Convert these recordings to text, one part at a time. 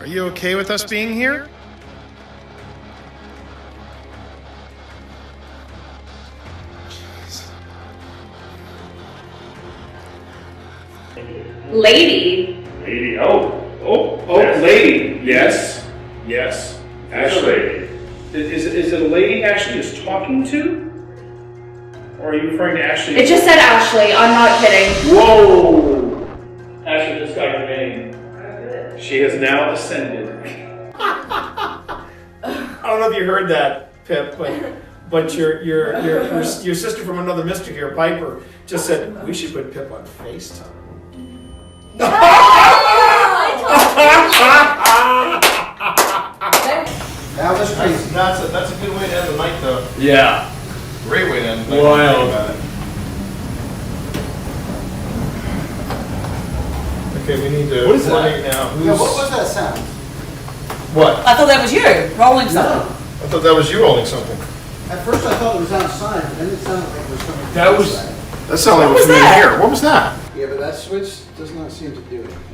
you okay with us being here? Lady. Lady, lady. Yes. Ashley. Is it a lady Ashley is talking to? Or are you referring to Ashley? It just said Ashley, I'm not kidding. Whoa! Ashley just got your name. She has now ascended. I don't know if you heard that, Pip, but your sister from another mister here, Piper, just said we should put Pip on FaceTime. That was crazy. That's a good way to end the night, though. Yeah. Great way to end the night. Wild. Okay, we need to. What is that? coordinate now. Yeah, what was that sound? What? I thought that was you rolling something. I thought that was you rolling something. At first I thought it was outside, but then it sounded like it was coming from That was- inside. That sounded like it was What was from in that? here. What was that? Yeah, but that switch does not seem to do anything.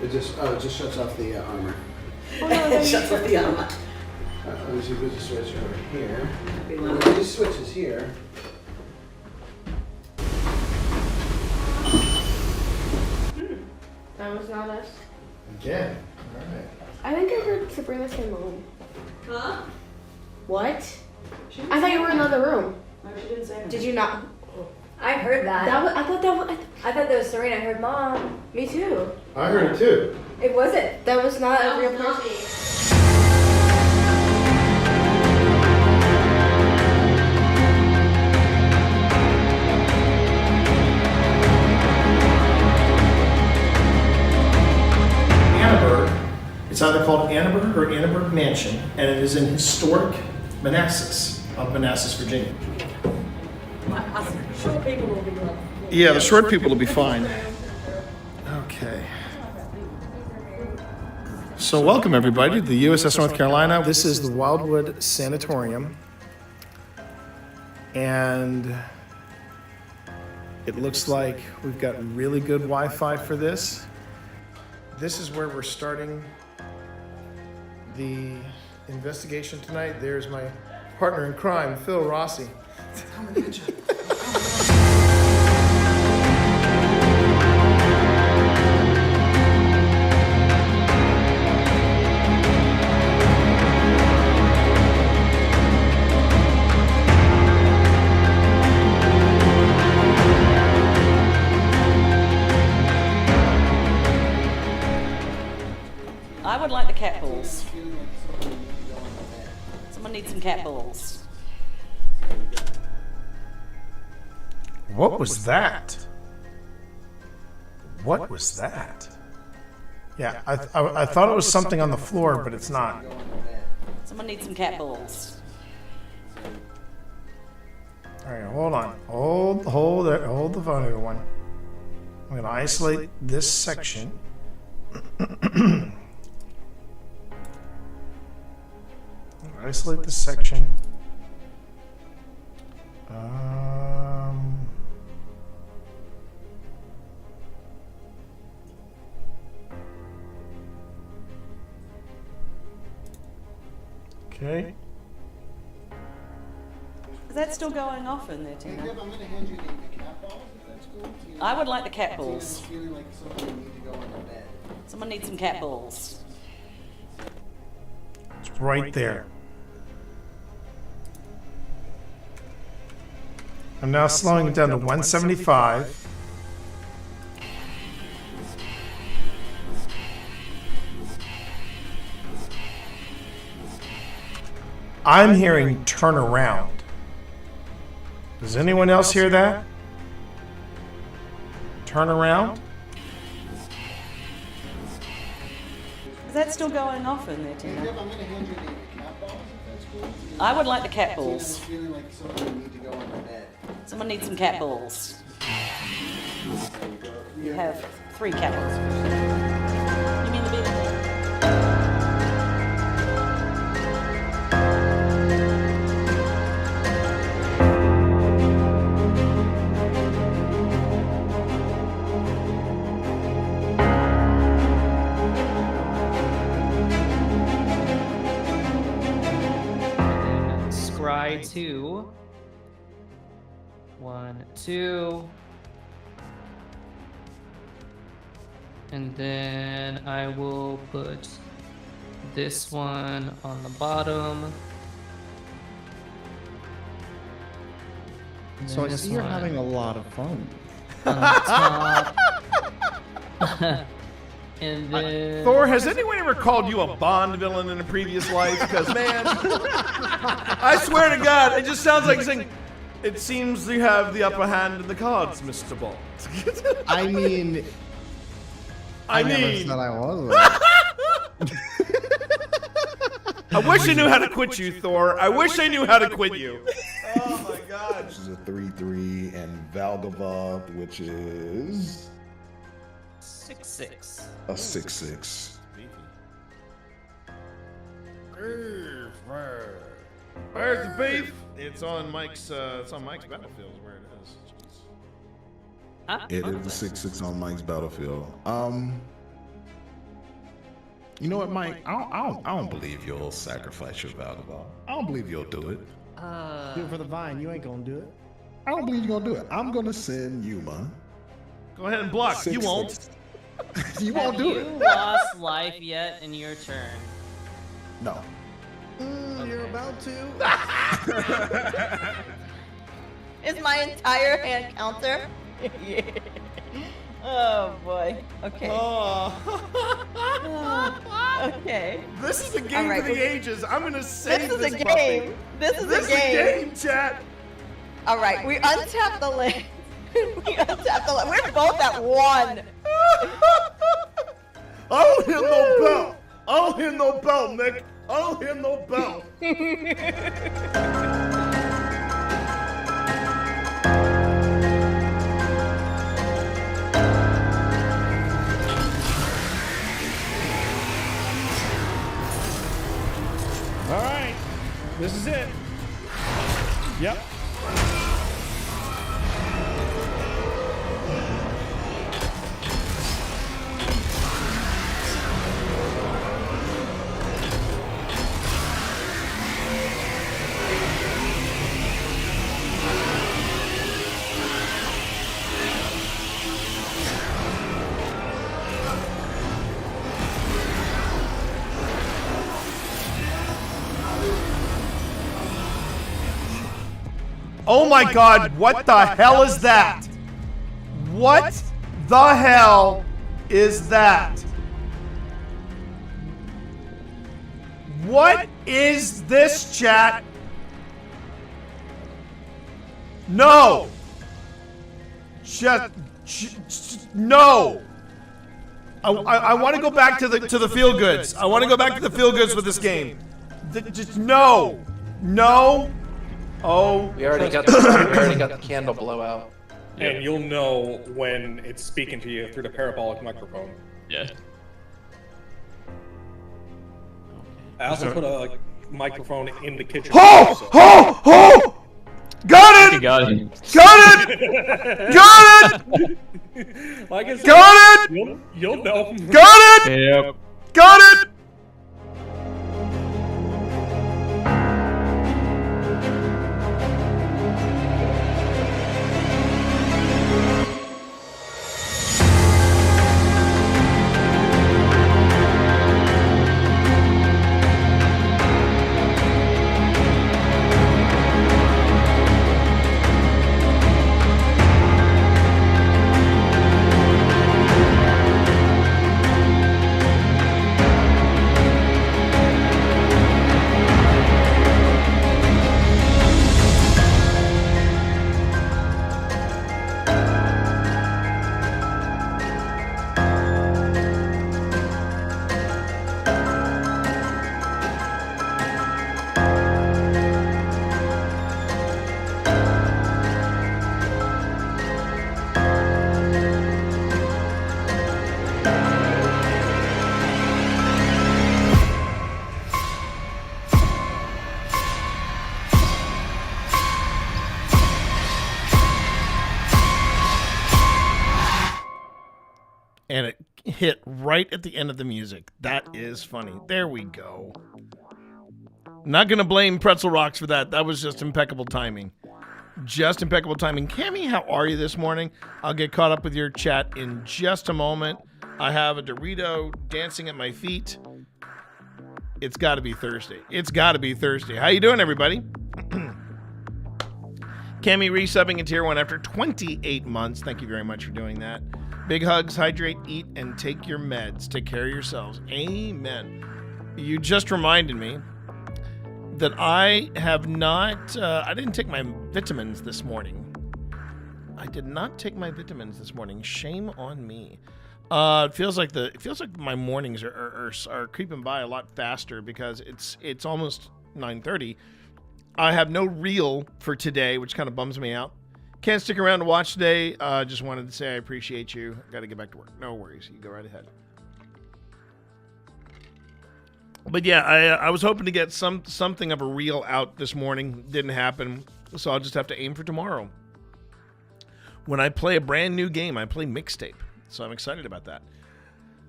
It just shuts off the armor. It shuts off the armor. Let me see if there's a switch over here. This switch is here. That was not us. Again. All right. I think I heard Sabrina say mom. Huh? What? I thought you were in another room. No, she didn't say anything. Did you not? I heard that. I thought that was. I thought that was Serena. I heard mom. Me too. I heard it too. It wasn't. That was not a real person. Annenberg. It's either called Annenberg or Annenberg Mansion, and it is in historic Manassas, of Manassas, Virginia. Short people will be like. Yeah, the short people will be fine. Okay. So welcome everybody to the USS North Carolina. This is the Wildwood Sanatorium. And it looks like we've got really good Wi-Fi for this. This is where we're starting the investigation tonight. There's my partner in crime, Phil Rossi. I would like the cat balls. Someone needs some cat balls. What was that? What was that? Yeah, I thought it was something on the floor, but it's not. Someone needs some cat balls. All right, hold on. Hold the phone, everyone. I'm going to isolate this section. Isolate this section. Okay. Is that still going off in there, Hey, Tina? Deb, I'm gonna hand you the cat balls, if that's cool. I would like the cat balls. Tina's feeling like something you need to go on the bed. Someone needs some cat balls. It's right there. I'm now slowing it down to 175. I'm hearing turn around. Does anyone else hear that? Turn around? Is that still going off in there, Hey, Tina? Deb, I'm gonna hand you the cat balls, if that's cool. I would like the cat Tina's balls. feeling like something you need to go on the bed. Someone needs some cat balls. You have 3 cat balls. You mean the big one? try to. 1, 2. And then I will put this one on the bottom. And So I this see you're one having a lot of fun. on top. And then Thor, has anyone ever called you a Bond villain in a previous life? Because, man, I swear to God, it just sounds like saying, it seems you have the upper hand in the cards, Mr. Bond. I mean, I never said I was. I wish I knew how to quit you, Thor. I wish I knew how to quit you. Oh my God. This is a 3/3, and Valgava, which is 6/6. a 6/6. Where's the beef? It's on Mike's battlefield is where it is. Huh? It is a 6/6 on Mike's battlefield. You know what, Mike? I don't believe you'll sacrifice your Valgava. I don't believe you'll do it. Do it for the vine. You ain't gonna do it. I don't believe you're gonna do it. I'm gonna send Yuma. Go ahead and block. You 6/6. won't. You won't do Have it. you lost life yet in your turn? No. You're about to. Is my entire hand counter? Yeah. Oh boy. Okay. Okay. This is a game All right, for the well, ages. I'm gonna save This is a puppy. game. This is This a game. chat. All right, we untap the land. We untap the land. We're both at 1. I don't hear no bell. I don't hear no bell, Nick. I don't hear no bell. All right, this is it. Yep. Oh my God, what the hell is that? What the hell is that? What is this, chat? No. No. I want to go back to the feel goods. I want to go back to the feel goods with this game. Just no. No. Oh, we already got the candle blowout. And you'll know when it's speaking to you through the parabolic microphone. Yeah. I also put a microphone in the kitchen. Oh! Got it! Got him. Got it! Got it! Like I said, Got it! You'll know. Got it! Yep. Got it! And it hit right at the end of the music. That is funny. There we go. Not going to blame Pretzel Rocks for that. That was just impeccable timing. Just impeccable timing. Cammy, how are you this morning? I'll get caught up with your chat in just a moment. I have a Dorito dancing at my feet. It's got to be Thursday. It's got to be Thursday. How you doing, everybody? Cammy resubbing in Tier 1 after 28 months. Thank you very much for doing that. Big hugs, hydrate, eat, and take your meds. Take care of yourselves. Amen. You just reminded me that I have not, I didn't take my vitamins this morning. I did not take my vitamins this morning. Shame on me. It feels like my mornings are creeping by a lot faster because it's almost 9:30. I have no reel for today, which kind of bums me out. Can't stick around to watch today. Just wanted to say I appreciate you. Got to get back to work. No worries. You go right ahead. But yeah, I was hoping to get something of a reel out this morning. Didn't happen, so I'll just have to aim for tomorrow. When I play a brand new game, I play Mixtape, so I'm excited about that.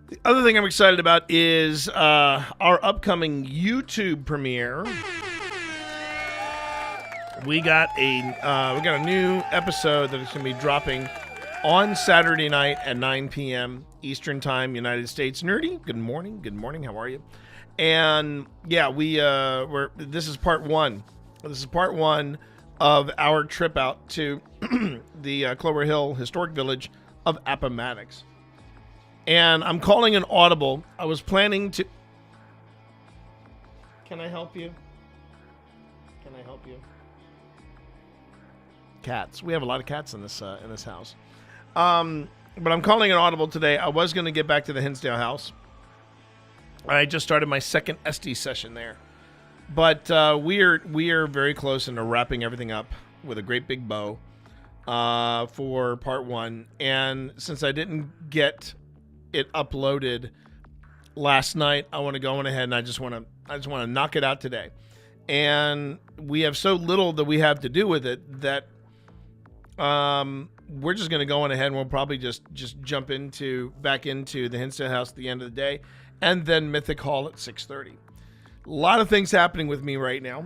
The other thing I'm excited about is our upcoming YouTube premiere. We got a new episode that is going to be dropping on Saturday night at 9 p.m. Eastern Time, United States. Nerdy, good morning. How are you? And yeah, this is part one. This is part one of our trip out to the Clover Hill Historic Village of Appomattox. And I'm calling an audible. I was planning to... Can I help you? Cats. We have a lot of cats in this house. But I'm calling an audible today. I was going to get back to the Hinsdale House. I just started my second SD session there. But we are very close into wrapping everything up with a great big bow for part one. And since I didn't get it uploaded last night, I want to go on ahead and I just want to knock it out today. And we have so little that we have to do with it that we're just going to go on ahead and we'll probably just jump back into the Hinsdale House at the end of the day, and then Mythic Hall at 6:30. A lot of things happening with me right now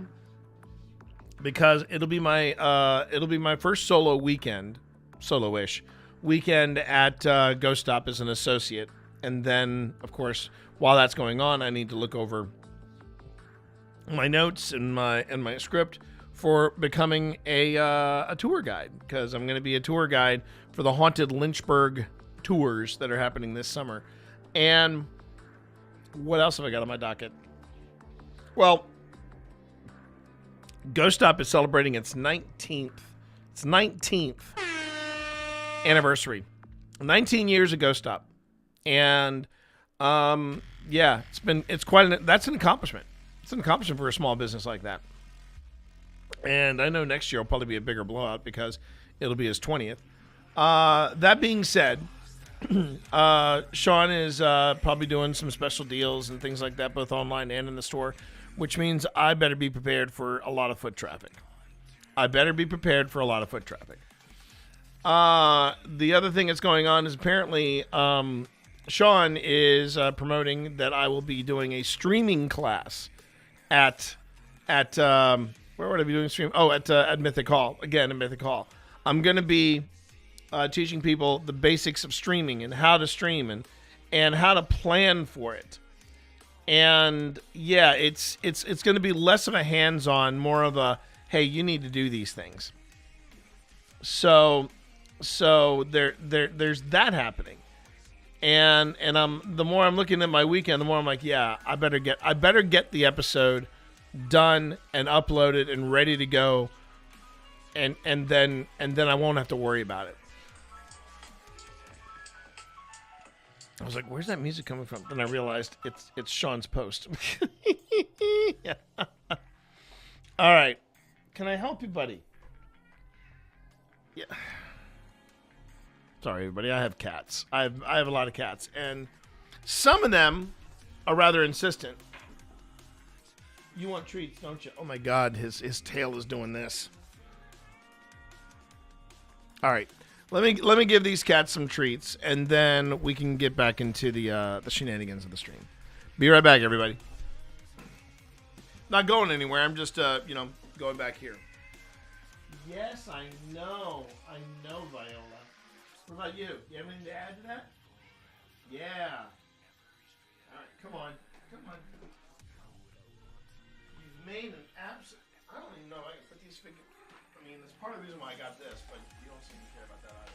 because it'll be my first solo-ish weekend at Ghost Stop as an associate, and then of course while that's going on, I need to look over my notes and my script for becoming a tour guide, because I'm going to be a tour guide for the Haunted Lynchburg tours that are happening this summer. And what else have I got on my docket? Well, Ghost Stop is celebrating its 19th anniversary. 19 years of Ghost Stop. And yeah, that's an accomplishment. It's an accomplishment for a small business like that. And I know next year will probably be a bigger blowout because it'll be his 20th. That being said, Sean is probably doing some special deals and things like that, both online and in the store, which means I better be prepared for a lot of foot traffic. The other thing that's going on is apparently Sean is promoting that I will be doing a streaming class at where would I be doing stream? Oh, at Mythic Hall. Again, at Mythic Hall. I'm going to be teaching people the basics of streaming and how to stream and how to plan for it. And yeah, it's going to be less of a hands-on, more of a, hey, you need to do these things. So there's that happening. And the more I'm looking at my weekend, the more I'm like, yeah, I better get the episode done and uploaded and ready to go, and then I won't have to worry about it. I was like, where's that music coming from? Then I realized it's Sean's post. Yeah. All right, can I help you, buddy? Yeah. Sorry, everybody. I have cats. I have a lot of cats, and some of them are rather insistent. You want treats, don't you? Oh my God, his tail is doing this. All right, let me give these cats some treats, and then we can get back into the shenanigans of the stream. Be right back, everybody. Not going anywhere. I'm just, going back here. Yes, I know. I know, Viola. What about you? You have anything to add to that? Yeah. All right, come on. Come on. You've made an absolute... I don't even know if I can put these figures... I mean, that's part of the reason why I got this, but you don't seem to care about that either.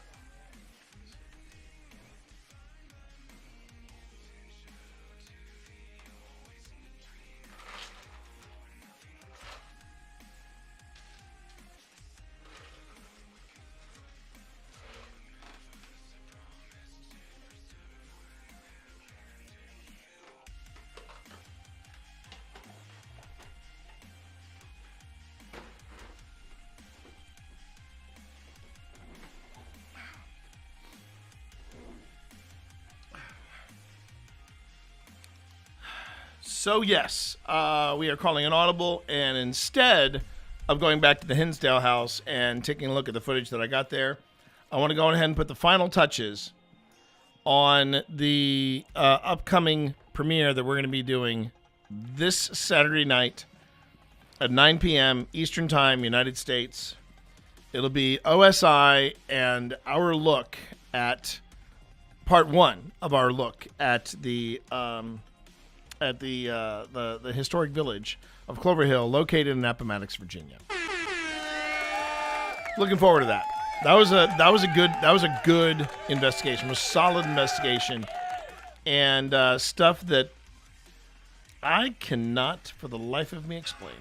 So yes, we are calling an audible, and instead of going back to the Hinsdale House and taking a look at the footage that I got there, I want to go ahead and put the final touches on the upcoming premiere that we're going to be doing this Saturday night at 9 p.m. Eastern Time, United States. It'll be OSI and our look at part one of our look at the historic village of Clover Hill, located in Appomattox, Virginia. Looking forward to that. That was a good investigation. It was a solid investigation, and stuff that I cannot, for the life of me, explain.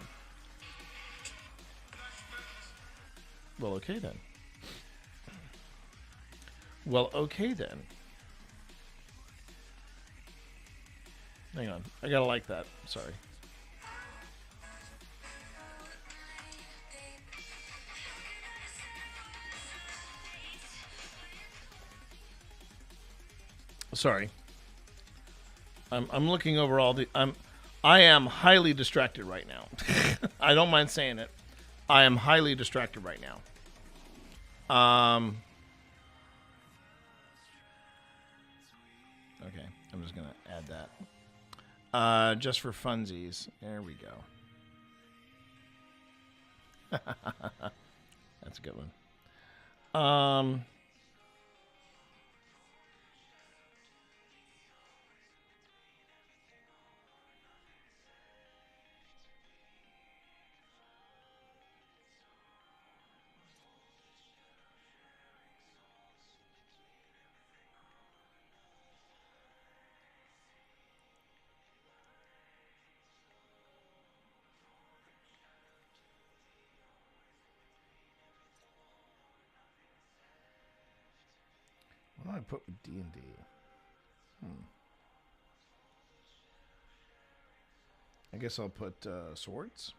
Well, okay then. Well, okay then. Hang on. I gotta like that. Sorry. Sorry. I'm looking over all the... I am highly distracted right now. I don't mind saying it. I am highly distracted right now. Okay. I'm just gonna add that. Just for funsies. There we go. That's a good one. What do I put with D&D? I guess I'll put swords.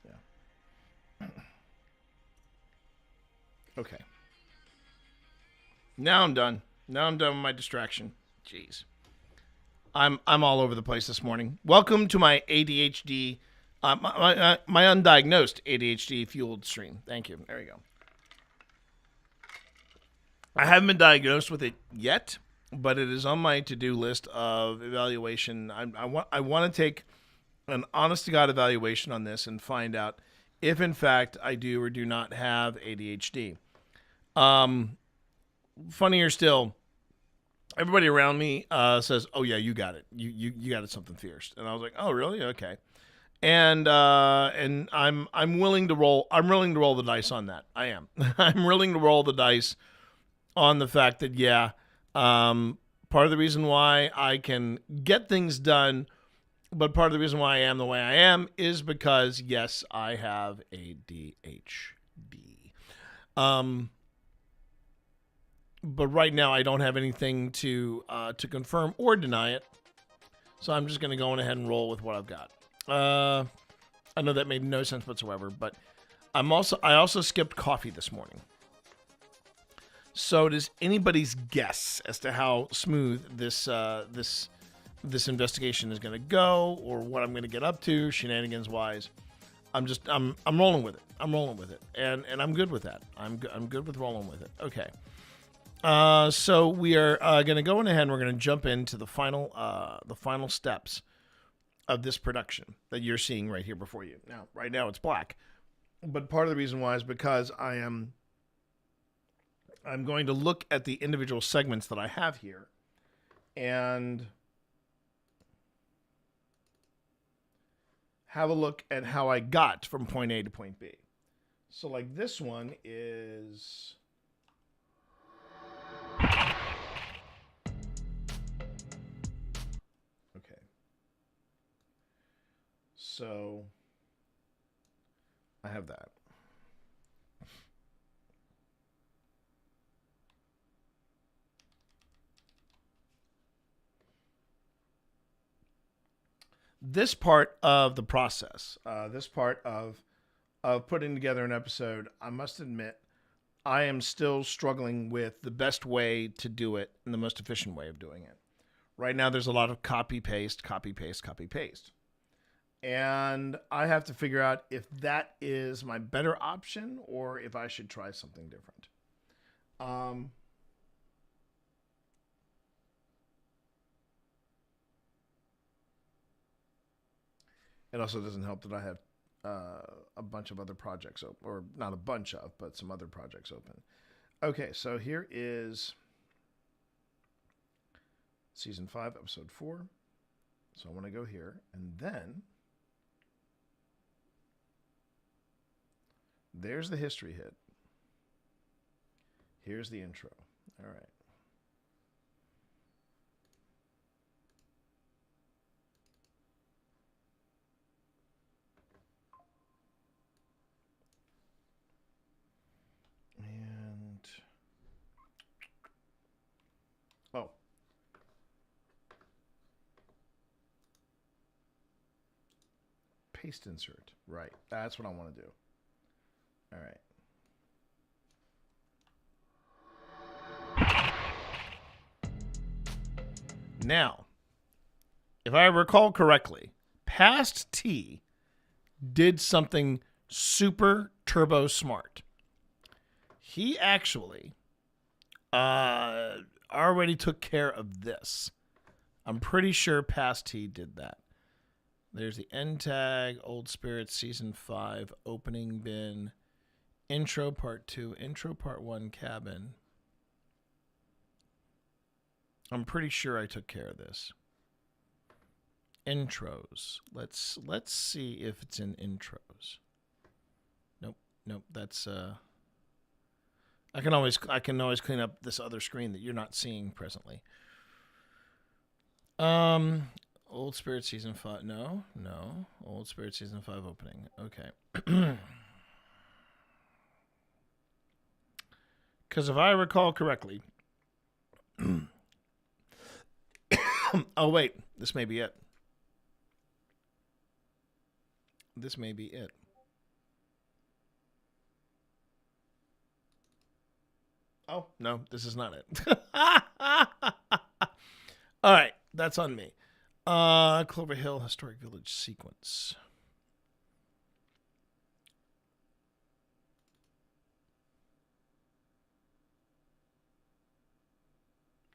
Yeah. Okay. Now I'm done. Now I'm done with my distraction. Jeez. I'm all over the place this morning. Welcome to my ADHD, my undiagnosed ADHD fueled stream. Thank you. There you go. I haven't been diagnosed with it yet, but it is on my to-do list of evaluation. I want to take an honest-to-God evaluation on this and find out if, in fact, I do or do not have ADHD. Funnier still, everybody around me says, "Oh yeah, you got it. You got it, something fierce." And I was like, "Oh really? Okay." And I'm willing to roll. I'm willing to roll the dice on that. I am. I'm willing to roll the dice on the fact that, part of the reason why I can get things done, but part of the reason why I am the way I am is because, yes, I have ADHD. But right now I don't have anything to confirm or deny it, so I'm just going to go on ahead and roll with what I've got. I know that made no sense whatsoever, but I also skipped coffee this morning. So does anybody's guess as to how smooth this investigation is going to go, or what I'm going to get up to shenanigans wise? I'm rolling with it. I'm rolling with it, and I'm good with that. I'm good with rolling with it. Okay. So we are going to go in ahead and we're going to jump into the final steps of this production that you're seeing right here before you. Now, right now it's black. But part of the reason why is because I'm going to look at the individual segments that I have here and have a look at how I got from point A to point B. So like this one is... Okay. So I have that. This part of the process, this part of putting together an episode, I must admit, I am still struggling with the best way to do it and the most efficient way of doing it. Right now, there's a lot of copy, paste, copy, paste, copy, paste. And I have to figure out if that is my better option or if I should try something different. It also doesn't help that I have a bunch of other projects open, or not a bunch of, but some other projects open. Okay, so here is season 5, episode 4. So I want to go here, and then there's the history hit. Here's the intro. All right. And oh, paste insert. Right. That's what I want to do. All right. Now, if I recall correctly, past T did something super turbo smart. He actually already took care of this. I'm pretty sure past T did that. There's the end tag, Old Spirits, Season 5, Opening Bin, Intro Part 2, Intro Part 1, Cabin. I'm pretty sure I took care of this. Intros. Let's see if it's in intros. Nope, that's I can always clean up this other screen that you're not seeing presently. Old Spirit Season 5. No. Old Spirit Season 5 opening. Okay. Because if I recall correctly... oh, wait. This may be it. This may be it. Oh, no, this is not it. All right, that's on me. Clover Hill Historic Village sequence.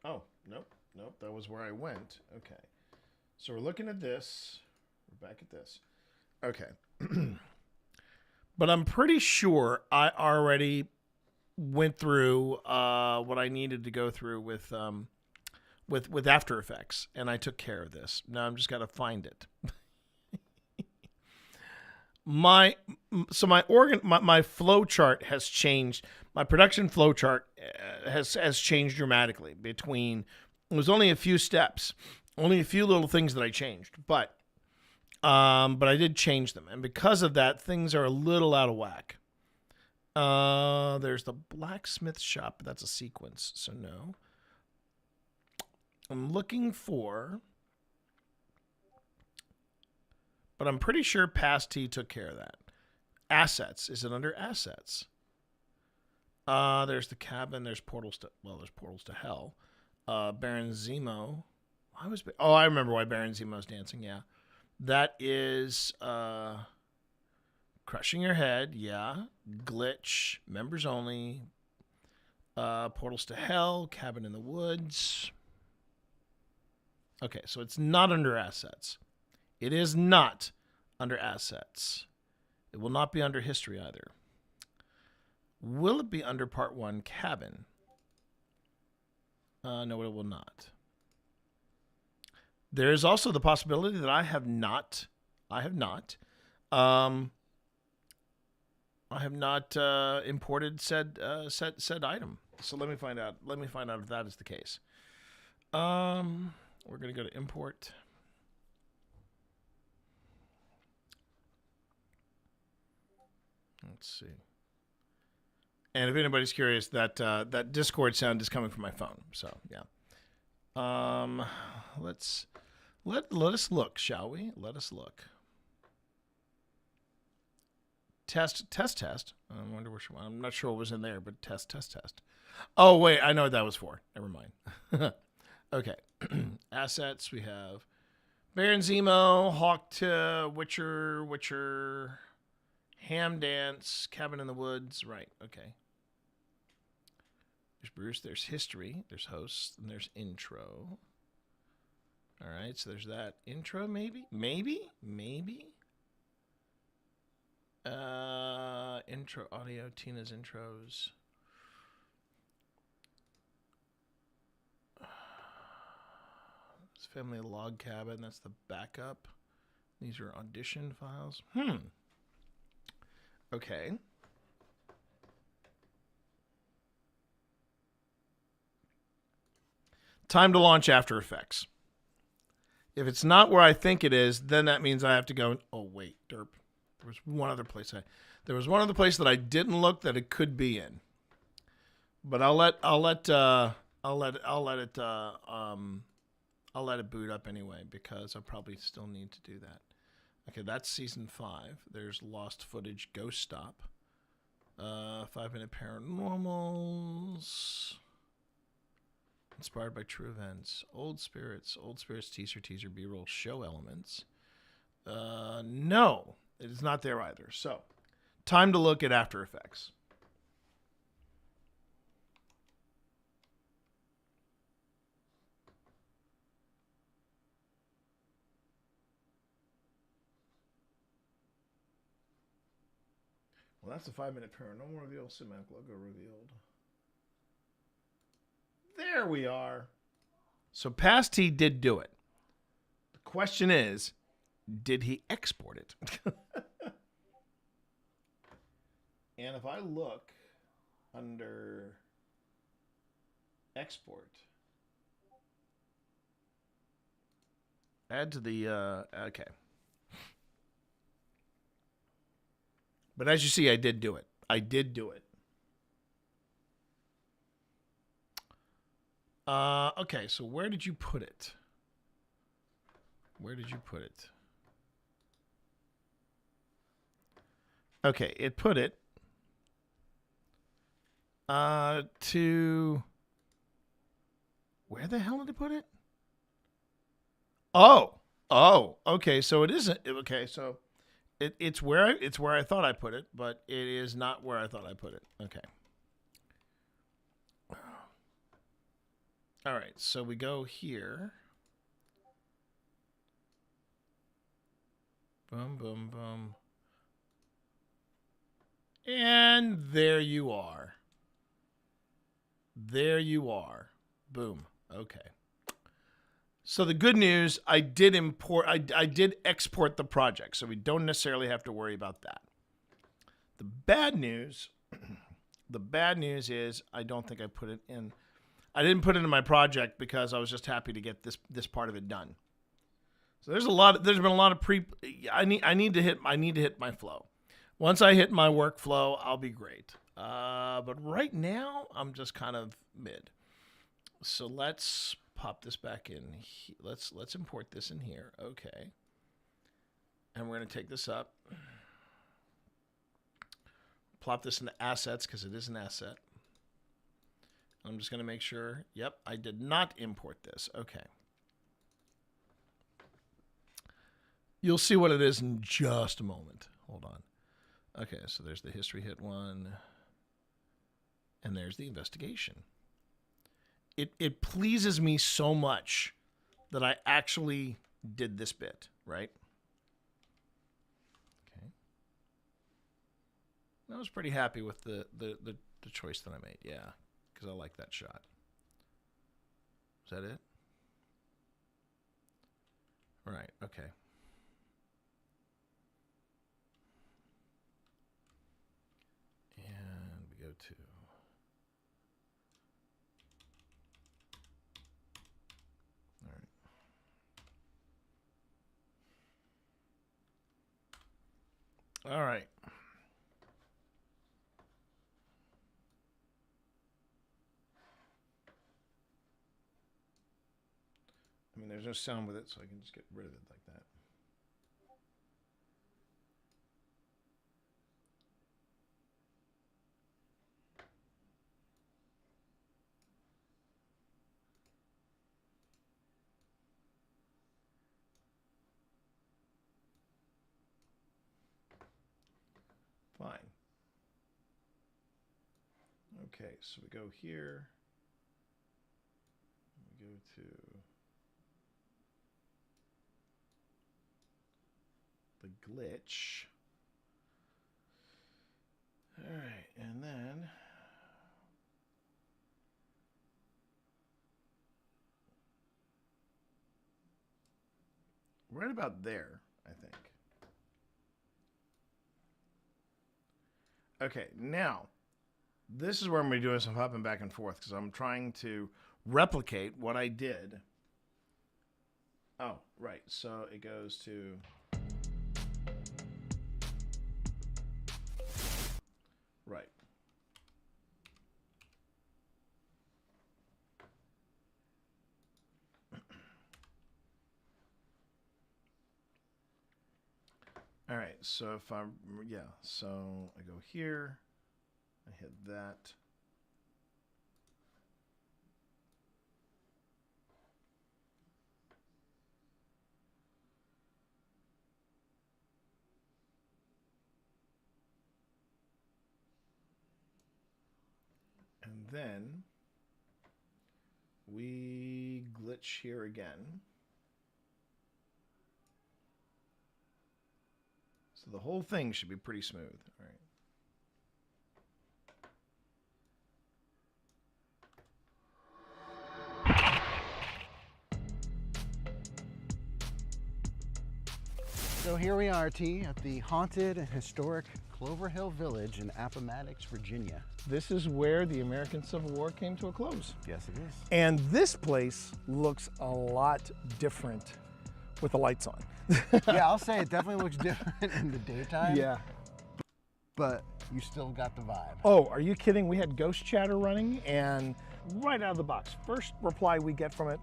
Oh, nope, that was where I went. Okay. So we're looking at this. We're back at this. Okay. But I'm pretty sure I already went through what I needed to go through with After Effects, and I took care of this. Now I'm just got to find it. my flow chart has changed. My production flow chart has changed dramatically. Between it was only a few steps, only a few little things that I changed, but I did change them, and because of that, things are a little out of whack. There's the blacksmith shop, but that's a sequence, so no. I'm looking for, but I'm pretty sure past T took care of that. Assets. Is it under assets? There's the cabin. There's portals to hell. Baron Zemo. I remember why Baron Zemo's dancing. Yeah, that is crushing your head. Yeah, glitch. Members only. Portals to hell. Cabin in the woods. Okay, so it's not under assets. It is not under assets. It will not be under history either. Will it be under part 1 cabin? No, it will not. There is also the possibility that I have not imported said item. So let me find out. Let me find out if that is the case. We're going to go to import. Let's see. And if anybody's curious, that that Discord sound is coming from my phone. So yeah. Let us look, shall we? Let us look. Test. I wonder which one. I'm not sure what was in there, but test. Oh wait, I know what that was for. Never mind. Okay. Assets. We have Baron Zemo, Hawk to Witcher, Ham Dance, Cabin in the Woods. Right. Okay. There's Bruce. There's history. There's hosts. And there's intro. All right. So there's that intro. Maybe. Intro audio. Tina's intros. It's Family Log Cabin. That's the backup. These are audition files. Okay. Time to launch After Effects. If it's not where I think it is, then that means I have to go. Oh wait, derp. There was one other place that I didn't look that it could be in. But I'll let it boot up anyway because I probably still need to do that. Okay, that's season 5. There's lost footage, Ghost Stop, 5-minute paranormals, inspired by true events, old spirits teaser, B-roll, show elements. No, it is not there either. So, time to look at After Effects. Well, that's the 5-minute paranormal reveal, cinematic logo revealed. There we are. So Past T did do it. The question is, did he export it? And if I look under export, add to the, okay. But as you see, I did do it. Okay, so where did you put it? Okay, it put it to... Where the hell did it put it? Oh, okay, so it isn't... Okay, so... It's where I thought I put it, but it is not where I thought I put it. Okay. All right, so we go here. Boom, boom, boom. And there you are. Boom. Okay. So the good news, I did export the project, so we don't necessarily have to worry about that. The bad news is I don't think I put it in. I didn't put it in my project because I was just happy to get this part of it done. So there's been a lot of I need to hit my flow. Once I hit my workflow, I'll be great. But right now I'm just kind of mid. So let's pop this back in. Let's import this in here. Okay. And we're going to take this up. Plop this into assets because it is an asset. I'm just going to make sure. Yep, I did not import this. Okay. You'll see what it is in just a moment. Hold on. Okay, so there's the history hit one. And there's the investigation. It pleases me so much that I actually did this bit, right? I was pretty happy with the choice that I made. Yeah, because I like that shot. Is that it? Right. Okay. And we go to. All right. All right. I mean, there's no sound with it, so I can just get rid of it like that. Fine. Okay, so we go here. We go to the glitch. All right, and then right about there, I think. Okay, now this is where I'm going to be doing some hopping back and forth because I'm trying to replicate what I did. Oh, right. So it goes to. Right. All right, so if I'm, so I go here, I hit that. And then we glitch here again. So the whole thing should be pretty smooth. All right. So here we are, T, at the haunted and historic Clover Hill Village in Appomattox, Virginia. This is where the American Civil War came to a close. Yes, it is. And this place looks a lot different with the lights on. Yeah, I'll say it definitely looks different in the daytime. Yeah. But you still got the vibe. Oh, are you kidding? We had ghost chatter running, and right out of the box, first reply we get from it,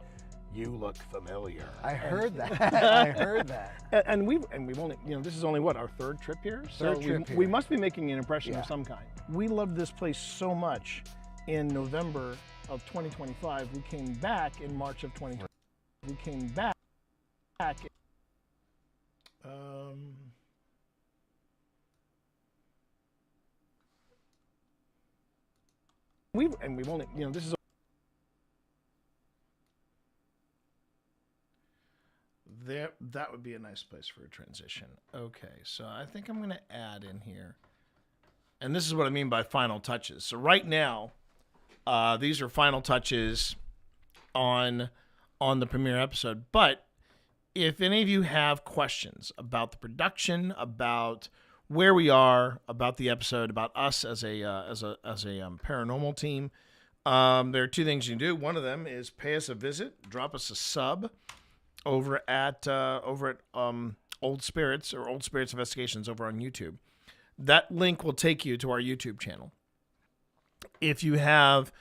"You look familiar." I heard that. I heard that. And we've only, this is only what, our third trip here? So we must be making an impression of some kind. We loved this place so much. In November of 2025, we came back in March of 2020. We came back. We've only, this is. That would be a nice place for a transition. Okay, so I think I'm going to add in here, and this is what I mean by final touches. So right now, these are final touches on the premiere episode. But if any of you have questions about the production, about where we are, about the episode, about us as a paranormal team, there are two things you can do. One of them is pay us a visit, drop us a sub over at Old Spirits or Old Spirits Investigations over on YouTube. That link will take you to our YouTube channel. If you have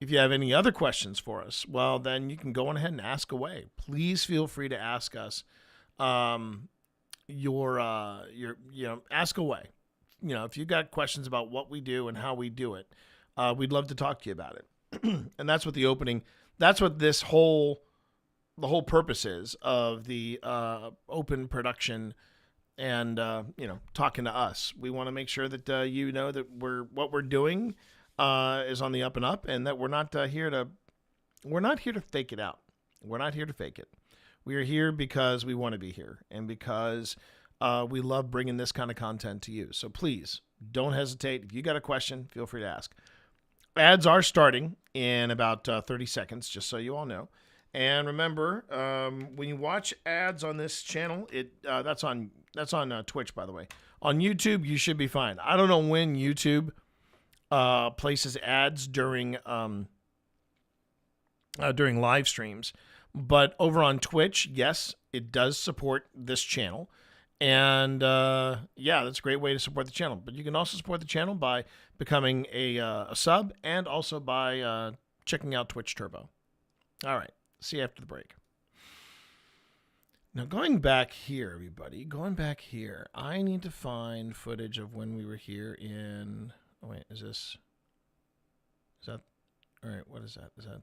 any other questions for us, well, then you can go on ahead and ask away. Please feel free to ask us ask away. If you've got questions about what we do and how we do it, we'd love to talk to you about it. And that's what that's what the whole purpose is of the open production and talking to us. We want to make sure that that what we're doing is on the up and up, and that we're not here to fake it out. We're not here to fake it. We are here because we want to be here, and because we love bringing this kind of content to you. So please don't hesitate. If you got a question, feel free to ask. Ads are starting in about 30 seconds, just so you all know. And remember, when you watch ads on this channel, that's on Twitch, by the way. On YouTube, you should be fine. I don't know when YouTube places ads during live streams, but over on Twitch, yes, it does support this channel. And yeah, that's a great way to support the channel. But you can also support the channel by becoming a sub and also by checking out Twitch Turbo. All right. See you after the break. Now, going back here, everybody, I need to find footage of when we were here in... Oh, wait, is that... All right, what is that? Is that...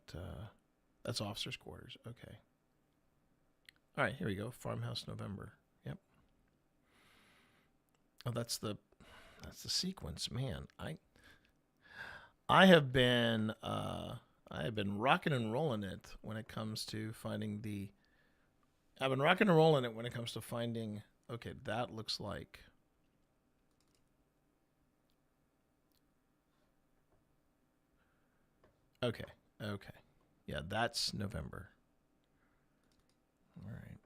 That's officers' quarters. Okay. All right, here we go. Farmhouse, November. Yep. Oh, that's the sequence. Man, I have been rocking and rolling it when it comes to finding the... I've been rocking and rolling it when it comes to finding... Okay, that looks like... Okay. Yeah, that's November. All right.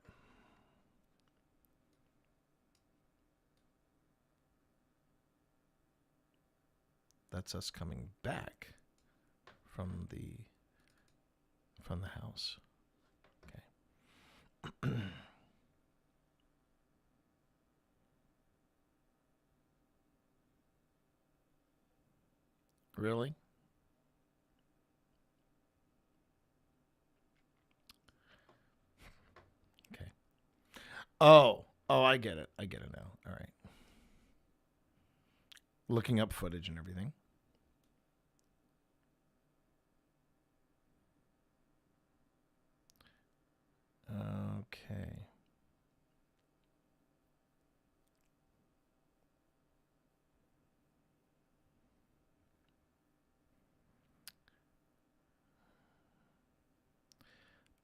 That's us coming back from the house. Okay. Really? Okay. Oh, I get it. I get it now. All right. Looking up footage and everything. Okay.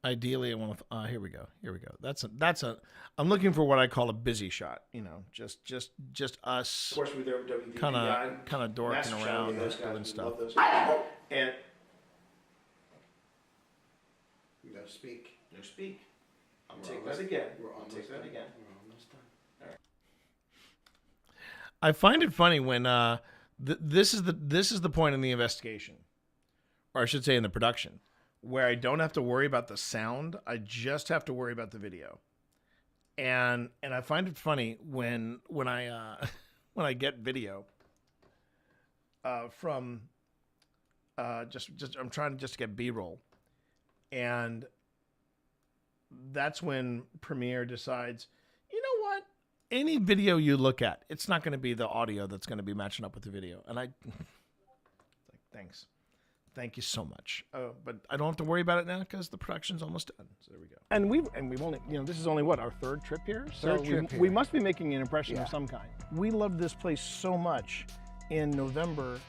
Ideally, I want to. Here we go. That's a. I'm looking for what I call a busy shot. You know, just us. Of course, we're there with WDPI. Kind of dorking around, doing stuff. And You gotta speak. no speak. I'll take that again. I'll take that again. We're almost done. All right. I find it funny when this is the point in the investigation, or I should say in the production, where I don't have to worry about the sound. I just have to worry about the video. And I find it funny when I when I get video from just I'm trying to just get B-roll, and that's when Premiere decides, you know what? Any video you look at, it's not going to be the audio that's going to be matching up with the video. And it's like, thanks. Thank you so much. But I don't have to worry about it now because the production's almost done. So there we go. And we've only, this is only what, our third trip here? So we must be making an impression of some kind. We loved this place so much in November.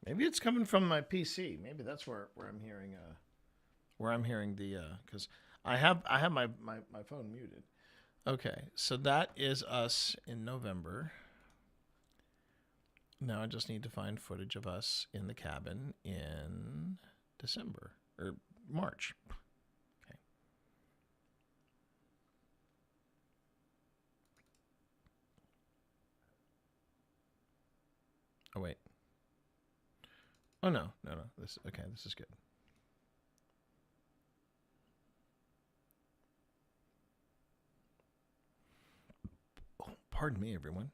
Maybe it's coming from my PC. Maybe that's where I'm hearing the because I have my phone muted. Okay, so that is us in November. Now I just need to find footage of us in the cabin in December or March. Okay. Oh wait. Oh no. This is good. Oh, pardon me, everyone.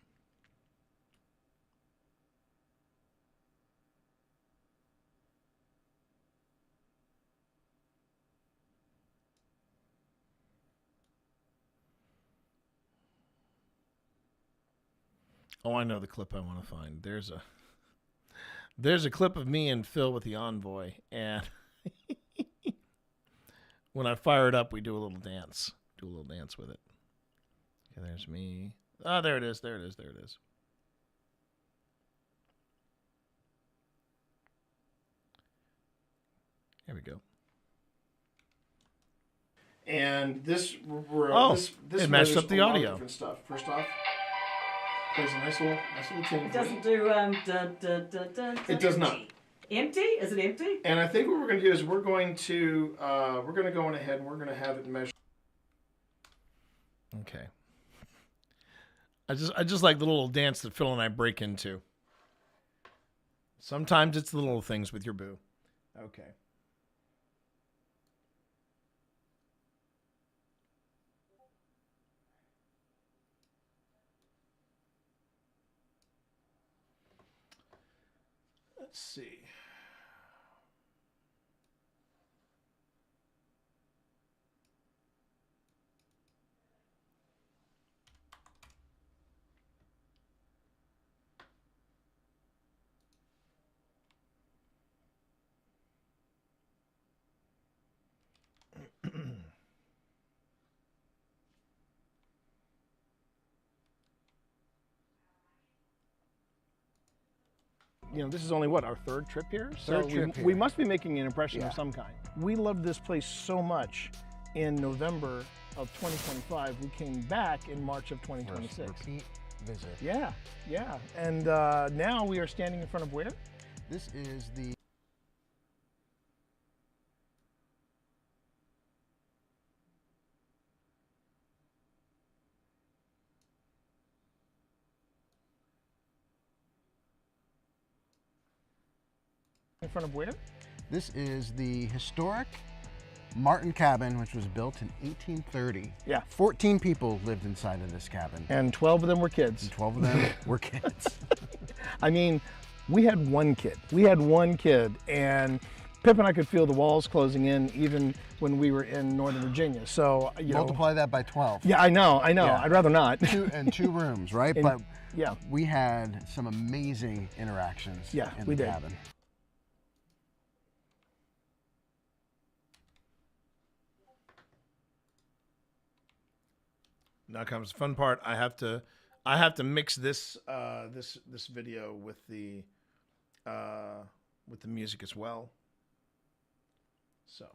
Oh, I know the clip I want to find. There's a clip of me and Phil with the envoy, and when I fire it up, we do a little dance. Do a little dance with it. Okay, there's me. Ah, there it is. There it is. There it is. Here we go. And this, this it matched measures up the a lot of audio. different stuff. First off, plays a nice little tune. It doesn't do dun, dun, dun, dun, It does not. Empty? Is it empty? And I think what we're going to do is we're going to go on ahead and we're going to have it measured. Okay. I just like the little dance that Phil and I break into. Sometimes it's the little things with your boo. Okay. Let's see. You know, this is only what, our third trip here? So Third trip here. we must be making an impression Yeah. of some kind. We loved this place so much in November of 2025. We came back in March of 2026. Repeat visit. Yeah, yeah. And now we are standing in front of where? This is the In front of where? This is the historic Martin cabin, which was built in 1830. Yeah. 14 people lived inside of this cabin. And 12 of them were kids. And 12 of them were kids. I mean, we had one kid. We had one kid, and Pip and I could feel the walls closing in even when we were in Northern Virginia. So, you Multiply that by 12. Yeah, I know. Yeah. I'd rather not. Two rooms, right? And- but yeah. we had some amazing interactions Yeah, in we the did. cabin. Now comes the fun part. I have to mix this this video with the music as well. So.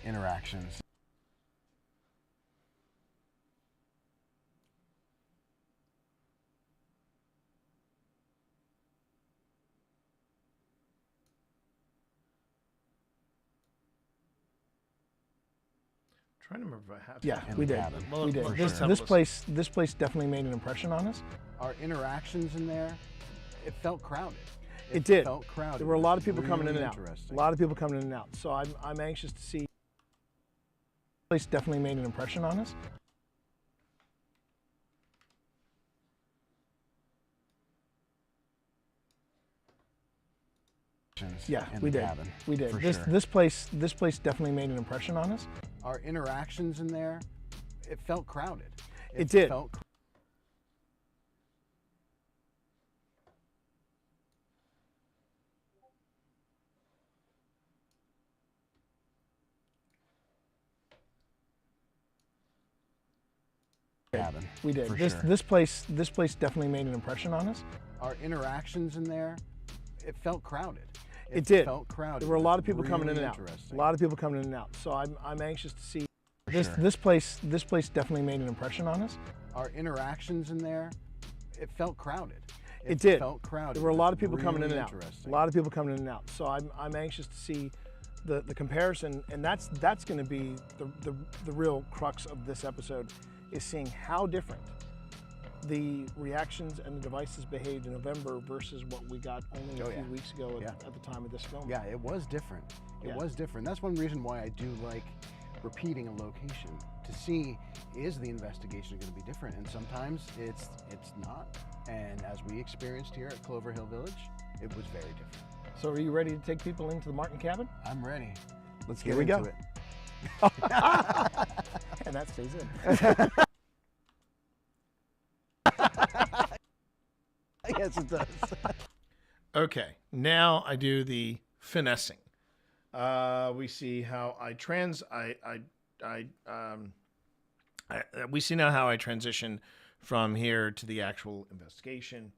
Interactions. Trying to remember if I have. Yeah, in we the did. cabin. We did. For This, sure. this place definitely made an impression on us. Our interactions in there, it felt crowded. It did. Felt crowded. There were a lot of people coming in Really and out. interesting. A lot of people coming in and out. So I'm anxious to see. This place definitely made an impression on us. Yeah, in we the did. cabin, We did. for This sure. this place definitely made an impression on us. Our interactions in there, it felt crowded. It did. Felt cabin. We did. For This sure. this place definitely made an impression on us. Our interactions in there, it felt crowded. It did. Felt crowded. There were a lot of people coming in Really and out. interesting. A lot of people coming in and out. So I'm anxious to see. This sure. this place definitely made an impression on us. Our interactions in there, it felt crowded. It did. Felt crowded. There were a lot of people coming in Really and out. interesting. A lot of people coming in and out. So I'm anxious to see the comparison, and that's going to be the real crux of this episode, is seeing how different the reactions and the devices behaved in November versus what we got only a few weeks ago at the time of this film. Yeah, it was different. It Yeah. was different. That's one reason why I do like repeating a location, to see, is the investigation going to be different? And sometimes it's not. And as we experienced here at Clover Hill Village, it was very different. So are you ready to take people into the Martin cabin? I'm ready. Let's Here get we into go. it. And that stays in. Yes, it does. Okay, now I do the finessing. We see how we see now how I transition from here to the actual investigation.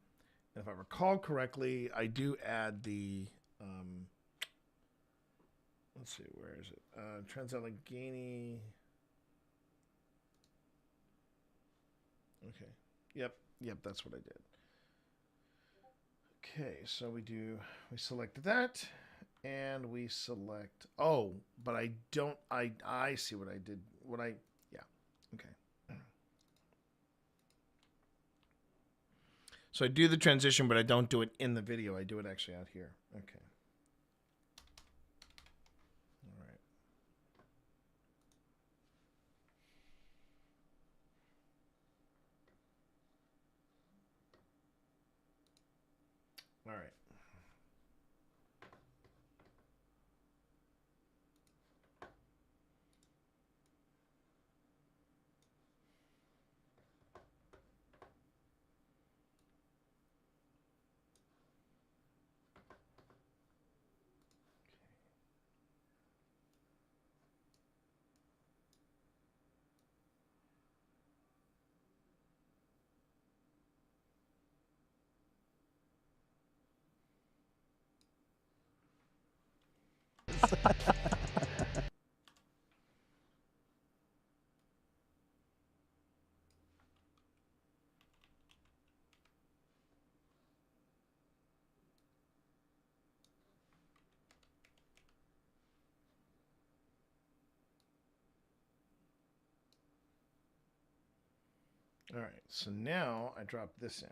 And if I recall correctly, I do add the let's see, where is it? Trans-Allegheny. Okay. Yep, that's what I did. Okay, so we select that, and we select, but I don't, I see what I did, yeah, okay. So I do the transition, but I don't do it in the video, I do it actually out here, okay. All right. All right, so now I drop this in.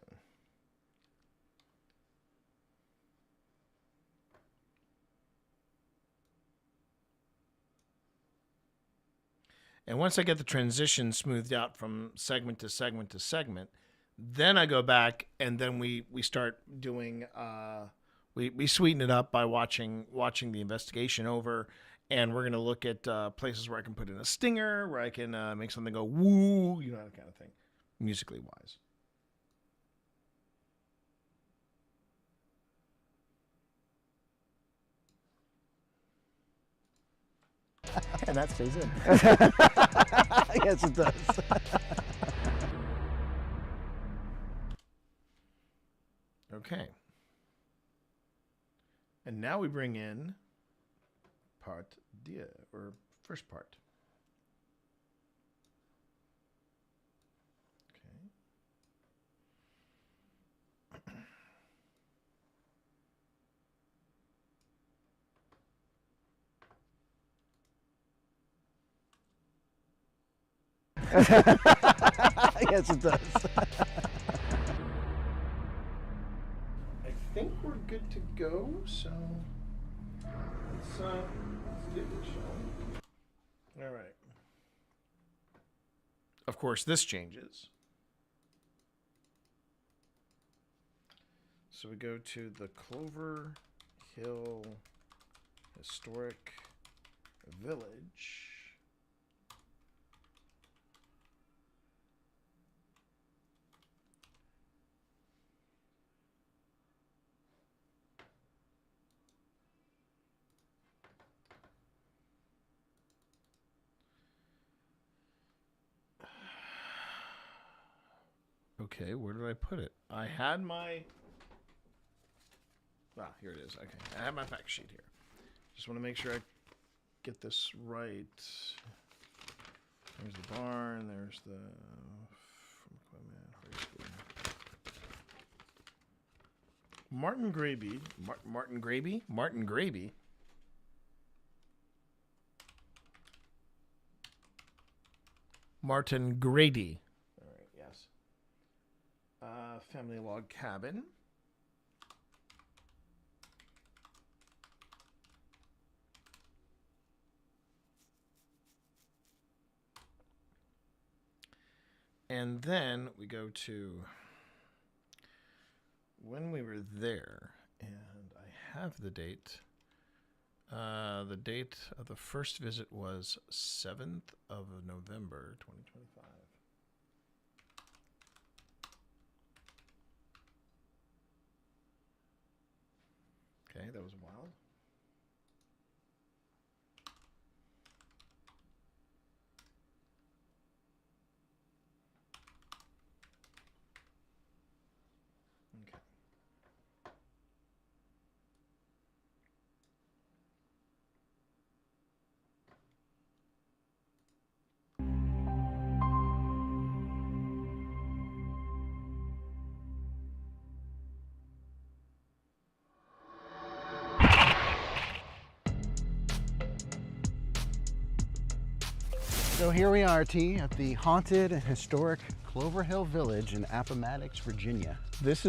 And once I get the transition smoothed out from segment to segment to segment, then I go back and then we start doing, we sweeten it up by watching the investigation over. And we're going to look at places where I can put in a stinger, where I can make something go woo, you know, that kind of thing, musically wise. And that stays in. Yes, it does. Okay. And now we bring in part deux, or first part. Yes, it does. I think we're good to go, so let's do this, shall we? All right. Of course, this changes. So we go to the Clover Hill Historic Village. Okay, where did I put it? I had my... here it is. Okay, I have my fact sheet here. Just want to make sure I get this right. There's the barn. There's the... Martin Graby. Martin Graby? Martin Graby. Martin Grady. All right, yes. Family log cabin. And then we go to when we were there, and I have the date. The date of the first visit was 7th of November, 2025. Okay, that was wild. Okay. So here we are, T, at the haunted and historic Clover Hill Village in Appomattox, Virginia. This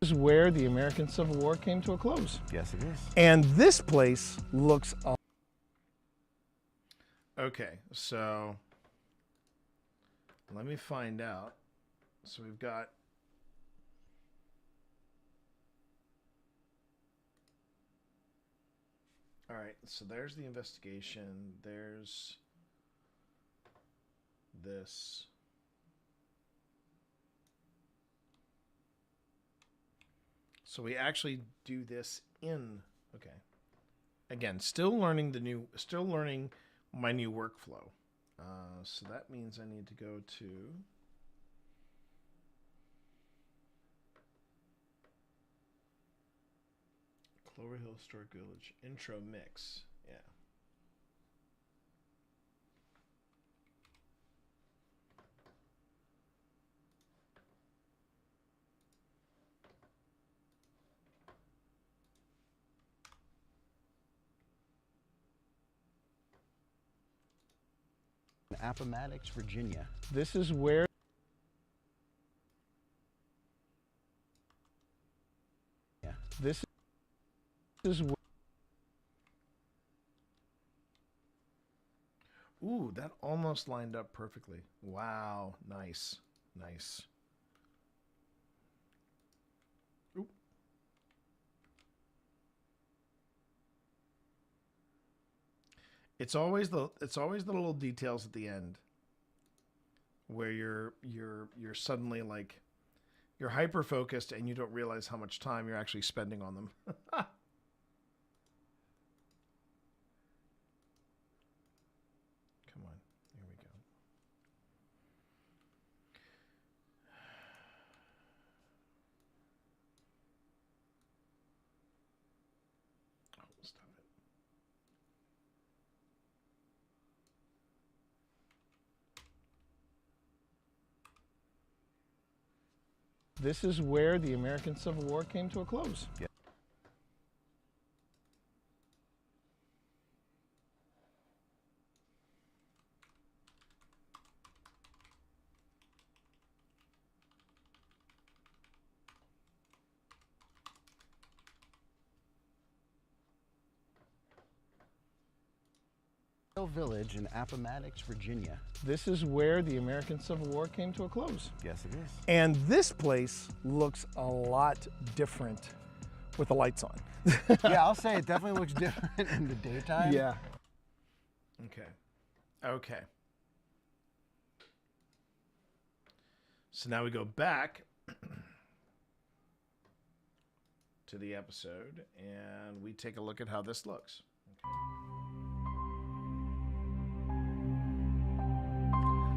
is where the American Civil War came to a close. Yes, it is. And this place looks Okay, so let me find out. So we've got all right, so there's the investigation. There's this. So we actually do this in, okay. Again, still learning my new workflow. So that means I need to go to Clover Hill Historic Village intro mix. Yeah. Appomattox, Virginia. This is where this is where Ooh, that almost lined up perfectly. Wow, nice. Nice. Ooh. It's always the little details at the end where you're suddenly like you're hyper focused and you don't realize how much time you're actually spending on them. Come on, here we go. Oh, stop it. This is where the American Civil War came to a close. Yeah. Village in Appomattox, Virginia. This is where the American Civil War came to a close. Yes, it is. And this place looks a lot different with the lights on. Yeah, I'll say it definitely looks different in the daytime. Yeah. Okay. Okay. So now we go back to the episode and we take a look at how this looks. Okay.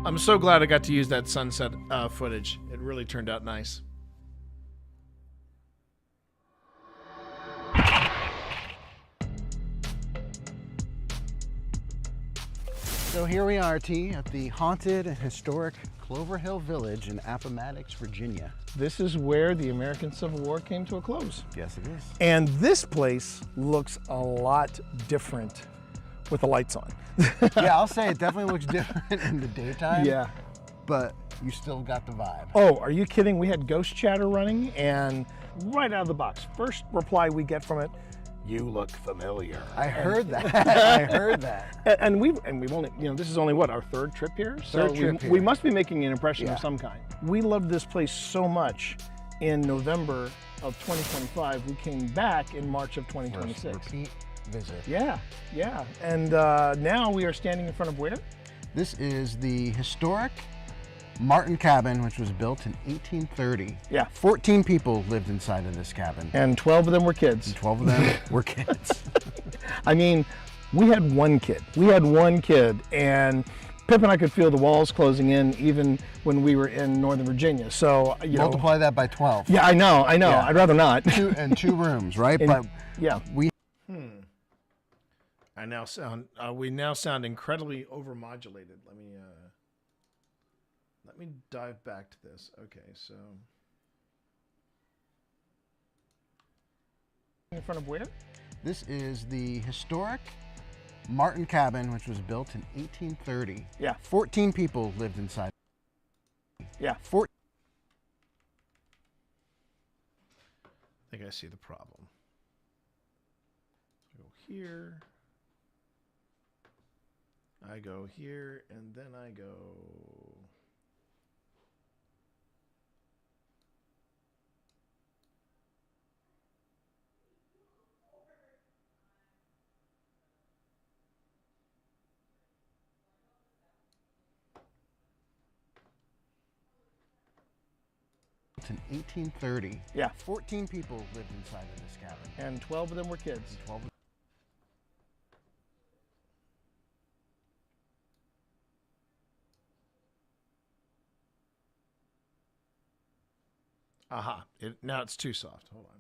I'm so glad I got to use that sunset footage. It really turned out nice. So here we are, T, at the haunted and historic Clover Hill Village in Appomattox, Virginia. This is where the American Civil War came to a close. Yes, it is. And this place looks a lot different with the lights on. Yeah, I'll say it definitely looks different in the daytime. Yeah. But you still got the vibe. Oh, are you kidding? We had ghost chatter running and right out of the box, first reply we get from it, "You look familiar." I heard that. I heard that. And we've only, this is only what, our third trip here? Third trip here. We must be making an impression Yeah. of some kind. We love this place so much in November of 2025. We came back in March of 2026. Repeat visit. Yeah, yeah. And now we are standing in front of where? This is the historic Martin cabin, which was built in 1830. Yeah. 14 people lived inside of this cabin. And 12 of them were kids. And 12 of them were kids. I mean, we had one kid. We had one kid, and Pip and I could feel the walls closing in even when we were in Northern Virginia. So, you multiply that by 12. Yeah, I know. Yeah. I'd rather not. Two rooms, right? And, but yeah. We We now sound incredibly overmodulated. Let me dive back to this. Okay, so in front of where? This is the historic Martin cabin, which was built in 1830. Yeah. 14 people lived inside. Yeah. I think I see the problem. I go here. I go here, and then I go. In 1830. Yeah. 14 people lived inside of this cabin. And 12 of them were kids. And 12 Aha! Now it's too soft. Hold on.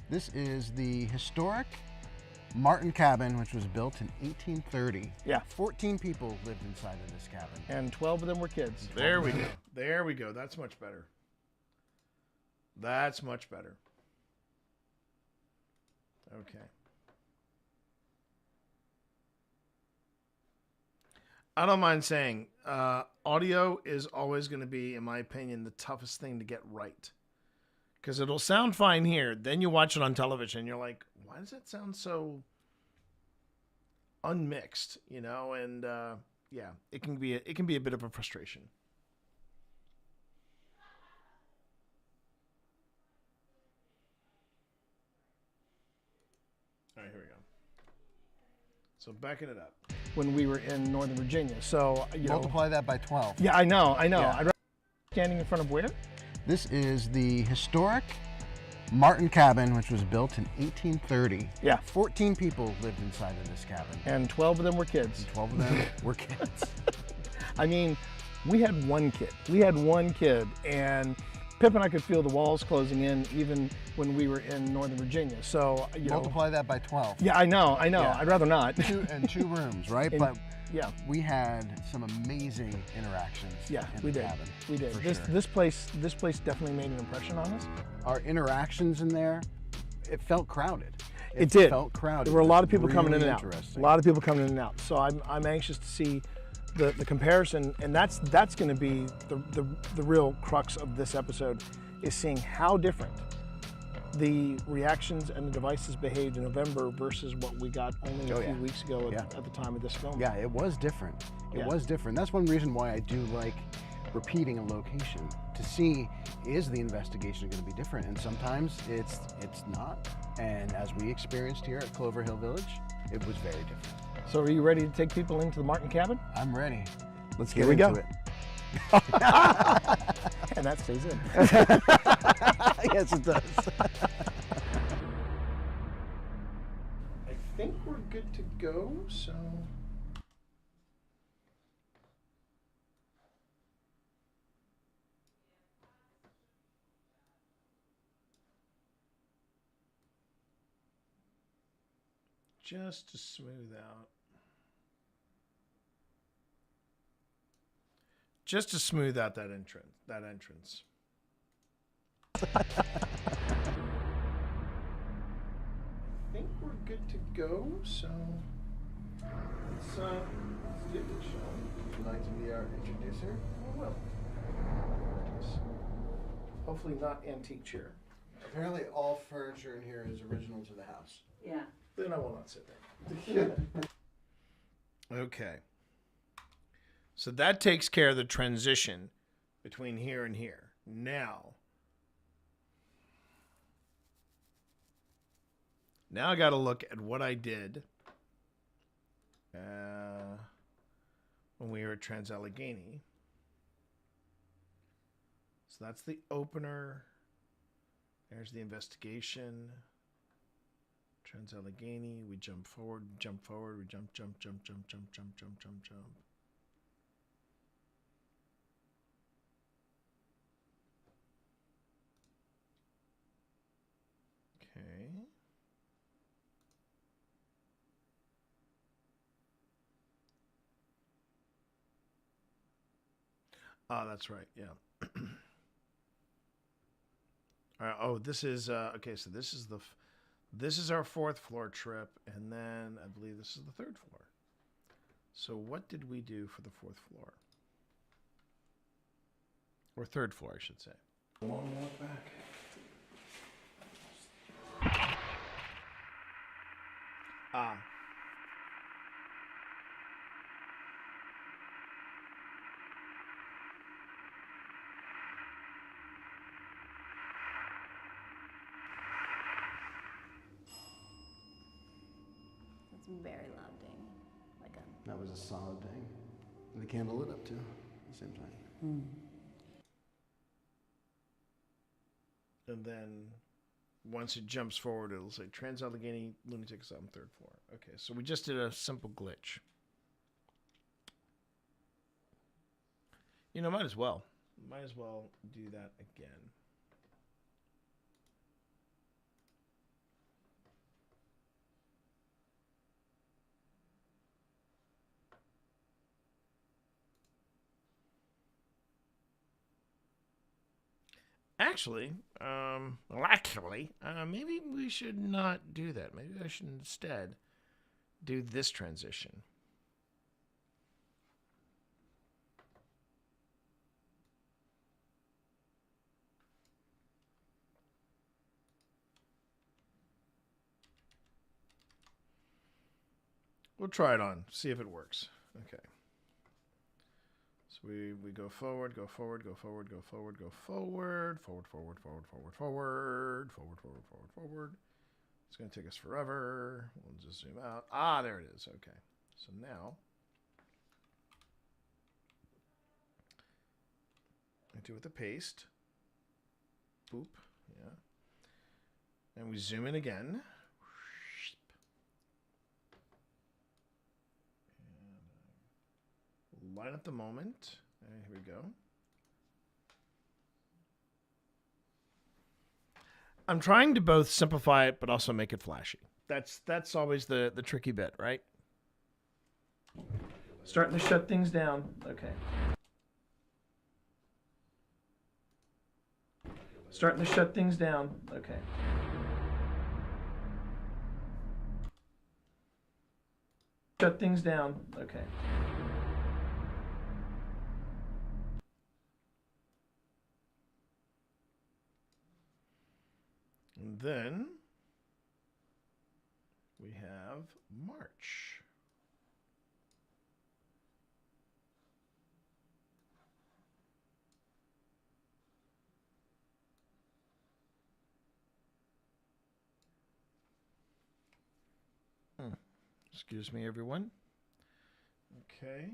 This is the historic Martin cabin, which was built in 1830. Yeah. 14 people lived inside of this cabin. And 12 of them were kids. There we go. There we go. That's much better. That's much better. Okay. I don't mind saying, audio is always going to be, in my opinion, the toughest thing to get right. Because it'll sound fine here. Then you watch it on television, and you're like, why does it sound so unmixed? You know, and yeah, it can be a bit of a frustration. All right, here we go. So backing it up. When we were in Northern Virginia. So, multiply that by 12. Yeah, I know. Yeah. I'd rather standing in front of where? This is the historic Martin cabin, which was built in 1830. Yeah. 14 people lived inside of this cabin. And 12 of them were kids. And 12 of them were kids. I mean, we had one kid. We had one kid, and Pip and I could feel the walls closing in even when we were in Northern Virginia. So, multiply that by 12. Yeah, I know. Yeah. I'd rather not. Two rooms, right? And, but yeah, we had some amazing interactions. Yeah, in we the did. cabin, We did. for This place definitely made an impression on us. Our interactions in there, it felt crowded. It did. Felt crowded. There were a lot of people Really coming in and out. interesting. A lot of people coming in and out. So I'm anxious to see the comparison, and that's going to be the real crux of this episode, is seeing how different the reactions and the devices behaved in November versus what we got only a few weeks ago at the time of this film. Yeah, it was different. It was different. That's one reason why I do like repeating a location, to see, is the investigation going to be different? And sometimes it's not. And as we experienced here at Clover Hill Village, it was very different. So are you ready to take people into the Martin cabin? I'm ready. Let's Here get we into go. it. And that stays in. Yes, it does. I think we're good to go, so. Just to smooth out. Just to smooth out that entrance. I think we're good to go, so let's get it, Sean. Would you like to be our introducer? Oh, well. hopefully not antique chair. Apparently, all furniture in here is original to the house. Yeah. Then I will not sit there. Okay. So that takes care of the transition between here and here. Now I got to look at what I did when we were at Trans-Allegheny. So that's the opener. There's the investigation. Trans-Allegheny. We jump forward, we jump, jump. Okay. Oh, that's right. Yeah. Oh, this is okay. So this is our 4th floor trip, and then I believe this is the 3rd floor. So what did we do for the 4th floor? Or 3rd floor, I should say. Long walk back. Ah. That's a very loud ding. Like a. That was a solid ding. And the candle lit up too at the same time. And then once it jumps forward, it'll say Trans-Allegheny Lunatic Asylum 3rd floor. Okay, so we just did a simple glitch. You know, might as well do that again. Actually, maybe we should not do that. Maybe I should instead do this transition. We'll try it on, see if it works. Okay. So we go forward, go forward, go forward, go forward, go forward, forward, forward, forward, forward, forward, forward, forward, forward, forward. It's going to take us forever. We'll just zoom out. Ah, there it is. Okay. So now I do it with the paste. Boop. Yeah. And we zoom in again. Line up the moment. And here we go. I'm trying to both simplify it but also make it flashy. That's always the tricky bit, right? Starting to shut things down. Okay. Starting to shut things down. Okay. Shut things down. Okay. And then we have March. Excuse me, everyone. Okay.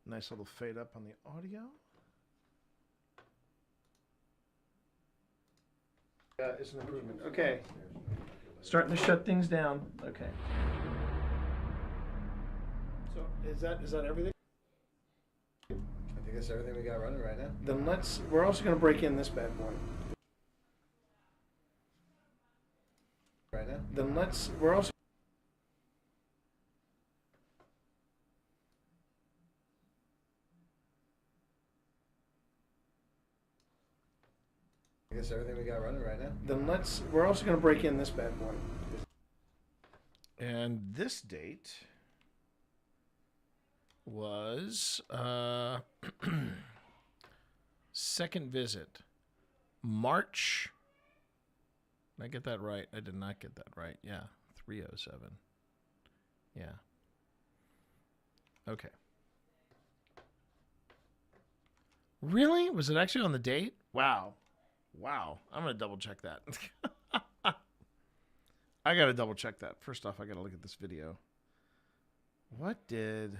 Nice little fade up on the audio. It's an improvement. Okay. Starting to shut things down. Okay. So is that everything? I think that's everything we got running right now. Then we're also going to break in this bad boy. Right now? Then we're also. I guess everything we got running right now. Then we're also going to break in this bad boy. And this date was second visit, March. Did I get that right? I did not get that right. Yeah, 307. Yeah. Okay. Really? Was it actually on the date? Wow. Wow. I'm going to double check that. I got to double check that. First off, I got to look at this video. What is...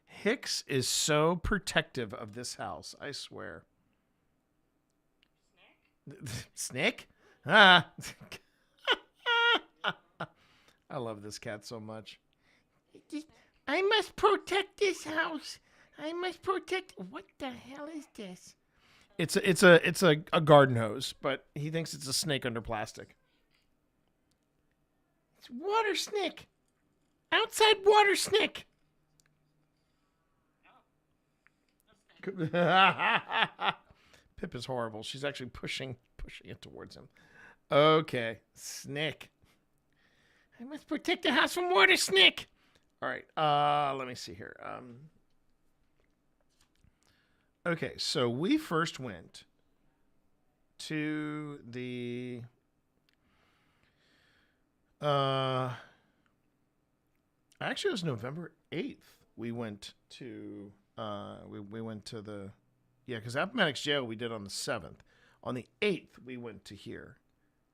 Hicks is so protective of this house, I swear. Snake? Ah. I love this cat so much. I must protect this house. I must protect. What the hell is this? It's a garden hose, but he thinks it's a snake under plastic. It's water snake. Outside water snake. Pip is horrible. She's actually pushing it towards him. Okay, snake. I must protect the house from water snake. All right, let me see here. Okay, so we first went to the actually it was November 8th. We went to we went to the because Appomattox Jail we did on the 7th. On the 8th we went to here.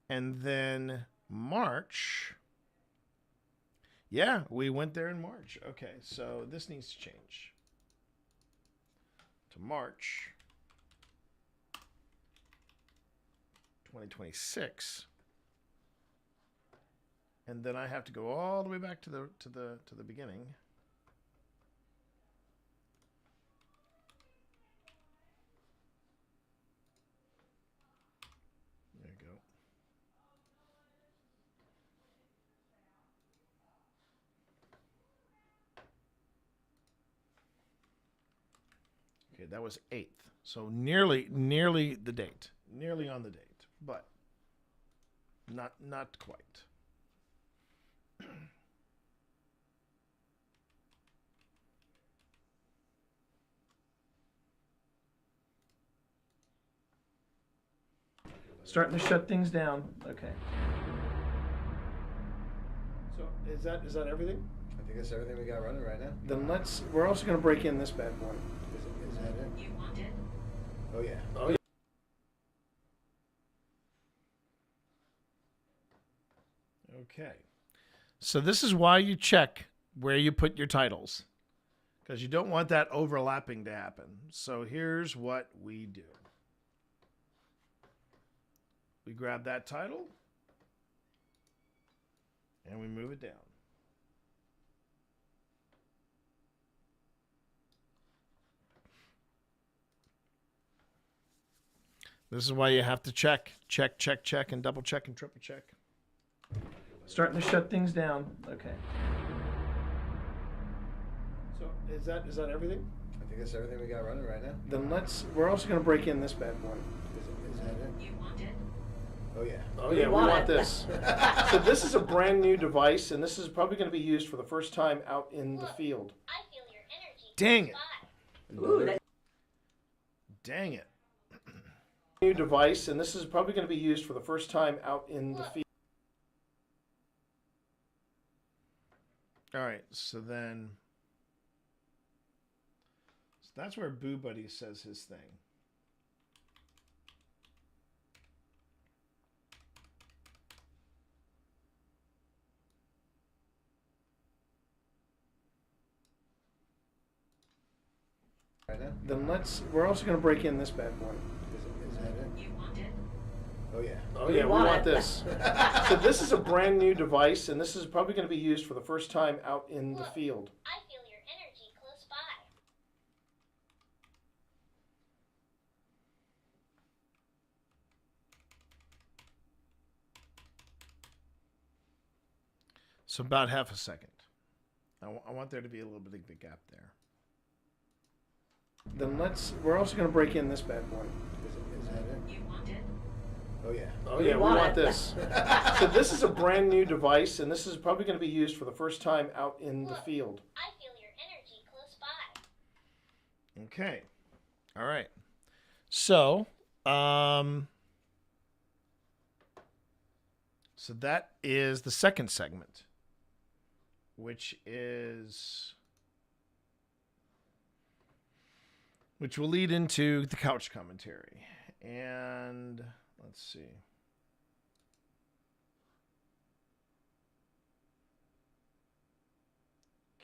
And then March. Yeah, we went there in March. Okay, so this needs to change to March 2026, and then I have to go all the way back to the beginning. There you go. Okay, that was 8th. So nearly the date. Nearly on the date, but not quite. Starting to shut things down. Okay. So is that everything? I think that's everything we got running right now. Then we're also going to break in this bad boy. Is that it? You want it? Oh yeah. Oh yeah. Okay. So this is why you check where you put your titles, because you don't want that overlapping to happen. So here's what we do. We grab that title and we move it down. This is why you have to check, and double check and triple check. Starting to shut things down. Okay. So is that everything? I think that's everything we got running right now. Then we're also going to break in this bad boy. Is that it? You want it? Oh yeah. Oh yeah, we want this. So this is a brand new device, and this is probably going to be used for the first time out in the field. I feel your energy. Dang it. Ooh, Dang it. New device, and this is probably going to be used for the first time out in the field. All right, so that's where Boo Buddy says his thing. Right now. Then we're also going to break in this bad boy. Is that it? you want it? Oh yeah. Oh yeah, we want this. So this is a brand new device, and this is probably going to be used for the first time out in the field. I feel your energy close by. So about half a second. I want there to be a little bit of a gap there. Then we're also going to break in this bad boy. Is that it? You want it? Oh yeah. Oh yeah, we want this. So this is a brand new device, and this is probably going to be used for the first time out in the field. I feel your energy close by. Okay. All right. So, so that is the second segment, which will lead into the couch commentary. And let's see.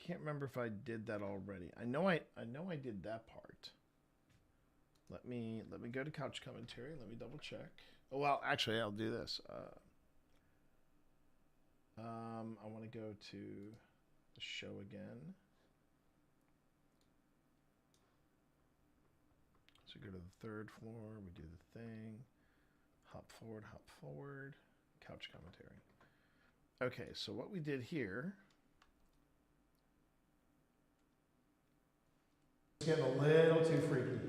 Can't remember if I did that already. I know I did that part. Let me go to couch commentary. Let me double check. Oh, well, actually, I'll do this. I want to go to the show again. So go to the third floor. We do the thing. Hop forward. Couch commentary. Okay, so what we did here. It's getting a little too freaky.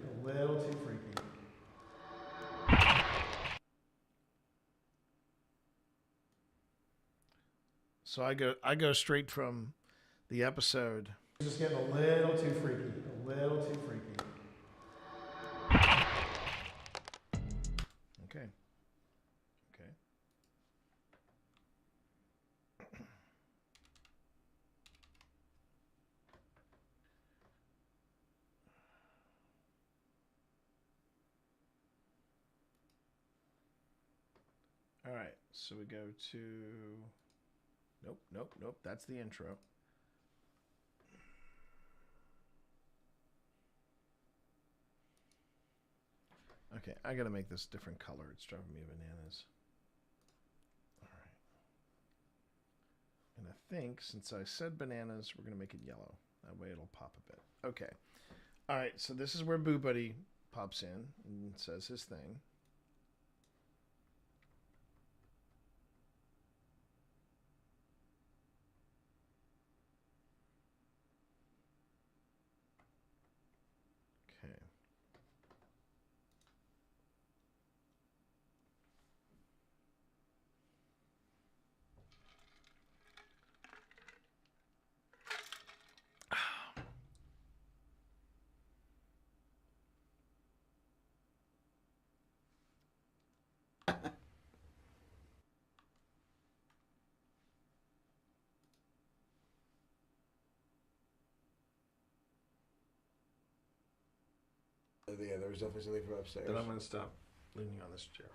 So I go straight from the episode. It's just getting a little too freaky. Okay. All right, so we go to... Nope, that's the intro. Okay, I gotta make this different color. It's driving me bananas. All right. And I think since I said bananas, we're gonna make it yellow. That way it'll pop a bit. Okay. All right, so this is where Boo Buddy pops in and says his thing. Okay. Yeah, there was definitely something from upstairs. Then I'm going to stop leaning on this chair.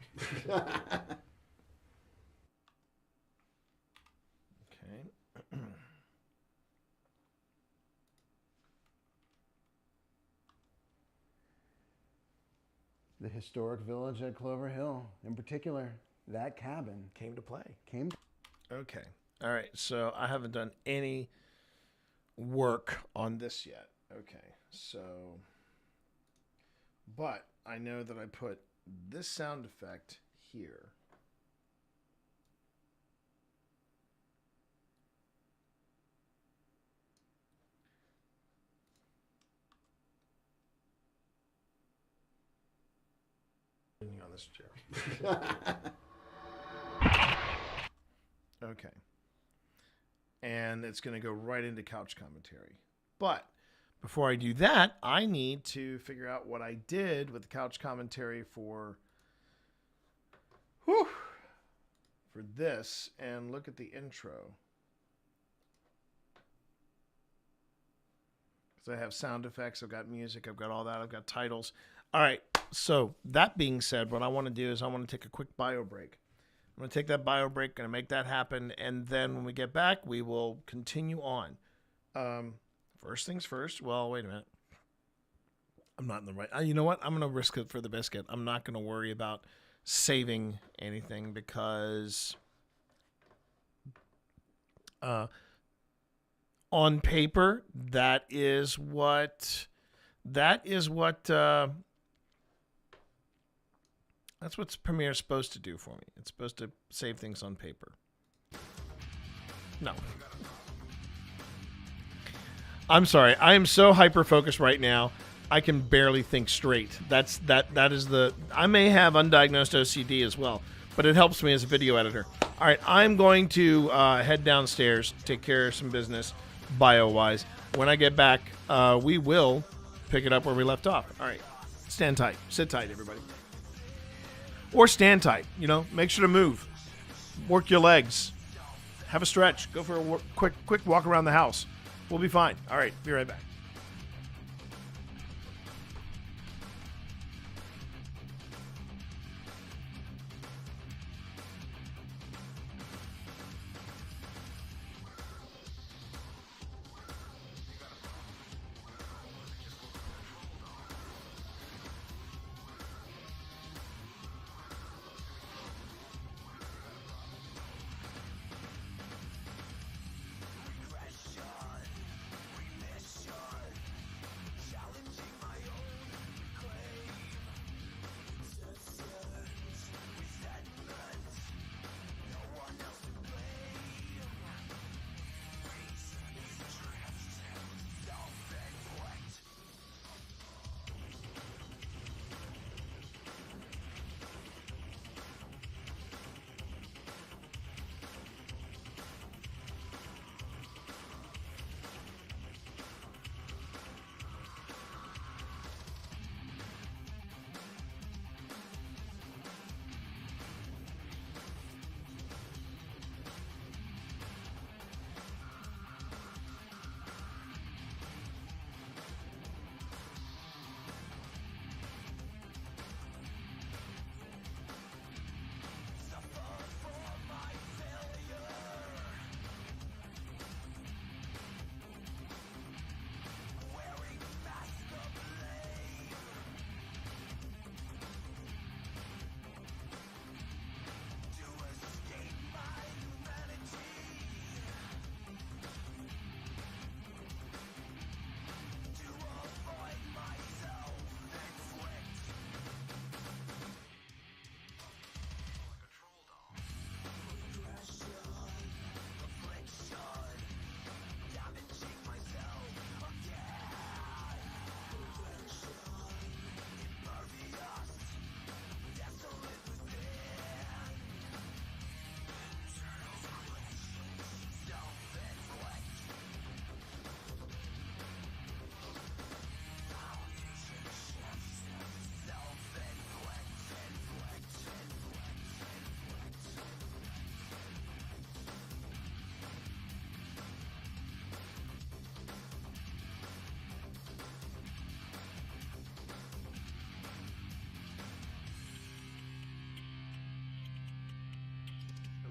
Okay. The historic village at Clover Hill, in particular, that cabin Came to play. Okay. All right. So I haven't done any work on this yet. Okay. So, but I know that I put this sound effect here. Leaning on this chair. Okay. And it's going to go right into couch commentary. But before I do that, I need to figure out what I did with the couch commentary for this and look at the intro. Because I have sound effects, I've got music, I've got all that, I've got titles. All right, so that being said, what I want to do is I want to take a quick bio break. I'm going to take that bio break, going to make that happen, and then when we get back, we will continue on. First things first. Well, wait a minute. I'm not in the right... you know what? I'm going to risk it for the biscuit. I'm not going to worry about saving anything because on paper, that's what Premiere's supposed to do for me. It's supposed to save things on paper. No. I'm sorry. I am so hyper-focused right now I can barely think straight. That is the. I may have undiagnosed OCD as well, but it helps me as a video editor. All right, I'm going to head downstairs, take care of some business, bio-wise. When I get back, we will pick it up where we left off. All right, stand tight, sit tight, everybody, or stand tight. You know, make sure to move, work your legs, have a stretch, go for a quick walk around the house. We'll be fine. All right, be right back.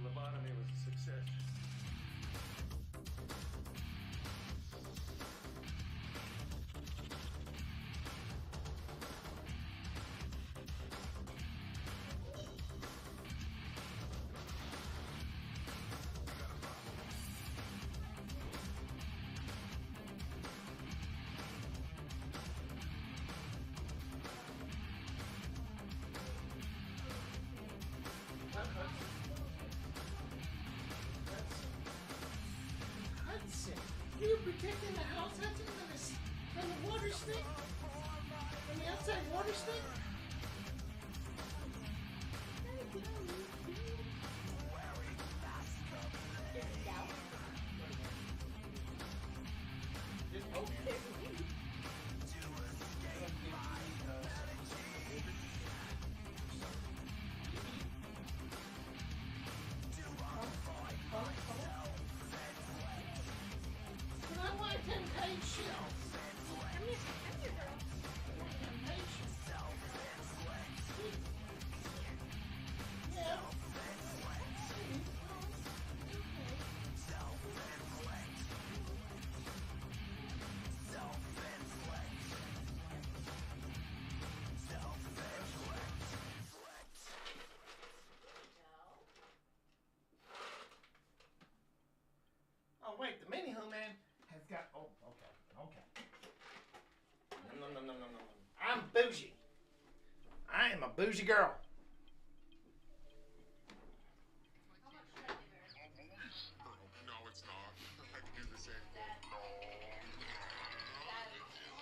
Lobotomy was a success. Are you protecting the house Hudson, from the water stick? From the outside water stick? Oh wait, the mini who man has got. Oh, okay. No. I'm bougie. I am a bougie girl.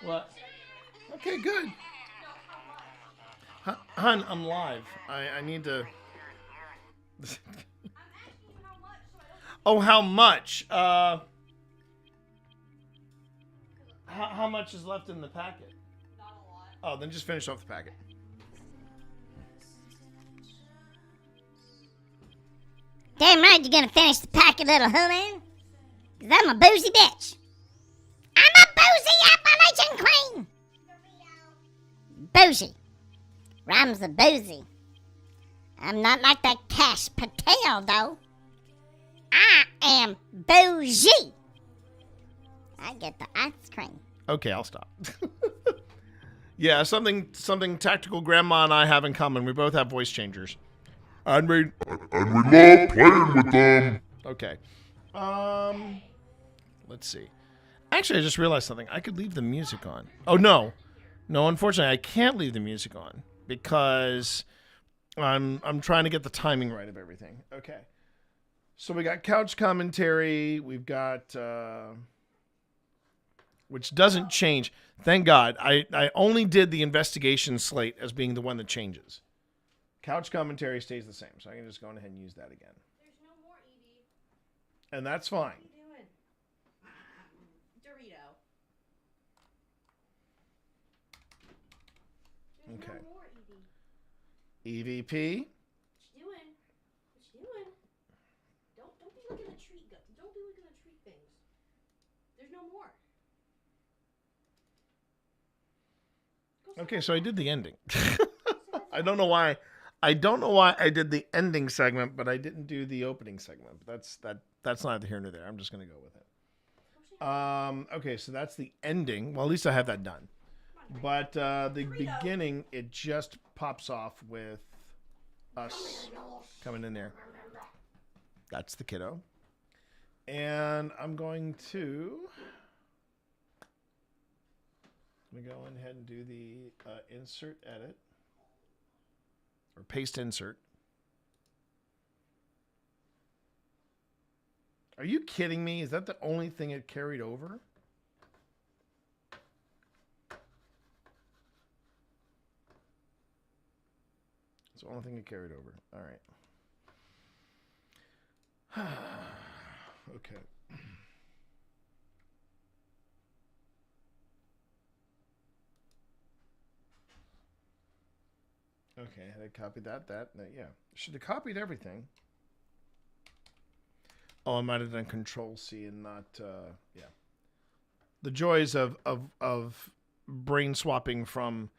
What? Okay, good. Hun, I'm live. I need to. Oh, how much? How much is left in the packet? Not a lot. Oh, then just finish off the packet. Damn right you're gonna finish the packet, little human. Cause I'm a boozy bitch. I'm a boozy Appalachian queen. Bougie. Rhymes with boozy. I'm not like that cash potato, though. I am bougie. I get the ice cream. Okay, I'll stop. Yeah, something tactical grandma and I have in common. We both have voice changers. And we love playing with them. Okay. Let's see. Actually, I just realized something. I could leave the music on. Oh, no. No, unfortunately, I can't leave the music on because I'm trying to get the timing right of everything. Okay. So we got couch commentary. We've got which doesn't change. Thank God. I only did the investigation slate as being the one that changes. Couch commentary stays the same, so I can just go ahead and use that again. There's no more Evie. And that's fine. What are you doing? Dorito. There's Okay. no more Evie. EVP. What you doing? What you doing? Don't be looking at treat. Don't be looking at treat things. There's no more. Okay, so I did the ending. I don't know why I did the ending segment, but I didn't do the opening segment. But that's neither here nor there. I'm just gonna go with it. Okay, so that's the ending. Well, at least I have that done. But the beginning, it just pops off with us coming in there. That's the kiddo. And I'm going to go ahead and do the insert edit. Or paste insert. Are you kidding me? Is that the only thing it carried over? It's the only thing it carried over. All right. Okay. Okay, I had to copy that, yeah. Should have copied everything. Oh, I might have done Control C and not, yeah. The joys of brain swapping from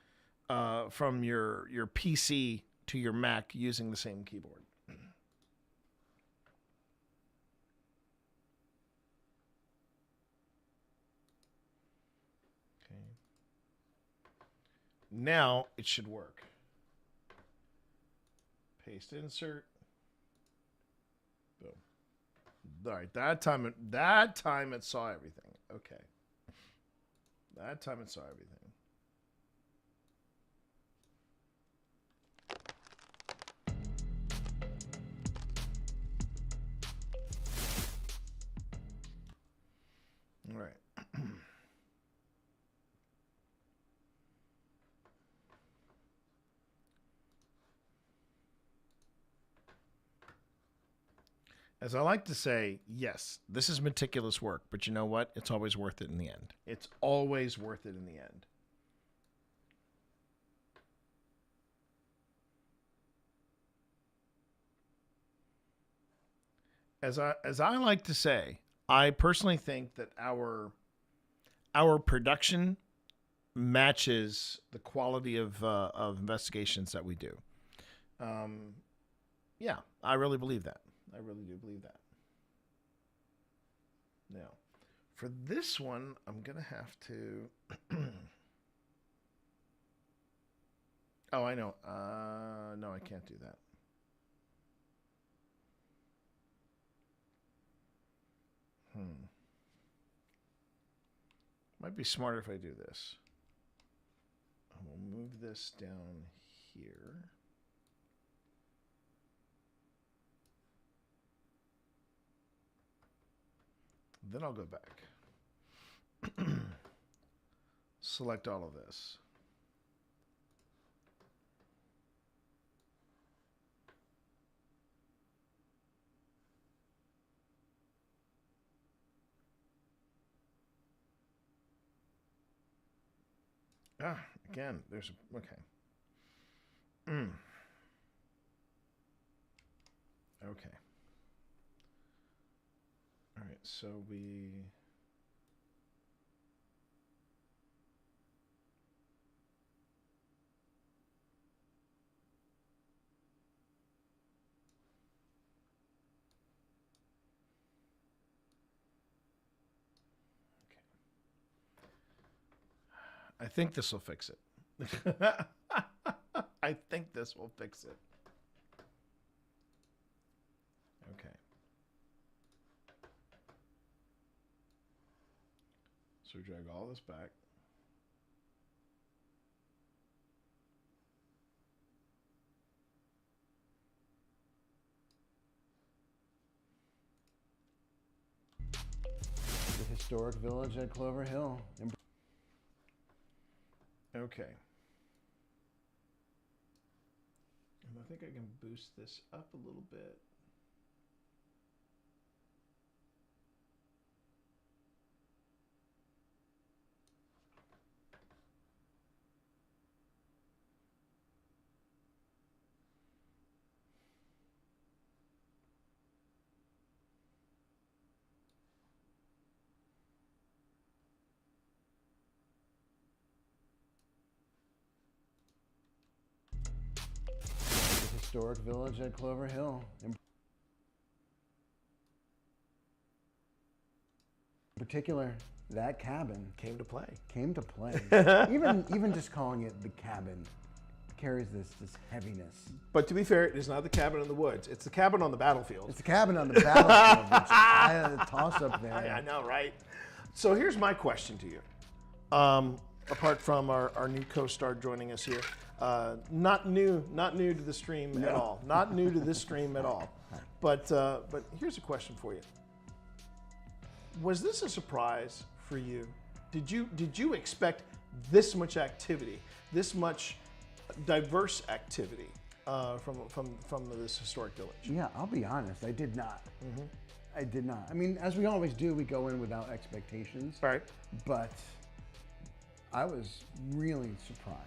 your PC to your Mac using the same keyboard. Okay. Now it should work. Paste insert. Boom. All right, that time it saw everything. Okay. That time it saw everything. All right. As I like to say, yes, this is meticulous work, but you know what? It's always worth it in the end. It's always worth it in the end. As I like to say, I personally think that our production matches the quality of investigations that we do. Yeah, I really believe that. I really do believe that. Now, for this one, I'm going to have to... Oh, I know. No, I can't do that. Might be smarter if I do this. I will move this down here. Then I'll go back. Select all of this. Again, there's okay. Okay. All right, so we. I think this will fix it. I think this will fix it. Okay. So we drag all this back. The historic village at Clover Hill. Okay. And I think I can boost this up a little bit. The historic village at Clover Hill. In particular, that cabin came to play. Came to play. even just calling it the cabin carries this heaviness. But to be fair, it is not the cabin in the woods. It's the cabin on the battlefield. It's the cabin on the battlefield, which I had a toss up there. I know, right? So here's my question to you. Apart from our new co-star joining us here, not new to the stream at all. Not new to this stream at all. But here's a question for you. Was this a surprise for you? Did you expect this much activity, this much diverse activity from this historic village? Yeah, I'll be honest, I did not. I did not. I mean, as we always do, we go in without expectations. Right. But I was really surprised.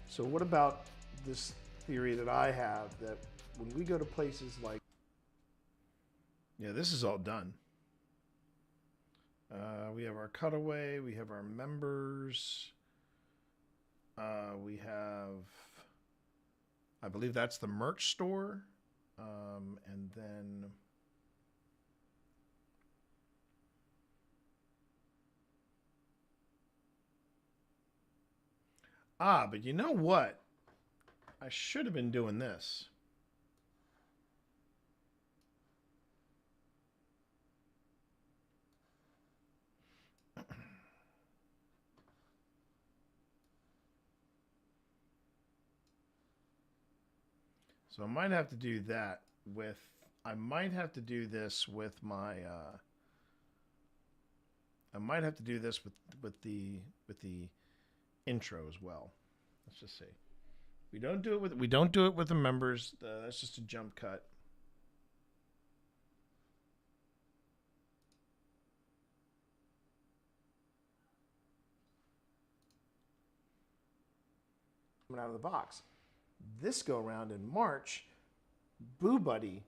So what about this theory that I have that when we go to places like... Yeah, this is all done. We have our cutaway, we have our members, we have, I believe that's the merch store, and then but you know what? I should have been doing this. So I might have to do that with, I might have to do this with my, I might have to do this with the intro as well. Let's just see. We don't do it with the members. That's just a jump cut. Coming out of the box. This go around in March, Boo Buddy.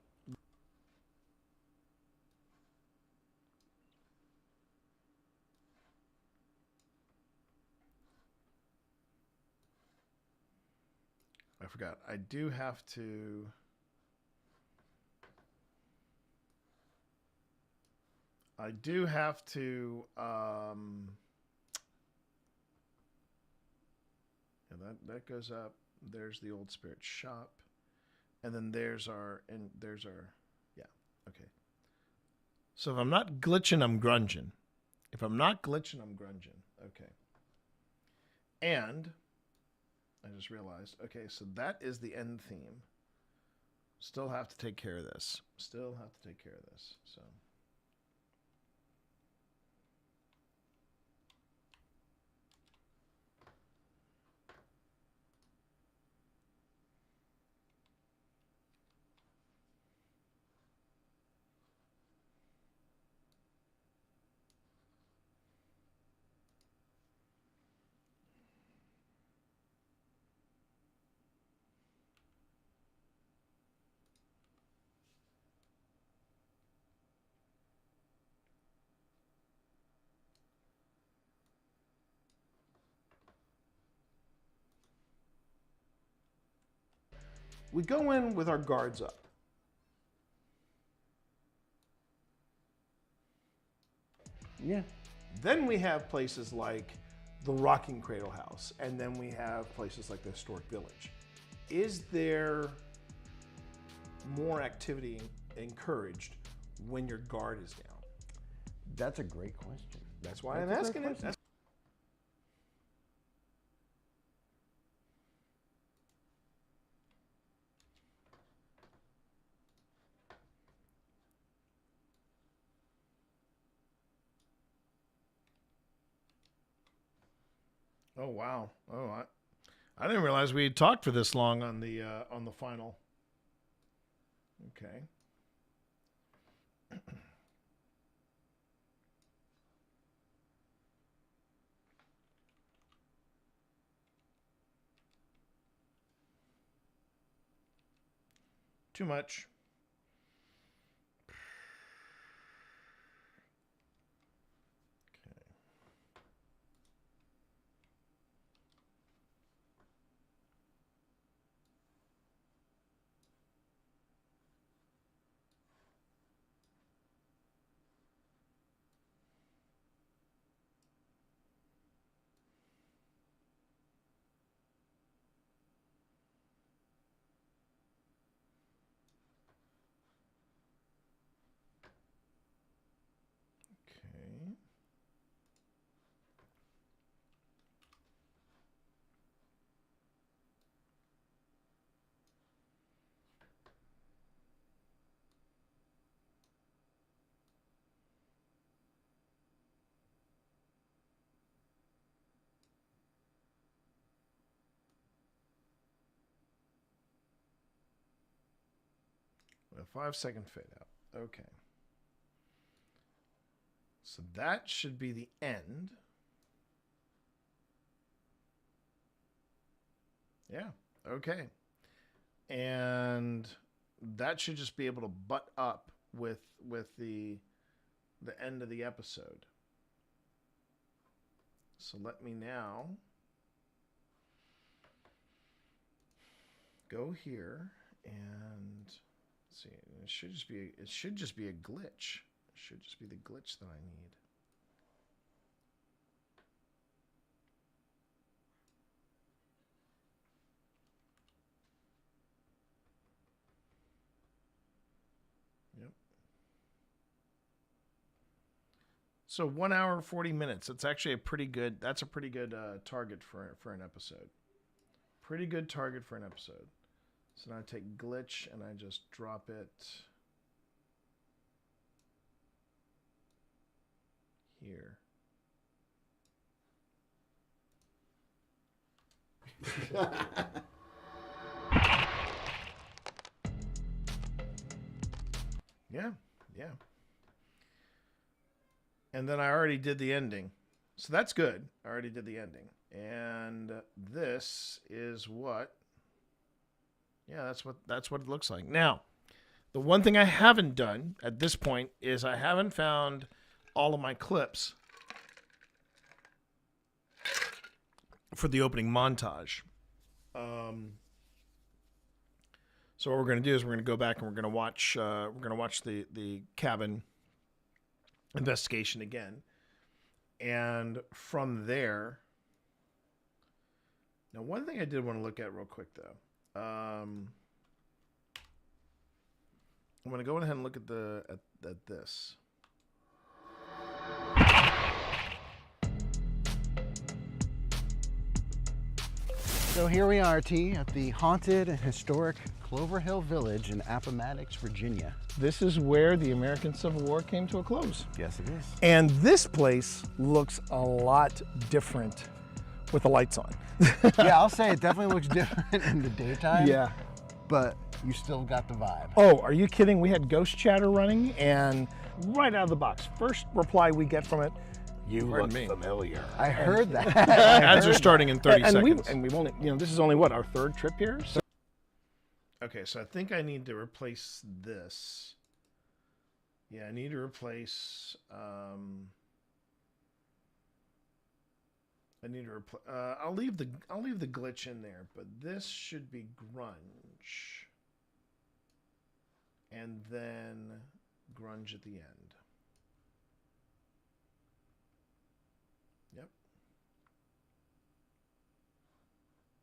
I forgot. I do have to. Yeah, that goes up. There's the Old Spirit shop, and then there's our yeah, okay. So if I'm not glitching, I'm grunging. If I'm not glitching, I'm grunging. Okay. And I just realized, okay, so that is the end theme. Still have to take care of this. So. we go in with our guards up. Yeah. Then we have places like the Rocking Cradle House, and then we have places like the Historic Village. Is there more activity encouraged when your guard is down? That's a great question. That's why I'm asking it. Oh wow! Oh, I didn't realize we had talked for this long on the final. Okay. Too much. Okay. A 5-second fade out. Okay. So that should be the end. Yeah. Okay. And that should just be able to butt up with the end of the episode. So let me now go here and see. It should just be a glitch. It should just be the glitch that I need. Yep. So 1 hour 40 minutes. That's actually a pretty good. That's a pretty good target for an episode. Pretty good target for an episode. So now I take glitch and I just drop it here. Yeah, yeah. And then I already did the ending. So that's good. I already did the ending. And this is what, yeah, that's what it looks like. Now, the one thing I haven't done at this point is I haven't found all of my clips for the opening montage. So what we're going to do is we're going to go back and we're going to watch the cabin investigation again. And from there, now one thing I did want to look at real quick though. I'm going to go ahead and look at this. So here we are, T, at the haunted and historic Clover Hill Village in Appomattox, Virginia. This is where the American Civil War came to a close. Yes, it is. And this place looks a lot different with the lights on. Yeah, I'll say it definitely looks different in the daytime. Yeah. But you still got the vibe. Oh, are you kidding? We had ghost chatter running, and right out of the box, first reply we get from it, "You look familiar." I heard that. Ads are starting in 30 seconds. And we've only, this is only what, our third trip here? So. Okay, so I think I need to replace this. Yeah, I need to replace. I'll leave the glitch in there, but this should be grunge. and then grunge at the end. Yep.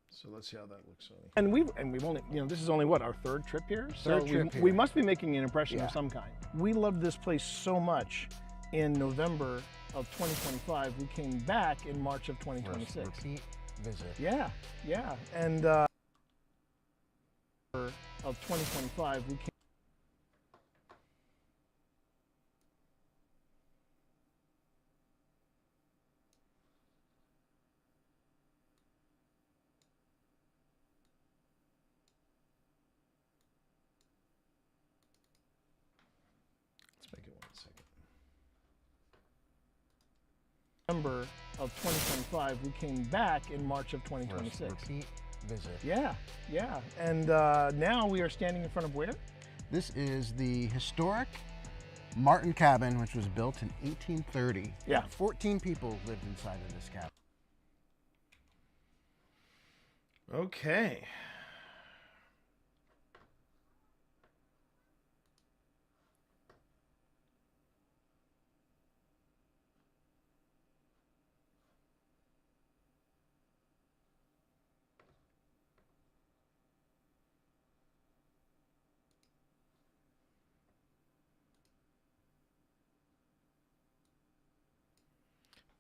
So let's see how that looks. And we've only, this is only what, our third trip here? So we must be making an impression of some kind. We loved this place so much in November of 2025. We came back in March of 2026. Repeat visit. Yeah. And of 2025, we came. November of 2025, we came back in March of 2026. Repeat visit. Yeah. And now we are standing in front of where? This is the historic Martin cabin, which was built in 1830. Yeah. 14 people lived inside of this cabin. Okay.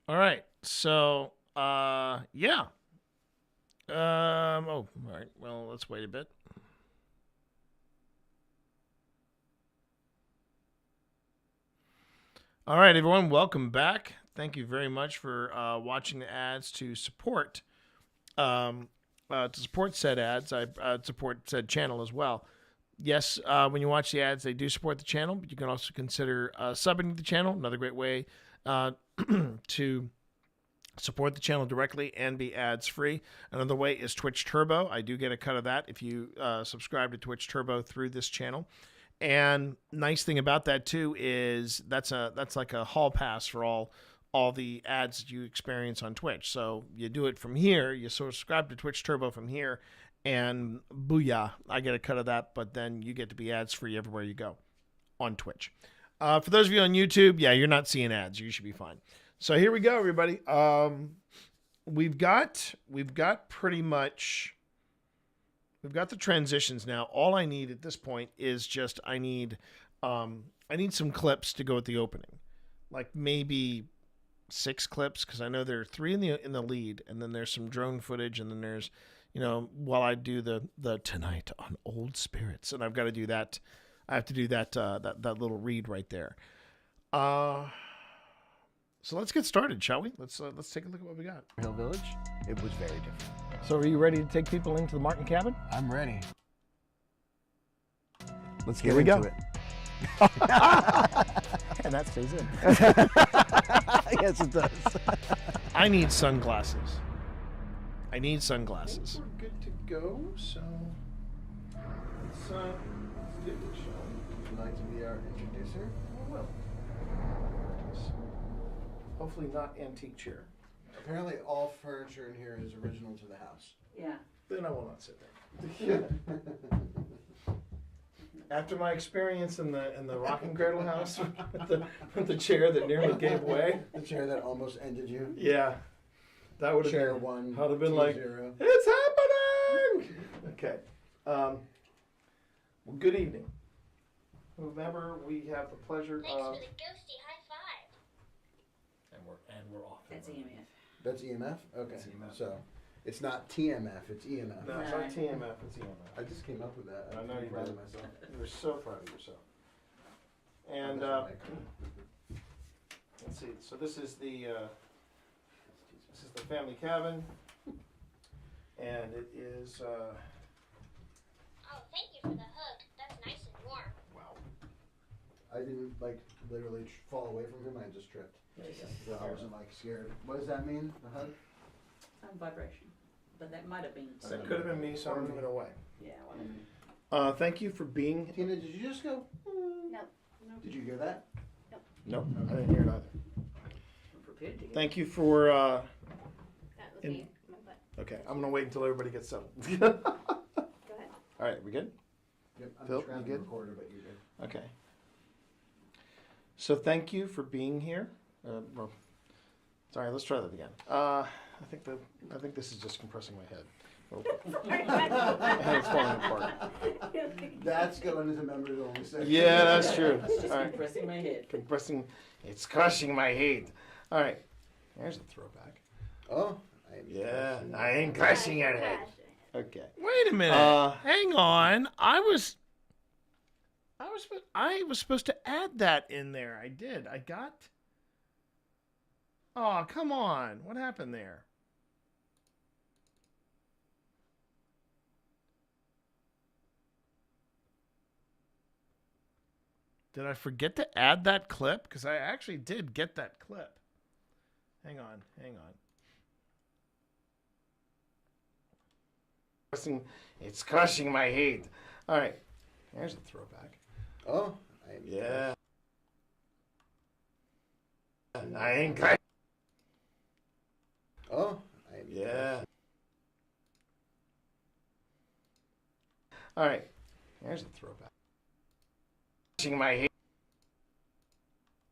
All right. So, yeah. All right. Well, let's wait a bit. All right, everyone. Welcome back. Thank you very much for watching the ads to support said ads. I support said channel as well. Yes, when you watch the ads, they do support the channel, but you can also consider subbing to the channel. Another great way to support the channel directly and be ads free. Another way is Twitch Turbo. I do get a cut of that if you subscribe to Twitch Turbo through this channel. And nice thing about that too is that's like a hall pass for all the ads that you experience on Twitch. So you do it from here, you subscribe to Twitch Turbo from here, and booyah, I get a cut of that, but then you get to be ads free everywhere you go on Twitch. For those of you on YouTube, yeah, you're not seeing ads. You should be fine. So here we go, everybody. We've got pretty much, we've got the transitions now. All I need at this point is just I need some clips to go with the opening, like maybe 6 clips, because I know there are 3 in the lead, and then there's some drone footage, and then there's, while I do the tonight on Old Spirits, and I've got to do that. I have to do that little read right there. So let's get started, shall we? Let's take a look at what we got. Hill Village, it was very different. So are you ready to take people into the Martin cabin? I'm ready. Let's Here get we into go. it. And that stays in. Yes, it does. I need sunglasses. I need sunglasses. We're good to go, so let's give it a shot. Would you like to be our introducer? Well, hopefully not antique chair. Apparently all furniture in here is original to the house. Yeah. Then I will not sit there. After my experience in the rocking cradle house with the chair that nearly gave way. The chair that almost ended you. Yeah. That would have Chair been, one. I'd have been like, 0. it's happening! Okay. Well, good evening. Whomever we have the pleasure Thanks of. for the ghosty high five. And we're off. That's EMF. That's EMF? Okay. That's EMF. So it's not TMF, it's EMF. No, it's not TMF, it's EMF. I just came up with that. I know I'm you proud did. of myself. You're so proud of yourself. And let's see. So this is the family cabin, and it is. Oh, thank you for the hug. That's nice and warm. Wow. I didn't literally fall away from him. I just tripped. There you So I wasn't scared. What does that mean? The hug? Some vibration. But that might have been. That could have been me, so I'm moving away. Yeah, whatever. Thank you for being. Tina, did you just go? No. Did you hear that? Nope, I didn't hear it either. I'm prepared to hear. Thank you for. That was me. My butt. Okay, I'm gonna wait until everybody gets settled. Go ahead. All right, we good? Yep, I'm Phil, just grabbing you the good? recorder, but you're good. Okay. So thank you for being here. Well, sorry, let's try that again. I think this is just compressing my head. My head's falling apart. That's going into members only section. Yeah, that's true. It's just All right. compressing my head. Compressing. It's crushing my head. All right. There's a throwback. Oh. Yeah, I ain't crashing your head. Okay. Wait a minute. Hang on. I was supposed to add that in there. I did. I got. Oh, come on. What happened there? Did I forget to add that clip? Because I actually did get that clip. Hang on. It's crushing my head. All right. There's a throwback. Oh. Yeah. I ain't crashing. Oh. Yeah. All right. There's a throwback. Crushing my head.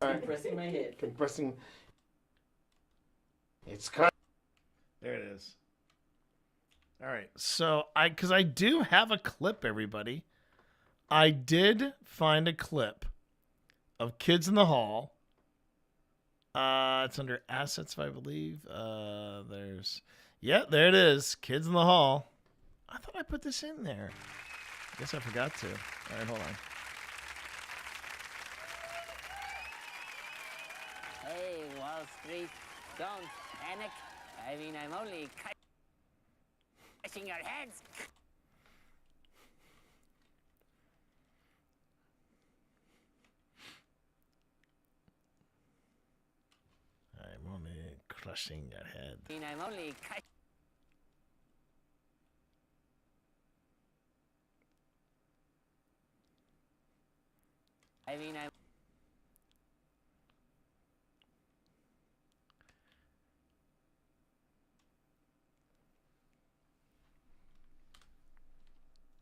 All right. Compressing my head. Compressing. It's There it is. All right. So because I do have a clip, everybody. I did find a clip of Kids in the Hall. It's under assets, if I believe. There it is. Kids in the Hall. I thought I put this in there. I guess I forgot to. All right, hold on. Hey, Wall Street, don't panic. I mean, I'm only crushing your heads. I'm only crushing your head. I mean, I'm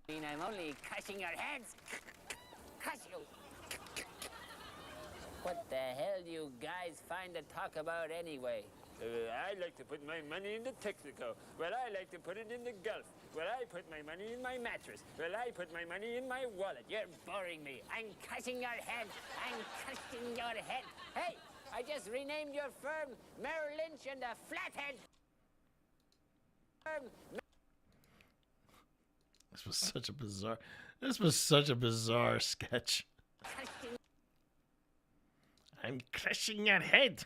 only I'm only crushing your heads. Crush you. What the hell do you guys find to talk about anyway? I like to put my money into Texaco. Well, I like to put it in the Gulf. Well, I put my money in my mattress. Well, I put my money in my wallet. You're boring me. I'm crushing your head. I'm crushing your head. Hey, I just renamed your firm Merrill Lynch and a Flathead. This was such a bizarre sketch. I'm crushing your head.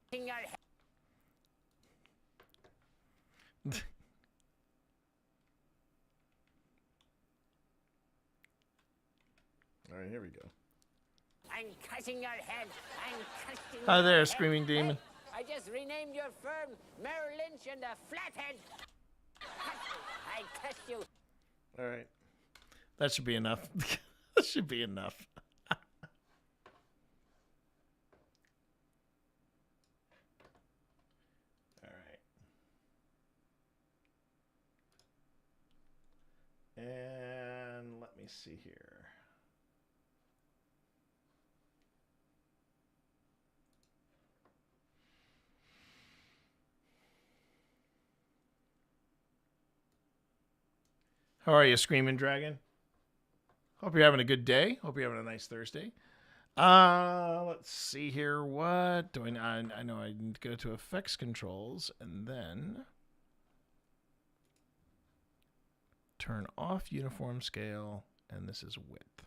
Crushing your head. All right, here we go. I'm crushing your head. I'm crushing Hi your there, head. Screaming Demon. Hey, I just renamed your firm Merrill Lynch and a Flathead. I crush you. All right. That should be enough. That should be enough. All right. And let me see here. How are you, Screaming Dragon? Hope you're having a good day. Hope you're having a nice Thursday. Let's see here. What do I know I need to go to effects controls and then turn off uniform scale, and this is width.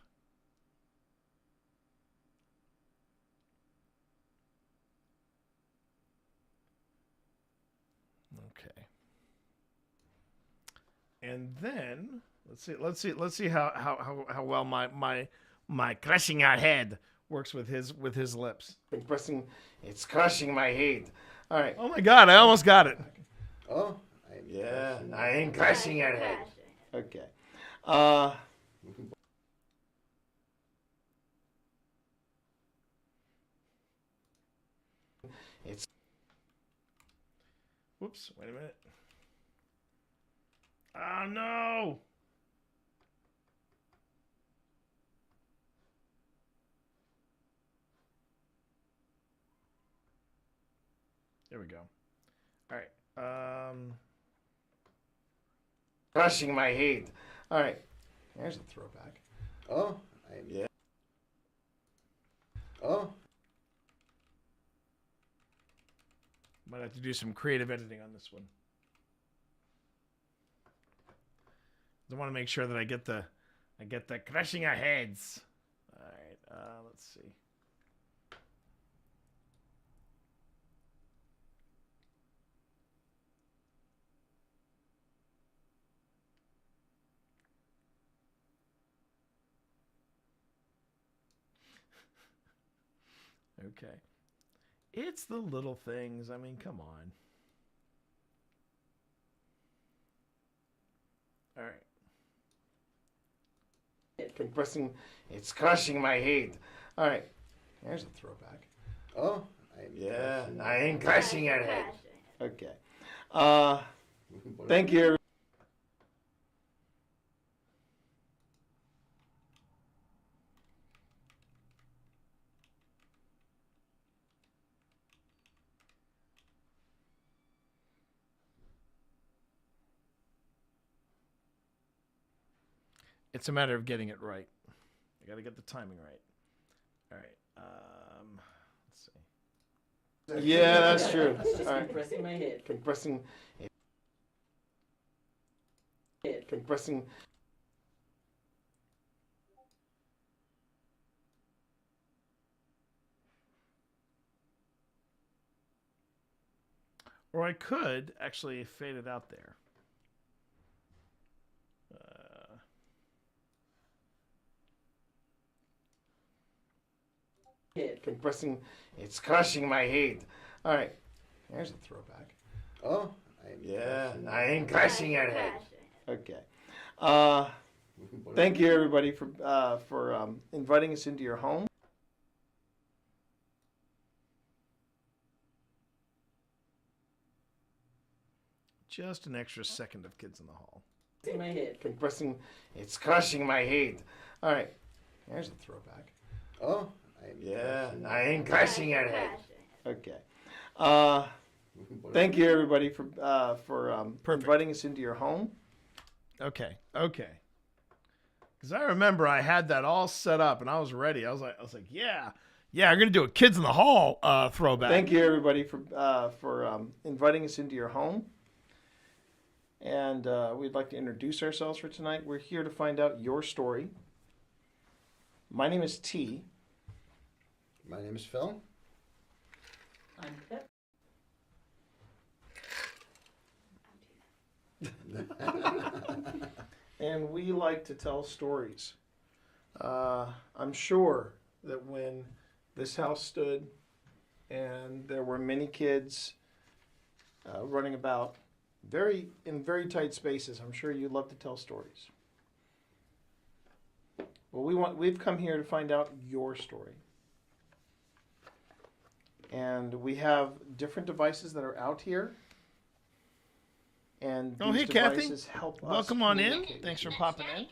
Okay. And then let's see how well my crushing our head works with his lips. It's crushing my head. All right. Oh my God! I almost got it. Oh. Yeah, I ain't crushing your head. Okay. It's. Whoops! Wait a minute. Oh no! There we go. All right. Crushing my head. All right. There's a throwback. Oh, Yeah. Oh. Might have to do some creative editing on this one. I want to make sure that I get the crushing our heads. All right. Let's see. Okay. It's the little things. I mean, come on. All right. Compressing. It's crushing my head. All right. There's a throwback. Oh. Yeah. I ain't crushing your head. Okay. Thank you. It's a matter of getting it right. I got to get the timing right. All right. Let's see. Yeah, that's true. Just All right. compressing my head. Compressing. Compressing. Or I could actually fade it out there. Compressing. It's crushing my head. All right. There's a throwback. Oh. Yeah. I ain't crushing your head. Okay. Thank you, everybody, for inviting us into your home. Just an extra second of Kids in the Hall. In my head. Compressing. It's crushing my head. All right. There's a throwback. Oh. Yeah. I ain't crushing your head. Okay. Thank you, everybody, for inviting us into your home. Okay. Because I remember I had that all set up and I was ready. I was like, yeah, I'm gonna do a Kids in the Hall throwback. Thank you, everybody, for inviting us into your home. And we'd like to introduce ourselves for tonight. We're here to find out your story. My name is T. My name is Phil. I'm Pip. And we like to tell stories. I'm sure that when this house stood and there were many kids running about in very tight spaces, I'm sure you love to tell stories. Well, we've come here to find out your story. And we have different devices that are out here. And Oh, these hey, Kathy. devices help us Welcome on in. communicate. Thanks for popping in.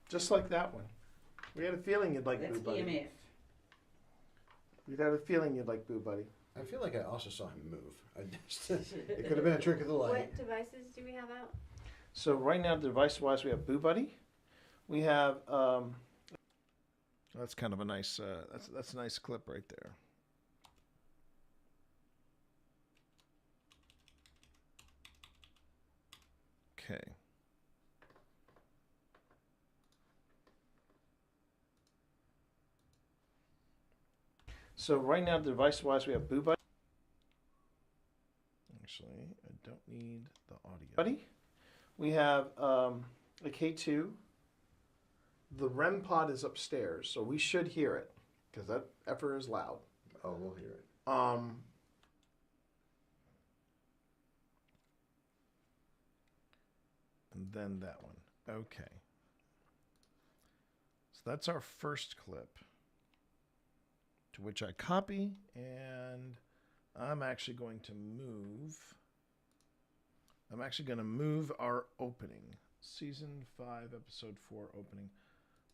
Just like that one. We had a feeling you'd like That's Boo Buddy. EMF. We'd had a feeling you'd like Boo Buddy. I feel like I also saw him move. It could have been a trick of the light. What devices do we have out? So right now, device-wise, we have Boo Buddy. We have That's kind of a nice. That's a nice clip right there. Okay. So right now, device-wise, we have Boo Buddy. Actually, I don't need the audio. Buddy. We have a K2. The REM pod is upstairs, so we should hear it because that effer is loud. Oh, we'll hear it. And then that one. Okay. So that's our first clip, to which I copy, and I'm actually going to move I'm actually going to move our opening. Season 5, Episode 4 opening.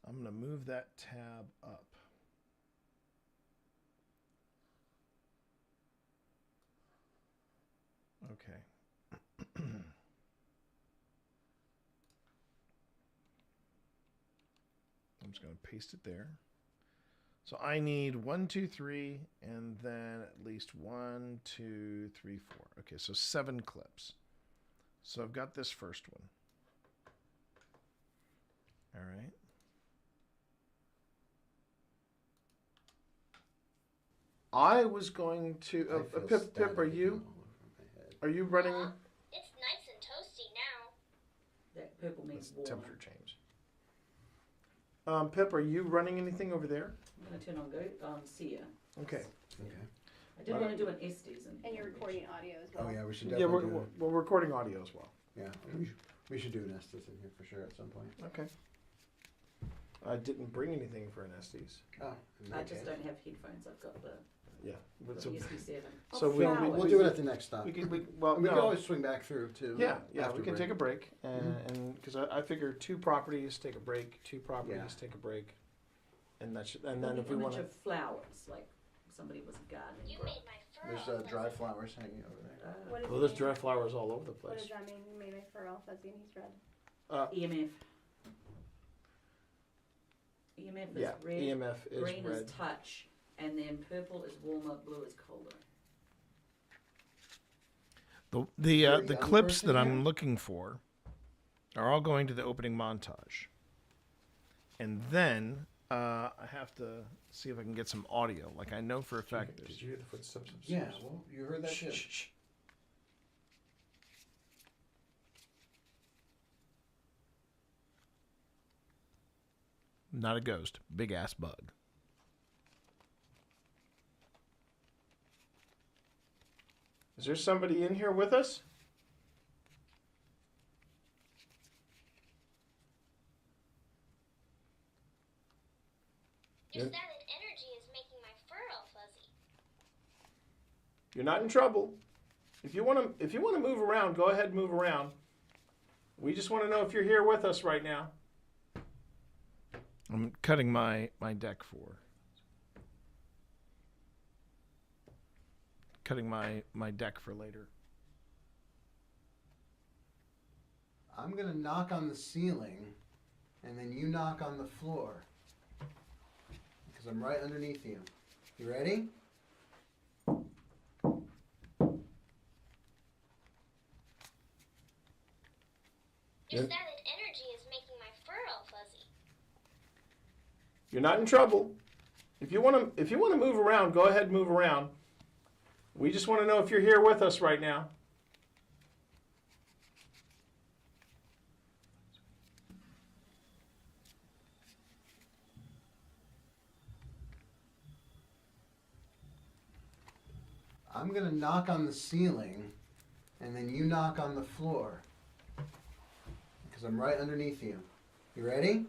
I'm going to move that tab up. Okay. I'm just going to paste it there. So I need 1, 2, 3, and then at least 1, 2, 3, 4. Okay, so 7 clips. So I've got this first one. All right. I was going to. Pip, are you running? It's nice and toasty now. That purple means warm. Temperature change. Pip, are you running anything over there? I'm going to turn on Sia. Okay. I did want to do an Estes. And you're recording audio as well. Oh yeah, we should Yeah, definitely we're recording audio as well. Yeah, we should do an Estes in here for sure at some point. Okay. I didn't bring anything for an Estes. Oh, I just don't have headphones. I've got the So, SD7. so we'll do it at the next stop. We can can always swing back through too. Yeah, after we can break. take a break, and because I figure 2 properties take a break, 2 properties take a break, and then if we want to. Of flowers, like somebody was gardening. You made my fur. There's dry flowers hanging over there. What does Well, it there's mean? dry flowers all over the What place. does that mean? You made my fur all fuzzy and he's red. EMF. EMF is red. EMF is green red. is touch, and then purple is warmer, blue is colder. The clips that I'm looking for are all going to the opening montage, and then I have to see if I can get some audio. Like I know for a fact. Did you hear the footsteps? Yeah, well, you heard that too. Not a ghost, big ass bug. Is there somebody in here with us? Your static energy is making my fur all fuzzy. You're not in trouble. If you want to move around, go ahead and move around. We just want to know if you're here with us right now. I'm cutting my deck for. Cutting my deck for later. I'm gonna knock on the ceiling, and then you knock on the floor. Because I'm right underneath you. You ready? Your static energy is making my fur all fuzzy. You're not in trouble. If you want to move around, go ahead and move around. We just want to know if you're here with us right now. I'm gonna knock on the ceiling, and then you knock on the floor. Because I'm right underneath you. You ready?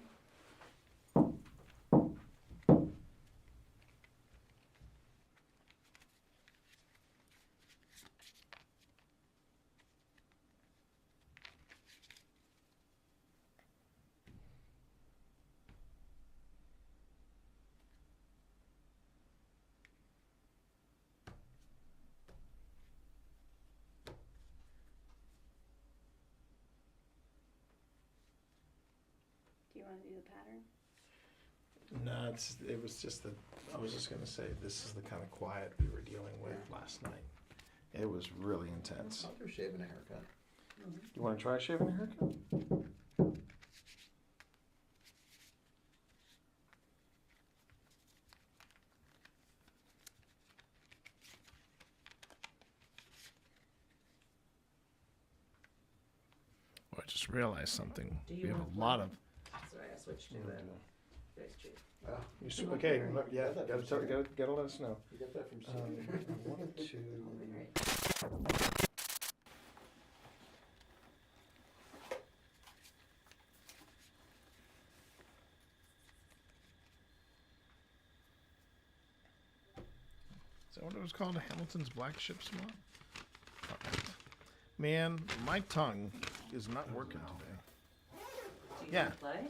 Do you want to do the pattern? No, it was just that I was just going to say this is the kind of quiet we were dealing with last night. It was really intense. I'll do shaving a haircut. You want to try shaving a haircut? I just realized something. Do you We have want a lot of. Sorry, I switched to first chief. Okay, gotta let us know. You got that from I wanted to. Is that what it was called? Hamilton's Black Ship Swamp? Man, my tongue is not working today. Do you Yeah. want to play?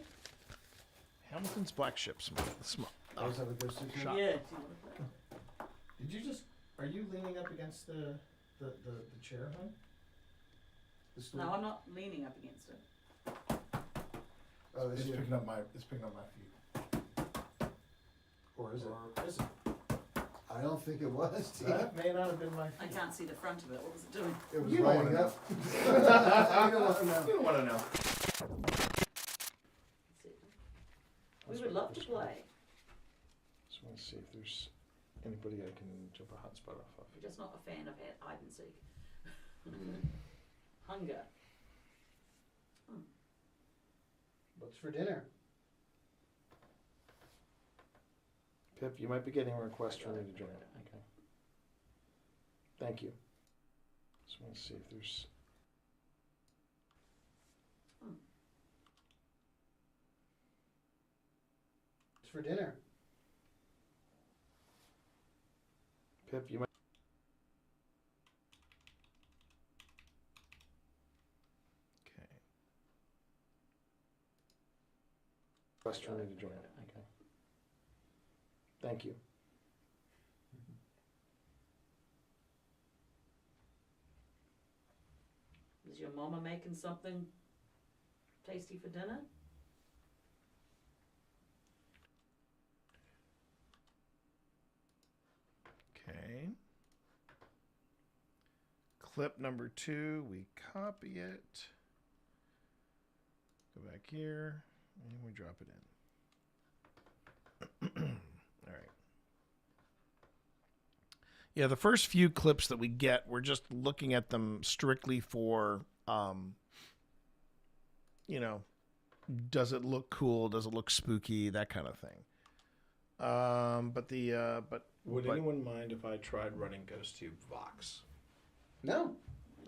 Hamilton's Black Ship. Always have a ghost in shot. Yeah. Do you want to play? Did you just? Are you leaning up against the chair, hon? The stool? No, I'm not leaning up against it. Oh, it's picking up my feet. Or is it? Is it? I don't think it was. That may not have been my I feet. can't see the front of it. What was it doing? It was You don't lighting wanna up. You don't want to know. You don't want to know. We would love to play. Just want to see if there's anybody I can jump a hotspot off of. We're just not a fan of hide and seek. Hunger. What's for dinner? Pip, you might be getting a request for me to join. Okay. Thank you. Just want to see if there's. What's for dinner? Pip, you might. Okay. Request for me to join. Okay. Thank you. Is your mama making something tasty for dinner? Okay. Clip number 2, we copy it. Go back here, and we drop it in. All right. Yeah, the first few clips that we get, we're just looking at them strictly for, you know, does it look cool? Does it look spooky? That kind of thing. Would anyone mind if I tried running GhostTube Vox? No.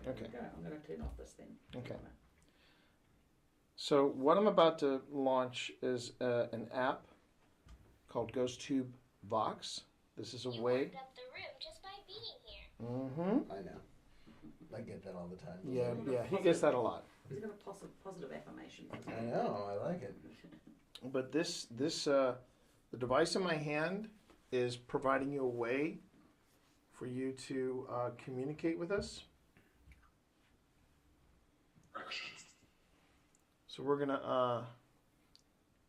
Okay. I'm going to turn off this thing. Okay. So what I'm about to launch is an app called GhostTube Vox. This is a way. Up the room just by being here. Mm-hmm. I know. I get that all the time. Yeah, he gets that a lot. He's got a positive affirmation. I know, I like it. But the device in my hand is providing you a way for you to communicate with us. So we're gonna.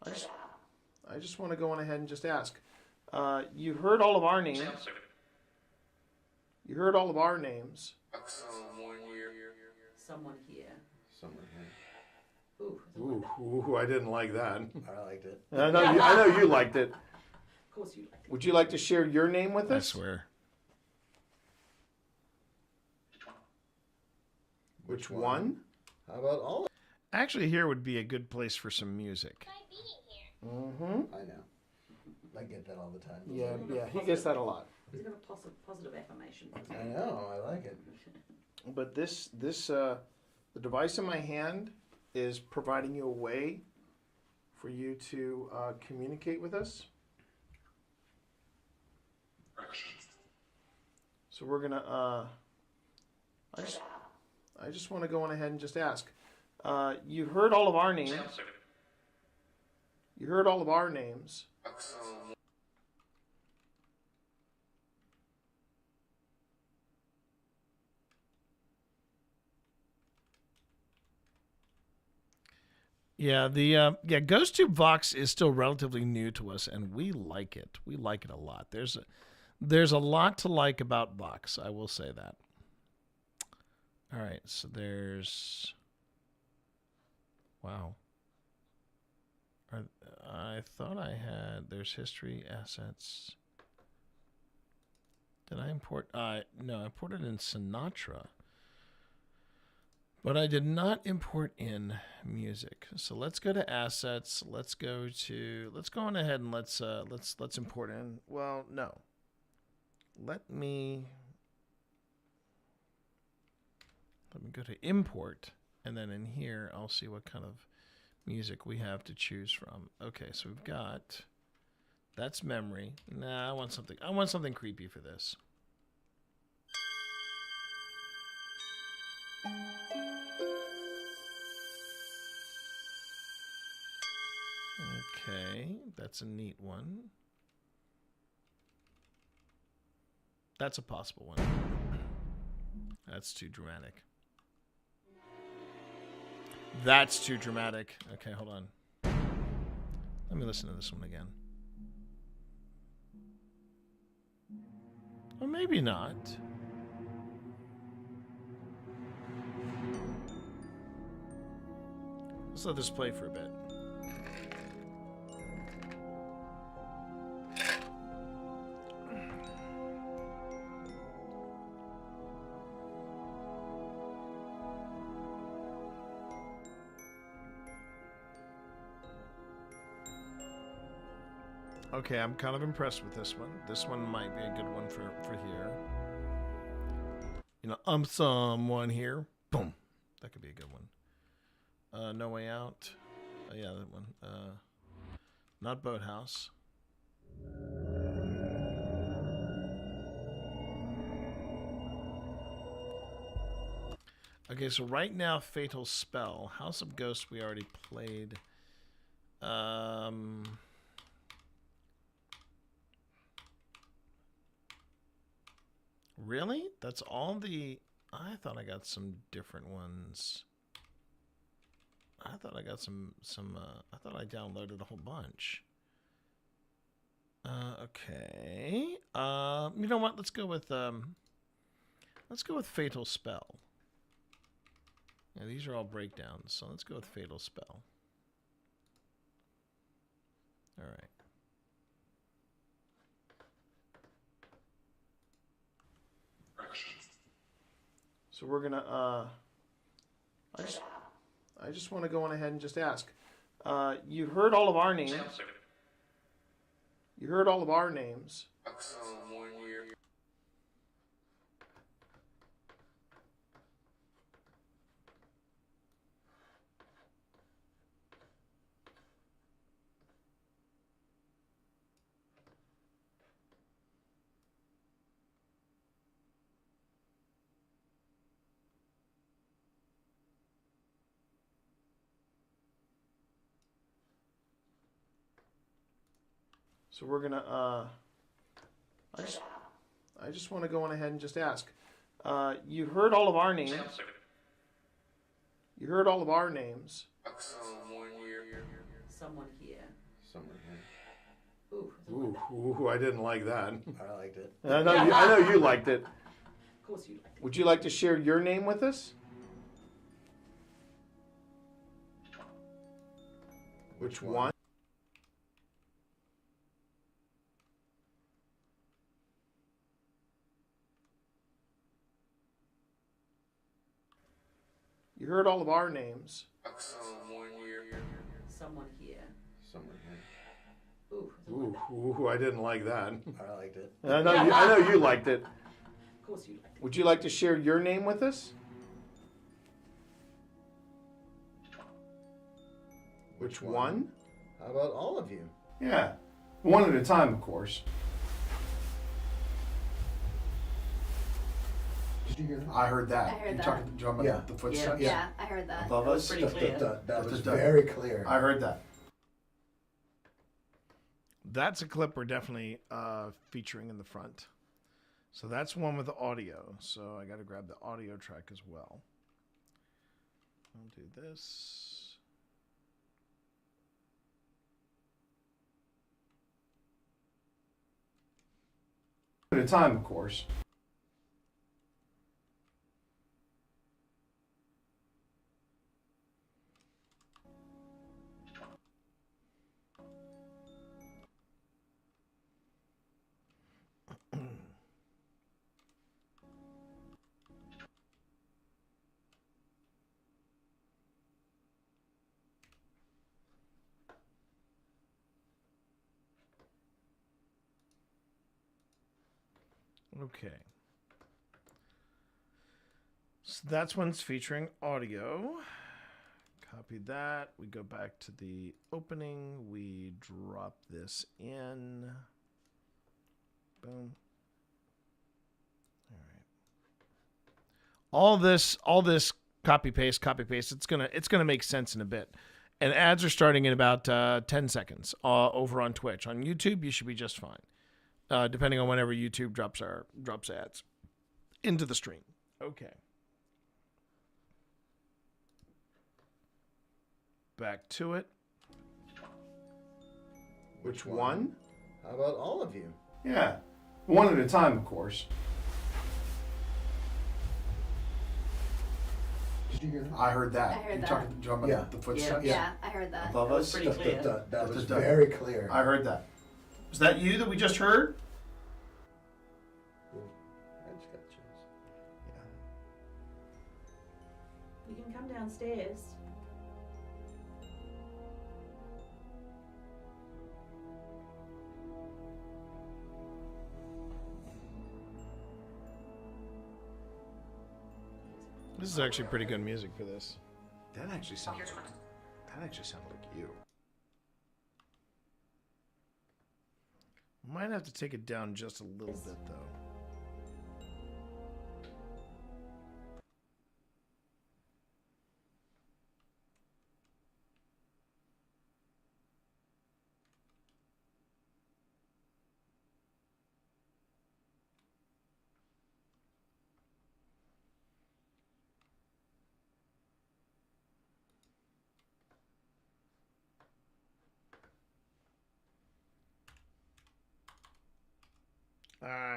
I just want to go on ahead and just ask. You heard all of our names. You heard all of our names. Someone here. Someone here. Ooh, I didn't like that. I liked it. I know you liked it. Of course you liked it. Would you like to share your name with us? I swear. Which one? How about all? Actually, here would be a good place for some music. Mm-hmm. I know. I get that all the time. Yeah, he gets that a lot. He's got a positive affirmation. I know, I like it. But the device in my hand is providing you a way for you to communicate with us. So we're gonna. I just want to go on ahead and just ask. You heard all of our names. You heard all of our names. Yeah, GhostTube Vox is still relatively new to us, and we like it. We like it a lot. There's a lot to like about Vox. I will say that. All right, so wow. I thought I had. There's history, assets. Did I import? No, I imported in Sinatra. But I did not import in music. So let's go to assets. Let's go on ahead and let's import in. Well, no. Let me go to import, and then in here I'll see what kind of music we have to choose from. Okay, so we've got that's memory. Nah, I want something creepy for this. Okay, that's a neat one. That's a possible one. That's too dramatic. That's too dramatic. Okay, hold on. Let me listen to this one again. Or maybe not. Let's let this play for a bit. Okay, I'm kind of impressed with this one. This one might be a good one for here. You know, someone here. Boom. That could be a good one. No Way Out. Oh, yeah, that one. Not Boathouse. Okay, so right now, Fatal Spell. House of Ghosts we already played. Really? That's all the... I thought I got some different ones. I thought I got some I thought I downloaded a whole bunch. Okay. You know what? Let's go with Fatal Spell. Yeah, these are all breakdowns, so let's go with Fatal Spell. All right. So we're gonna. I just want to go on ahead and just ask. You heard all of our names. You heard all of our names. So we're gonna. I just want to go on ahead and just ask. You heard all of our names. You heard all of our names. Someone here. Someone here. Ooh, I didn't like that. I liked it. I know you liked it. Of course you liked it. Would you like to share your name with us? Which one? You heard all of our names. Someone here. Someone here. Ooh, I didn't like that. I liked it. I know you liked it. Of course you liked it. Would you like to share your name with us? Which one? How about all of you? Yeah, one at a time, of course. Did you hear that? I heard that. I heard You that. talking about Yeah. the footsteps? Yeah, I heard that. Above us? Pretty clear. That was very clear. I heard that. That's a clip we're definitely featuring in the front. So that's one with the audio. So I got to grab the audio track as well. I'll do this. At a time, of course. Okay. So that's one's featuring audio. Copy that. We go back to the opening. We drop this in. Boom. All right. All this copy paste. It's gonna make sense in a bit. And ads are starting in about 10 seconds over on Twitch. On YouTube, you should be just fine, depending on whenever YouTube drops ads into the stream. Okay. Back to it. Which one? How about all of you? Yeah. One at a time, of course. Did you hear that? I heard that. I heard You that. talking about Yeah. the footsteps? Yeah, I heard that. Above That was us? pretty clear. That was very clear. I heard that. Was that you that we just heard? I just got chills. You can come downstairs. This is actually pretty good music for this. That actually sounded like you. Might have to take it down just a little bit, though.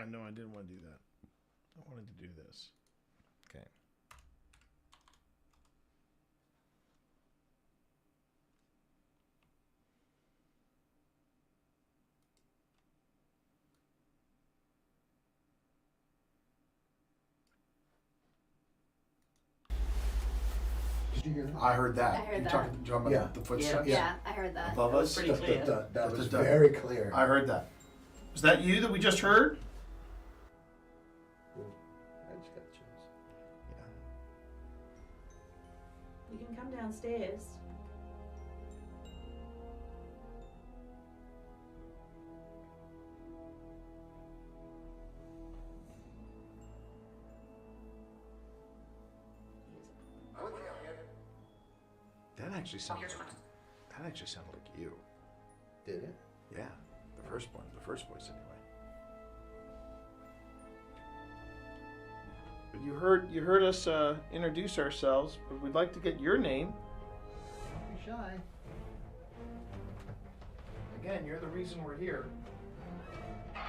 No, I didn't want to do that. I wanted to do this. Okay. Did you hear that? I heard that. I heard You that. talking about the footsteps? Yeah, I heard that. Above That was us? pretty clear. That was very clear. I heard that. Was that you that we just heard? I just got chills. You can come downstairs. That actually sounded like you. Did it? Yeah, the first voice anyway. But you heard us introduce ourselves, but we'd like to get your name. Don't be shy. Again, you're the reason we're here. You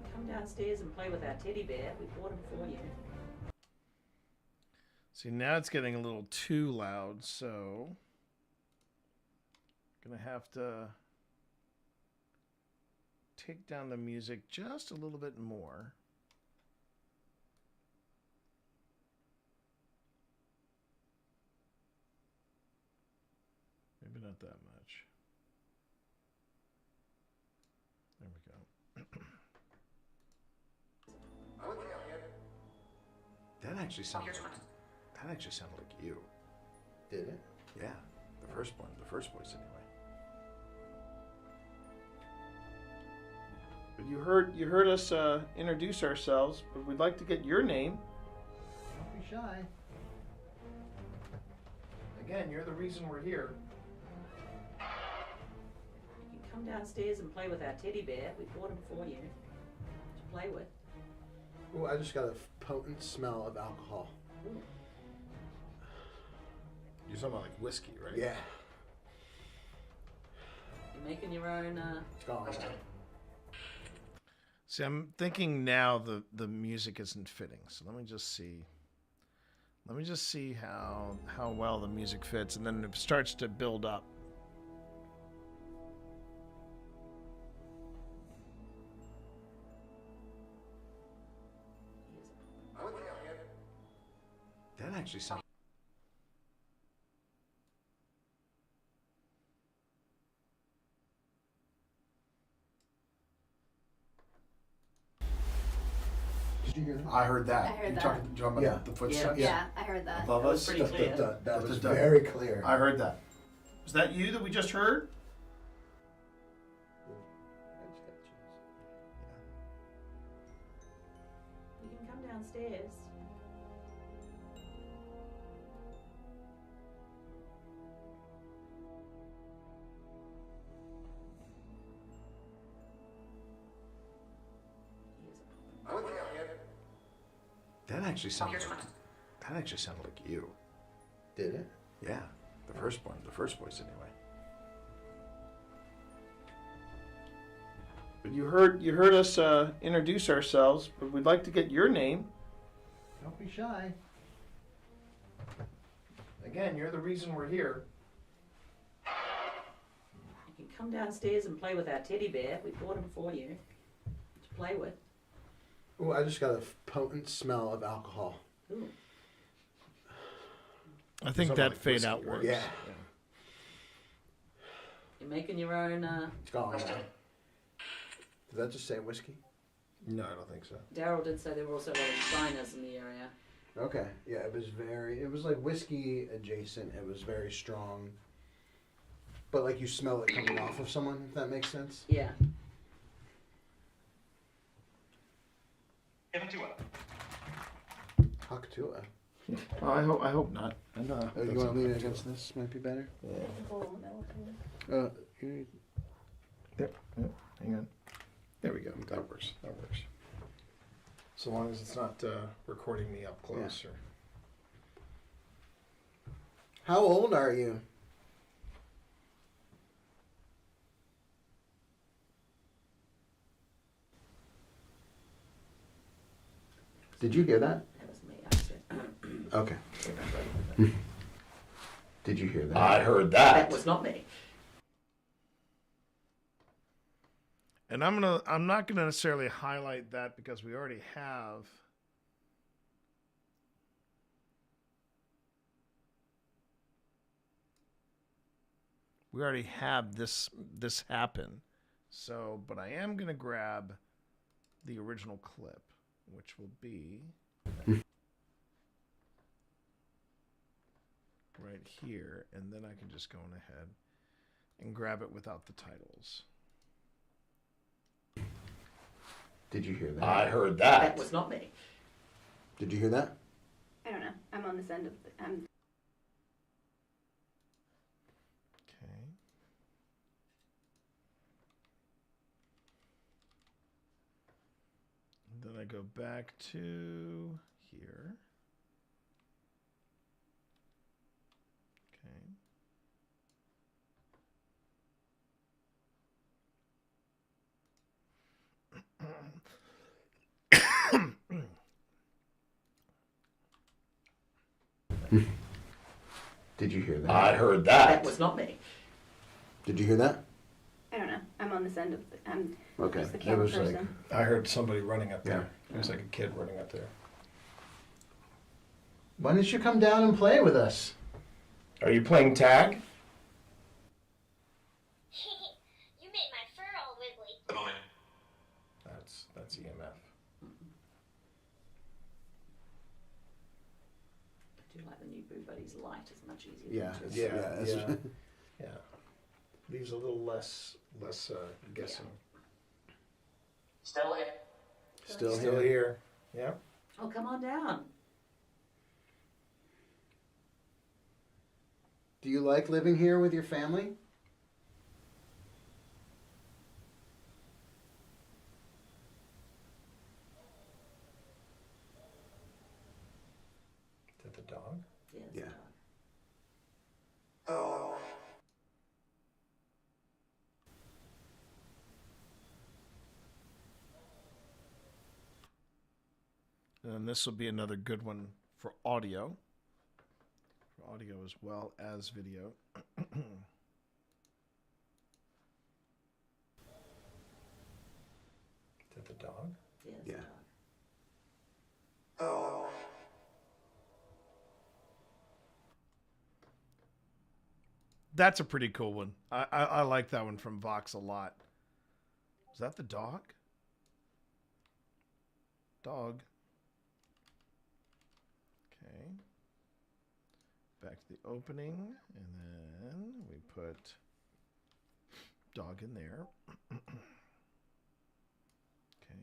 can come downstairs and play with our teddy bear. We bought him for you. See, now it's getting a little too loud, so gonna have to take down the music just a little bit more. Maybe not that much. There we go. That actually sounded like you. Did it? Yeah, the first voice anyway. But you heard us introduce ourselves, but we'd like to get your name. Don't be shy. Again, you're the reason we're here. You can come downstairs and play with our teddy bear. We bought him for you to play with. Ooh, I just got a potent smell of alcohol. Ooh. You're talking about like whiskey, right? Yeah. You're making your own. It's gone. See, I'm thinking now the music isn't fitting. So let me just see. Let me just see how well the music fits, and then it starts to build up. That actually sounded. Did you hear that? I heard that. I heard You that. talking about Yeah. the footsteps? Yeah, I heard that. Above That was us? pretty clear. That was Just very clear. I heard that. Was that you that we just heard? I just got chills. You can come downstairs. That actually sounded like you. Did it? Yeah, the first voice anyway. But you heard us introduce ourselves, but we'd like to get your name. Don't be shy. Again, you're the reason we're here. You can come downstairs and play with our teddy bear. We bought him for you to play with. Oh, I just got a potent smell of alcohol. Ooh. I think that fade out works. Yeah. You're making your own. Scotland. Did that just say whiskey? No, I don't think so. Daryl did say there were also a lot of shiners in the area. Okay. Yeah, it was like whiskey adjacent. It was very strong. But like you smell it coming off of someone, if that makes sense. Yeah. Haktua. Oh, I hope not. You want to lean it against this? Might be better. Yeah. Yep. Hang on. There we go. That works. So long as it's not recording me up close. Yeah. How old are you? Did you hear that? That was me. I said. Okay. Did you hear that? I heard that. That was not me. And I'm not gonna necessarily highlight that because we already have. We already have this happen. So, but I am gonna grab the original clip, which will be right here, and then I can just go on ahead and grab it without the titles. Did you hear that? I heard that. That was not me. Did you hear that? I don't know. I'm on this end of I'm Okay. And then I go back to here. Okay. Did you hear that? I heard that. That was not me. Did you hear that? I don't know. I'm on this end of I'm Okay. just the It camera was person. like I heard somebody running up there. It was like a kid running up there. Why don't you come down and play with us? Are you playing tag? You made my fur all wiggly. That's EMF. I do like the new Boo Buddies light. It's much easier. Yeah. Yeah. Leaves a little less guessing. Still here. Still here. Yeah. Oh, come on down. Do you like living here with your family? Is that the dog? Yeah. Yeah. And this will be another good one for audio. For audio as well as video. Is that the dog? Yeah. That's a pretty cool one. I like that one from Vox a lot. Is that the dog? Dog. Okay. Back to the opening, and then we put dog in there. Okay.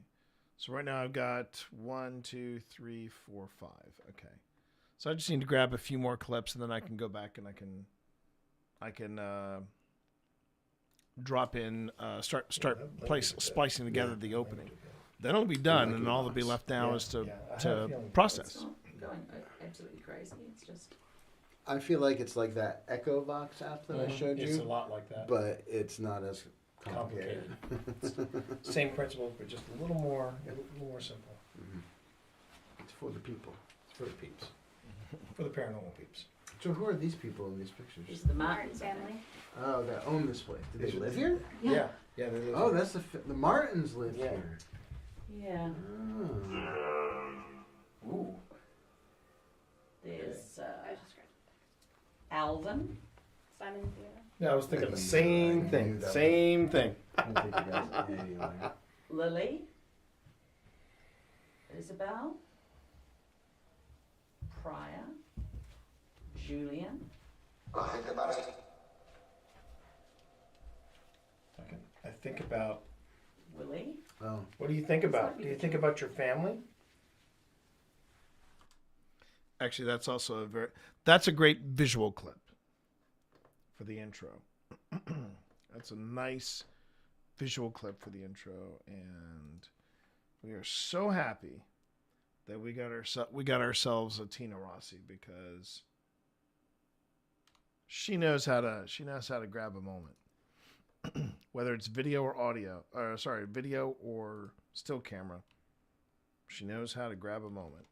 So right now I've got 1, 2, 3, 4, 5. Okay. So I just need to grab a few more clips, and then I can go back and I can drop in, start splicing together the opening. Then it'll be done, and all that'll be left now is to process. It's not going absolutely crazy. It's just. I feel like it's like that Echo Box app that I showed you. It's a lot like that. But it's not as complicated. Same principle, but just a little more simple. It's for the people. It's for the peeps. For the paranormal peeps. So who are these people in these pictures? It's the Martins family. Oh, that own this place. Do they live here? Yeah, they live here. Oh, that's the Martins live here. Yeah. Oh. Ooh. There's Alvin. Simon Theodore. Yeah, I was thinking the same thing. Same thing. Lily. Isabel. Pryor. Julian. I think about Willie. Oh. What do you think about? Do you think about your family? Actually, that's also that's a great visual clip for the intro. That's a nice visual clip for the intro, and we are so happy that we got ourselves a Tina Rossi, because she knows how to grab a moment. Whether it's video or still camera, she knows how to grab a moment.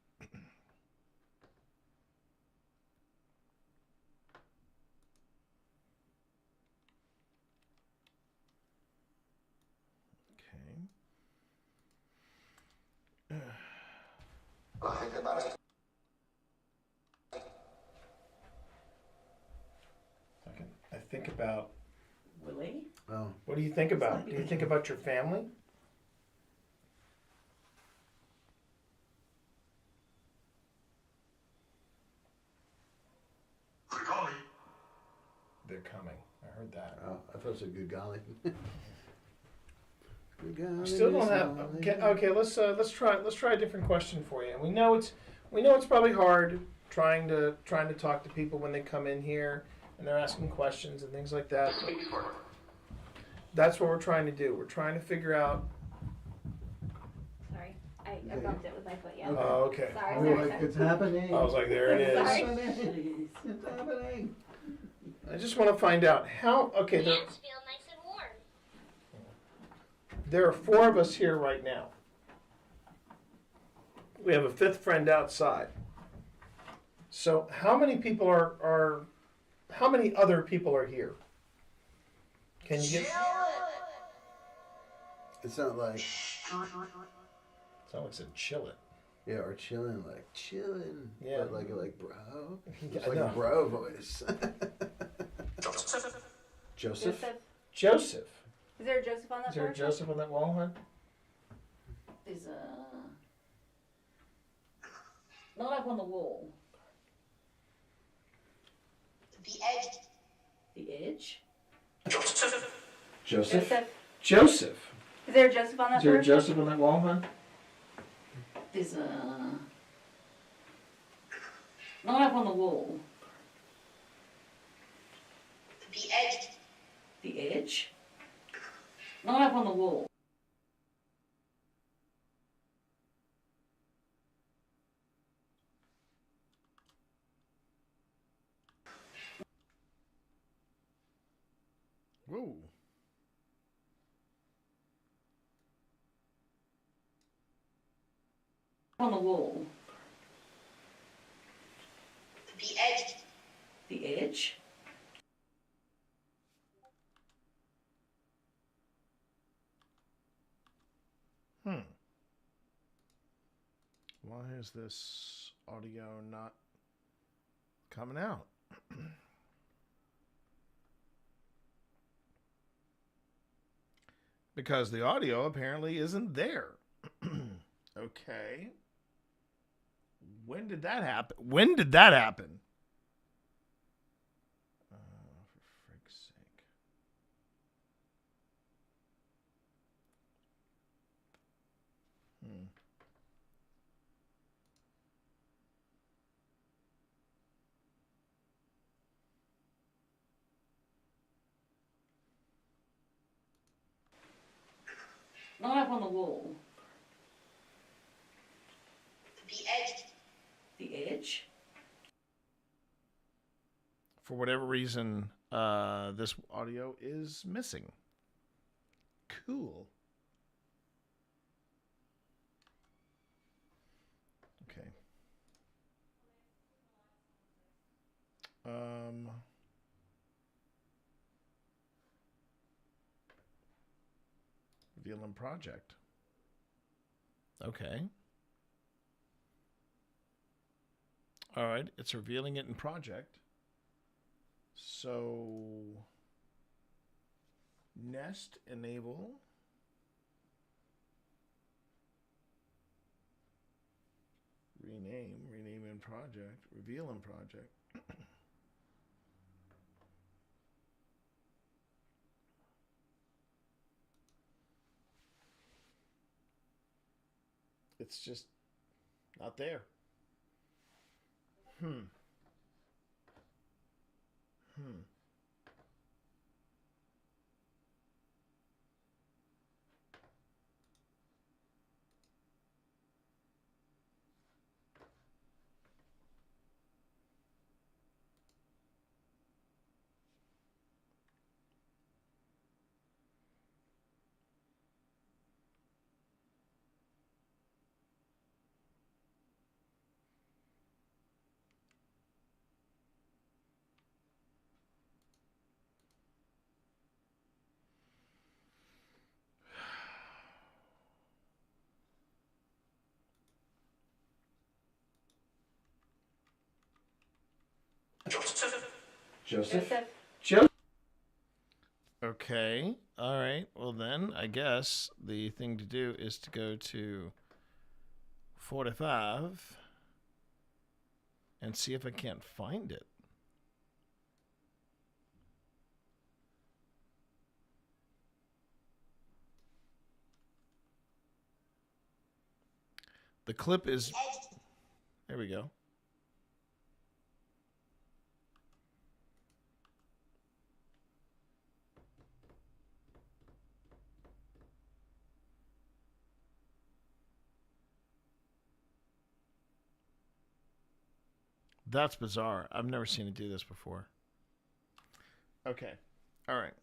I think about Willie. Oh. What do you think about? Do you think about your family? They're coming. I heard that. Oh, I thought it was a good golly. Good golly. I still don't have. Okay, let's try a different question for you. We know it's probably hard trying to talk to people when they come in here and they're asking questions and things like that. That's what we're trying to do. We're trying to figure out. Sorry, I bumped it with my foot. Yeah. Oh, okay. Sorry. It's happening. I was like, there it is. Sorry. It's happening. I just want to find out how. Okay, Hands feel nice and warm. there are 4 of us here right now. We have a 5th friend outside. So how many people are how many other people are here? Can you get? It's not like. Someone said chill it. Yeah, or chilling, like chilling. Yeah. But like bro. Yeah, It's like I a know. bro voice. Joseph? Joseph. Is there a Joseph on that Is there a portrait? Joseph on that wall, hon? There's not up on the wall. The edge. The edge. Joseph? Joseph. Is there a Joseph on that Is there a portrait? Joseph on that wall, hon? There's not up on the wall. The edge. The edge. Not up on the wall. Whoa. On the wall. The edge. The edge. Why is this audio not coming out? Because the audio apparently isn't there. Okay. When did that happen? For frig's sake. Not up on the wall. for whatever reason, this audio is missing. Cool. Okay. Revealing project. Okay. All right, it's revealing it in project. So nest enable. Rename in project, reveal in project. It's just not there. Joseph. Okay. All right. Well, then I guess the thing to do is to go to 45 and see if I can't find it. The clip is... There we go. That's bizarre. I've never seen it do this before. Okay. All right.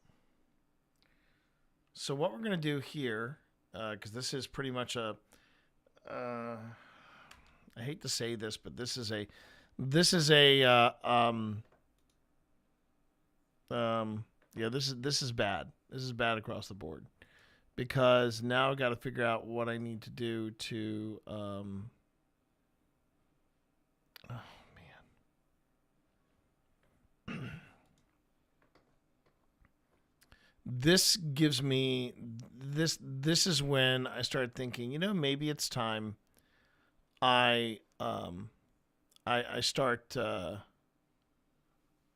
So what we're going to do here, because this is pretty much a... I hate to say this, but this is a this is bad. This is bad across the board, because now I got to figure out what I need to do to this gives me this is when I start thinking, maybe it's time I start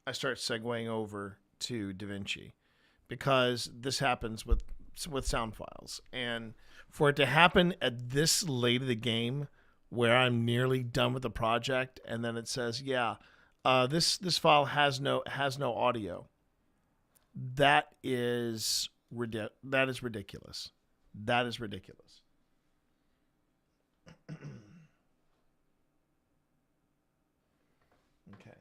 segueing over to DaVinci, because this happens with sound files, and for it to happen at this late of the game where I'm nearly done with the project and then it says, this file has no audio. That is ridiculous. That is ridiculous. Okay.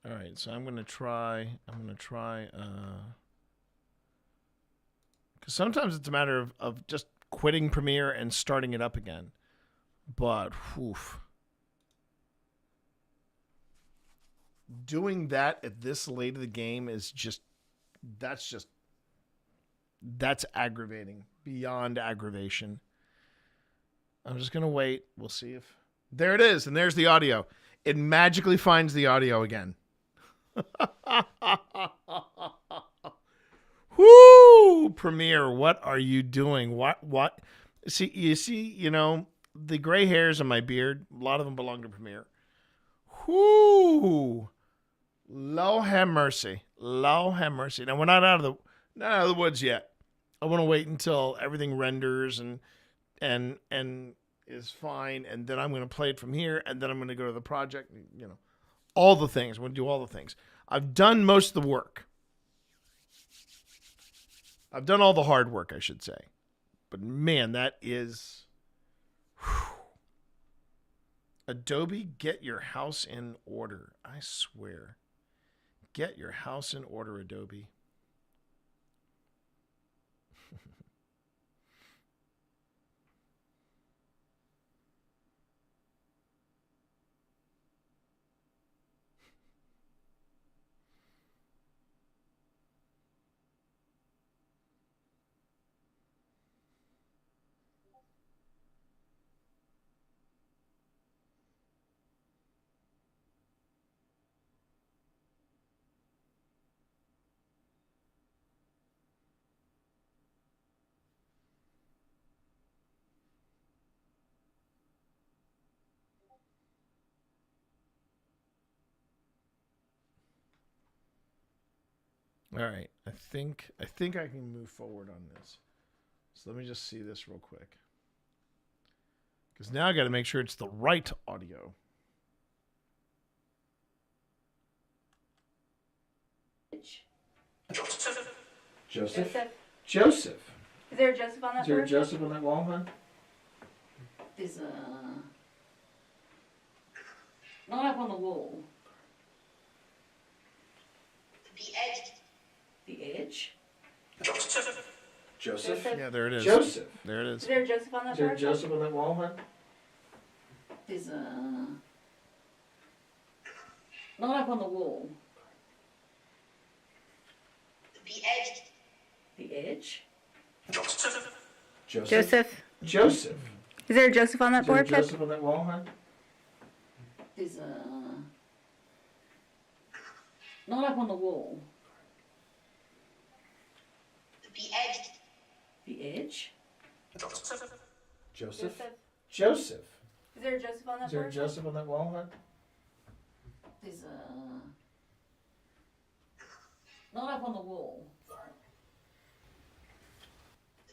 All right, so I'm going to try because sometimes it's a matter of just quitting Premiere and starting it up again. But doing that at this late of the game is that's aggravating, beyond aggravation. I'm just going to wait. We'll see if... There it is, and there's the audio. It magically finds the audio again. Whoo! Premiere, what are you doing? What? See, the gray hairs on my beard, a lot of them belong to Premiere. Whoo! Lord have mercy. Lord have mercy. Now, we're not out of the woods yet. I want to wait until everything renders and is fine, and then I'm going to play it from here, and then I'm going to go to the project, all the things. I'm going to do all the things. I've done most of the work. I've done all the hard work, I should say. But man, that is Adobe, get your house in order. I swear. Get your house in order, Adobe. All right, I think I can move forward on this. So let me just see this real quick. Because now I got to make sure it's the right audio. Joseph. Joseph. Is there a Joseph on that Is there a board? Joseph on that wall, hon? There's a... Not up on the wall. The edge. The edge? Joseph. Yeah, there it is. Joseph. There it Is is. there a Joseph on that Is there a board? Joseph on that wall, hon? There's a... Not up on the wall. The edge. The edge? Joseph. Joseph. Is there a Joseph on that Is there a board? Joseph on that wall, hon? There's a... Not up on the wall. The edge. The edge? Joseph. Joseph. Is there a Joseph on that Is there a board? Joseph on that wall, hon? There's a... Not up on the wall.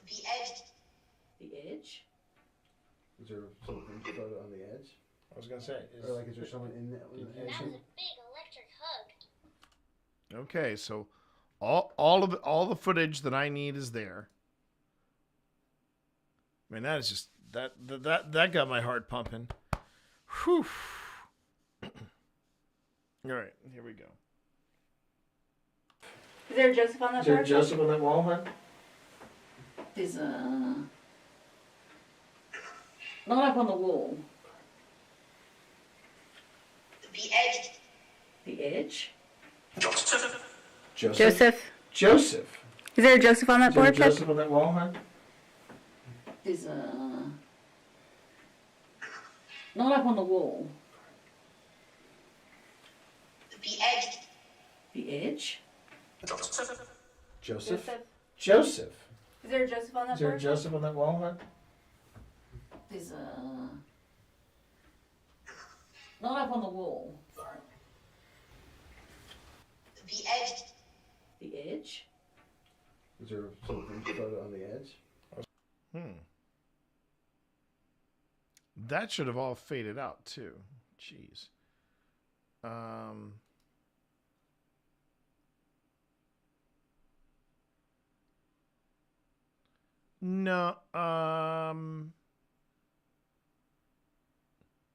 The edge. The edge? Is there something photo on the edge? I was gonna say. Or like, is there someone in the That was a big electric hug. Okay, so all the footage that I need is there. I mean, that is just that got my heart pumping. Whew. All right, here we go. Is there a Joseph on that Is there a board? Joseph on that wall, hon? There's a... Not up on the wall. The edge. The edge? Joseph. Joseph. Is there a Joseph on that Is there a board? Joseph on that wall, hon? There's a... Not up on the wall. The edge. The edge? Joseph. Joseph. Is there a Joseph on that Is there a board? Joseph on that wall, hon? There's a... Not up on the wall. The edge. The edge? Is there something photo on the edge? That should have all faded out too. Jeez. No.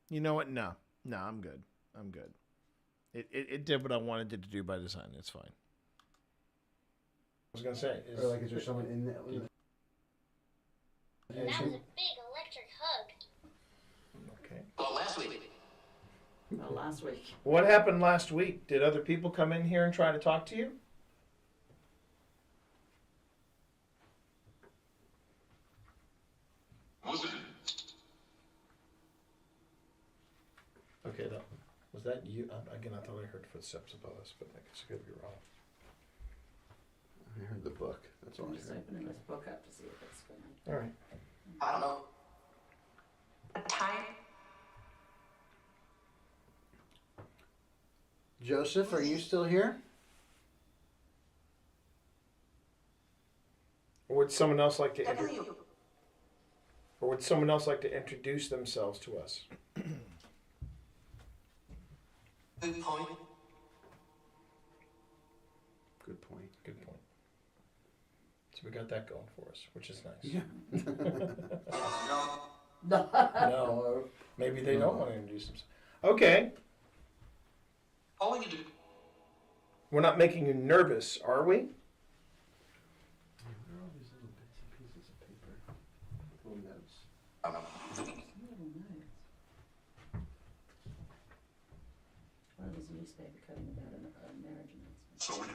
You know what? No, I'm good. I'm good. It did what I wanted it to do by design. It's fine. I was gonna say. Or like, is there someone in the... That was a big electric hug. Okay. Well, last week. Well, last week. What happened last week? Did other people come in here and try to talk to you? Okay, was that you? Again, I thought I heard footsteps above us, but I guess I could be wrong. I heard the book. That's all I'm I just heard. opening this book up to see if it's going. All right. I don't know. Joseph, are you still here? Or would someone else like to introduce themselves to us? Good point. Good point. Good point. So we got that going for us, which is nice. Yeah. No. No, or maybe they don't want to introduce themselves. Okay. All you do. We're not making you nervous, are we? Where are all these little bits and pieces of paper? Little notes. Little notes. One of these newspaper cutting about a marriage announcement.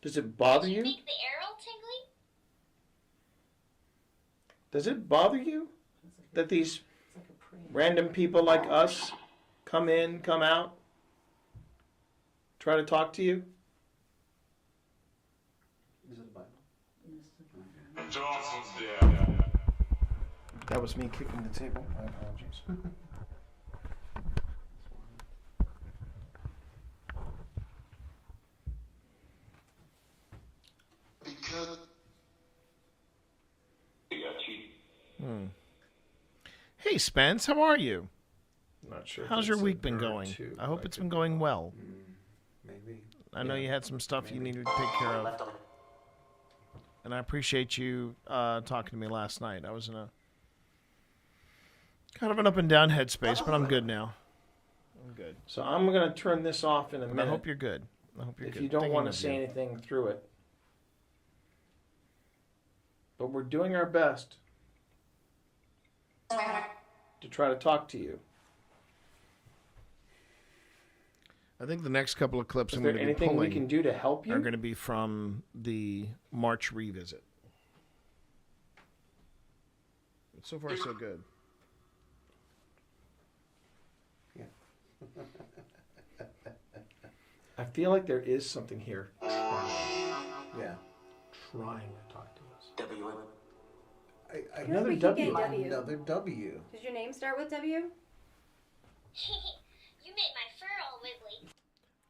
Does it bother you? Make the arrow tingly? Does it bother you that these random people like us come in, come out, try to talk to you? Is it a Bible? That was me kicking the table. My apologies. Because Hey, Spence, how are you? Not sure. if How's your it's a week been verb going? too, I hope but it's been going well. Maybe. I know you had some stuff you needed to take care of. And I appreciate you talking to me last night. I was in a kind of an up and down headspace, but I'm good now. I'm good. So I'm going to turn this off in a And minute. I hope you're good. I hope you're If good. you don't Thinking want to of say you. anything through it. But we're doing our best to try to talk to you. I think the next couple of clips Is I'm there going to be anything we pulling can do to help you? are going to be from the March revisit. So far, so good. I feel like there is something here. Yeah. Trying to talk to us. W. Another we keep W. getting W. Another W. Does your name start with W? You made my fur all wiggly.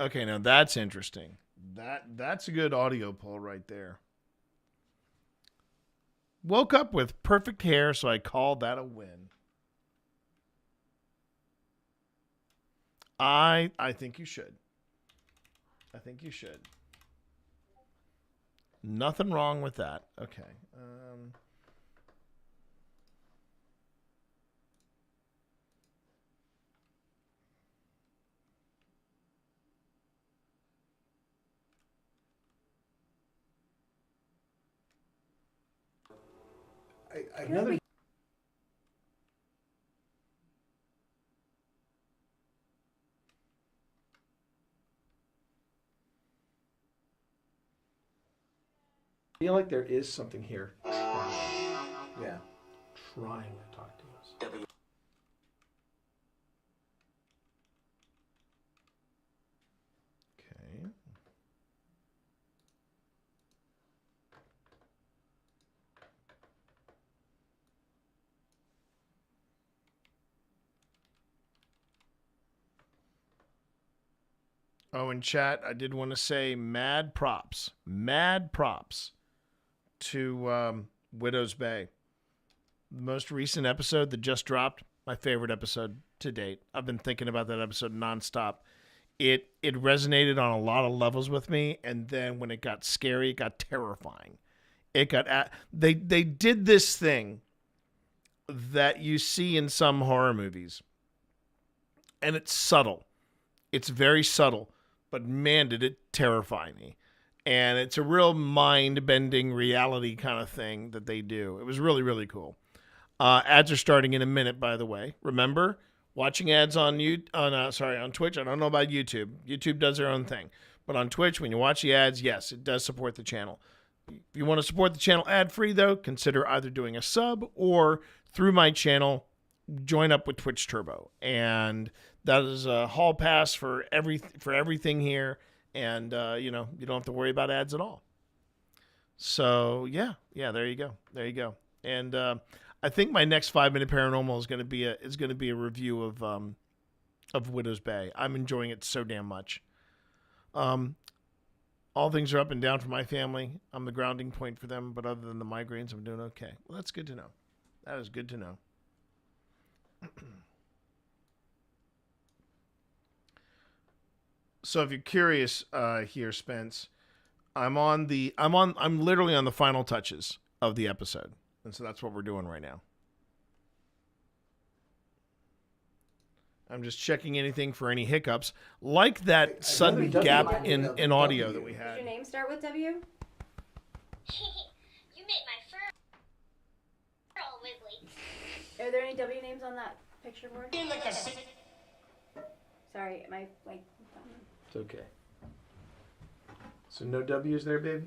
Okay, now that's interesting. That's a good audio pull right there. Woke up with perfect hair, so I called that a win. I think you should. I think you should. Nothing wrong with that. Okay. Another. I feel like there is something here. Yeah. Trying to talk to us. W. Okay. Oh, in chat, I did want to say mad props to Widow's Bay. The most recent episode that just dropped, my favorite episode to date. I've been thinking about that episode nonstop. It resonated on a lot of levels with me, and then when it got scary, it got terrifying. They did this thing that you see in some horror movies, and it's subtle. It's very subtle, but man, did it terrify me. And it's a real mind-bending reality kind of thing that they do. It was really, really cool. Ads are starting in a minute, by the way. Remember, watching ads on Twitch. I don't know about YouTube. YouTube does their own thing. But on Twitch, when you watch the ads, yes, it does support the channel. If you want to support the channel ad-free, though, consider either doing a sub or through my channel, join up with Twitch Turbo. And that is a hall pass for everything here. And, you don't have to worry about ads at all. So, yeah, there you go. And I think my next 5-minute paranormal is going to be a review of Widow's Bay. I'm enjoying it so damn much. All things are up and down for my family. I'm the grounding point for them, but other than the migraines, I'm doing okay. Well, that's good to know. That is good to know. So if you're curious here, Spence, I'm literally on the final touches of the episode. And so that's what we're doing right now. I'm just checking anything for any hiccups, like that sudden gap in audio that we Does had. your name start with W? You made my fur all wiggly. Are there any W names on that picture board? Sorry, my It's okay. So no W's there, baby?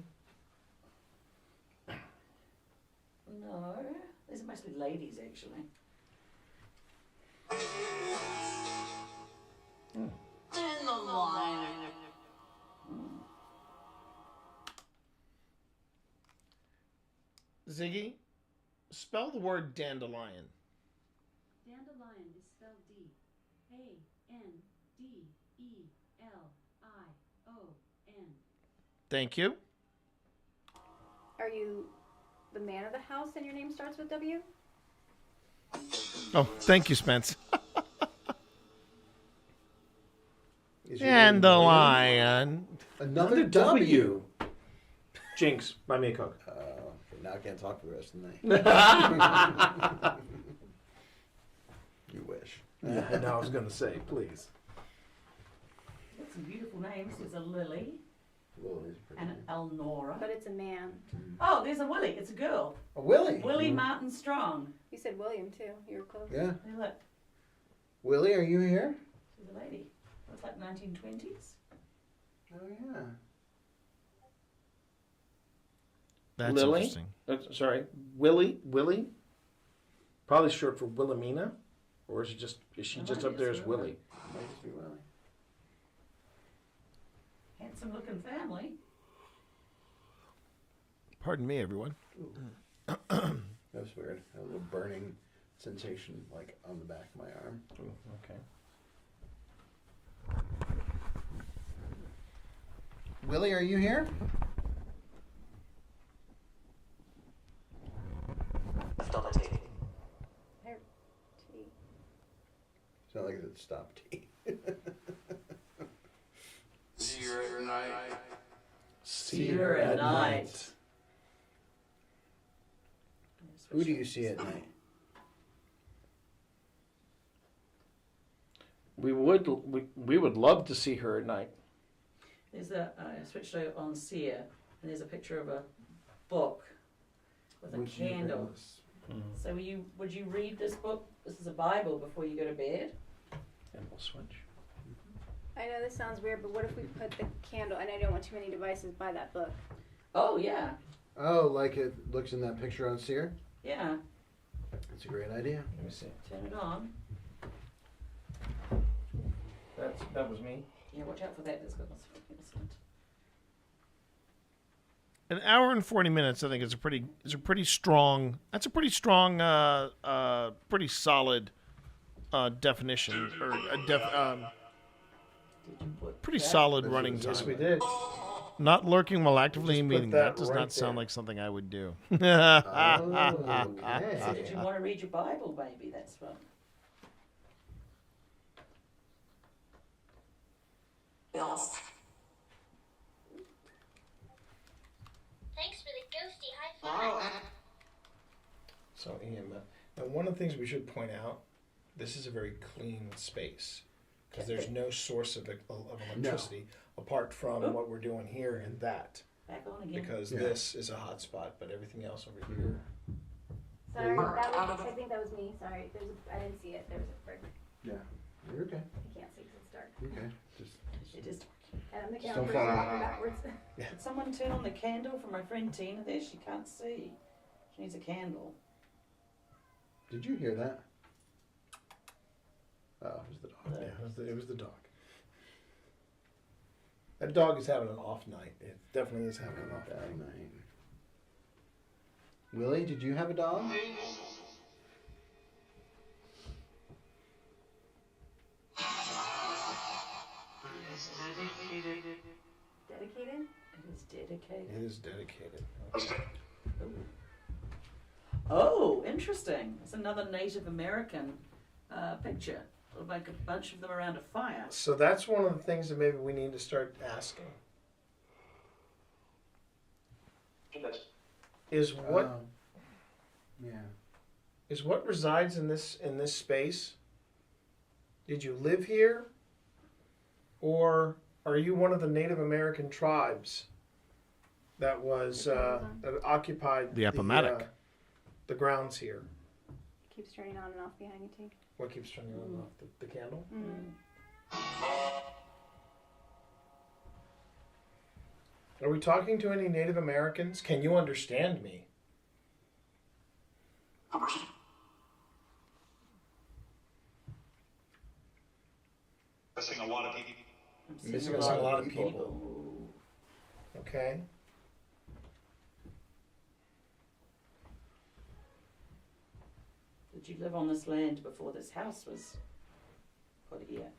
No, these are mostly ladies actually. Ziggy, spell the word dandelion. Dandelion is spelled D-A-N-D-E-L-I-O-N. Thank you. Are you the man of the house and your name starts with W? Oh, thank you, Spence. Dandelion. Another W. Jinx, buy me a Coke. Now I can't talk for the rest of the night. You wish. Yeah, no, I was going to say, please. Got some beautiful names. There's a Lily Lily's pretty. and an Elnora. But it's a man. Oh, there's a Willie. It's a girl. A Willie. Willie Martin Strong. You said William too. You were close. Yeah. Hey, look, Willie, are you here? she's a lady. Looks like 1920s. Oh yeah. That's Lily? interesting. Sorry, Willie? Probably short for Wilhelmina, or is she just up there as Willie? Might just be Willie. Handsome looking family. Pardon me, everyone. That's weird. A little burning sensation, like on the back of my arm. Ooh, okay. Willie, are you here? It's not like it stop T. See her at night. See her at night. Who do you see at night? We would love to see her at night. There's a I switched over on Seer, and there's a picture of a book with a Would you candle. read this? So would you read this book? This is a Bible before you go to bed. And we'll switch. I know this sounds weird, but what if we put the candle, and I don't want too many devices by that book. Oh yeah, Oh, like it looks in that picture on Seer? yeah. That's a great idea. Let me see. Turn it on. That was me. Yeah, watch out for that. It's got this innocent. An hour and 40 minutes, I think, is a pretty strong. That's a pretty strong, pretty solid definition or pretty solid running time. Yes, we did. Not lurking while actively Just put meeting. that That does right not sound there. like something I would do. So did you want to read your Bible, maybe? That's fun. Thanks for the ghosty high five. So, Ian, now one of the things we should point out, this is a very clean space because there's no source of electricity apart from what we're doing here and that. Back on again. Because this is a hot spot, but everything else over here. Sorry, I think that was me. Sorry, I didn't see it. There was a brick. Yeah. You're okay. I can't see because it's dark. Okay. Just It is. And I'm the Just camera don't fall walking backwards. Did someone turn on the candle for my friend Tina there? She can't see. She needs a candle. Did you hear that? Oh, it was the dog. Yeah, it was the dog. That dog is having an off night. It definitely is having an off That night. night. Willie, did you have a dog? Dedicated? It is dedicated. It is dedicated. Oh, interesting. It's another Native American picture. Look like a bunch of them around a fire. So that's one of the things that maybe we need to start asking. Is what Yeah. is what resides in this space? Did you live here? Or are you one of the Native American tribes that was that occupied The Appomattox. The grounds here? Keeps turning on and off behind you, too. What keeps turning on and off? The candle? Are we talking to any Native Americans? Can you understand me? Missing a lot of people. Missing a lot of people. Okay. Did you live on this land before this house was put here?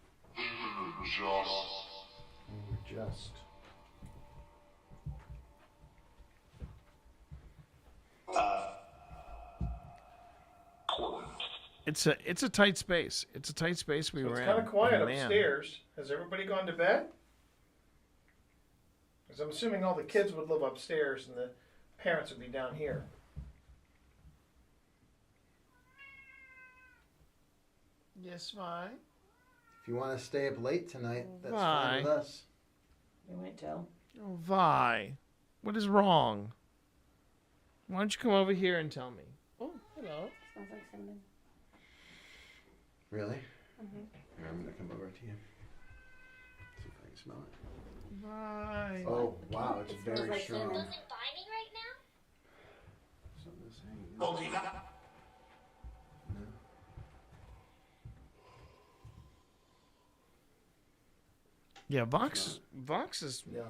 Just. It's a tight space. It's a tight space we were in. It's kind of quiet Man. upstairs. Has everybody gone to bed? Because I'm assuming all the kids would live upstairs and the parents would be down here. Yes, Vi? If you want to stay up late tonight, that's Vi. fine with us. You won't tell. Oh, Vi, what is wrong? Why don't you come over here and tell me? Oh, hello. Smells like cinnamon. Really? Mm-hmm. Here, I'm gonna come over to you. See if I can smell it. Vi. Oh wow, it's It smells very like strong. cinnamon. Isn't by me right now? Something is hanging. Molina. No. Yeah, Vox is. No,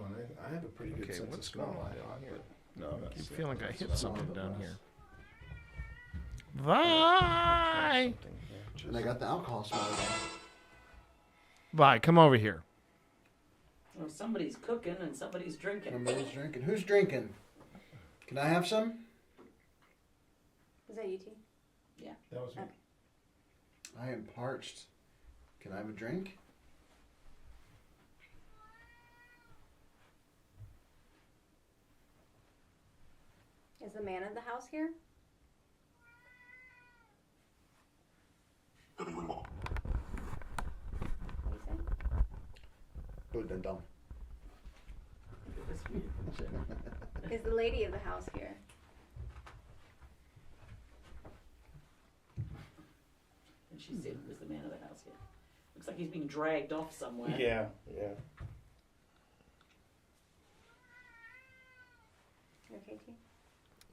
I have a pretty good Okay, sense what's of smell. going on down here? No, I that's keep feeling like I hit something down here. Okay, Vi! And I got the alcohol smell again. Vi, come over here. Well, somebody's cooking and somebody's drinking. Somebody's drinking. Who's drinking? Can I have some? Was that you, T? Yeah. That was me. Okay. I am parched. Can I have a drink? Is the man of the house here? What do we want? What do you say? Good then, dumb. Is the lady of the house here? And she said it was the man of the house here. Looks like he's being dragged off somewhere. Yeah. You okay, T?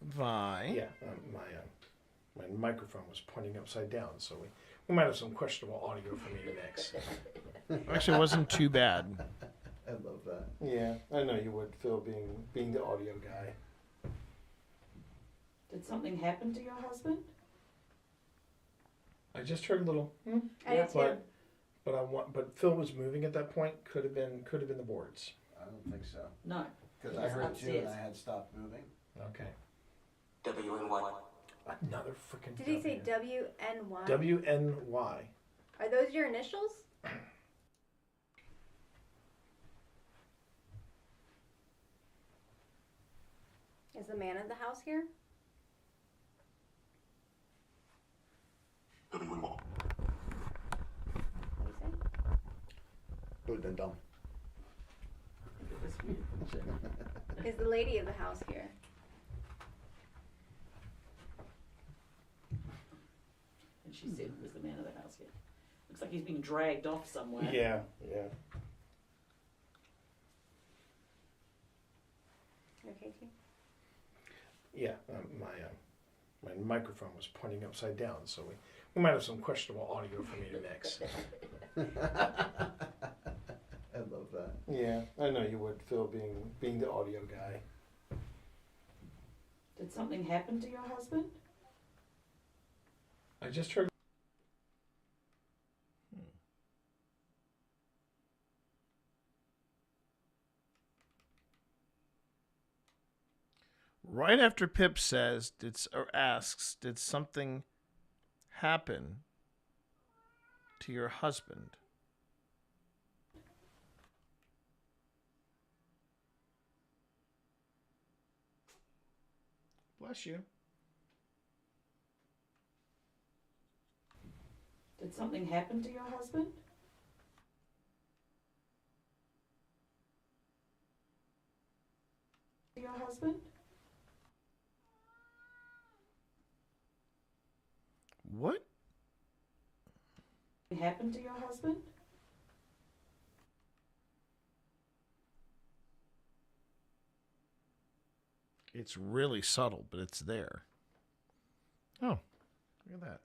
Vi. Yeah, my microphone was pointing upside down, so we might have some questionable audio for me to mix. Actually, it wasn't too bad. I love that. Yeah, I know you would, Phil, being the audio guy. Did something happen to your husband? I just heard a little. I did too. But Phil was moving at that point. Could have been the boards. I don't think so. No. Because He I was heard two upstairs. and I had stopped moving. Okay. WNY. Another freaking. Did he say W-N-Y? WNY. Are those your initials? Is the man of the house here? What do we want? What do you say? Good then, dumb. Is the lady of the house here? And she said it was the man of the house here. Looks like he's being dragged off somewhere. Yeah. You okay, T? Yeah, my microphone was pointing upside down, so we might have some questionable audio for me to mix. I love that. Yeah, I know you would, Phil, being the audio guy. Did something happen to your husband? I just heard. Right after Pip says, asks, did something happen to your husband? Bless you. Did Did something happen to your husband? Your husband? What? Something happened to your husband? It's really subtle, but it's there. Oh, look at that.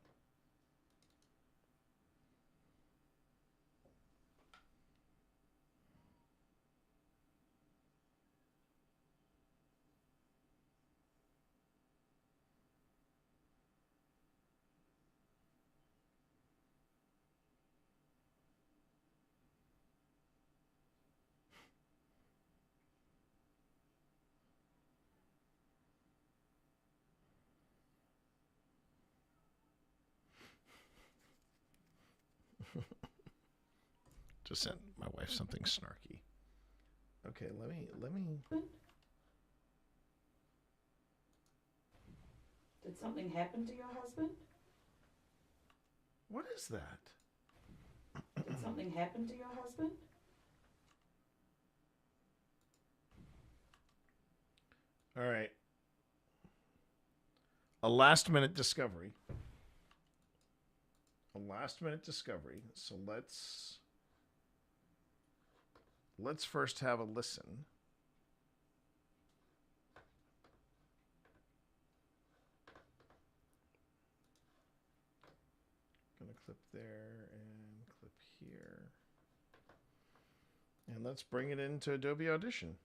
Just sent my wife something snarky. Okay, let me. Did something happen to your husband? What is that? Did something happen to your husband? All right. A last minute discovery. A last minute discovery. So let's first have a listen. Gonna clip there and clip here. And let's bring it into Adobe Audition.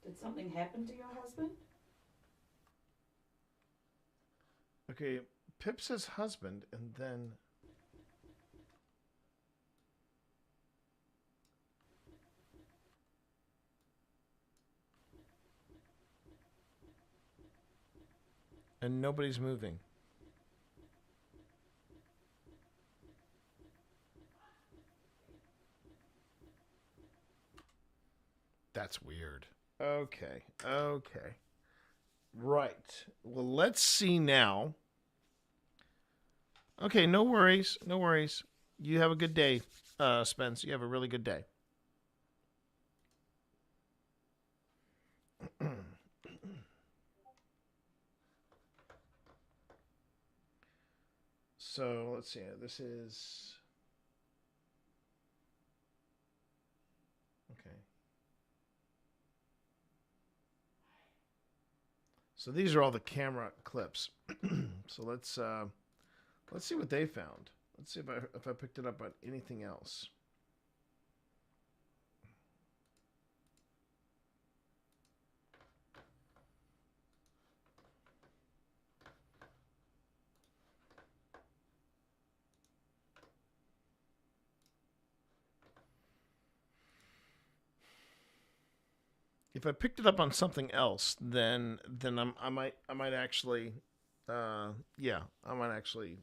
Did something happen to your husband? Okay, Pip says husband, and then and nobody's moving. That's weird. Okay. Right. Well, let's see now. Okay, no worries. You have a good day, Spence. You have a really good day. So, let's see. This is... Okay. So these are all the camera clips. So let's see what they found. Let's see if I picked it up on anything else. If I picked it up on something else, then I might actually, I might actually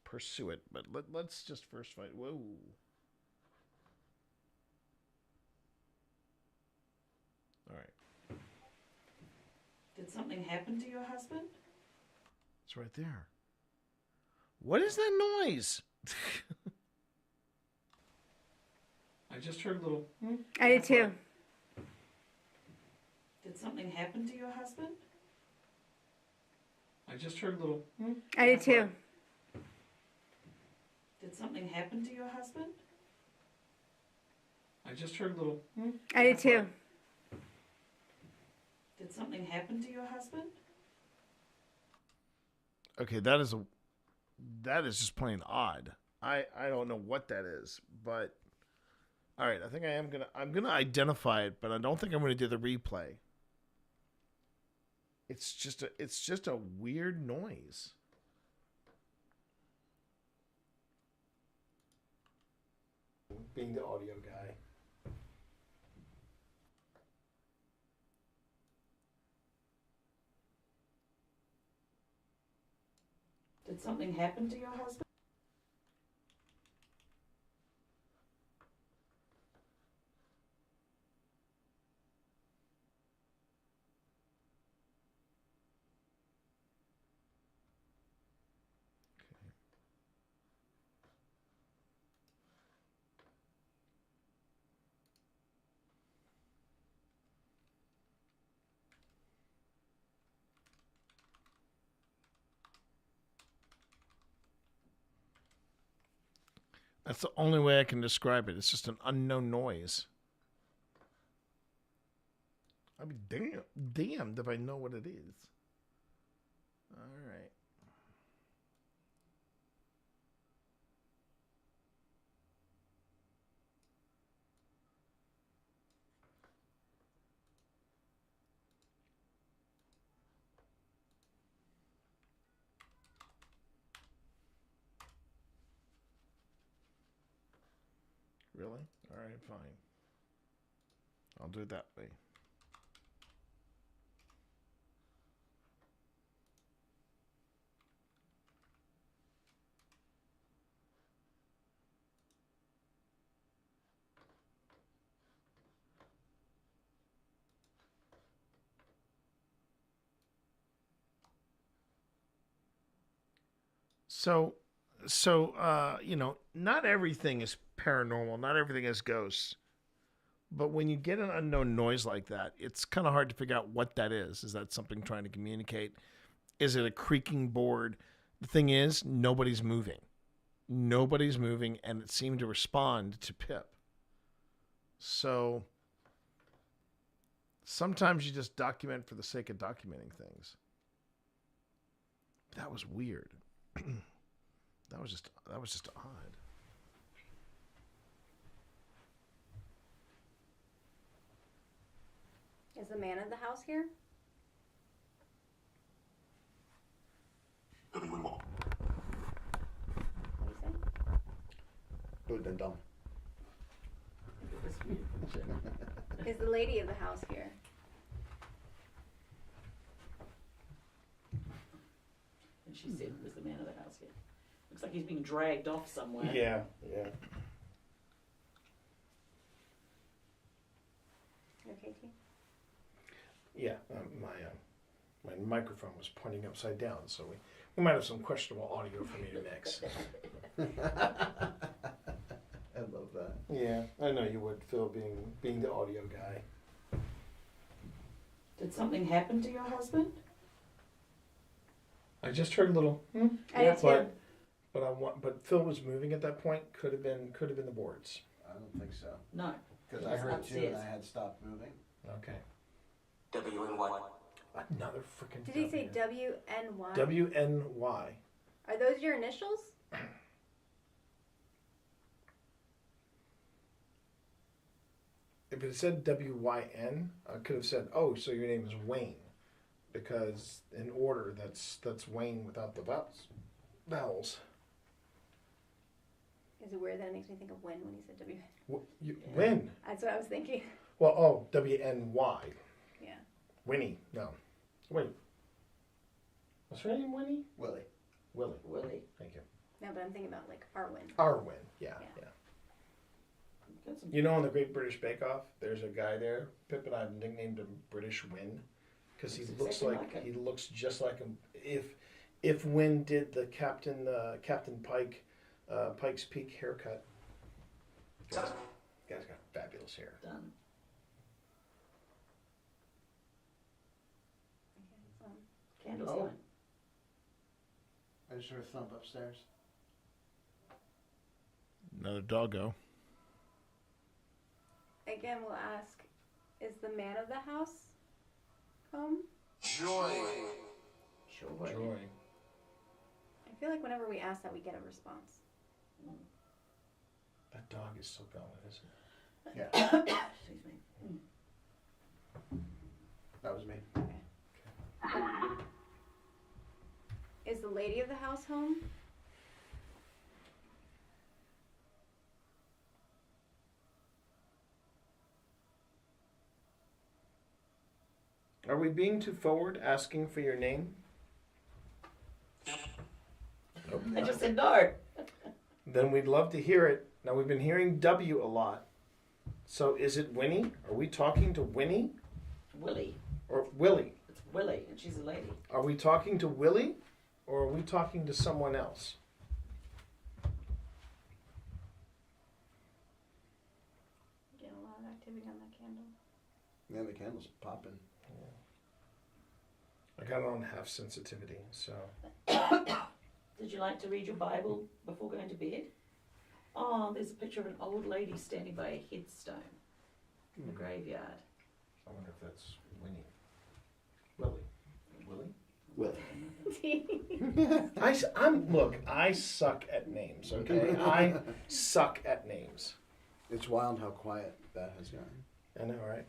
pursue it. But let's just first fight. Whoa. All right. Did something happen to your husband? It's right there. What is that noise? I just heard a little. I did too. Did something happen to your husband? I just heard a little. I did too. Did something happen to your husband? I just heard a little. I did too. Did something happen to your husband? Okay, that is just plain odd. I don't know what that is, but all right, I think I'm gonna identify it, but I don't think I'm gonna do the replay. It's just a weird noise. Being the audio guy. Did Did something happen to your husband? That's the only way I can describe it. It's just an unknown noise. I'd be damned if I know what it is. All right. Really? All right, fine. I'll do it that way. So, you know, not everything is paranormal. Not everything is ghosts. But when you get an unknown noise like that, it's kind of hard to figure out what that is. Is that something trying to communicate? Is it a creaking board? The thing is, nobody's moving. Nobody's moving, and it seemed to respond to Pip. So sometimes you just document for the sake of documenting things. That was weird. That was just odd. Is the man of the house here? What do you say? Good and dumb. Is the lady of the house here? And she said, was the man of the house here? Looks like he's being dragged off somewhere. Yeah. Okay, T. Yeah, my microphone was pointing upside down, so we might have some questionable audio for me to mix. I love that. Yeah, I know you would, Phil, being the audio guy. Did something happen to your husband? I just heard a little. I did too. But Phil was moving at that point. Could have been the boards. I don't think so. No. Because I heard too, and I had stopped moving. Okay. WNY. Another freaking. Did he say WNY? WNY. Are those your initials? If it said WYN, I could have said, "Oh, so your name is Wayne," because in order, that's Wayne without the vowels. Is it weird that it makes me think of Win when he said W? Win. That's what I was thinking. Well, WNY. Yeah. Winnie. No. Wait. What's her name? Winnie? Willie. Willie. Thank you. No, but I'm thinking about like Arwen. Arwen. Yeah. You know, in the Great British Bake Off, there's a guy there. Pip and I have nicknamed him British Win because he looks just like him. If Win did the Captain Pike's Peak haircut, guy's got fabulous hair. Done. Candle's going. I just heard a thump upstairs. Another doggo. Again, we'll ask, is the man of the house home? Joy. Joy. I feel like whenever we ask that, we get a response. That dog is still going, isn't it? Yeah. Excuse me. That was me. Okay. Is the lady of the house home? Are we being too forward asking for your name? I just said no. Then we'd love to hear it. Now, we've been hearing W a lot. So is it Winnie? Are we talking to Winnie? Willie. Or Willie? It's Willie, and she's a lady. Are we talking to Willie? Or are we talking to someone else? Getting a lot of activity on that candle. Yeah, the candle's popping. I got it on half sensitivity, so. Did you like to read your Bible before going to bed? Oh, there's a picture of an old lady standing by a headstone in the graveyard. I wonder if that's Winnie. Willie? Look, I suck at names, okay? I suck at names. It's wild how quiet that has gotten. I know, right?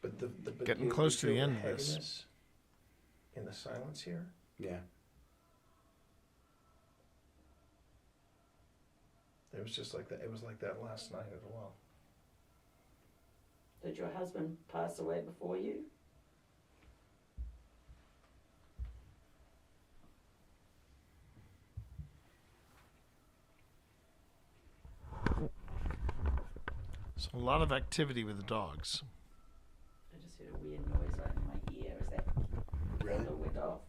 But Getting you close to the feel end of heaviness this. in the silence here. Yeah. It was just like that. It was like that last night as well. Did your husband pass away before you? So a lot of activity with the dogs. I just heard a weird noise right in my ear. Is that Really? candle went off?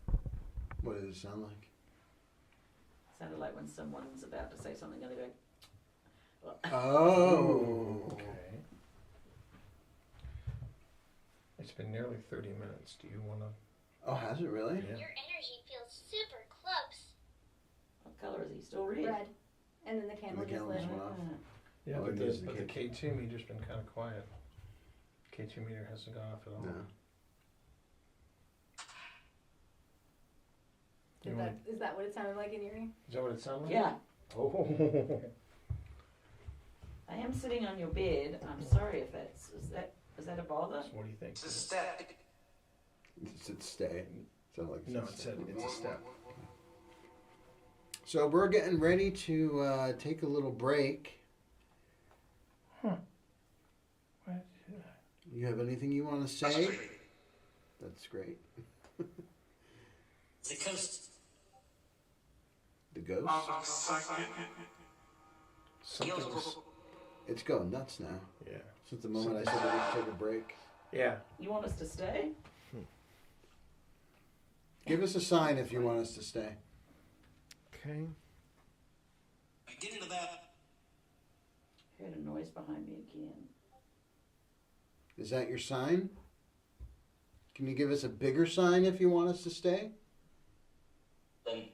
What does it sound like? Sounded like when someone's about to say something and they go. Oh. Okay. It's been nearly 30 minutes. Do you want to? Oh, has it really? Yeah. Your energy feels super close. What color is he? Still red? Red. And then the candle just lit. Yeah, Oh, but it the needs the K2 meter's been kind of quiet. K2 meter hasn't gone off at all. No. Is that what it sounded like in your ear? Is that what it sounded like? Yeah. Oh. I am sitting on your bed. I'm sorry if that's is that a bother? So what do you think? It's a step. It said stay. Sounded like No, it said it's a step. So we're getting ready to take a little break. Huh. You have anything you want to say? That's great. The coast. The ghost? Something's... It's going nuts now. Yeah. Since the moment I said we would take a break. Yeah. You want us to stay? Give us a sign if you want us to stay. Okay. Get into that. Heard a noise behind me again. Is that your sign? Can you give us a bigger sign if you want us to stay? Then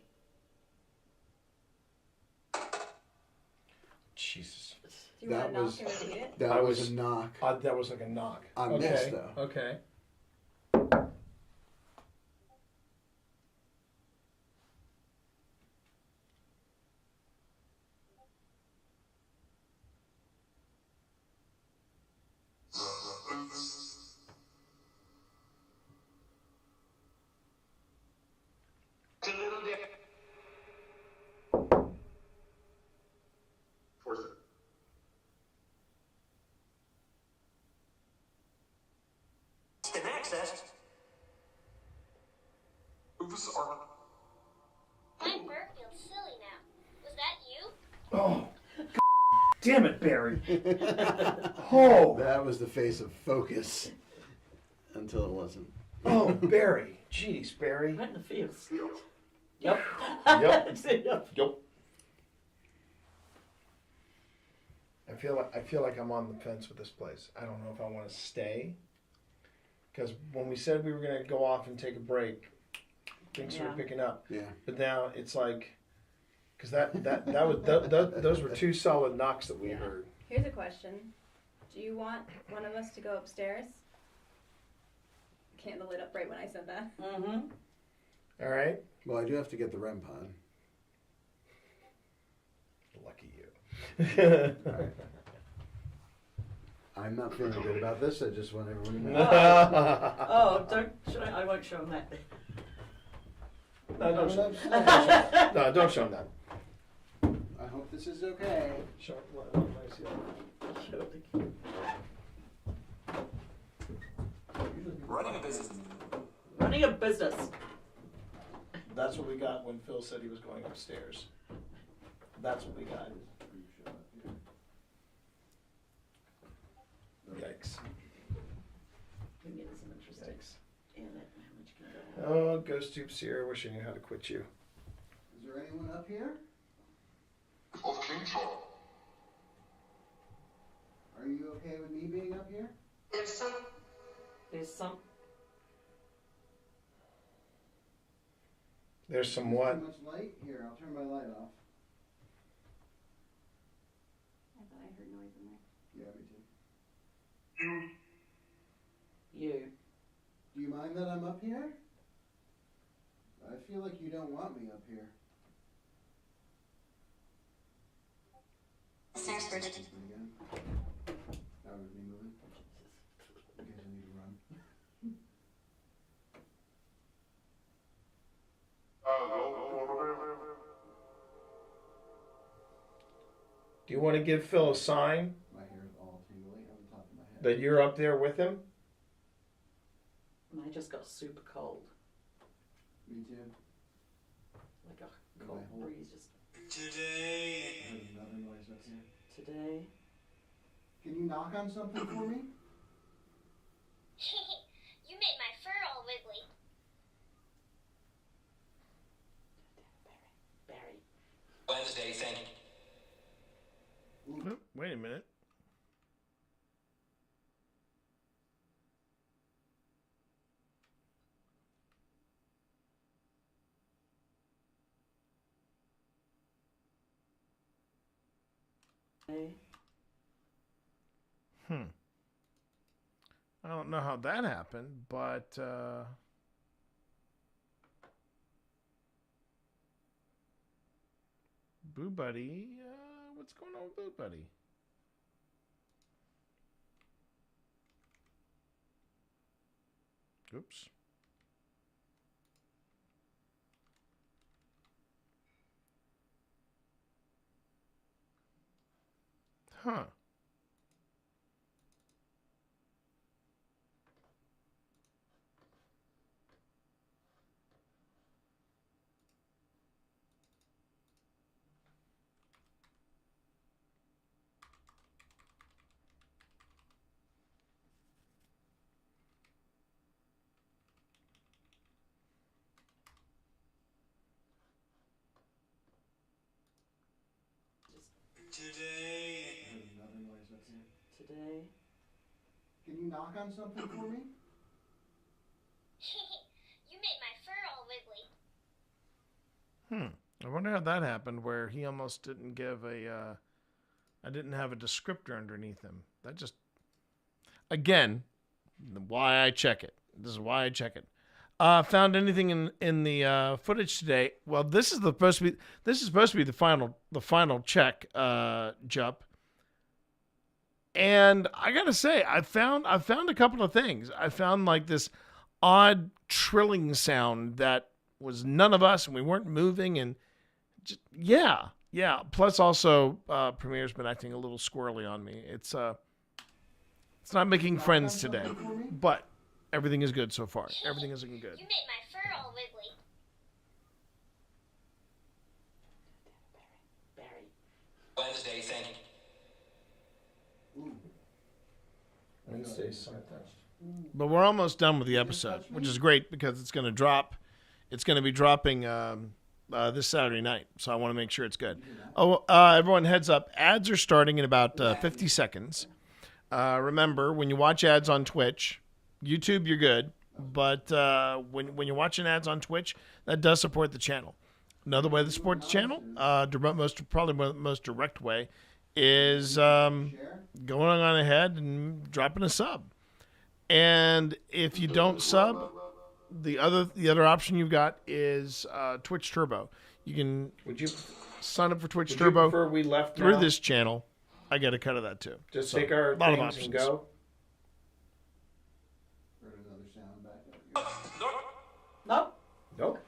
Jesus. Do you want to knock and repeat it? That was a knock. That was like a knock. I okay. missed though. Okay. access. My bird feels silly now. Was that you? Oh, damn it, Barry. Oh. That was the face of focus until it wasn't. Oh, Barry. Jeez, Barry. Right in the feels. Yep. Yep. Yep. Yep. I feel like I'm on the fence with this place. I don't know if I want to stay. Because when we said we were going to go off and take a break, things started picking up. Yeah. But now it's like, because those were two solid knocks that we heard. Here's a question. Do you want one of us to go upstairs? Candle lit up right when I said that. Mm-hmm. All right. Well, I do have to get the REM pod. Lucky you. I'm not feeling good about this. I just want everyone to know. Oh, I won't show him that. No, don't show him. No, don't show him that. I hope this is okay. Show him. Running a business. Running a business. That's what we got when Phil said he was going upstairs. That's what we got. Yikes. Been getting some interesting. Yikes. Yeah, how much can go? Oh, Ghost Tube Seer, wish I knew how to quit you. Is there anyone up here? Are you okay with me being up here? There's some. There's some what? Too much light? Here, I'll turn my light off. I thought I heard noise in there. Yeah, me too. You. Do you mind that I'm up here? I feel like you don't want me up here. Again. That was me moving. In case I need to run. Do you want to give Phil a sign My hair is all tingly on the top of my head. that you're up there with him? And I just got super cold. Me too. Like a cold breeze just. Today. I heard another noise up here. Today. Can you knock on something for me? You made my fur all wiggly. Barry. Wednesday, thank you. Oh, wait a minute. I don't know how that happened, but Boo Buddy, what's going on with Boo Buddy? Oops. Huh. Today. I heard another noise up here. Today. Can you knock on something for me? You made my fur all wiggly. I wonder how that happened where he almost didn't give a, I didn't have a descriptor underneath him. That just, again, why I check it. This is why I check it. Found anything in the footage today? Well, this is supposed to be the final check, Jup. And I gotta say, I found a couple of things. I found like this odd trilling sound that was none of us, and we weren't moving, and just, yeah. Plus, also, Premier's been acting a little squirrely on me. It's not making friends today, but everything is good so far. Everything is looking good. You made my fur all wiggly. Barry. Wednesday, thank you. Wednesday, something. But we're almost done with the episode, which is great because it's going to drop. It's going to be dropping this Saturday night, so I want to make sure it's good. Oh, everyone, heads up! Ads are starting in about 50 seconds. Remember, when you watch ads on Twitch, YouTube, you're good. But when you're watching ads on Twitch, that does support the channel. Another way to support the channel, probably the most direct way, is going on ahead and dropping a sub. And if you don't sub, the other option you've got is Twitch Turbo. Would you sign up for Twitch Turbo prefer we left through now? this channel? I get a cut of that too. Just So, take our a lot of things options. and go. Heard another sound back up here. Nope. Nope.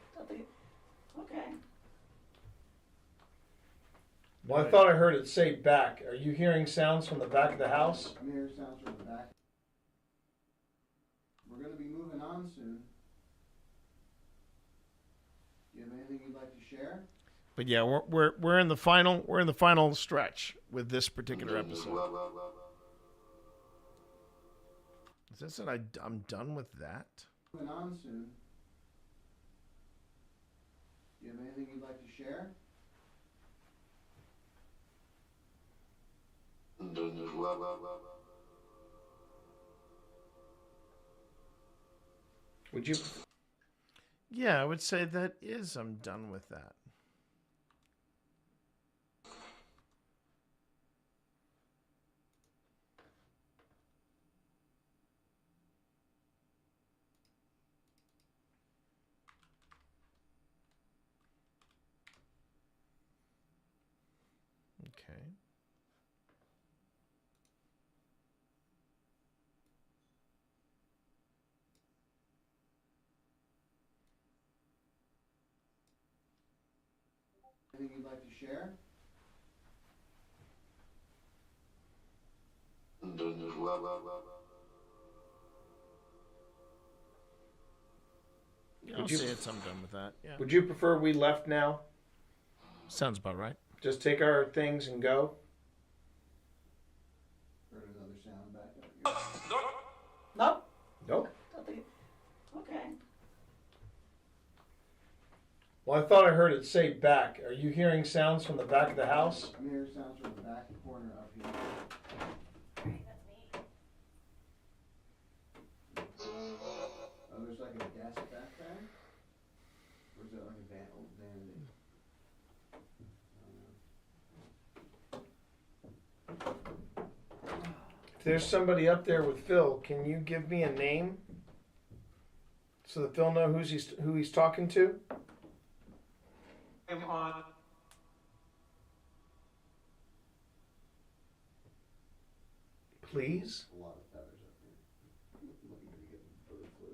Okay. Well, I thought I heard it say back. Are you hearing sounds from the back of the house? I'm hearing sounds from the back. We're going to be moving on soon. share? But yeah, we're in the final stretch with this particular episode. Is this that I'm done with that? Moving on soon. Do you have anything you'd like to share? Would you? Yeah, I would say that is I'm done with that. Okay. Anything you'd like to share? I'll say it's I'm done with that. Yeah. Would you prefer we left now? Sounds about right. Just take our things and go? Heard another sound back up here. Nope. Nope. Okay. Well, I thought I heard it say back. Are you hearing sounds from the back of the house? I'm hearing sounds from the back corner up here. Oh, there's like a gas backpack? Or is that like a old vanity? If there's somebody up there with Phil, can you give me a name so that Phil know who he's talking to? I'm on. Please? A lot of feathers up here. Like you're gonna get bird flu.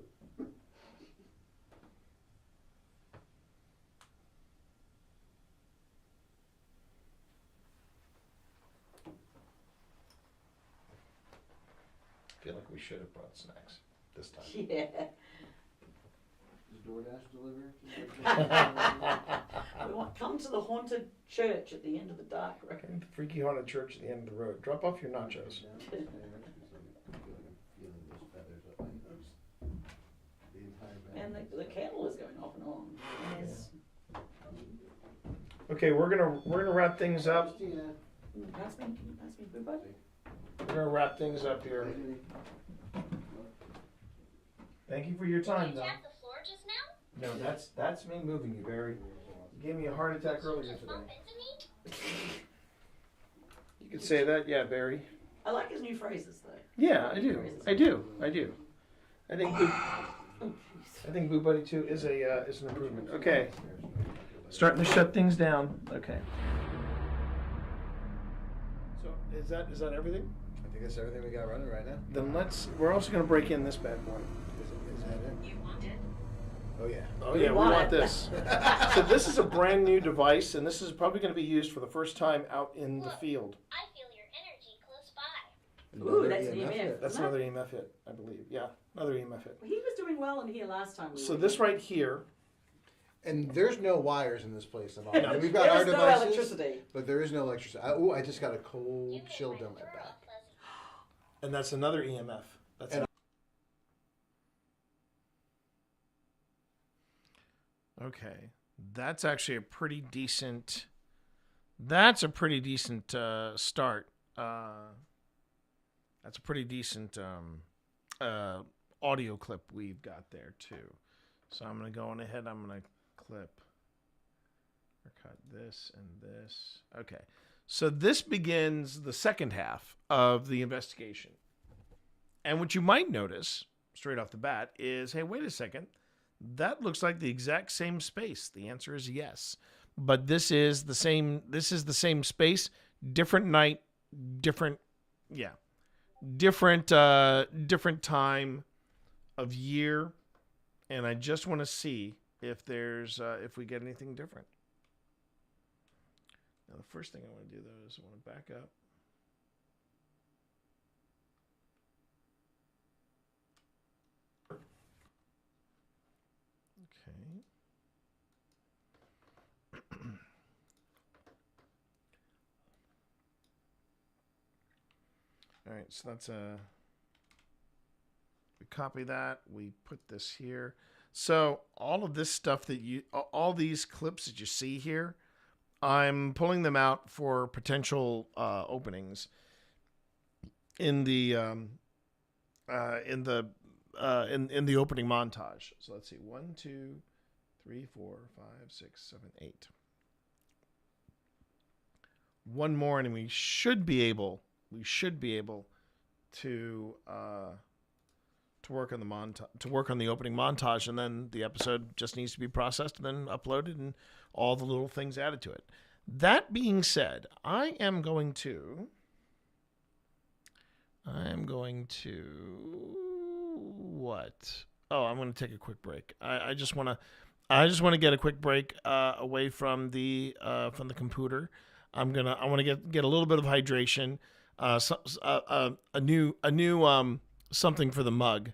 I feel like we should have brought snacks this time. Yeah. Does DoorDash deliver? We want come to the haunted church at the end of the dark road. The freaky haunted church at the end of the road. Drop off your nachos. And the candle is going off and on. Yes. Okay, we're gonna wrap things up. Can you pass me Boobo? We're gonna wrap things up here. Thank you for your time, though. Tap the floor just now? No, that's me moving you, Barry. You gave me a heart attack earlier today. You could say that, yeah, Barry. I like his new phrases though. Yeah, I do. I think Boo Buddy 2 is an improvement. Okay. Starting to shut things down. Okay. So is that everything? I think that's everything we got running right now. Then we're also gonna break in this bad boy. Is that it? You want it? Oh yeah. Oh yeah, we want this. So this is a brand new device, and this is probably going to be used for the first time out in the field. I feel your energy close by. Ooh, that's an EMF. That's another EMF hit, I believe. Yeah, another EMF hit. He was doing well in here last time. So this right here. And there's no wires in this place at all. No. We've got There our is no devices, electricity. but there is no electricity. I just got a cold chill down my back. And that's another EMF. That's Okay, that's actually a pretty decent. That's a pretty decent start. That's a pretty decent audio clip we've got there too. So I'm gonna go on ahead. I'm gonna clip or cut this and this. Okay, so this begins the second half of the investigation. And what you might notice straight off the bat is, hey, wait a second. That looks like the exact same space. The answer is yes. But this is the same space, different night, different time of year, and I just want to see if if we get anything different. Now the first thing I want to do though is I want to back up. Okay. All right, so that's we copy that. We put this here. So all of this stuff all these clips that you see here, I'm pulling them out for potential openings in the opening montage. So let's see, 1, 2, 3, 4, 5, 6, 7, 8. One more, and we should be able to work on the opening montage, and then the episode just needs to be processed and then uploaded and all the little things added to it. That being said, I am going to what? Oh, I'm going to take a quick break. I just want to get a quick break away from the computer. I want to get a little bit of hydration, a new something for the mug,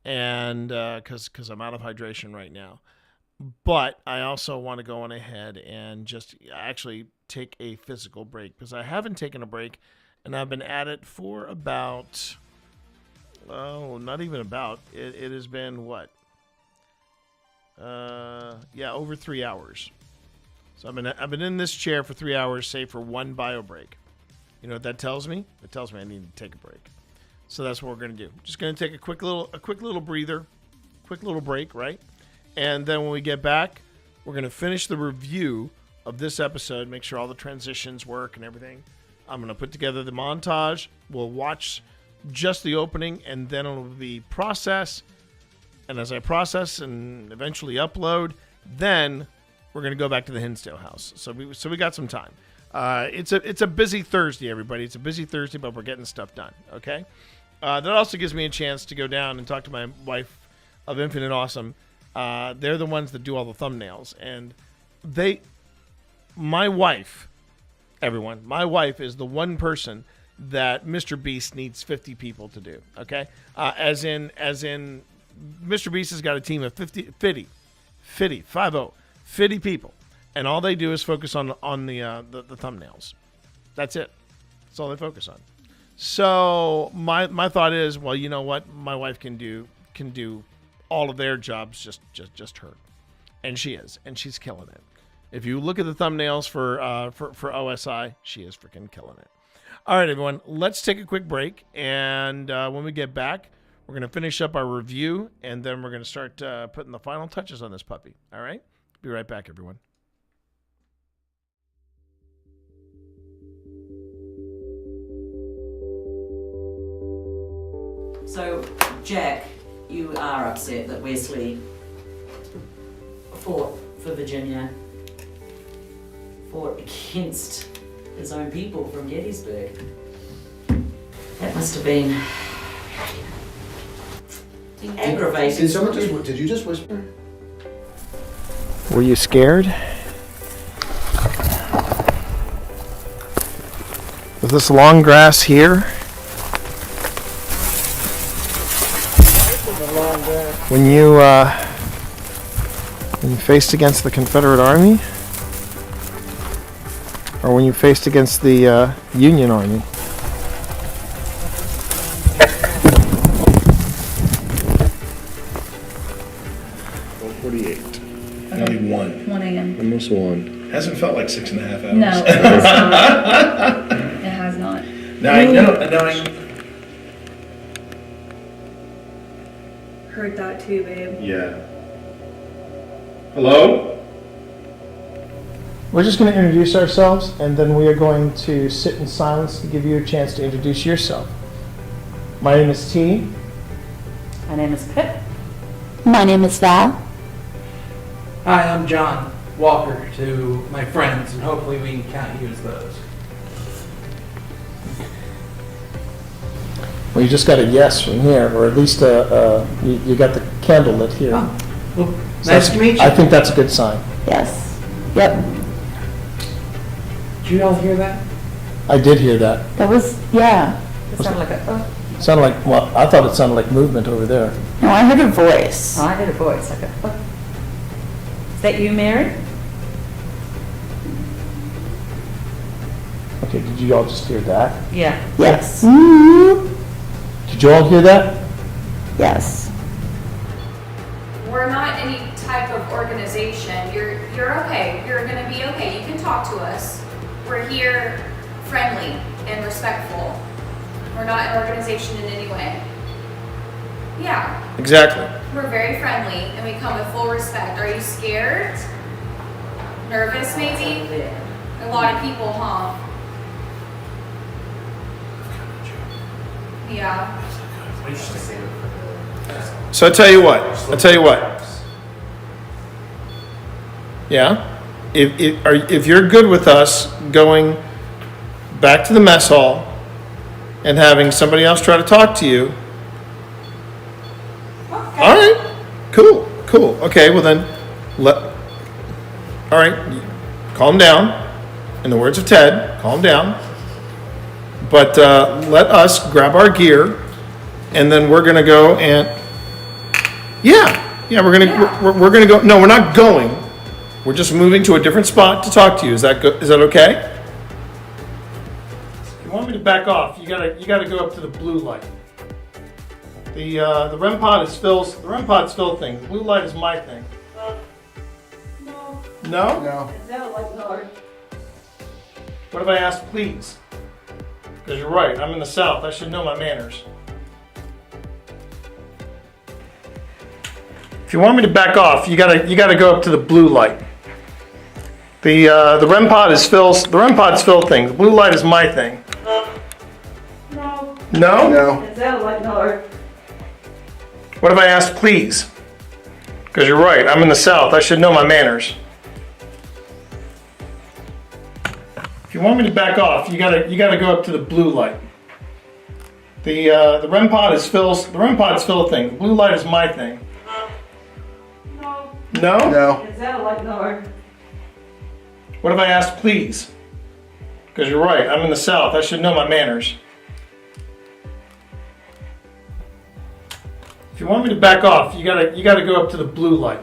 and because I'm out of hydration right now. But I also want to go on ahead and just actually take a physical break, because I haven't taken a break, and I've been at it for about not even about. It has been what? Over 3 hours. So I've been in this chair for 3 hours, save for one bio break. You know what that tells me? It tells me I need to take a break. So that's what we're going to do. Just going to take a quick little breather, quick little break, right? And then when we get back, we're going to finish the review of this episode, make sure all the transitions work and everything. I'm going to put together the montage. We'll watch just the opening, and then it'll be process. And as I process and eventually upload, then we're going to go back to the Hinsdale House. So we got some time. It's a busy Thursday, everybody. It's a busy Thursday, but we're getting stuff done, okay? That also gives me a chance to go down and talk to my wife of Infinite Awesome. They're the ones that do all the thumbnails. And my wife is the one person that Mr. Beast needs 50 people to do, okay? As in Mr. Beast has got a team of 50 people, and all they do is focus on the thumbnails. That's it. That's all they focus on. So my thought is, well, you know what? My wife can do all of their jobs, just her, and she's killing it. If you look at the thumbnails for OSI, she is freaking killing it. All right, everyone, let's take a quick break, and when we get back, we're going to finish up our review, and then we're going to start putting the final touches on this puppy. All right? Be right back, everyone. So, Jack, you are upset that Wesley fought for Virginia, fought against his own people from Gettysburg. That must have been aggravating. Did you just whisper? Were you scared? Was this long grass here? When you faced against the Confederate Army? Or when you faced against the Union Army? Only 1. 1 a.m. Almost 1. Hasn't felt like 6.5 hours. No, it has not. It has not. Now I know. Heard that too, babe. Yeah. Hello? We're just going to introduce ourselves, and then we are going to sit in silence to give you a chance to introduce yourself. My name is T. My name is Pip. My name is Val. Hi, I'm John Walker to my friends, and hopefully we can count you as those. Well, you just got a yes from here, or at least you got the candle lit here. Oh, well, So nice to meet you. I think that's a good sign. Yes. Yep. Did you all hear that? I did hear that. That was, yeah. It sounded like a, Sounded like, well, I thought it sounded like movement over there. No, I heard a voice. I heard a voice like a, Is that you, Mary? Okay, did you all just hear that? Yeah. Yes. Did you all hear that? Yes. We're not any type of organization. You're okay. You're gonna be okay. You can talk to us. We're here friendly and respectful. We're not an organization in any way. Yeah. Exactly. We're very friendly and we come with full respect. Are you scared? Nervous maybe? A lot of people, huh? Yeah. So I tell you what. Yeah? If you're good with us going back to the mess hall and having somebody else try to talk to you, all right, cool. Okay, well then, all right, calm down. In the words of Ted, calm down. But let us grab our gear, and then we're gonna go and we're gonna go. No, we're not going. We're just moving to a different spot to talk to you. Is that good? Is that okay? If you want me to back off, you gotta go up to the blue light. The REM pod is Phil's. The REM pod's Phil thing. The blue light is my thing. No? No. Is that like no? What if I asked please? Because you're right, I'm in the South. I should know my manners. If you want me to back off, you gotta go up to the blue light. The REM pod is Phil's. The REM pod's Phil thing. The blue light is my thing. No. No? No. Is that like no? What if I asked please? Because you're right, I'm in the South. I should know my manners. If you want me to back off, you gotta go up to the blue light. The REM pod is Phil's. The REM pod's Phil thing. The blue light is my thing. No? No. Is that like no? What if I asked please? Because you're right, I'm in the South. I should know my manners. If you want me to back off, you gotta go up to the blue light.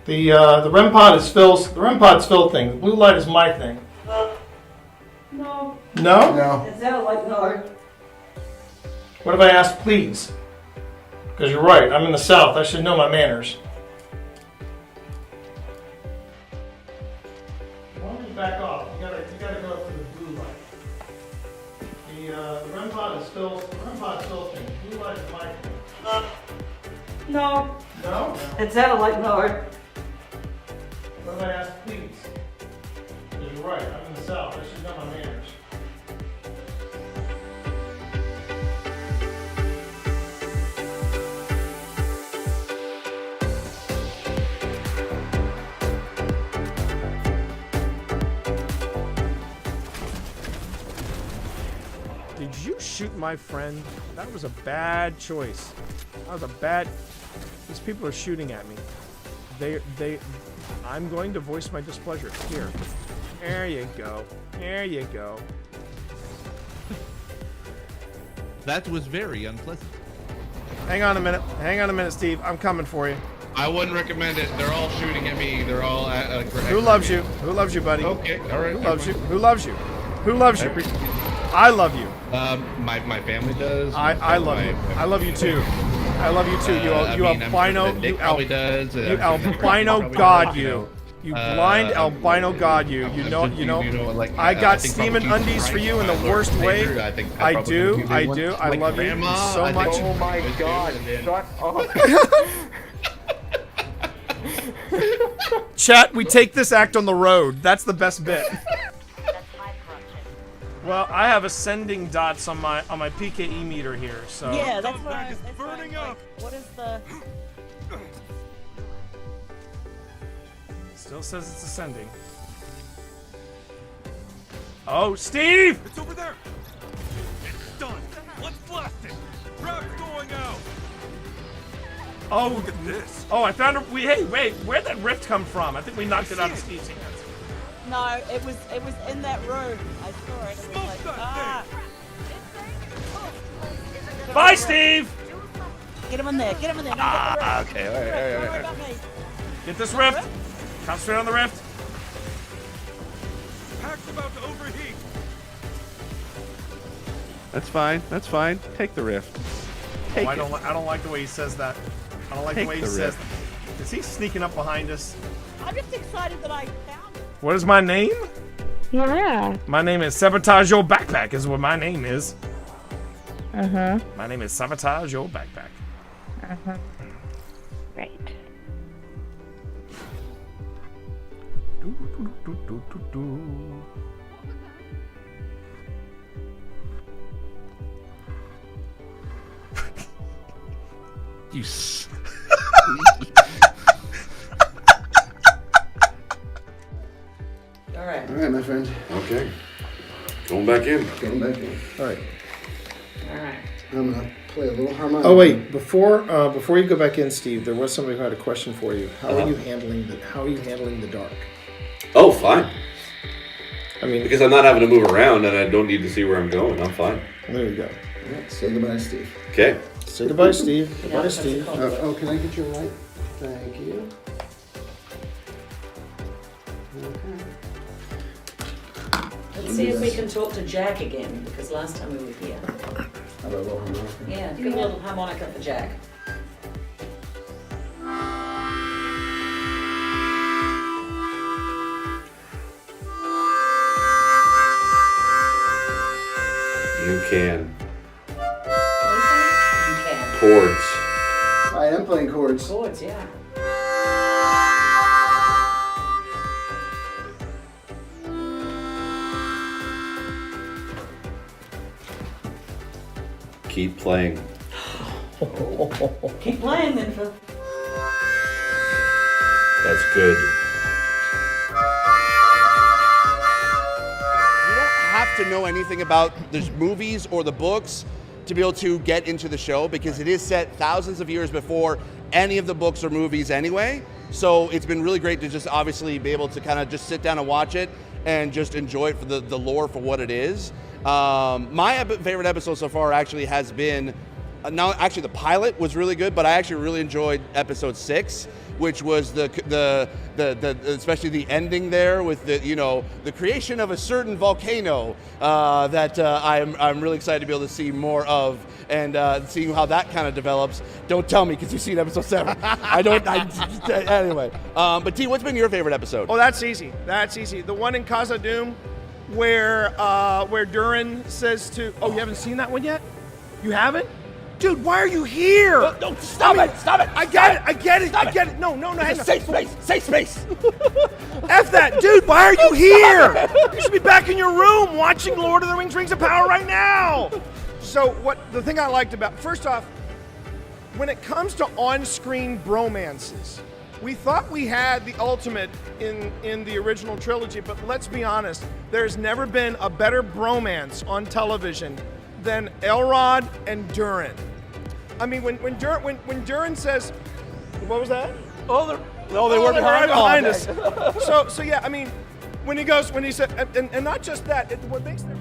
The REM pod is Phil's. The REM pod's Phil thing. The blue light is my thing. No. No? No. Is that like no? What if I asked please? Because you're right, I'm in the South. I should know my manners. If you want me to back off, you gotta go up to the blue light. The REM pod is Phil's. The REM pod's Phil thing. The blue light is my thing. No. No? Is that like no? What if I asked please? Because you're right, I'm in the South. I should know my manners. Did you shoot my friend? That was a bad choice. That was a bad... These people are shooting at me. I'm going to voice my displeasure. Here. There you go. There you go. That was very unpleasant. Hang on a minute. Hang on a minute, Steve. I'm coming for you. I wouldn't recommend it. They're all shooting at me. They're all Who loves you? Who loves you, buddy? Okay, all right. Who loves you? Who loves you? Who loves you? I love you. My family does. I love you. I love you too. I love you too. You albino. You albino god. You blind albino god. You know. I got steaming undies for you in the worst way. I do. I love you so much. Oh my god! Shut up. Chat, we take this act on the road. That's the best bit. Well, I have ascending dots on my PKE meter here, so. Yeah, that's what I was burning up. What is the? Still says it's ascending. Oh, Steve! It's over there. It's done. Let's blast it. Crowd's going out. Oh, look at this. Oh, I found a. Hey, wait, where'd that rift come from? I think we knocked it out of Steve's hands. No, it was in that room. I saw it. It was like, ah. Bye, Steve. Get him in there. Get him in there. Okay. All right. Get this rift. Concentrate on the rift. Pack's about to overheat. That's fine. That's fine. Take the rift. Take I it. don't like the way he says that. I don't like Take the way he the says rift. that. Is he sneaking up behind us? I'm just excited that I found it. What is my name? Yeah. My name is Sabotage Your Backpack is what my name is. Uh-huh. My name is Sabotage Your Backpack. Uh-huh. Right. You All right. All right, my friend. Okay. Going back in. Going back in. All right. All right. I'm gonna play a little harmonica. Oh wait, before you go back in, Steve, there was somebody who had a question for you. How are you handling the dark? Oh, fine. I mean, because I'm not having to move around and I don't need to see where I'm going. I'm fine. There you go. All right, say goodbye, Steve. Okay. Say goodbye, Steve. Goodbye, Steve. Oh, can I get your light? Thank you. Let's see if we can talk to Jack again, because last time we were here. How about a little harmonica? Yeah, give a little harmonica for Jack. You can. You can. Chords. I am playing chords. Chords, yeah. Keep playing. Keep playing then, Phil. That's good. You don't have to know anything about the movies or the books to be able to get into the show, because it is set thousands of years before any of the books or movies anyway. So it's been really great to just obviously be able to kind of just sit down and watch it and just enjoy it for the lore for what it is. My favorite episode so far actually has been, now actually the pilot was really good, but I actually really enjoyed episode 6, which was the especially the ending there with the creation of a certain volcano that I'm really excited to be able to see more of, and seeing how that kind of develops. Don't tell me, because you've seen episode 7. Anyway. But T, what's been your favorite episode? Oh, that's easy. That's easy. The one in Casa Doom, where Durin says to, oh, you haven't seen that one yet? You haven't? Dude, why are you here? No, stop it! I get it. No, hang on. Safe space. F that, dude, why are you here? You should be back in your room watching Lord of the Rings of Power right now. So the thing I liked about, first off, when it comes to on-screen bromances, we thought we had the ultimate in the original trilogy, but let's be honest, there's never been a better bromance on television than Elrod and Durin. I mean, when Durin says, what was that? They were behind us. So yeah, I mean, when he said, and not just that, what makes them.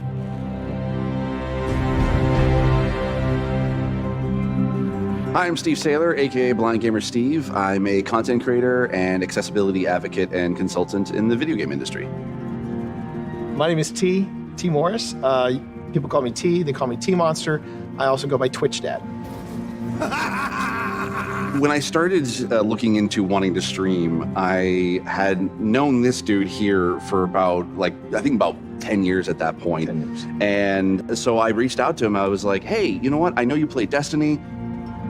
Hi, I'm Steve Saylor, aka Blind Gamer Steve. I'm a content creator and accessibility advocate and consultant in the video game industry. My name is T Morris. People call me T. They call me T Monster. I also go by Twitch Dad. When I started looking into wanting to stream, I had known this dude here for about 10 years at that point. 10 years. And so I reached out to him. I was like, hey, you know what? I know you play Destiny.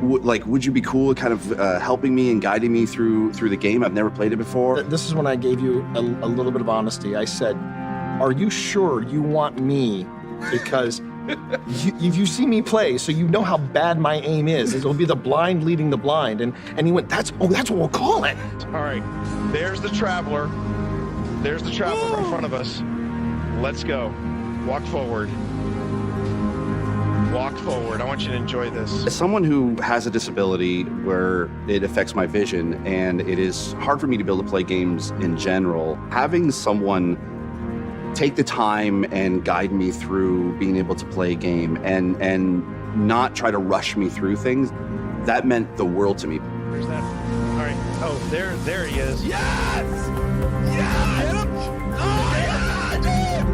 Would you be cool kind of helping me and guiding me through the game? I've never played it before. This is when I gave you a little bit of honesty. I said, are you sure you want me? Because you see me play, so you know how bad my aim is. It'll be the blind leading the blind. And he went, that's what we'll call it. All right, there's the Traveler. There's the Traveler in front of us. Let's go. Walk forward. Walk forward. I want you to enjoy this. As someone who has a disability where it affects my vision, and it is hard for me to be able to play games in general, having someone take the time and guide me through being able to play a game and not try to rush me through things, that meant the world to me. There's that. All right. Oh, there he is. Yes! Yes! Oh,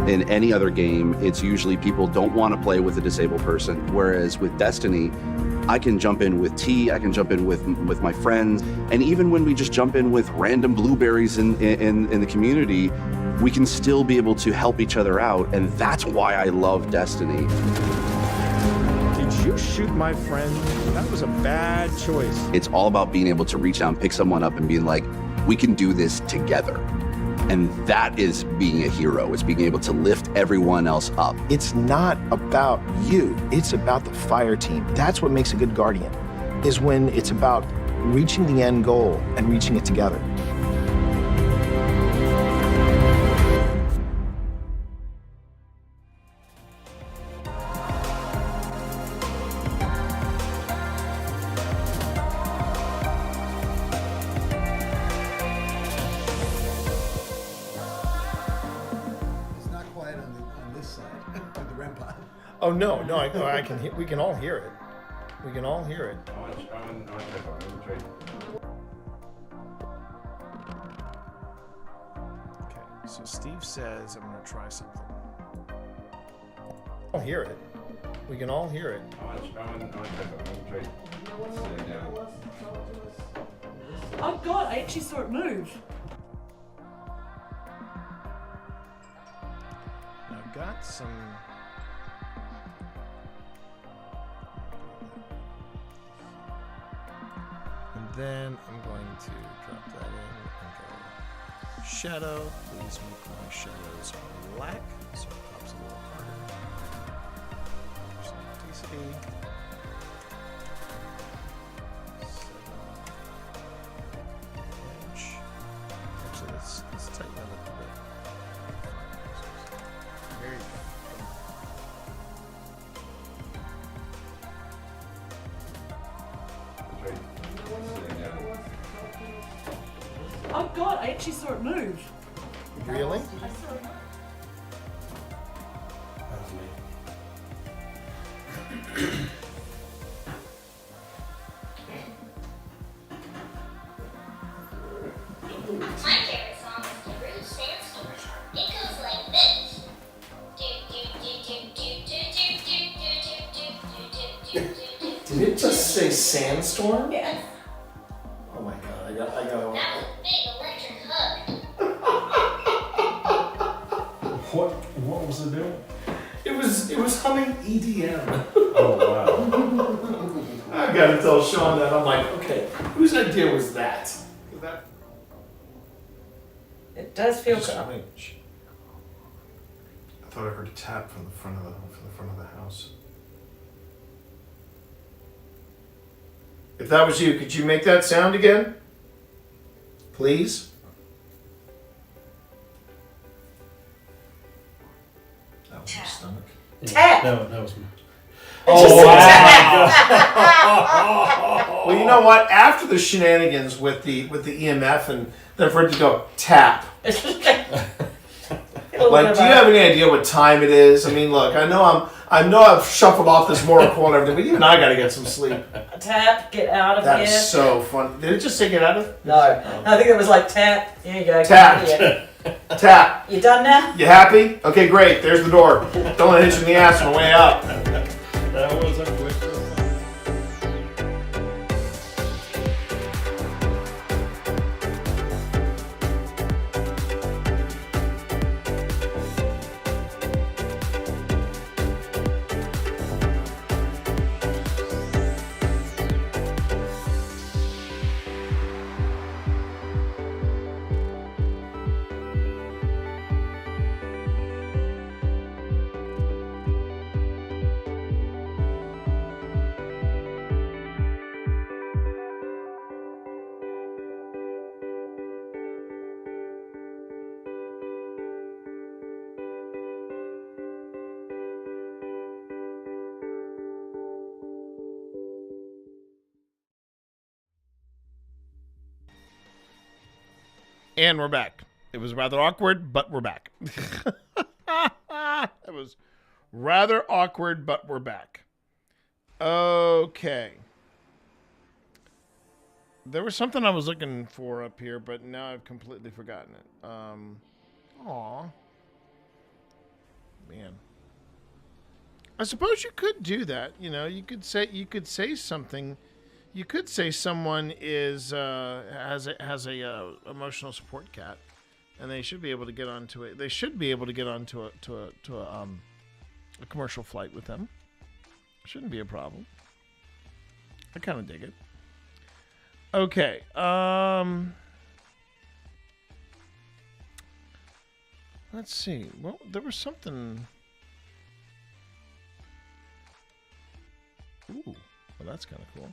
In any other game, it's usually people don't want to play with a disabled person, whereas with Destiny, I can jump in with tea, I can jump in with my friends, and even when we just jump in with random blueberries in the community, we can still be able to help each other out, and that's why I love Destiny. Did you shoot my friend? That was a bad choice. It's all about being able to reach out and pick someone up and being like, we can do this together. And that is being a hero. It's being able to lift everyone else up. It's not about you. It's about the fire team. That's what makes a good guardian, is when it's about reaching the end goal and reaching it together. Oh no, I can hear. We can all hear it. We can all hear it. Okay, so Steve says I'm going to try something. I'll hear it. We can all hear it. Oh God, I actually saw it move. I've got some. And then I'm going to drop that in and go shadow. Please make my shadows black so it pops a little harder. Some intensity. Edge. Actually, let's tighten that up a bit. Very Oh God, I actually saw it move. Really? I saw it. My favorite song is the Rude Sandstorm. It goes like this. Did it just say sandstorm? Yes. Oh my god, I got That was a big electric hug. What was it doing? It was humming EDM. Oh wow. I gotta tell Sean that. I'm like, okay, whose idea was that? It does feel good. Strange. I thought I heard a tap from the front of the house. If that was you, could you make that sound again? Please? That was your stomach. Tap. No, that was me. Oh, wow. Well, you know what? After the shenanigans with the EMF and then for it to go tap. Like, do you have any idea what time it is? I mean, look, I know I've shuffled off this Mortal Kombat and everything, but even I gotta get some sleep. Tap, get out of That here. is so fun. Did it just say get out of? No, I think it was like tap. Here you go. Tap. Tap. You done now? You happy? Okay, great. There's the door. Don't let it hit you in the ass on the way out. That was a quick. And we're back. It was rather awkward, but we're back. It was rather awkward, but we're back. Okay. There was something I was looking for up here, but now I've completely forgotten it. Aw. man. I suppose you could do that. You know, you could say something. You could say someone is has a emotional support cat, and they should be able to get onto it. They should be able to get onto a commercial flight with them. Shouldn't be a problem. I kind of dig it. Okay. Let's see. Well, there was something. Ooh, well, that's kind of cool.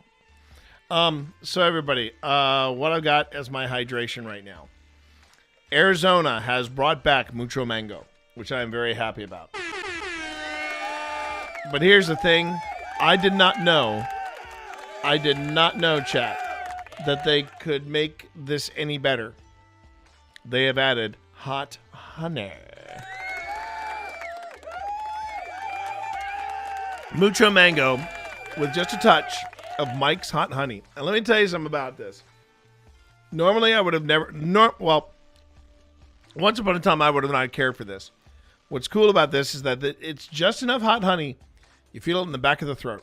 So everybody, what I've got as my hydration right now. Arizona has brought back mucho mango, which I am very happy about. But here's the thing. I did not know, chat, that they could make this any better. They have added hot honey. Mucho mango with just a touch of Mike's hot honey. And let me tell you something about this. Normally, I would have never... once upon a time, I would have not cared for this. What's cool about this is that it's just enough hot honey. You feel it in the back of the throat.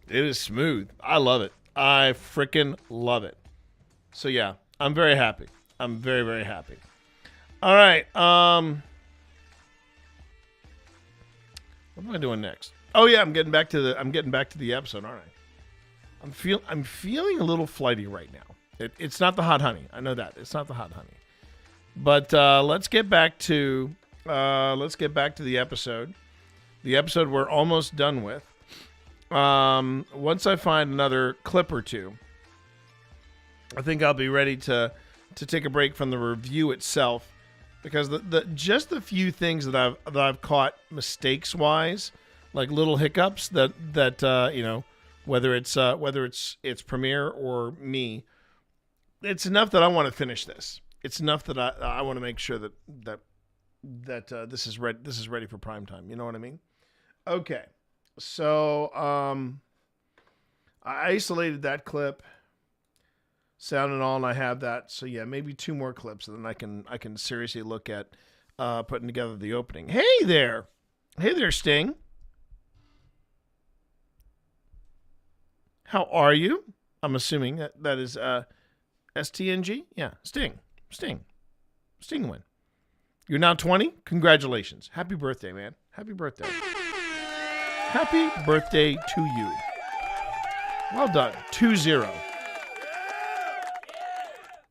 It is smooth. I love it. I freaking love it. So, yeah, I'm very happy. I'm very, very happy. All right. What am I doing next? Oh, yeah, I'm getting back to the episode, aren't I? I'm feeling a little flighty right now. It's not the hot honey. I know that. It's not the hot honey. But let's get back to the episode. The episode we're almost done with. Once I find another clip or two, I think I'll be ready to take a break from the review itself, because just the few things that I've caught mistakes wise, like little hiccups that you know, whether it's Premiere or me, it's enough that I want to finish this. It's enough that I want to make sure that this is ready. This is ready for prime time. You know what I mean? Okay, so I isolated that clip, sound and all, and I have that. So yeah, maybe 2 more clips, and then I can seriously look at putting together the opening. Hey there, Sting. How are you? I'm assuming that is STNG. Yeah, Sting win. You're now 20. Congratulations. Happy birthday, man. Happy birthday. Happy birthday to you. Well done. 2-0.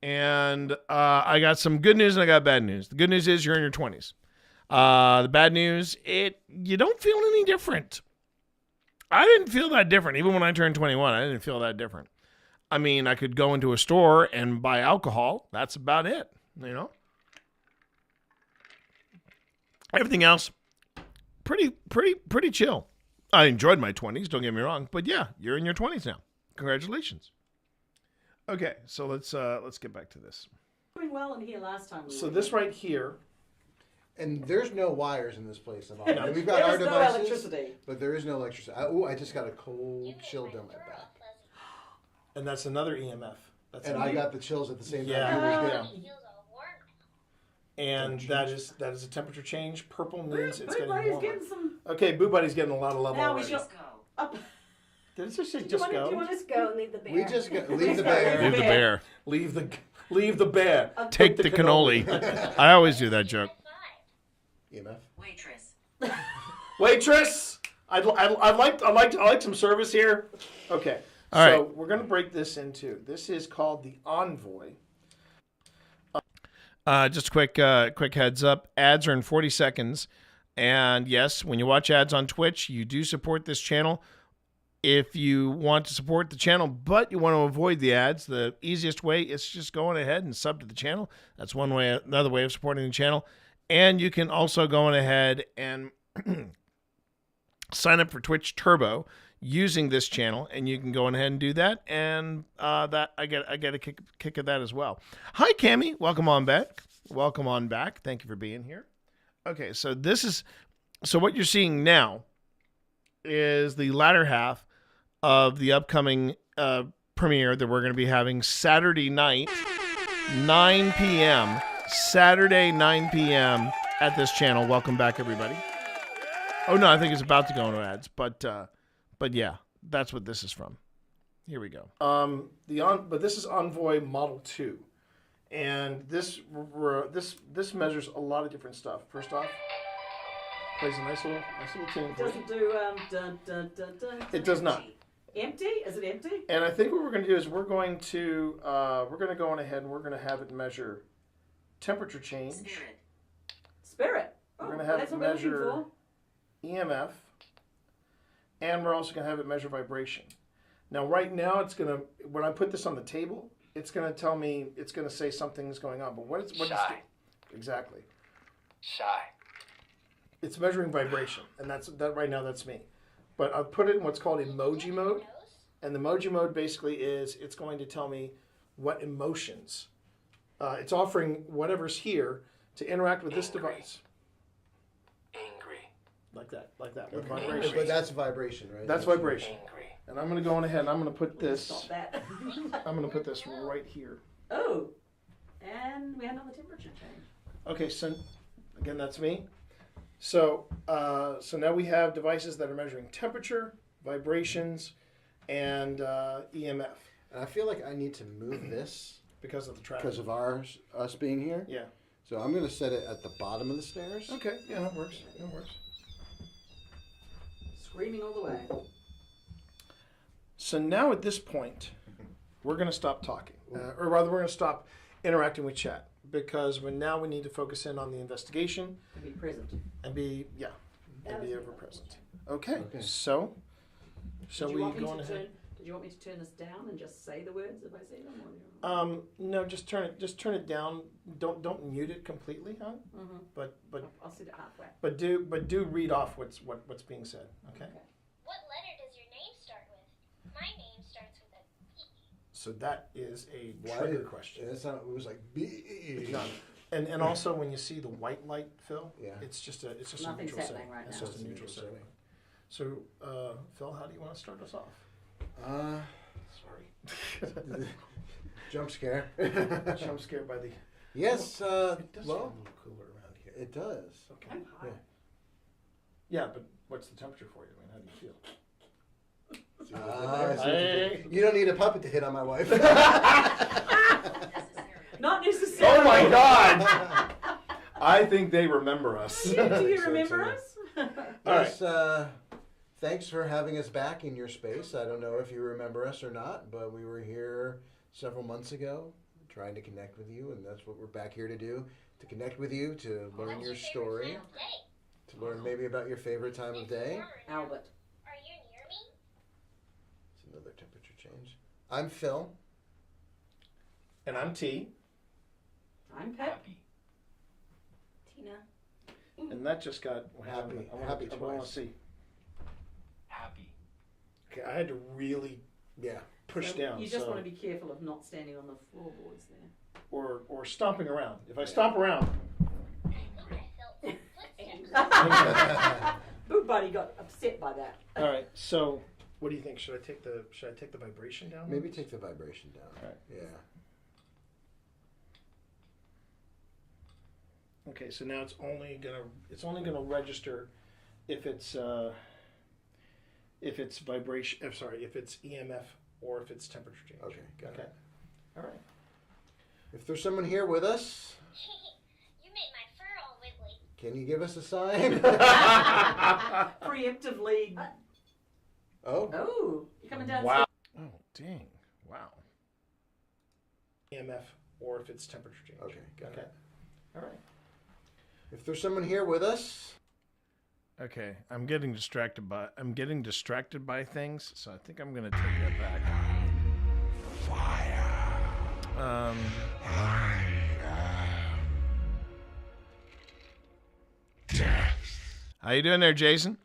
And I got some good news and I got bad news. The good news is you're in your 20s. The bad news, you don't feel any different. I didn't feel that different. Even when I turned 21, I didn't feel that different. I mean, I could go into a store and buy alcohol. That's about it, you know? Everything else, pretty chill. I enjoyed my 20s, don't get me wrong. But yeah, you're in your 20s now. Congratulations. Okay, so let's get back to this. Doing well in here last time. So this right here. And there's no wires in this place at all. No. We've got our There's no devices, electricity. but there is no electricity. I just got a cold chill down my back. And that's another EMF. And I got the chills at the same time. Yeah. And that is a temperature change. Purple means it's getting warmer. Okay, Boo Buddy's getting a lot of love Now already. we just go. Did it just say just go? Do you want to just go and leave the bear? We just leave the bear. Leave the bear. Leave the bear. Take the cannoli. I always do that joke. EMF. Waitress. I'd like some service here. Okay. All so right. We're gonna break this into. This is called the Envoy. Just a quick heads up. Ads are in 40 seconds. And yes, when you watch ads on Twitch, you do support this channel. If you want to support the channel, but you want to avoid the ads, the easiest way is just going ahead and sub to the channel. That's one way, another way of supporting the channel. And you can also go ahead and sign up for Twitch Turbo using this channel, and you can go ahead and do that. And that I get a kick of that as well. Hi, Cammie. Welcome on back. Welcome on back. Thank you for being here. Okay, so what you're seeing now is the latter half of the upcoming premiere that we're going to be having Saturday night, 9 p.m. Saturday, 9 p.m. at this channel. Welcome back, everybody. Oh no, I think it's about to go into ads, but yeah, that's what this is from. Here we go. But this is Envoy Model 2, and this measures a lot of different stuff. First off, plays a nice little tune for you. Doesn't do dun dun dun dun. It does not. Empty? Is it empty? And I think what we're going to do is we're going to go on ahead and we're going to have it measure temperature change. Spirit. We're going to have that's it what we're looking measure for. EMF, and we're also going to have it measure vibration. Now, right now, it's going to, when I put this on the table, it's going to tell me, it's going to say something's going on. But what is exactly? Shy. It's measuring vibration, and that right now, that's me. But I've put it in what's called emoji mode, and the emoji mode basically is it's going to tell me what emotions. It's offering whatever's here to interact with this device. Angry. Like that, with vibration. But that's vibration, right? That's vibration. Angry. And I'm going to go on ahead and I'm going to put Stop this, that. I'm going to put this right here. Oh, and we had another temperature change. Okay, so again, that's me. So now we have devices that are measuring temperature, vibrations, and EMF. And I feel like I need to move this because of the traffic. Because of us being here. Yeah. So I'm going to set it at the bottom of the stairs. Okay. Yeah, that works. That works. Screaming all the way. So now at this point, we're going to stop talking, or rather, we're going to stop interacting with chat because now we need to focus in on the investigation And be present. and be ever present. Okay. So shall we go on ahead? Did you want me to turn this down and just say the words if I say them? Or No, just turn it down. Don't mute it completely, huh? Mhm. But I'll sit it halfway. But do read off what's being said. Okay. What letter does your name start with? My name starts with a P. So that is a trigger question. That's not. It was like B. It's not. And also when you see the white light, Phil, Yeah. it's just a Nothing's neutral setting. happening right It's now. just a neutral setting. So Phil, how do you want to start us off? Sorry. Jump scare. Jump scared by the. Yes. It does get a Well, little cooler around here. it does. Okay. I'm hot. Yeah, but what's the temperature for you? I mean, how do you feel? You don't need a puppet to hit on my wife. Not necessarily. Oh my God! I think they remember us. Do you remember us? Yes, thanks for having us back in your space. I don't know if you remember us or not, but we were here several months ago trying to connect with you, and that's what we're back here to do, to connect with you, to learn your story, to learn maybe about your favorite time of day. Albert. Are you near me? It's another temperature change. I'm Phil. And I'm T. I'm Pep. Tina. And that just got Happy. I Happy want twice. to see. Happy. Okay, I had to really push So down. You just so- want to be careful of not standing on the floorboards there. or stomping around. If I stomp around, Boo Buddy got upset by that. all right. So, what do you think? Should I take the vibration down? Maybe take the vibration down. All right. Yeah. Okay, so now it's only gonna register if it's vibration. If it's EMF or if it's temperature change. Okay, got it. All right. If there's someone here with us, You made my fur all wiggly. can you give us a sign? Preemptively. Oh. Oh, you coming down? Wow. Oh, dang. Wow. EMF or if it's temperature change. Okay, got it. All right. If there's someone here with us, Okay, I'm getting distracted by things, so I think I'm gonna take that back. How you doing there, Jason?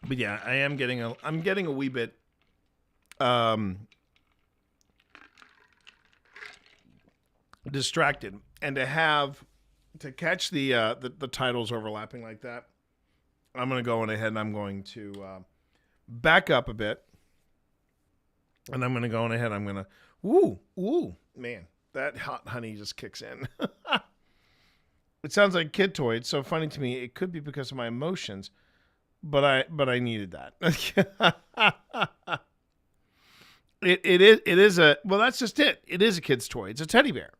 But yeah, I'm getting a wee bit distracted, and to catch the titles overlapping like that, I'm gonna go on ahead and I'm going to back up a bit, and I'm gonna go on ahead. I'm gonna ooh man, that hot honey just kicks in. It sounds like a kid toy. It's so funny to me. It could be because of my emotions, but I needed that. It is a, well, that's just it. It is a kid's toy. It's a teddy bear.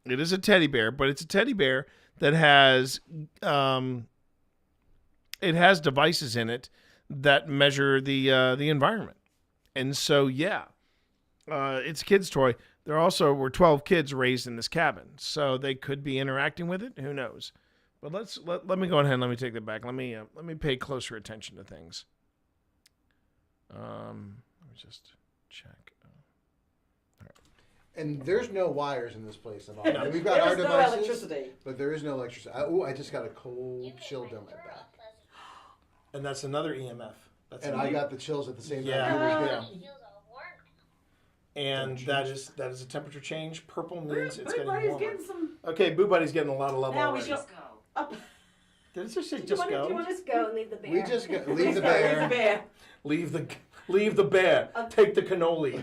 It is a teddy bear, but it's a teddy bear that has it has devices in it that measure the environment. And so it's a kid's toy. There also were 12 kids raised in this cabin, so they could be interacting with it. Who knows? But let me go ahead and let me take that back. Let me pay closer attention to things. Let me just check. And there's no wires in this place at all. No. We've got our There's no devices, electricity. but there is no electricity. I just got a cold chill down my back. And that's another EMF. That's And I got the chills at the same time. Yeah. And that is a temperature change. Purple means it's getting Buddy's warmer. getting some. Okay, Boo Buddy's getting a lot of love Now we already. just go. Up. Did it just say Do you just want to go? Just go and leave the bear. We just go, leave the Leave bear. the bear. Leave the bear. Take the cannoli.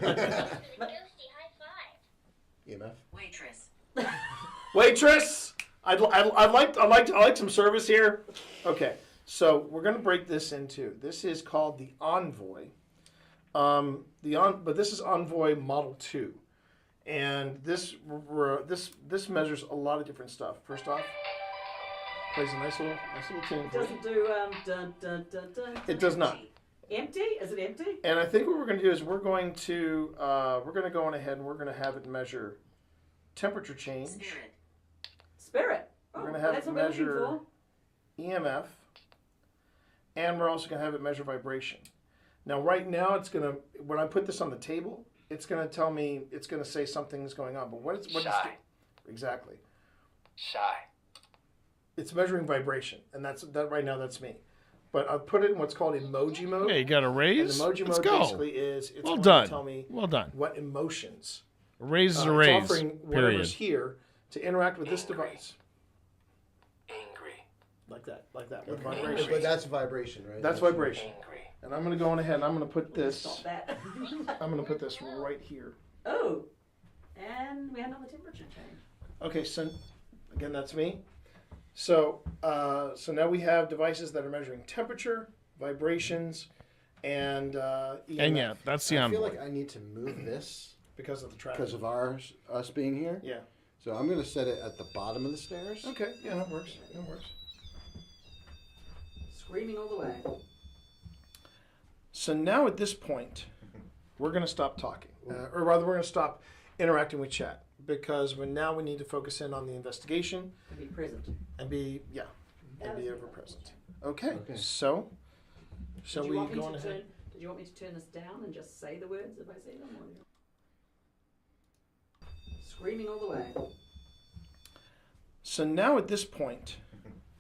EMF. Waitress. I'd like some service here. Okay, so we're gonna break this into. This is called the Envoy. But this is Envoy Model 2, and this measures a lot of different stuff. First off, plays a nice little tune. for you. Doesn't do dun dun dun dun. It does not. Empty? Is it empty? And I think what we're going to do is we're going to go on ahead and we're going to have it measure temperature change. Spirit. We're going to have that's it what we're looking measure for. EMF, and we're also going to have it measure vibration. Now, right now, when I put this on the table, it's going to tell me, it's going to say something's going on. But what is exactly? Shy. It's measuring vibration, and that right now that's me. But I'll put it in what's called emoji mode. Yeah, you got a raise? And emoji Let's mode go. basically is it's Well going done. to tell me Well done. what emotions. A raise is a It's raise. offering Period. whatever's here to interact with this device. Angry. Like that, with Okay. vibration. But that's vibration, right? That's vibration. And I'm going to go on ahead and I'm going to put this. Stop that. I'm going to put this right here. Oh, and we had another temperature change. Okay, so again, that's me. So now we have devices that are measuring temperature, vibrations, and EMF. And yeah, that's the I Envoy. feel like I need to move this because of the traffic. because of us being here. Yeah. So I'm going to set it at the bottom of the stairs. Okay, yeah, that works. That works. Screaming all the way. So now at this point, we're going to stop talking, or rather, we're going to stop interacting with chat because now we need to focus in on the investigation And be present. and be ever present. Okay. So shall we go on ahead? Did you want me to turn this down and just say the words if I say them? Or screaming all the way. So now at this point,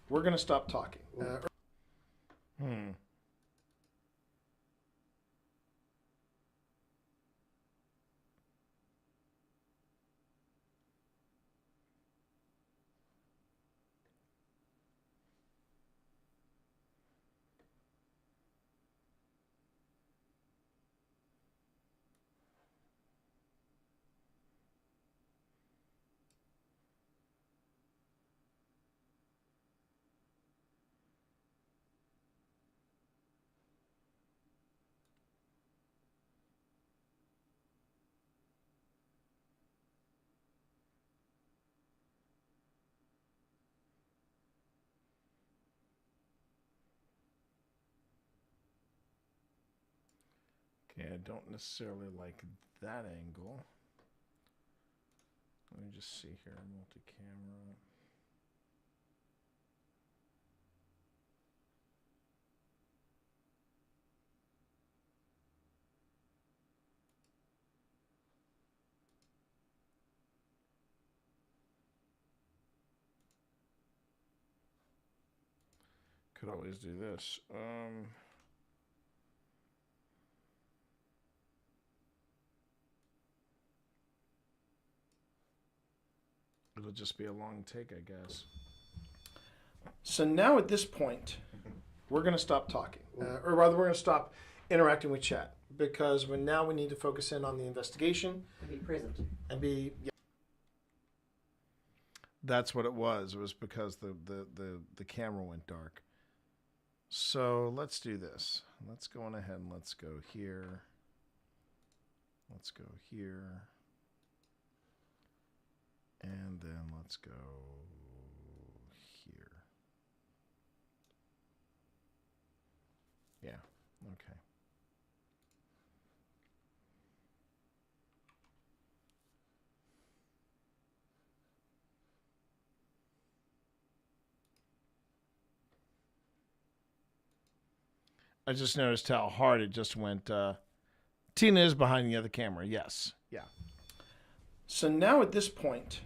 we're going to stop talking. Okay, I don't necessarily like that angle. Let me just see here, multi-camera. Could always do this. It'll just be a long take, I guess. So now at this point, we're going to stop talking, or rather, we're going to stop interacting with chat because now we need to focus in on the investigation And be present. and be. That's what it was. It was because the camera went dark. So let's do this. Let's go on ahead and let's go here. Let's go here. And then let's go here. Yeah, okay. I just noticed how hard it just went. Tina is behind the other camera. Yes. Yeah. So now at this point,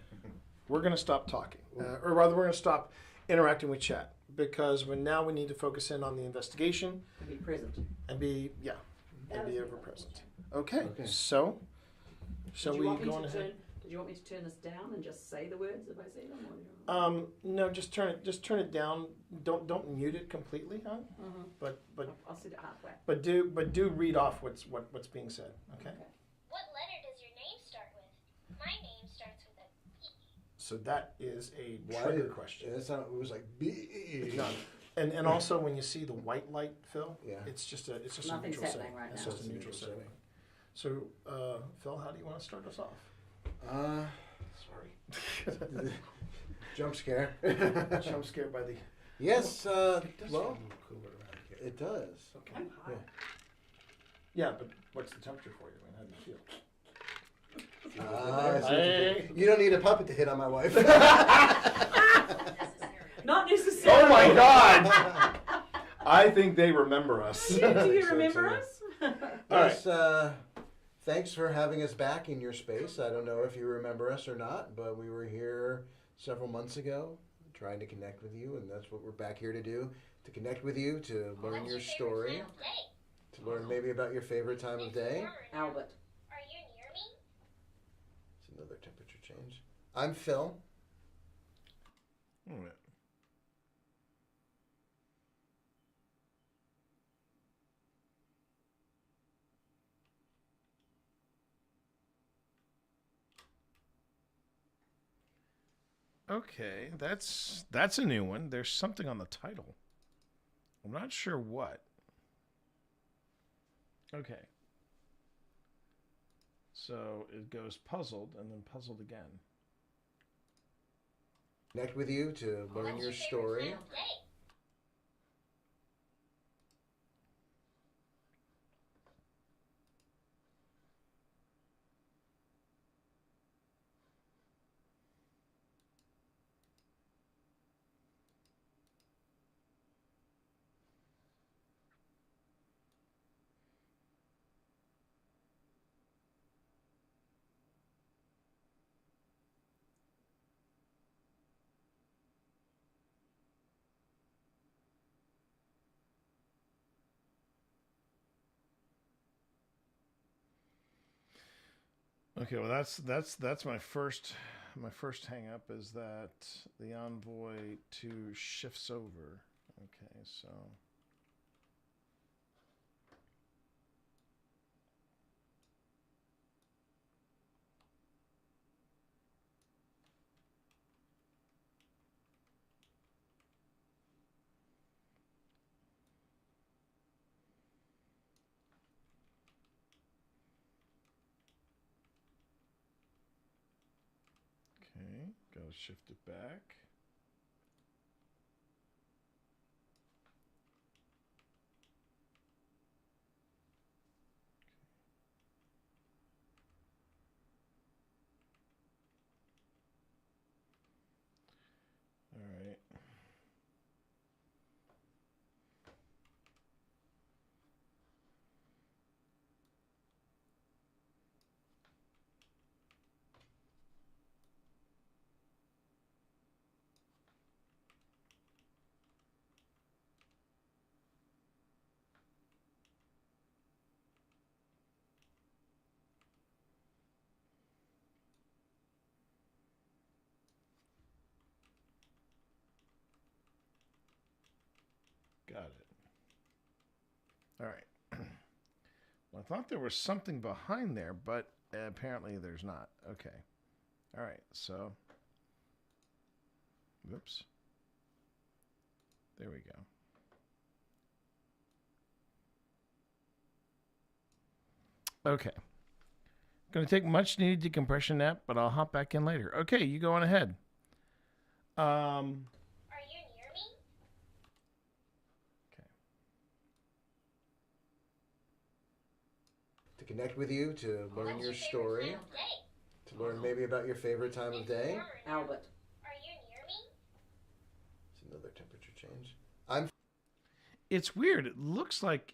we're going to stop talking. Or rather, we're going to stop interacting with chat. Because now we need to focus in on the investigation. And be present. And be, yeah. And be ever present. Okay. So, shall we go on ahead? Did you want me to turn this down and just say the words if I say them? No, just turn it down. Don't mute it completely, huh? But I'll sit it halfway. But do read off what's being said. Okay. What letter does your name start with? My name starts with a P. So that is a trigger question. That's how it was like B. It's not. And also when you see the white light, Phil, Yeah. it's just a Nothing's neutral happening setting. right It's now. just a neutral setting. So Phil, how do you want to start us off? Sorry. Jump scare. Jump scare by the. Yes. Well, it does. Okay. Yeah, but what's the temperature for you? I mean, how do you feel? You don't need a puppet to hit on my wife. Not necessarily. Oh my God! I think they remember us. Do you remember us? Yes, thanks for having us back in your space. I don't know if you remember us or not, but we were here several months ago trying to connect with you, and that's what we're back here to do, to connect with you, to learn your story, to learn maybe about your favorite time of day. Albert. Are you near me? It's another temperature change. I'm Phil. Okay, that's a new one. There's something on the title. I'm not sure what. Okay. So it goes puzzled and then puzzled again. Connect with you to learn your story. Okay, well that's my first hang up is that the envoy 2 shifts over. Okay, so okay, gotta shift it back. All right. Got it. All right. Well, I thought there was something behind there, but apparently there's not. Okay. All right. So Whoops. There we go. Okay. Going to take much needed decompression nap, but I'll hop back in later. Okay, you go on ahead. Are you near me? To connect with you, to learn your story, to learn maybe about your favorite time of day. Albert. Are you near me? It's another temperature change. It's weird. It looks like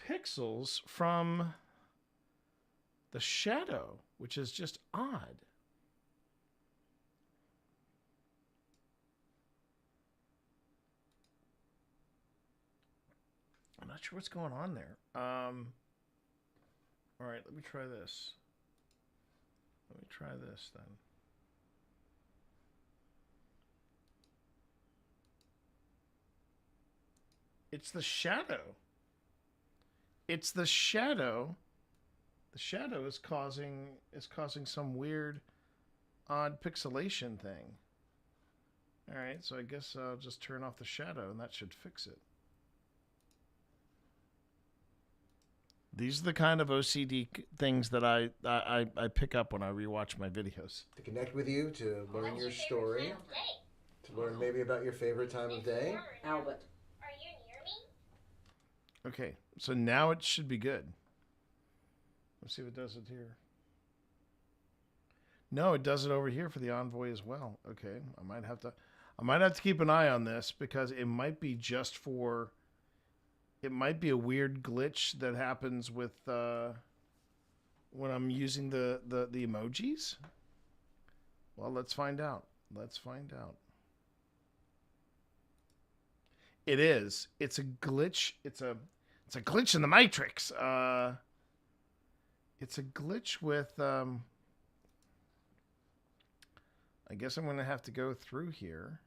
pixels from the shadow, which is just odd. I'm not sure what's going on there. All right, let me try this. Let me try this then. It's the shadow. It's the shadow. The shadow is causing some weird, odd pixelation thing. All right, so I guess I'll just turn off the shadow, and that should fix it. These are the kind of OCD things that I pick up when I rewatch my videos. To connect with you, to learn your story, to learn maybe about your favorite time of day. Albert. Are you near me? Okay, so now it should be good. Let's see if it does it here. No, it does it over here for the Envoy as well. Okay, I might have to keep an eye on this because it might be just for. It might be a weird glitch that happens with when I'm using the emojis. Well, let's find out. Let's find out. It is. It's a glitch. It's a glitch in the Matrix. It's a glitch with. I guess I'm going to have to go through here.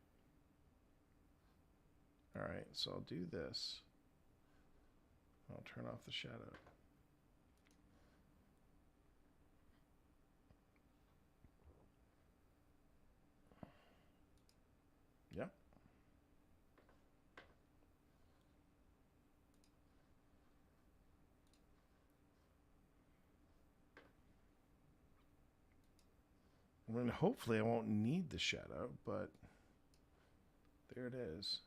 All right, so I'll do this. I'll turn off the shadow. Yep. I mean, hopefully I won't need the shadow, but there it is.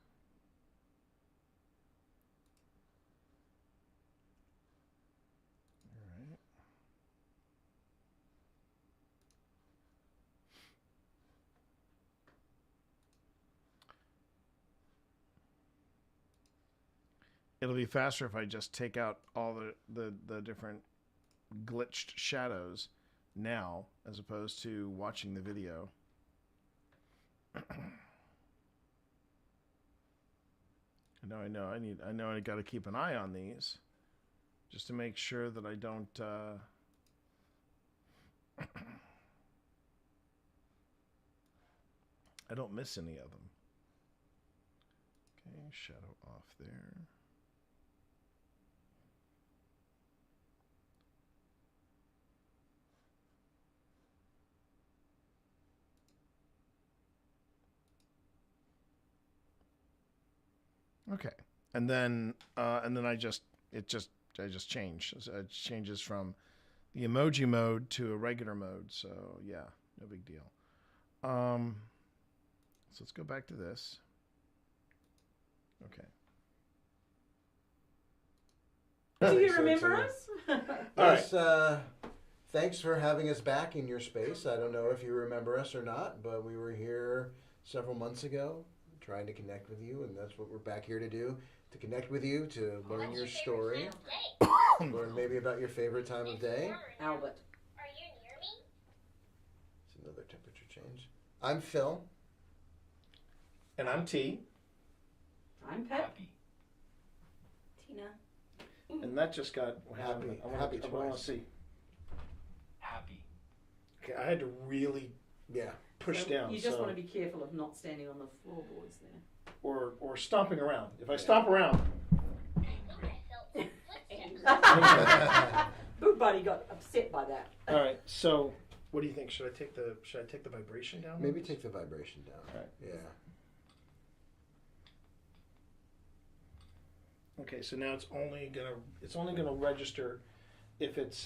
It'll be faster if I just take out all the different glitched shadows now as opposed to watching the video. I know I got to keep an eye on these just to make sure that I don't I don't miss any of them. Okay, shadow off there. Okay, and then I just change. It changes from the emoji mode to a regular mode. So yeah, no big deal. So let's go back to this. Okay. Do you remember us? Yes, thanks for having us back in your space. I don't know if you remember us or not, but we were here several months ago trying to connect with you, and that's what we're back here to do. To connect with you, to learn your story, learn maybe about your favorite time of day. Albert. Are you near me? It's another temperature change. I'm Phil. And I'm T. I'm Pep. Tina. And that just got Happy. I Happy want twice. to see. Happy. Okay, I had to really push down. You just so- want to be careful of not standing on the floorboards there. or stomping around. If I stomp around, Boo Buddy got upset by that. all right. So What do you think? Should I take the vibration down? Maybe take the vibration down. All right. Yeah. Okay, so now it's only gonna register if it's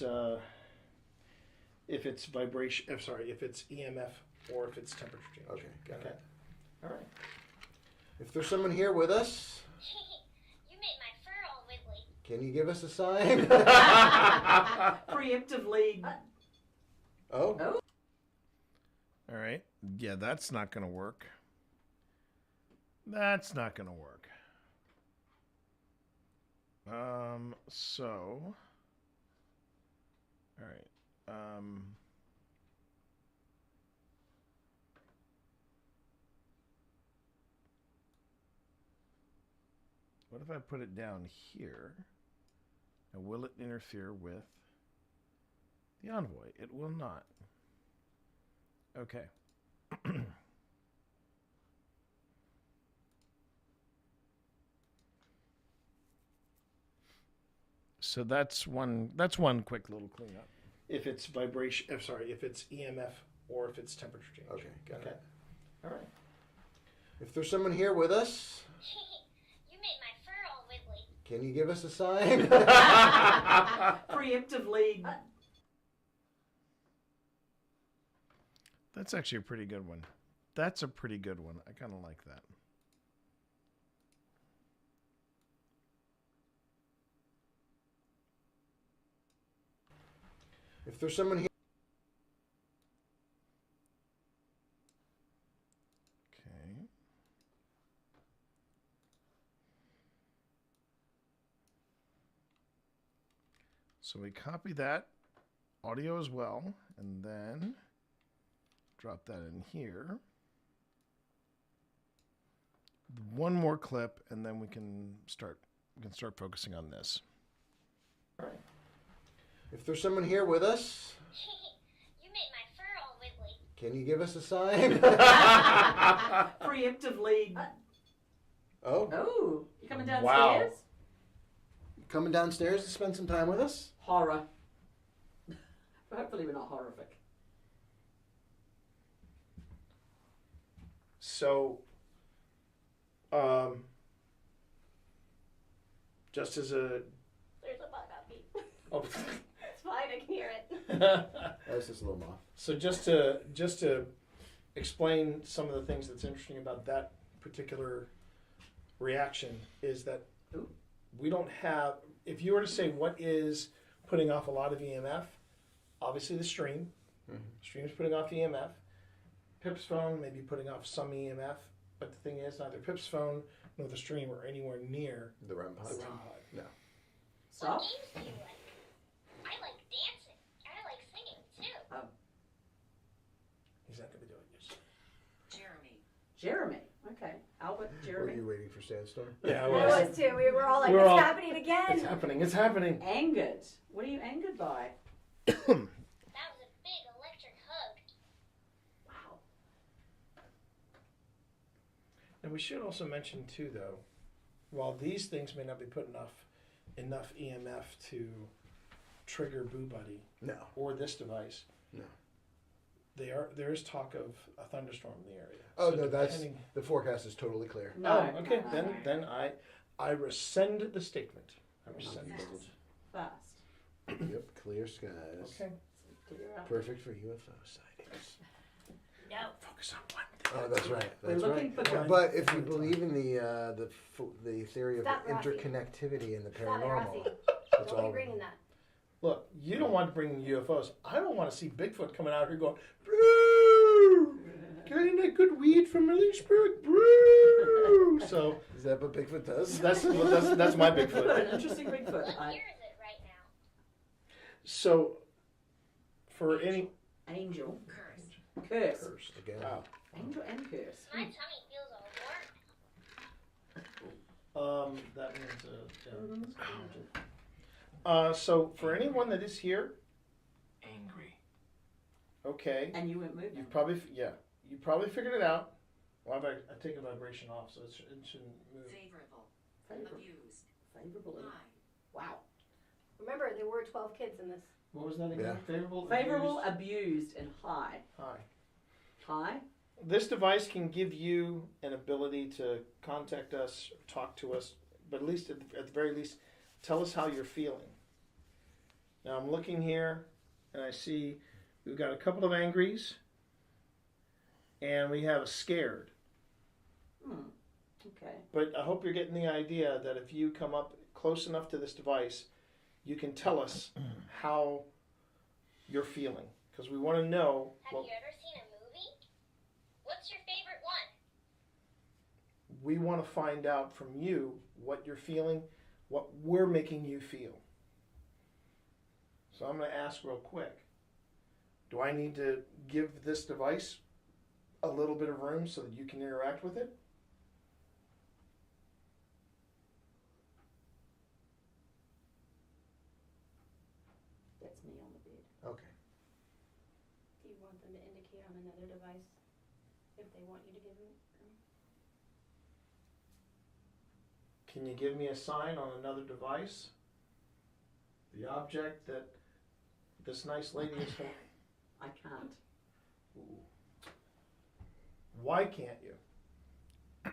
vibration. If it's EMF or if it's temperature change. Okay. Got it. All right. If there's someone here with us, You made my fur all wiggly. can you give us a sign? Preemptively. Oh. All right. Yeah, that's not going to work. That's not going to work. So. All right. What if I put it down here? And will it interfere with the envoy? It will not. Okay. So that's one quick little cleanup. If it's vibration, if it's EMF or if it's temperature change. Okay. Got it. All right. If there's someone here with us, You made my fur all wiggly. can you give us a sign? Preemptively. That's actually a pretty good one. That's a pretty good one. I kind of like that. If there's someone here. Okay. So we copy that audio as well, and then drop that in here. One more clip, and then we can start focusing on this. All right. If there's someone here with us, You made my fur all wiggly. can you give us a sign? Preemptively. Oh. Oh, you coming downstairs? Wow. Coming downstairs to spend some time with us? Horror. Hopefully we're not horrific. So, just as a There's a bug on me. oh, It's fine, I can hear it. That's just a little moth. so just to explain some of the things that's interesting about that particular reaction is that we don't have. If you were to say what is putting off a lot of EMF, obviously the stream. Stream's putting off EMF. Pip's phone may be putting off some EMF, but the thing is, neither Pip's phone nor the stream are anywhere near the REM pod. No. Stop. What games do you like? I like dancing. I like singing too. Oh. He's not going to be doing it. Jeremy. Okay. Albert, Were Jeremy. you waiting for Sandstorm? Yeah, I was too. We were all like, We're it's all- happening again. It's happening. It's happening. Angered. What are you angered by? That was a big electric hug. Wow. And we should also mention too, though, while these things may not be putting enough EMF to trigger Boo Buddy, No. or this device, No. there is talk of a thunderstorm in the area. Oh So no, that's depending- the forecast is totally clear. No. Oh, okay. Then I rescind the statement. I rescind it. Fast. Yep, clear skies. Okay. Clear up. Perfect for UFO sightings. No. Focus on one thing. Oh, that's right. We're That's looking right. for But if you believe in the theory of Stop, Rossi. interconnectivity and the Stop it, Rossi. paranormal, that's Don't be all. bringing that. Look, you don't want to bring UFOs. I don't want to see Bigfoot coming out here going, "Brew! Getting that good weed from Leesburg, brew!" So Is that what Bigfoot does? that's my An Bigfoot. interesting Bigfoot. What year is it right now? So for any Angel. Curse. Cursed again. wow. Angel and curse. My tummy feels all warm. That means so for anyone that is here, Angry. okay, And you went moving. you probably figured it out. Well, I take a vibration off, so it shouldn't move. Favorable. Favorable. Wow. Remember, there were 12 kids in this. What was that again? Yeah. Favorable, Favorable, abused, and high. Hi. High? This device can give you an ability to contact us, talk to us, but at least, at the very least, tell us how you're feeling. Now I'm looking here, and I see we've got a couple of angries, and we have a scared. Okay. But I hope you're getting the idea that if you come up close enough to this device, you can tell us how you're feeling. Because we want to know. Have you ever seen a movie? What's your favorite one? We want to find out from you what you're feeling, what we're making you feel. So I'm going to ask real quick. Do I need to give this device a little bit of room so that you can interact with it? That's me on the bed. Okay. Do you want them to indicate on another device if they want you to give them? Can you give me a sign on another device? The object that this nice lady is holding? I can't. Ooh. Why can't you? Come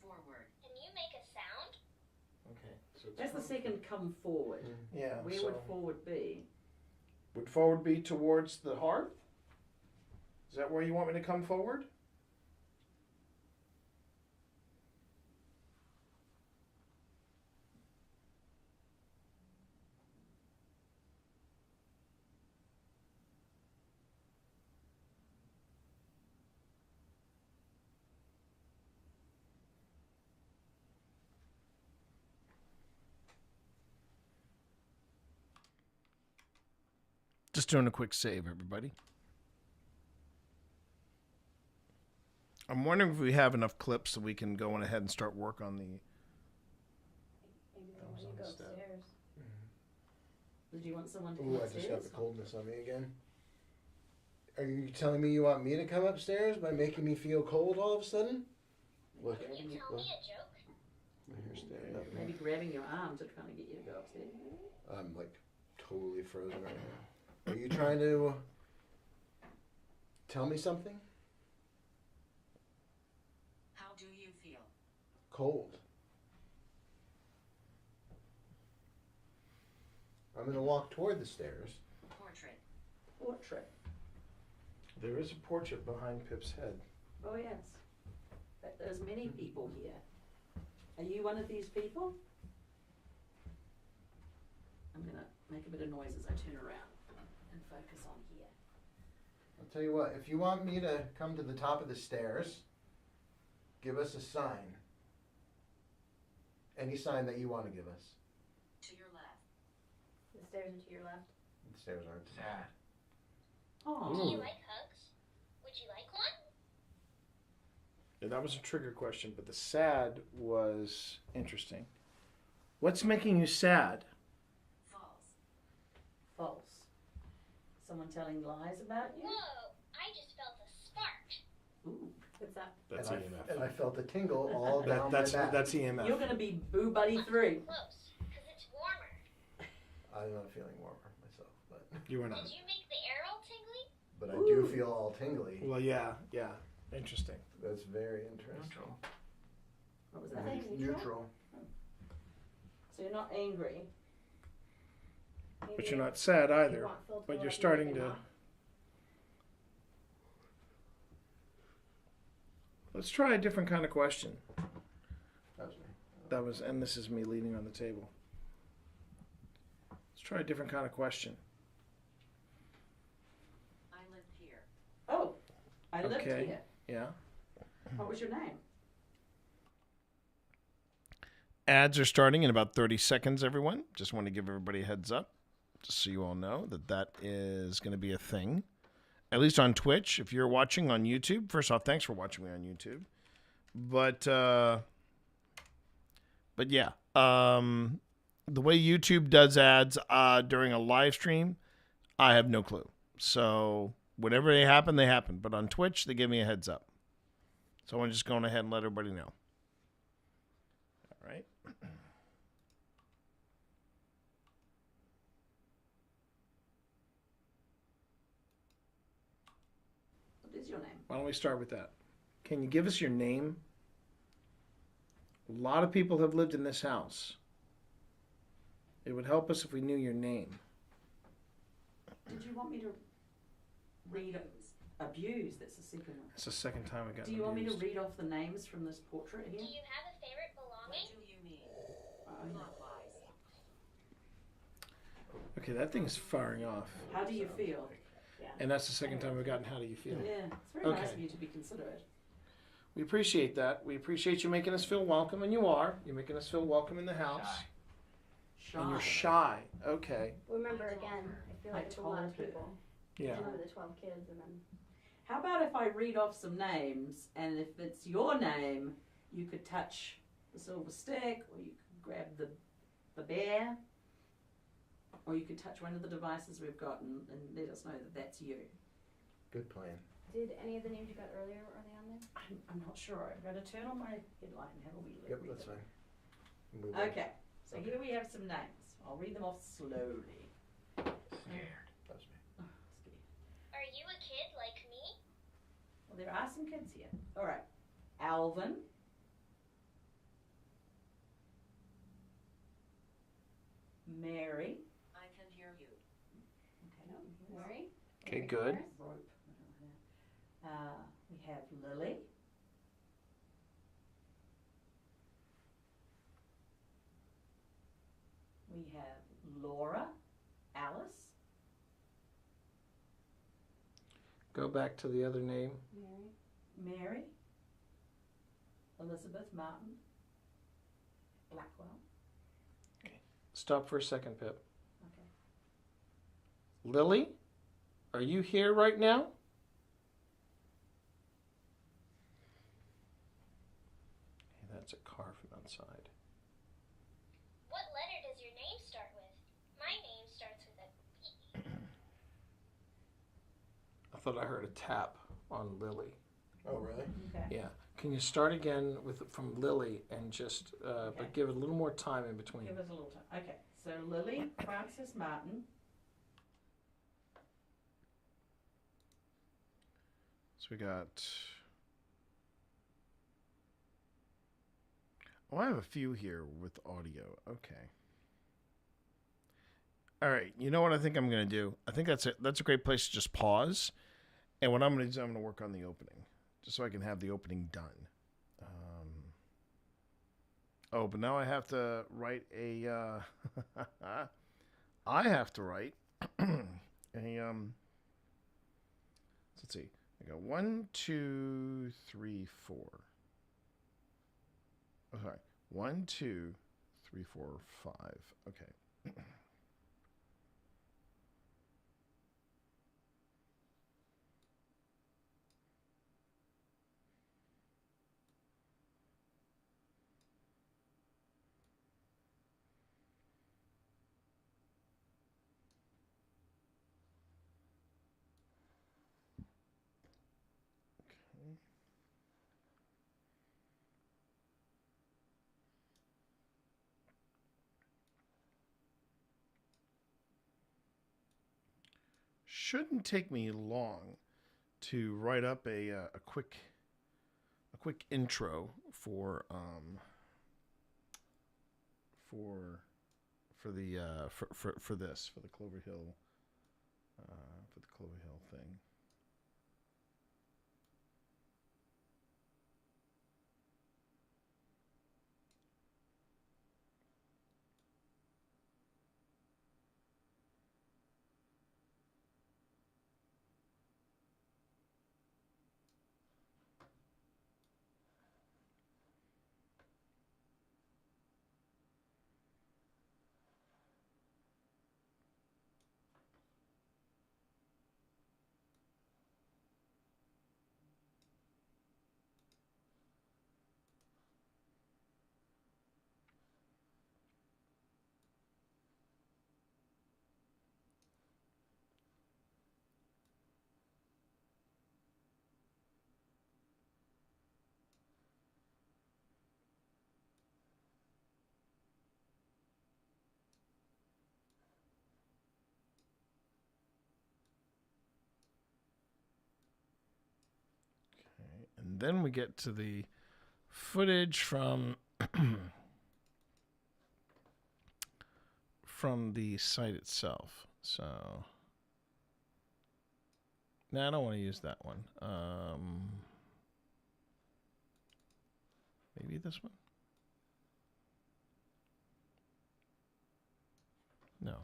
forward. Can you make a sound? Okay. So it's That's the second come forward. Yeah. Where so would forward be? would forward be towards the hearth? Is that where you want me to come forward? Just doing a quick save, everybody. I'm wondering if we have enough clips so we can go on ahead and start work on the. Maybe they want you to go upstairs. Did you want someone to Ooh, come I just got upstairs? the coldness on me again. Are you telling me you want me to come upstairs by making me feel cold all of a sudden? Look. Can you tell me a joke? My hair's standing up now. Maybe grabbing your arms are trying to get you to go upstairs. I'm like totally frozen right now. Are you trying to tell me something? How do you feel? Cold. I'm gonna walk toward the stairs. Portrait. Portrait. There is a portrait behind Pip's head. Oh yes. There's many people here. Are you one of these people? I'm gonna make a bit of noise as I turn around and focus on here. I'll tell you what, if you want me to come to the top of the stairs, give us a sign. Any sign that you want to give us. To your left. The stairs are to your left. The stairs aren't. Sad. Oh. Do you like hugs? Would you like one? Yeah, that was a trigger question, but the sad was interesting. What's making you sad? False. False. Someone telling lies about you? Whoa! I just felt a spark. Ooh. What's that? That's and EMF. And I felt a tingle all down that's my back. that's EMF. You're gonna be Boo Buddy 3. Close, because it's warmer. I'm not feeling warmer myself, but You were not. Did you make the air all tingly? but I do feel all tingly. Well, yeah. Interesting. That's very interesting. What was Was that? that neutral? Neutral. So you're not angry. But Maybe you're not sad either. want Phil to But go you're up and starting wake him to. up. Let's try a different kind of question. That was me. That was, and this is me leaning on the table. Let's try a different kind of question. I lived here. Oh, I lived Okay. here. Yeah. What was your name? Ads are starting in about 30 seconds, everyone. Just want to give everybody a heads up, just so you all know that is going to be a thing. At least on Twitch. If you're watching on YouTube, first off, thanks for watching me on YouTube. But yeah, the way YouTube does ads during a live stream, I have no clue. So whenever they happen, they happen. But on Twitch, they give me a heads up. So I'm just going ahead and let everybody know. All right. is your name? Why don't we start with that? Can you give us your name? A lot of people have lived in this house. It would help us if we knew your name. Did you want me to read abuse? That's the second one. It's the second time I got Do you want me to abused. read off the names from this portrait here? Do you have a favorite belonging? What do you mean? Okay, that thing is firing off. How do you feel? And that's the second time we've gotten how do you feel? Yeah, it's very nice of you to be considerate. We appreciate that. We appreciate you making us feel welcome, and you are. You're making us feel welcome in the house. Shy. And you're shy. Okay. Remember again, I feel like it's a lot of told her. people. Yeah. Remember the 12 kids and then. How about if I read off some names, and if it's your name, you could touch the silver stick, or you could grab the bear, or you could touch one of the devices we've got and let us know that that's you. Good plan. Did any of the names you got earlier, are they on there? I'm not sure. I'm going to turn on my headlight and have a wee look. Yep, read that's them. fine. We will. Okay, so here we have some names. I'll read them off slowly. Scared. That's me. Are you a kid like me? Well, there are some kids here. All right. Alvin. Mary. I can hear you. Okay. Mary. Okay, good. Rope. We have Lily. We have Laura, Alice, Go back to the other name. Mary, Elizabeth Martin, Blackwell. Stop for a second, Pip. Okay. Lily, are you here right now? Hey, that's a car from outside. What letter does your name start with? My name starts with a P. I thought I heard a tap on Lily. Oh, really? Okay. Yeah. Can you start again from Lily and just, but give it a little more time in between? Give us a little time. Okay, so Lily Francis Martin. So we got. Oh, I have a few here with audio. Okay. All right. You know what I think I'm going to do? I think that's a great place to just pause. And what I'm going to do is I'm going to work on the opening, just so I can have the opening done. Oh, but now I have to write a. I have to write a. Let's see. I got 1, 2, 3, 4. Oh, sorry. 1, 2, 3, 4, 5. Okay. Shouldn't take me long to write up a quick intro for this for the Clover Hill thing. And then we get to the footage from from the site itself. So no, I don't want to use that one. Maybe this one? No.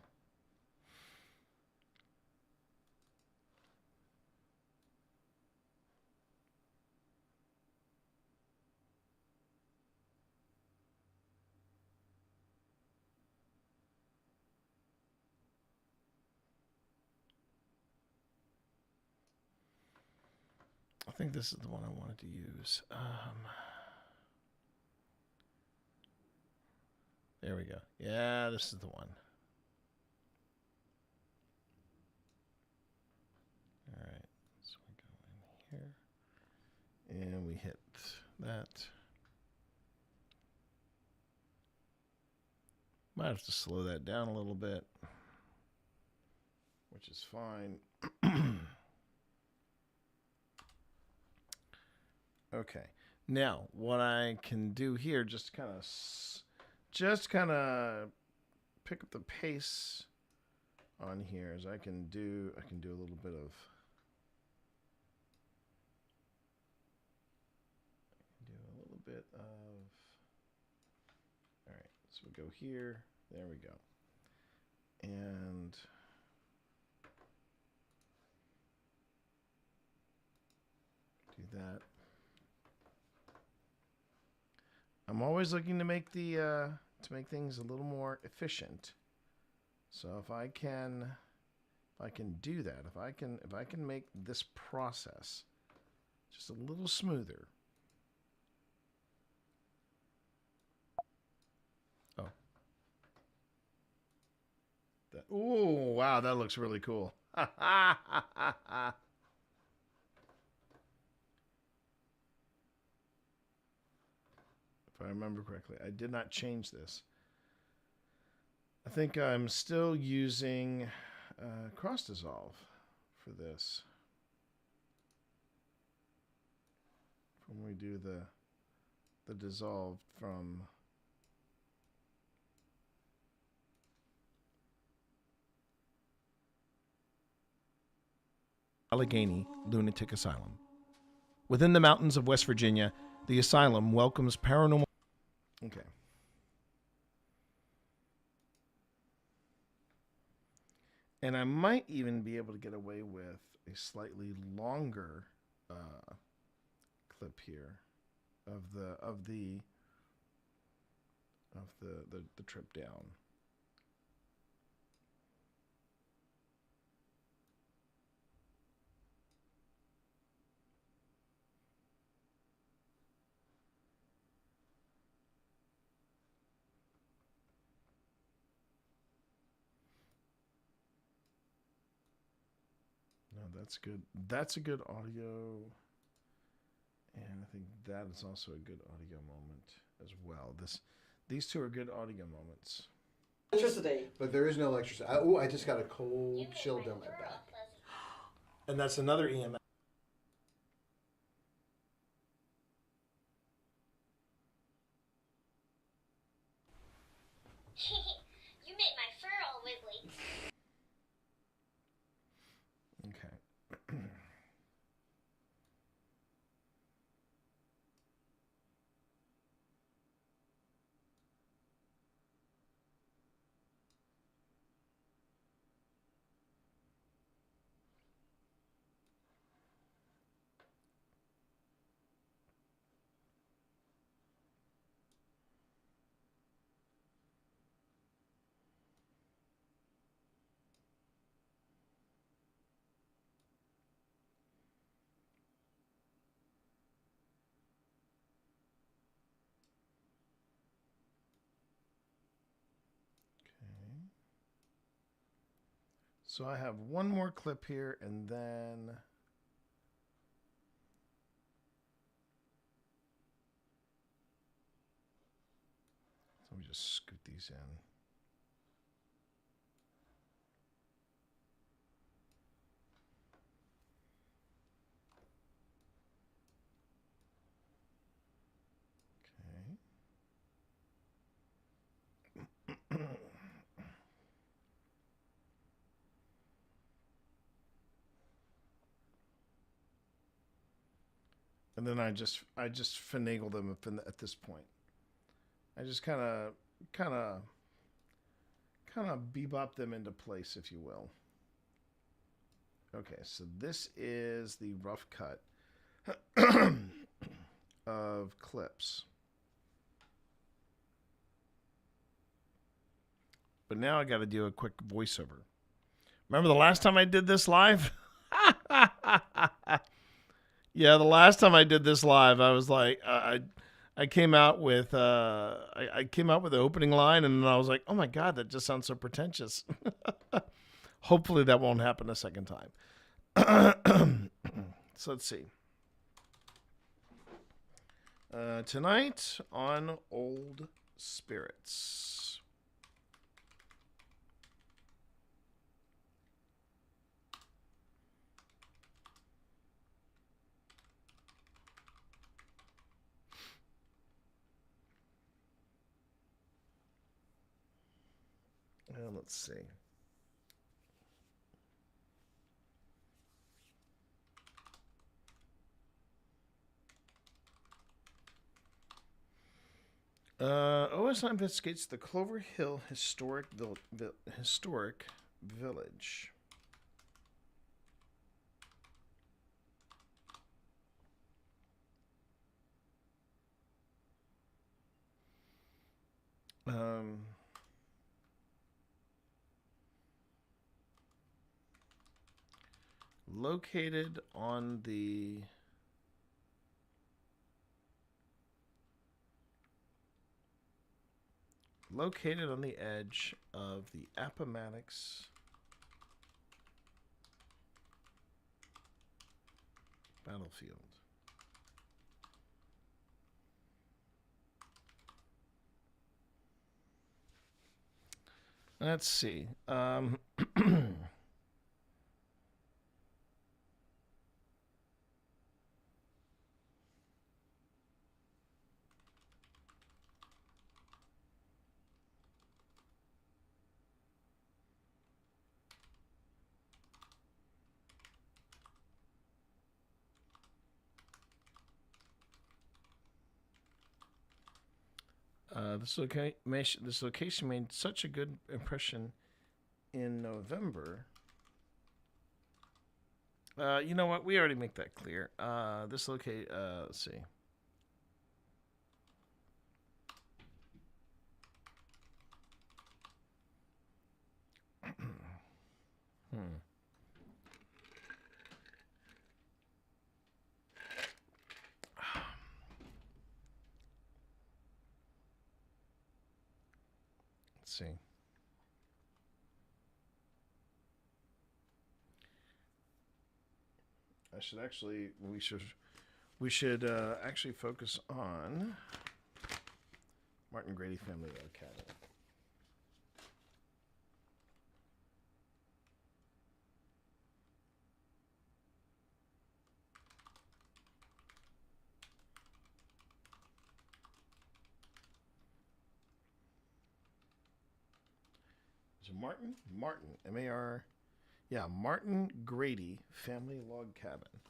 I think this is the one I wanted to use. There we go. Yeah, this is the one. All right. So we go in here. And we hit that. Might have to slow that down a little bit, which is fine. Okay. Now, what I can do here, just kind of pick up the pace on here, is I can do a little bit of all right, so we go here, there we go, and do that. I'm always looking to make the things a little more efficient. So if I can do that, if I can make this process just a little smoother. Oh. Oh, wow, that looks really cool. If I remember correctly, I did not change this. I think I'm still using cross dissolve for this. When we do the dissolve from Allegheny Lunatic Asylum. Within the mountains of West Virginia, the asylum welcomes paranormal. Okay. And I might even be able to get away with a slightly longer clip here of the trip down. No, that's good. That's a good audio. And I think that is also a good audio moment as well. These two are good audio moments. Electricity. But there is no electricity. I just got a cold chill down my back. And that's another EMF. You made my fur all wiggly. Okay. So I have one more clip here, and then let me just scoot these in. And then I just finagle them at this point. I just kind of bebop them into place, if you will. Okay, so this is the rough cut of clips. But now I got to do a quick voiceover. Remember the last time I did this live? Yeah, the last time I did this live, I was like, I came out with I came out with the opening line, and then I was like, oh my God, that just sounds so pretentious. Hopefully that won't happen a second time. So let's see. Tonight on Old Spirits. Let's see. OSI investigates the Clover Hill historic village. Located on the edge of the Appomattox battlefield. Let's see. This location made such a good impression in November. You know what? We already make that clear. Let's see. Let's see. We should actually focus on Martin Grady Family Academy. So Martin, M-A-R, yeah, Martin Grady Family Log Cabin.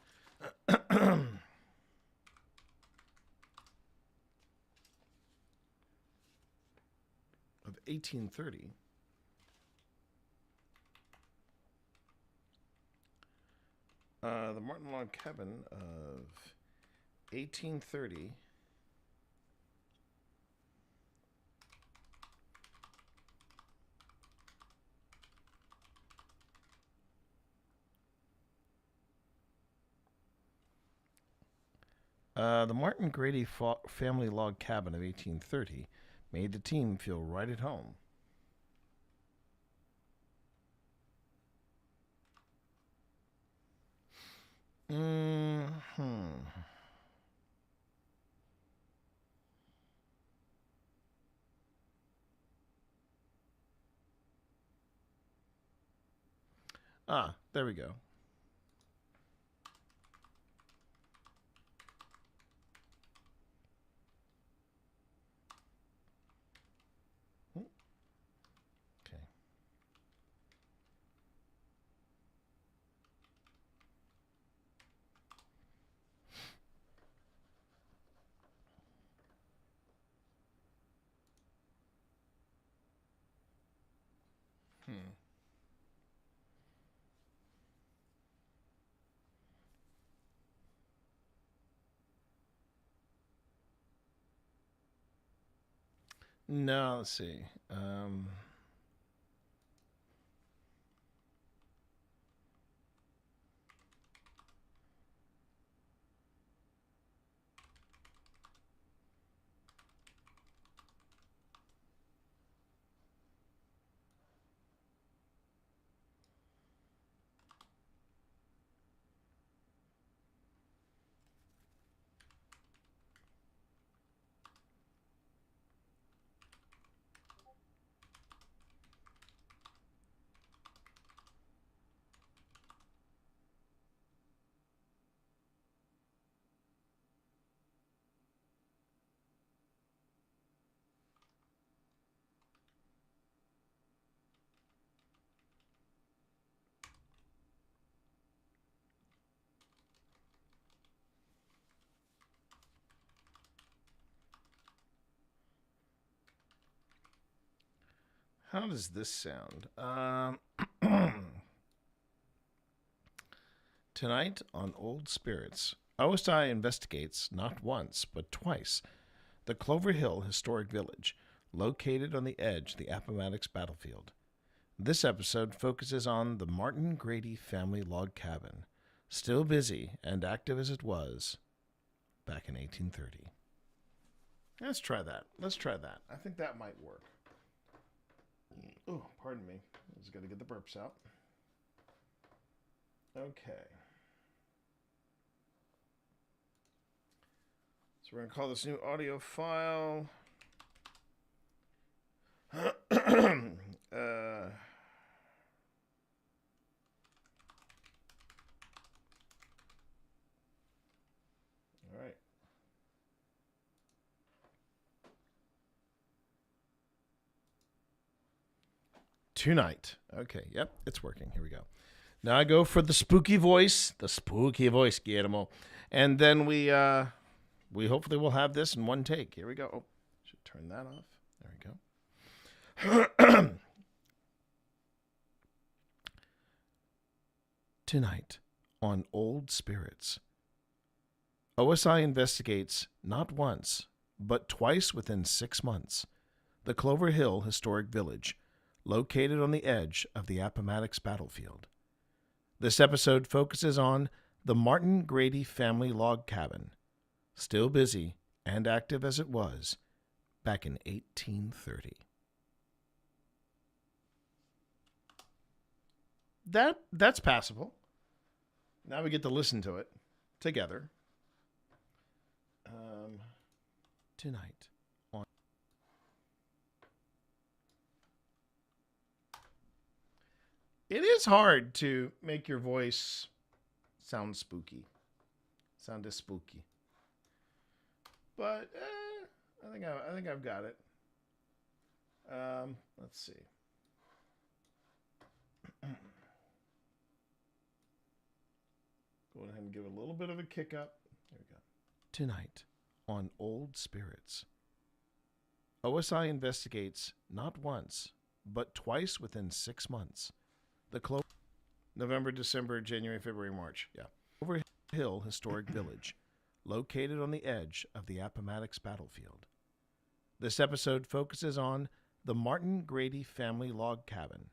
Of 1830. The Martin Log Cabin of 1830. The Martin Grady Family Log Cabin of 1830 made the team feel right at home. There we go. Okay. No, let's see. How does this sound? Tonight on Old Spirits, OSI investigates not once, but twice the Clover Hill Historic Village, located on the edge of the Appomattox battlefield. This episode focuses on the Martin Grady family log cabin, still busy and active as it was back in 1830. Let's try that. I think that might work. Oh, pardon me. I just got to get the burps out. Okay. So we're going to call this new audio file. All right. Tonight. Okay, yep, it's working. Here we go. Now I go for the spooky voice, Guillermo. And then we hopefully will have this in one take. Here we go. Oh, should turn that off. There we go. Tonight on Old Spirits, OSI investigates not once, but twice within 6 months, the Clover Hill Historic Village, located on the edge of the Appomattox battlefield. This episode focuses on the Martin Grady family log cabin, still busy and active as it was back in 1830. That's passable. Now we get to listen to it together. Tonight on. It is hard to make your voice sound spooky. Sound spooky. But I think I've got it. Let's see. Go ahead and give it a little bit of a kick up. There we go. Tonight on Old Spirits, OSI investigates not once, but twice within 6 months. The November, December, January, February, March. Yeah. Clover Hill Historic Village, located on the edge of the Appomattox battlefield. This episode focuses on the Martin Grady family log cabin,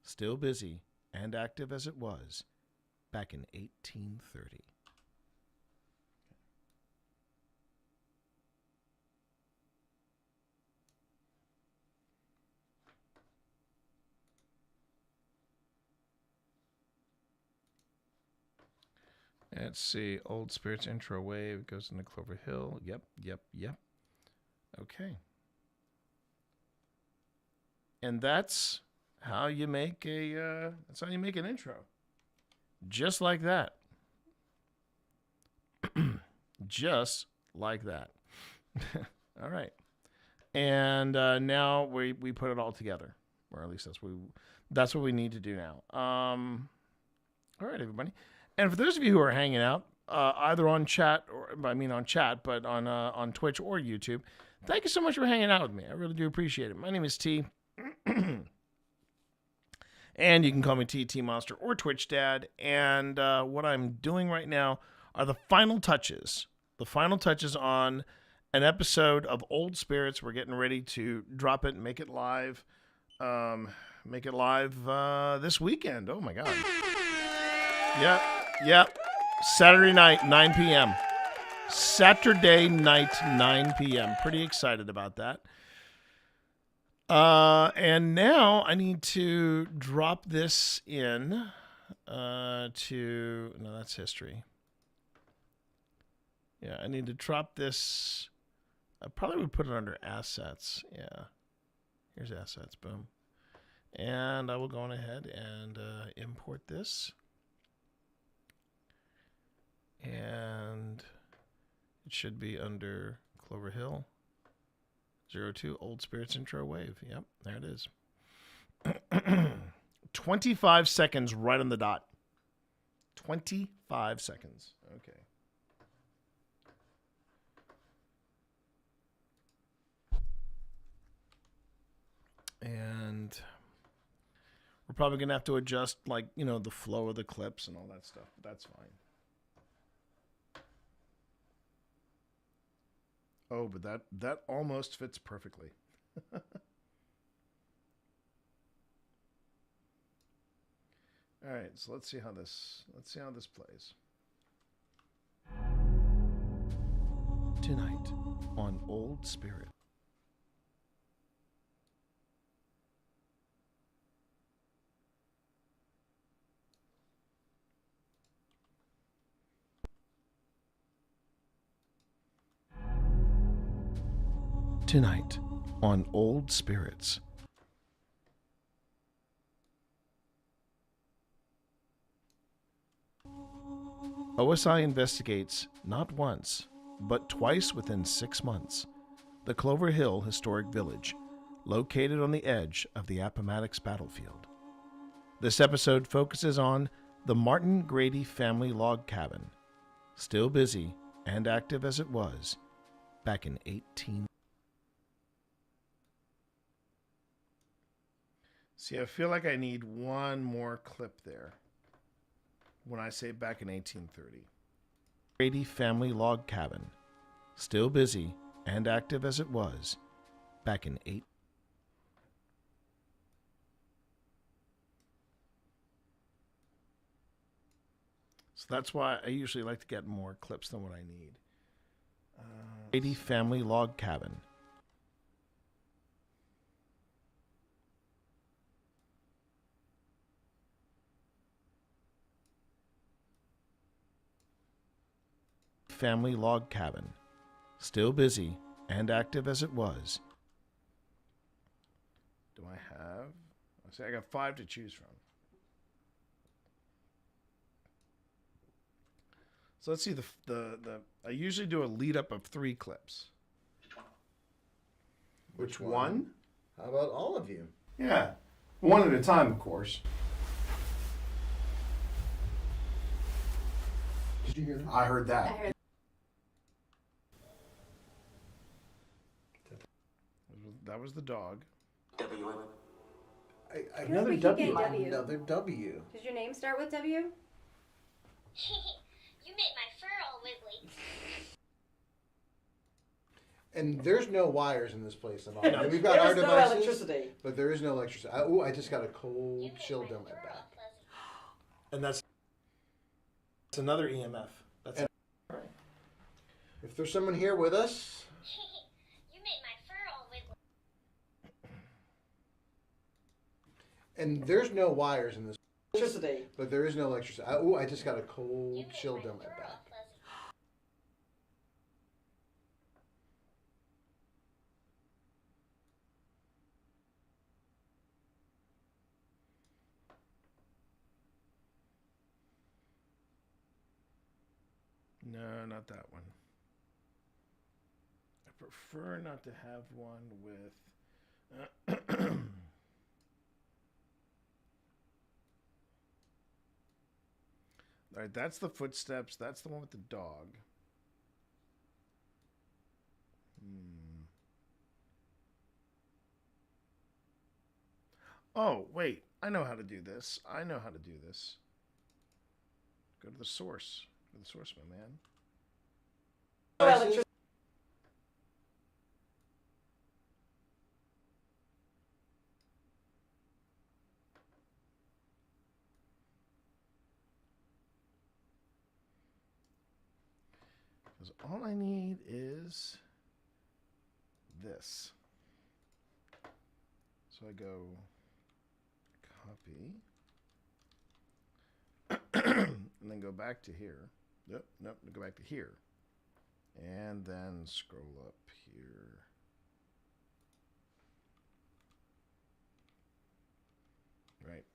still busy and active as it was back in 1830. Let's see. Old Spirits intro wave goes into Clover Hill. Yep. Okay. And that's how you make an intro. Just like that. Just like that. All right. And now we put it all together, or at least that's what we need to do now. All right, everybody. And for those of you who are hanging out, either on chat but on Twitch or YouTube, thank you so much for hanging out with me. I really do appreciate it. My name is T. And you can call me TT Monster or Twitch Dad. And what I'm doing right now are the final touches. The final touches on an episode of Old Spirits. We're getting ready to drop it and make it live. This weekend. Oh my God. Yep. Saturday night, 9 p.m. Saturday night, 9 p.m. Pretty excited about that. And now I need to drop this in no, that's history. Yeah, I need to drop this. I probably would put it under assets. Yeah. Here's assets. Boom. And I will go on ahead and import this. And it should be under Clover Hill. 02 Old Spirits Intro Wave. Yep, there it is. 25 seconds right on the dot. 25 seconds. Okay. And we're probably going to have to adjust, like, the flow of the clips and all that stuff. But that's fine. Oh, but that almost fits perfectly. All right, so let's see how this plays. Tonight on Old Spirit. Tonight on Old Spirits. OSI investigates not once, but twice within 6 months, the Clover Hill Historic Village, located on the edge of the Appomattox battlefield. This episode focuses on the Martin Grady family log cabin, still busy and active as it was back in 18. See, I feel like I need one more clip there when I say back in 1830. Grady family log cabin, still busy and active as it was back in 18. So that's why I usually like to get more clips than what I need. Grady family log cabin. Family log cabin, still busy and active as it was. Do I have? I say I got 5 to choose from. So let's see the I usually do a lead up of 3 clips. Which one? How about all of you? Yeah, one at a time, of course. Did you hear that? I heard that. That was the dog. Another we W. keep getting W. Another W. Does your name start with W? You made my fur all wiggly. And there's no wires in this place at all. No. I mean, we've got There our is no devices, electricity. but there is no electricity. I just got a cold chill down my back. And that's another EMF. That's If there's someone here with us, You made my fur all wiggly. and there's no wires in this Electricity. but there is no electricity. I just got a cold chill down my back. No, not that one. I prefer not to have one with. All right, that's the footsteps. That's the one with the dog. Oh, wait. I know how to do this. I know how to do this. Go to the source. Go to the source, my man. Because all I need is this. So I go copy. And then go back to here. Nope, go back to here. And then scroll up here. Right.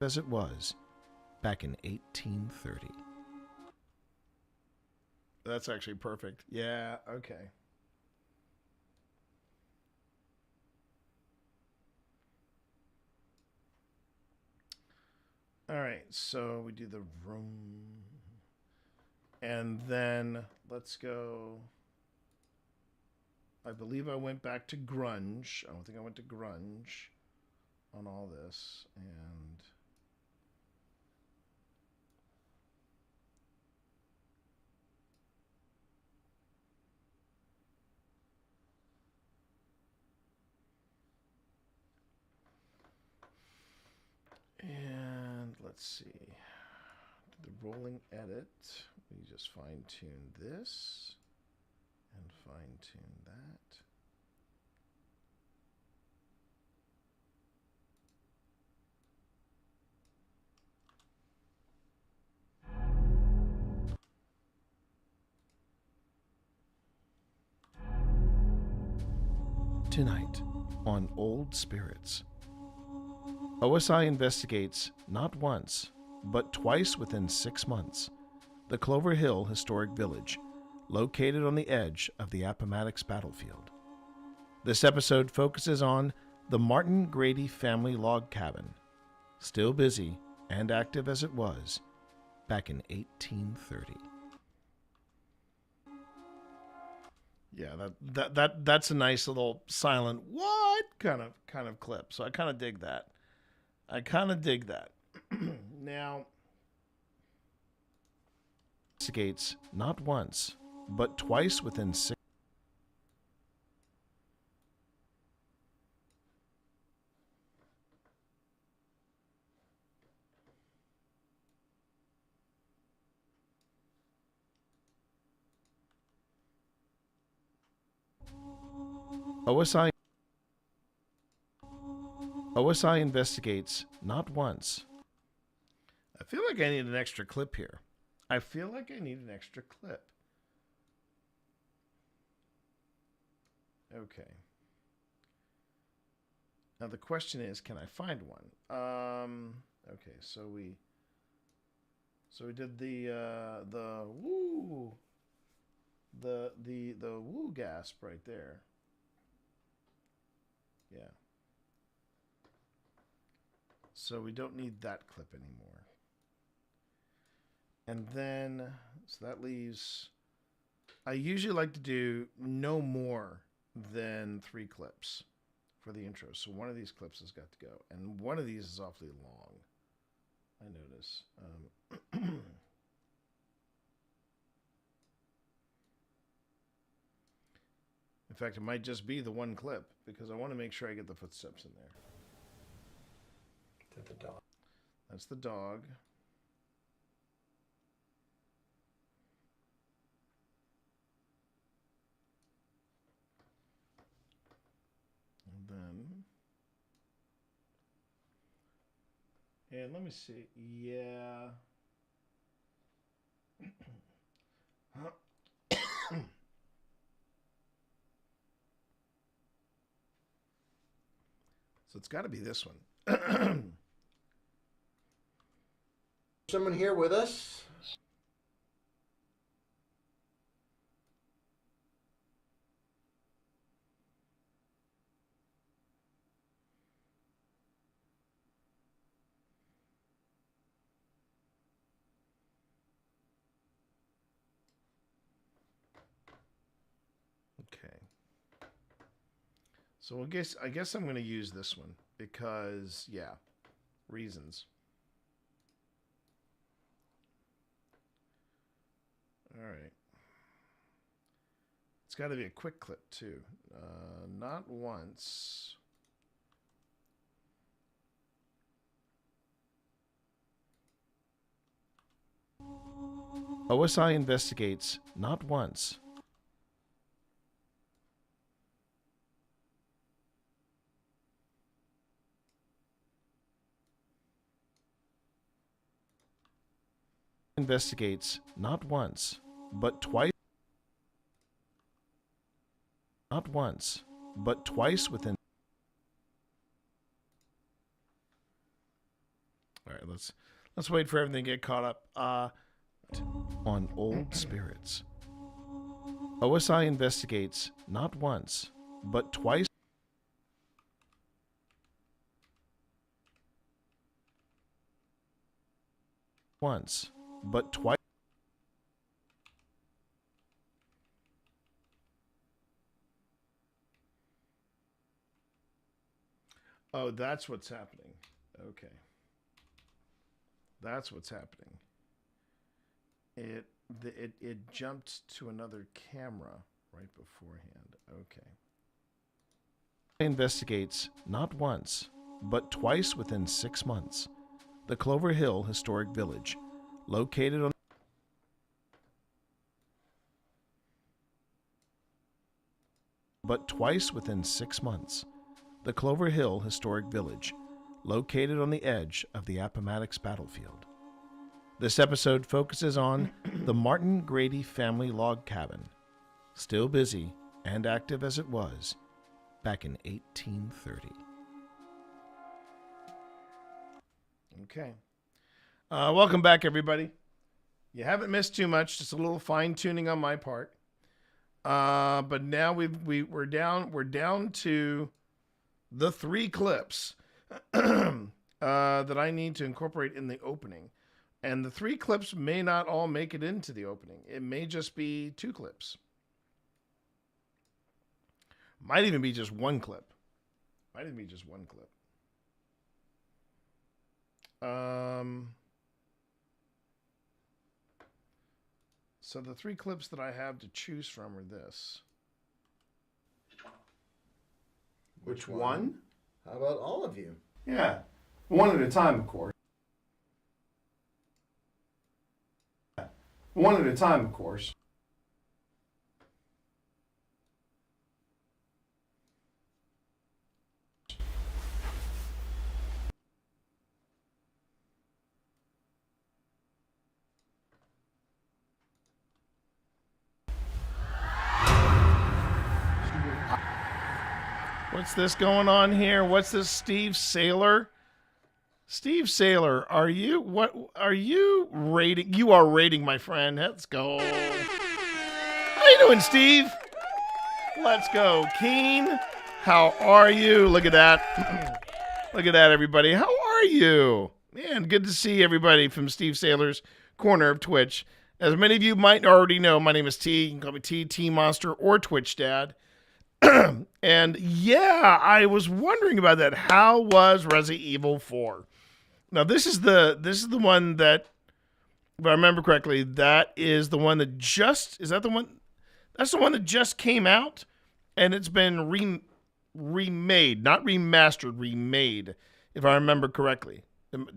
As it was back in 1830. That's actually perfect. Yeah, okay. All right, so we do the room. And then let's go. I believe I went back to grunge. I don't think I went to grunge on all this. And let's see. The rolling edit. We just fine tune this and fine tune that. Tonight on Old Spirits. OSI investigates not once, but twice within 6 months, the Clover Hill Historic Village, located on the edge of the Appomattox battlefield. This episode focuses on the Martin Grady family log cabin, still busy and active as it was back in 1830. Yeah, that's a nice little silent what kind of clip. So I kind of dig that. Now, investigates not once, but twice within 6. OSI investigates not once. I feel like I need an extra clip here. Okay. Now the question is, can I find one? Okay, so we did the woo, the woo gasp right there. Yeah. So we don't need that clip anymore. And then, so that leaves, I usually like to do no more than 3 clips for the intro. So one of these clips has got to go. And one of these is awfully long, I notice. In fact, it might just be the one clip because I want to make sure I get the footsteps in there. The dog. That's the dog. And then, and let me see. Yeah. So it's got to be this one. Someone here with us? Okay. So I guess I'm going to use this one because, yeah, reasons. All right. It's got to be a quick clip, too. Not once. OSI investigates not once. Investigates not once, but twice. Not once, but twice within. All right, let's wait for everything to get caught up. On old spirits. OSI investigates not once, but twice. Once, but twice. Oh, that's what's happening. Okay. That's what's happening. It jumped to another camera right beforehand. Okay. Investigates not once, but twice within 6 months. The Clover Hill Historic Village, located on but twice within 6 months. The Clover Hill Historic Village, located on the edge of the Appomattox battlefield. This episode focuses on the Martin Grady family log cabin, still busy and active as it was back in 1830. Okay. Welcome back, everybody. You haven't missed too much, just a little fine-tuning on my part. But now we're down to the 3 clips that I need to incorporate in the opening. And the 3 clips may not all make it into the opening. It may just be 2 clips. Might even be just 1 clip. So the 3 clips that I have to choose from are this. Which one? How about all of you? Yeah. One at a time, of course. One at a time, of course. What's this going on here? What's this, Steve Saylor? Steve Saylor, are you rating? You are rating, my friend. Let's go. How you doing, Steve? Let's go. Keen, how are you? Look at that. Look at that, everybody. How are you? Man, good to see everybody from Steve Saylor's corner of Twitch. As many of you might already know, my name is T. You can call me T Monster, or Twitch Dad. And yeah, I was wondering about that. How was Resident Evil 4? Now this is the one that, if I remember correctly, that is the one that just, is that the one? That's the one that just came out, and it's been remade, not remastered, remade, if I remember correctly.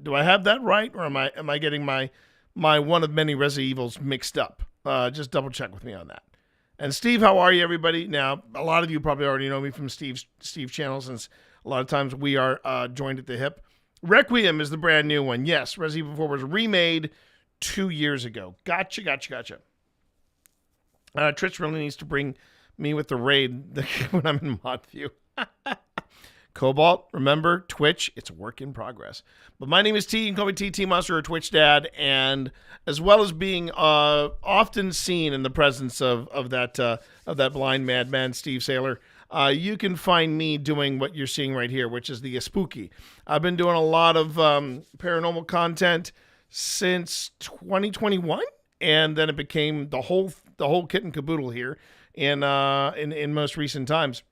Do I have that right, or am I getting my one of many Resident Evils mixed up? Just double check with me on that. And Steve, how are you, everybody? Now, a lot of you probably already know me from Steve's channel, since a lot of times we are joined at the hip. Requiem is the brand new one. Yes, Resident Evil 4 was remade 2 years ago. Gotcha. Twitch really needs to bring me with the raid when I'm in mod view. Cobalt, remember, Twitch, it's a work in progress. But my name is T. You can call me TT Monster or Twitch Dad, and as well as being often seen in the presence of that blind madman, Steve Saylor, you can find me doing what you're seeing right here, which is the spooky. I've been doing a lot of paranormal content since 2021, and then it became the whole the whole kit and caboodle here in most recent times.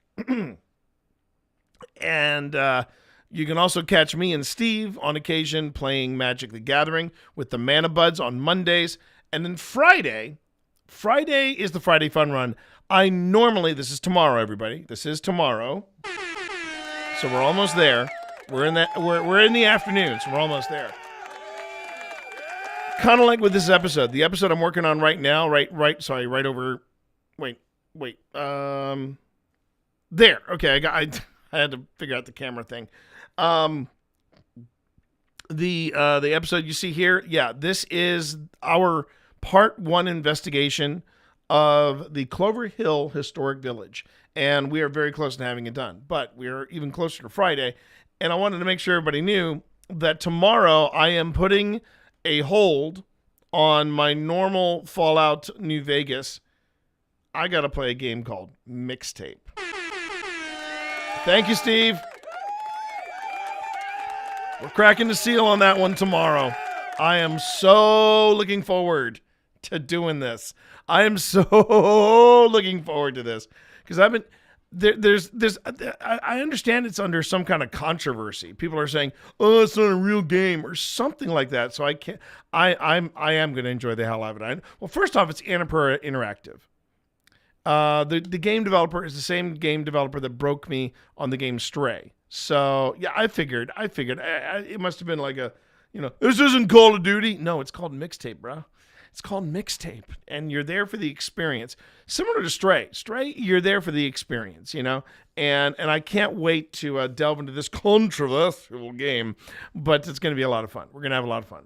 And you can also catch me and Steve on occasion playing Magic the Gathering with the Mana Buds on Mondays. And then Friday is the Friday Fun Run. This is tomorrow, everybody. This is tomorrow. So we're almost there. We're in the afternoon, so we're almost there. Kind of like with this episode. The episode I'm working on right now, right over. Wait. There. Okay, I had to figure out the camera thing. The episode you see here, yeah, this is our part 1 investigation of the Clover Hill Historic Village, and we are very close to having it done. But we are even closer to Friday, and I wanted to make sure everybody knew that tomorrow I am putting a hold on my normal Fallout New Vegas. I got to play a game called Mixtape. Thank you, Steve. We're cracking the seal on that one tomorrow. I am so looking forward to doing this. I am so looking forward to this because I've been I understand it's under some kind of controversy. People are saying, "Oh, it's not a real game" or something like that. So I am going to enjoy the hell out of it. Well, first off, it's Annapurna Interactive. The game developer is the same game developer that broke me on the game Stray. So yeah, I figured it must have been like this isn't Call of Duty. No, it's called Mixtape, bro. It's called Mixtape, and you're there for the experience. Similar to Stray. Stray, you're there for the experience, and I can't wait to delve into this controversial game, but it's going to be a lot of fun. We're going to have a lot of fun.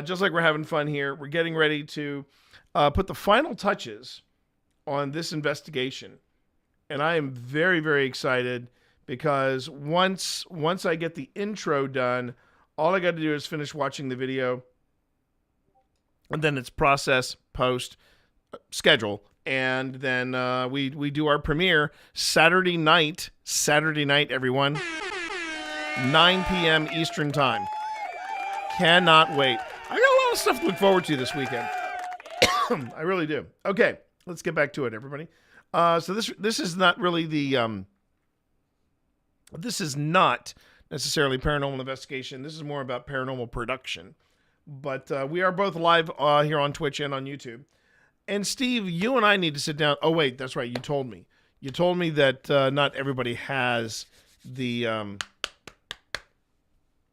Just like we're having fun here, we're getting ready to put the final touches on this investigation, and I am very, very excited because once I get the intro done, all I got to do is finish watching the video. And then it's process, post, schedule, and then we do our premiere Saturday night, everyone, 9 p.m. Eastern Time. Cannot wait. I got a lot of stuff to look forward to this weekend. I really do. Okay, let's get back to it, everybody. So this is not really the this is not necessarily paranormal investigation. This is more about paranormal production. But we are both live here on Twitch and on YouTube. And Steve, you and I need to sit down. Oh, wait, that's right. You told me. You told me that not everybody has the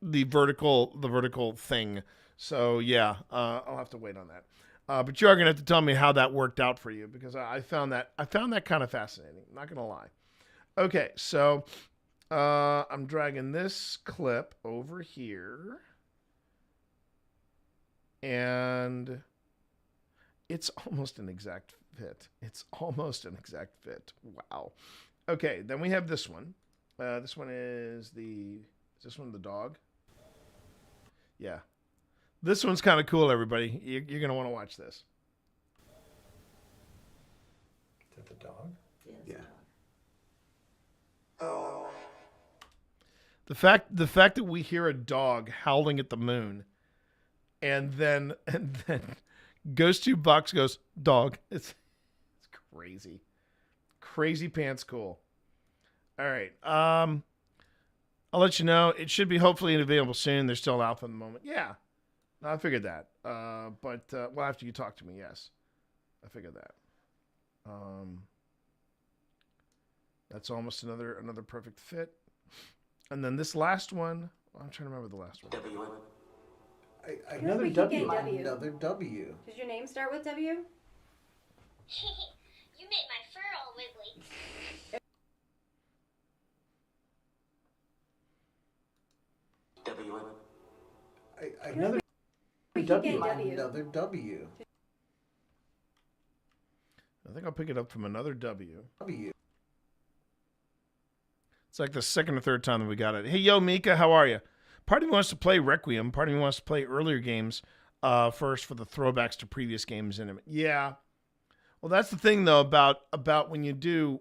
vertical thing. So, yeah, I'll have to wait on that. But you are going to have to tell me how that worked out for you because I found that kind of fascinating. Not going to lie. Okay, so I'm dragging this clip over here. And it's almost an exact fit. Wow. Okay, then we have this one. This one is the dog? Yeah. This one's kind of cool, everybody. You're going to want to watch this. Is that the dog? Yes. Yeah. Oh. The fact that we hear a dog howling at the moon. And then Ghost 2 Box goes, dog. It's crazy. Crazy pants cool. All right. I'll let you know. It should be hopefully available soon. They're still out for the moment. Yeah. No, I figured that. But after you talk to me, yes. I figured that. That's almost another perfect fit. And then this last one, I'm trying to remember the last one. Another W. Another W. Does your name start with W? You made my fur all wiggly. Another W. Another W. I think I'll pick it up from another W. W. It's like the second or third time that we got it. Hey, yo, Mika, how are you? Part of me wants to play Requiem. Part of me wants to play earlier games first for the throwbacks to previous games in it. Yeah. Well, that's the thing, though, about when you do.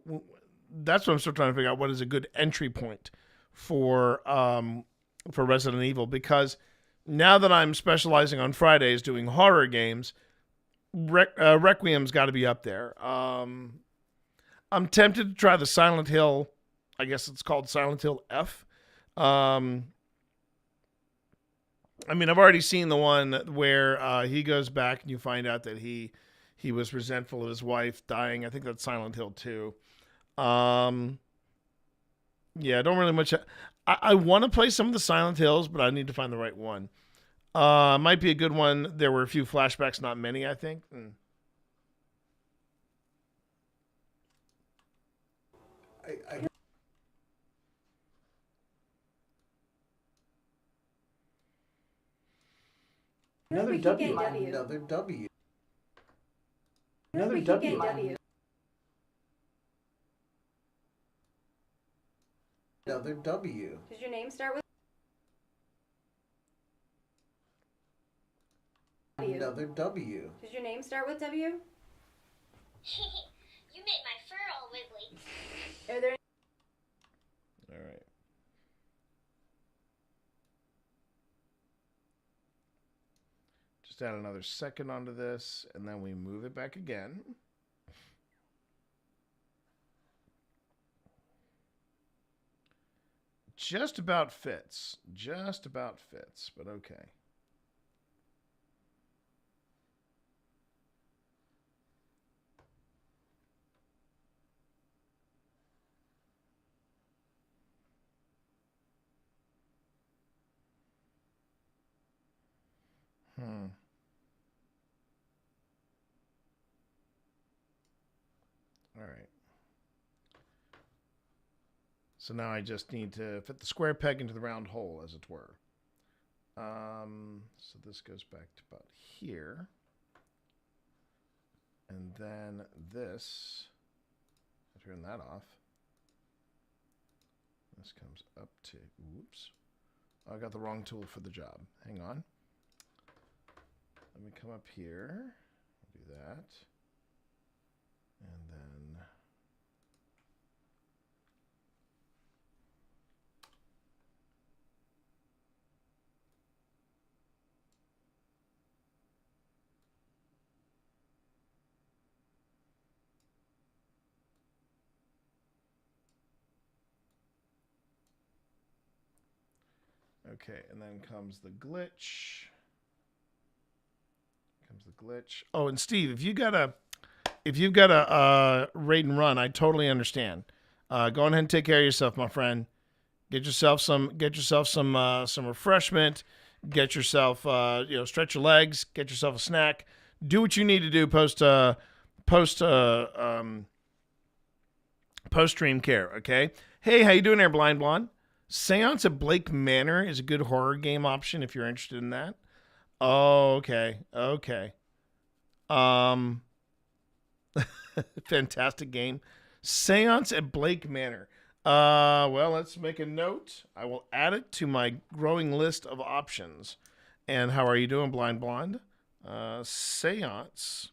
That's what I'm still trying to figure out. What is a good entry point for Resident Evil? Because now that I'm specializing on Fridays doing horror games, Requiem's got to be up there. I'm tempted to try the Silent Hill. I guess it's called Silent Hill F. I mean, I've already seen the one where he goes back and you find out that he was resentful of his wife dying. I think that's Silent Hill 2. Yeah, I don't really much. I want to play some of the Silent Hills, but I need to find the right one. Might be a good one. There were a few flashbacks, not many, I think. Another W. Another W. Another W. Another W. Does your name start with Another W. Does your name start with W? You made my fur all wiggly. Are there All right. Just add another second onto this, and then we move it back again. Just about fits. Just about fits, but okay. All right. So now I just need to fit the square peg into the round hole, as it were. So this goes back to about here. And then this, I turn that off. This comes up to, oops. I got the wrong tool for the job. Hang on. Let me come up here, do that. And then okay, and then comes the glitch. Oh, and Steve, if you've got a raid and run, I totally understand. Go ahead and take care of yourself, my friend. Get yourself some refreshment. Get yourself stretch your legs. Get yourself a snack. Do what you need to do post stream care. Okay. Hey, how you doing there, Blind Blonde? Seance at Blake Manor is a good horror game option if you're interested in that. Oh, okay. Fantastic game. Seance at Blake Manor. Well, let's make a note. I will add it to my growing list of options. And how are you doing, Blind Blonde? Seance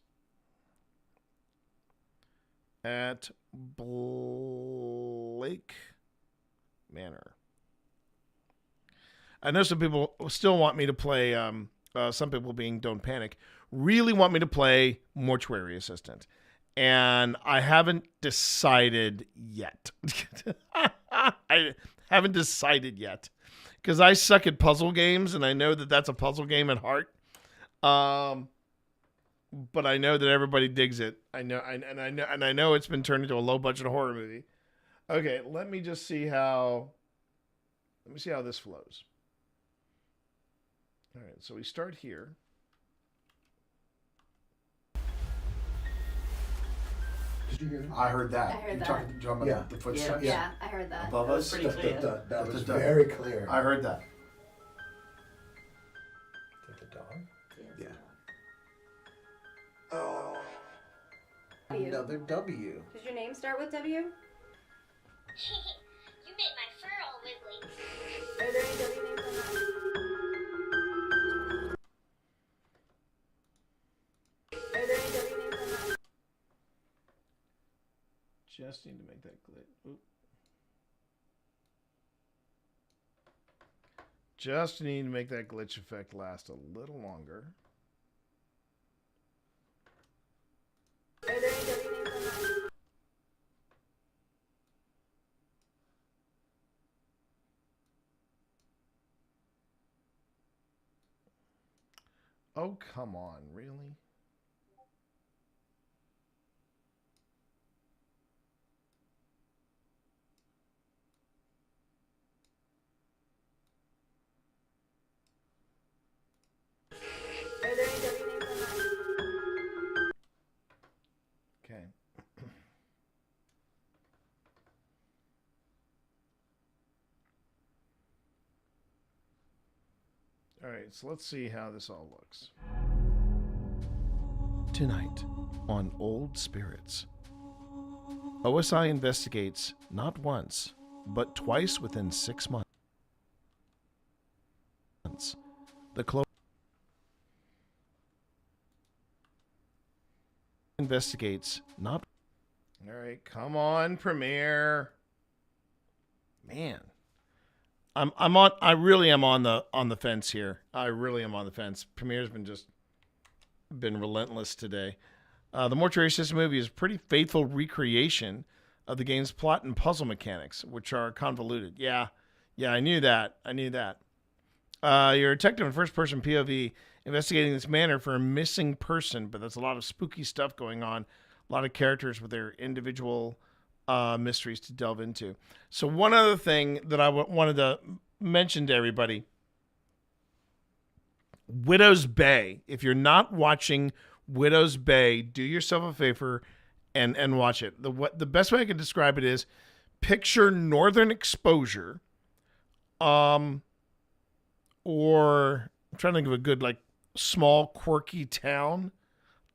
at Blake Manor. I know some people still want me to play, some people being Don't Panic, really want me to play Mortuary Assistant. And I haven't decided yet. I haven't decided yet. Because I suck at puzzle games, and I know that that's a puzzle game at heart. But I know that everybody digs it. I know it's been turned into a low-budget horror movie. Okay, let me see how this flows. All right, so we start here. Did you hear that? I heard that. I heard You that. talking about the footsteps? Yeah, I heard that. Above us? Pretty clear. That was very clear. I heard that. Is that the dog? Yeah. Another W. Does your name start with W? You made my fur all wiggly. Are there any W names on that? Are there any W names on that? Just need to make that glitch. Oop. Just need to make that glitch effect last a little longer. Oh, come on, really? Okay. All right, so let's see how this all looks. Tonight on Old Spirits, OSI investigates not once, but twice within 6 months. The Clover investigates not. All right, come on, Premiere. Man, I really am on the fence here. I really am on the fence. Premiere's been relentless today. The Mortuary System movie is a pretty faithful recreation of the game's plot and puzzle mechanics, which are convoluted. Yeah, I knew that. You're a detective in first-person POV investigating this manor for a missing person, but there's a lot of spooky stuff going on. A lot of characters with their individual mysteries to delve into. So one other thing that I wanted to mention to everybody, Widow's Bay. If you're not watching Widow's Bay, do yourself a favor and watch it. The best way I can describe it is picture Northern Exposure, or I'm trying to think of a good small quirky town,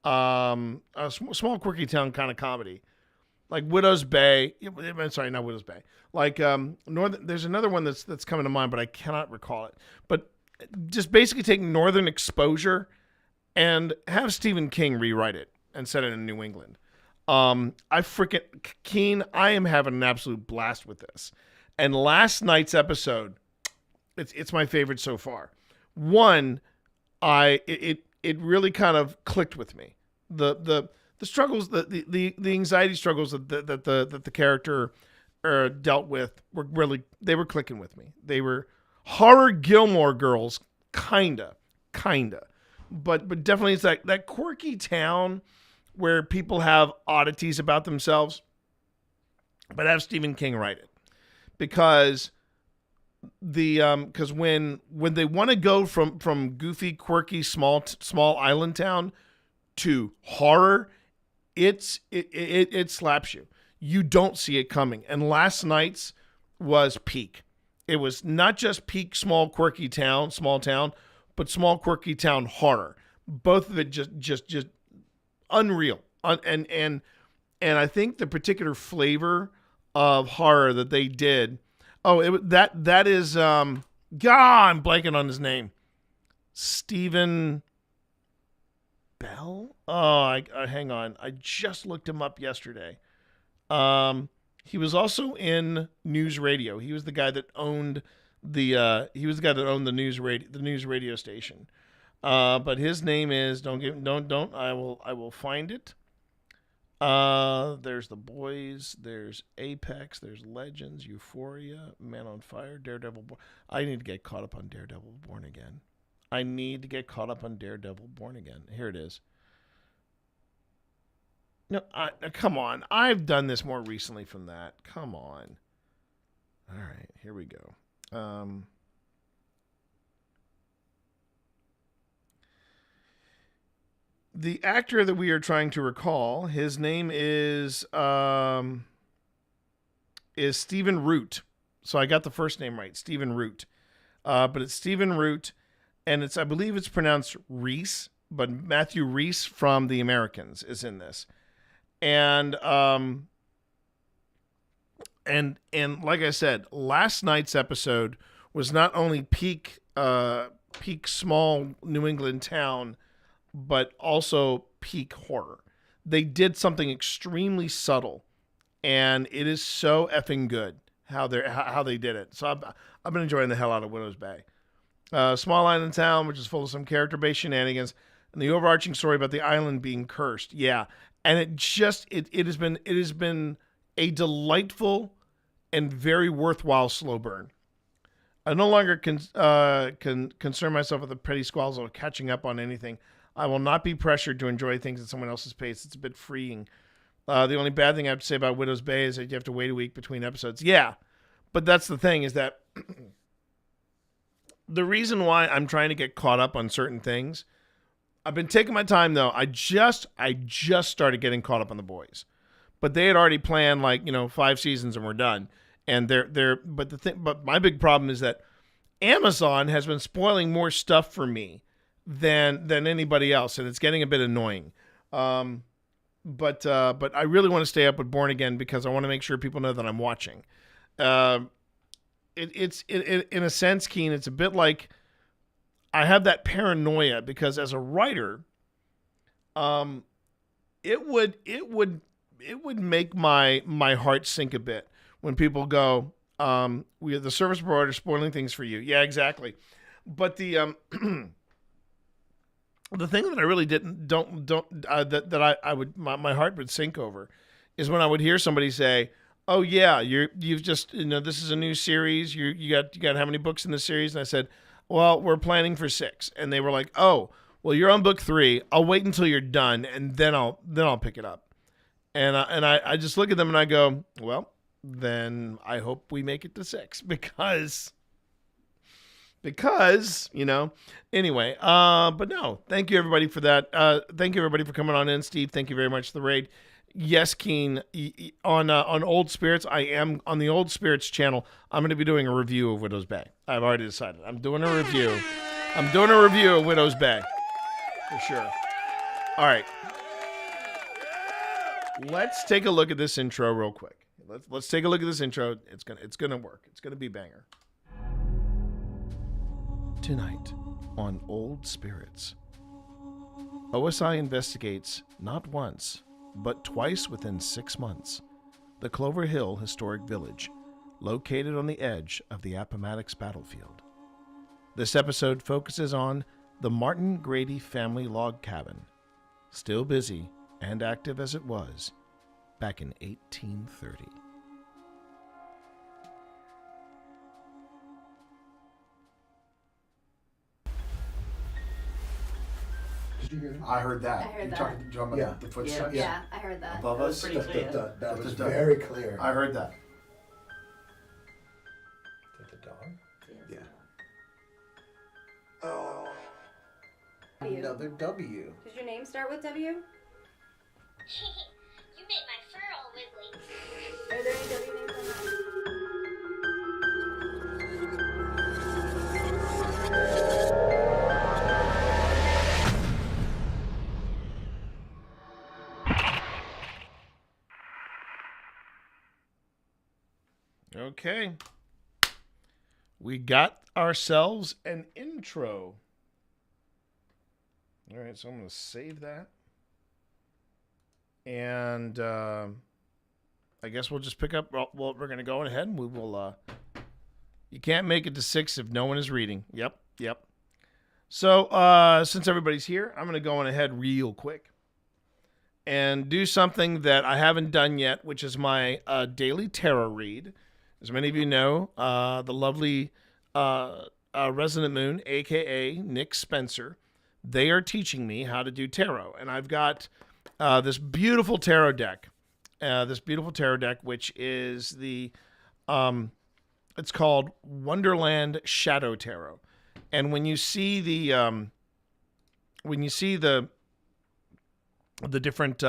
a small quirky town kind of comedy, like Widow's Bay. Sorry, not Widow's Bay. There's another one that's coming to mind, but I cannot recall it. But just basically take Northern Exposure and have Stephen King rewrite it and set it in New England. I am having an absolute blast with this. And last night's episode, it's my favorite so far. One, it really kind of clicked with me. The struggles, the anxiety struggles that the character dealt with they were clicking with me. They were horror Gilmore Girls, kinda, but definitely it's that quirky town where people have oddities about themselves, but have Stephen King write it, because when they want to go from goofy, quirky, small island town to horror, it slaps you. You don't see it coming. And last night's was peak. It was not just peak small quirky town, small town, but small quirky town horror. Both of it just unreal. And I think the particular flavor of horror that they did. That is I'm blanking on his name. Stephen Bell? Hang on. I just looked him up yesterday. He was also in News Radio. He was the guy that owned the news radio station. But his name is I will find it. There's The Boys, there's Apex, there's Legends, Euphoria, Man on Fire, Daredevil. I need to get caught up on Daredevil Born Again. Here it is. No, come on. I've done this more recently from that. Come on. All right, here we go. The actor that we are trying to recall, his name is Stephen Root. So I got the first name right, Stephen Root. But it's Stephen Root, and I believe it's pronounced Reese, but Matthew Reese from The Americans is in this. And like I said, last night's episode was not only peak small New England town, but also peak horror. They did something extremely subtle, and it is so effing good how they did it. So I've been enjoying the hell out of Widow's Bay. Small island town, which is full of some character-based shenanigans, and the overarching story about the island being cursed. Yeah, and it has been a delightful and very worthwhile slow burn. I no longer can concern myself with the petty squalls or catching up on anything. I will not be pressured to enjoy things at someone else's pace. It's a bit freeing. The only bad thing I have to say about Widow's Bay is that you have to wait a week between episodes. Yeah, but that's the thing, is that the reason why I'm trying to get caught up on certain things, I've been taking my time, though. I just started getting caught up on The Boys. But they had already planned 5 seasons and we're done. And but my big problem is that Amazon has been spoiling more stuff for me than anybody else, and it's getting a bit annoying. But I really want to stay up with Born Again because I want to make sure people know that I'm watching. It's in a sense, Keen, it's a bit like I have that paranoia because as a writer, it would make my heart sink a bit when people go, we have the service provider spoiling things for you. Yeah, exactly. But the the thing that I really my heart would sink over is when I would hear somebody say, "Oh yeah, you've just this is a new series. You got how many books in the series?" And I said, "Well, we're planning for 6." And they were like, "Oh, well, you're on book 3. I'll wait until you're done, and then I'll pick it up." And I just look at them and I go, "Well, then I hope we make it to 6 because anyway, but no, thank you everybody for that. Thank you everybody for coming on in. Steve, thank you very much for the raid. Yes, Keen, on Old Spirits, I am on the Old Spirits channel. I'm going to be doing a review of Widow's Bay. I've already decided. I'm doing a review of Widow's Bay for sure. All right. Let's take a look at this intro real quick. Let's take a look at this intro. It's gonna work. It's gonna be banger. Tonight on Old Spirits, OSI investigates not once, but twice within 6 months, the Clover Hill Historic Village, located on the edge of the Appomattox battlefield. This episode focuses on the Martin Grady family log cabin, still busy and active as it was back in 1830. Did you hear that? I heard that. I heard You that. talking about the footsteps? Yeah, I heard that. Above That was us? pretty clear. That was very clear. I heard that. Is that the dog? Yeah. W. Another W. Does your name start with W? You made my fur all wiggly. Are there any W names on that? Okay. We got ourselves an intro. All right, so I'm going to save that. And I guess we'll just pick up. Well, we're going to go ahead and we will. You can't make it to 6 if no one is reading. Yep. So since everybody's here, I'm going to go on ahead real quick and do something that I haven't done yet, which is my daily tarot read. As many of you know, the lovely Resonant Moon, a.k.a. Nick Spencer, they are teaching me how to do tarot. And I've got this beautiful tarot deck. Which is the, it's called Wonderland Shadow Tarot. And when you see the different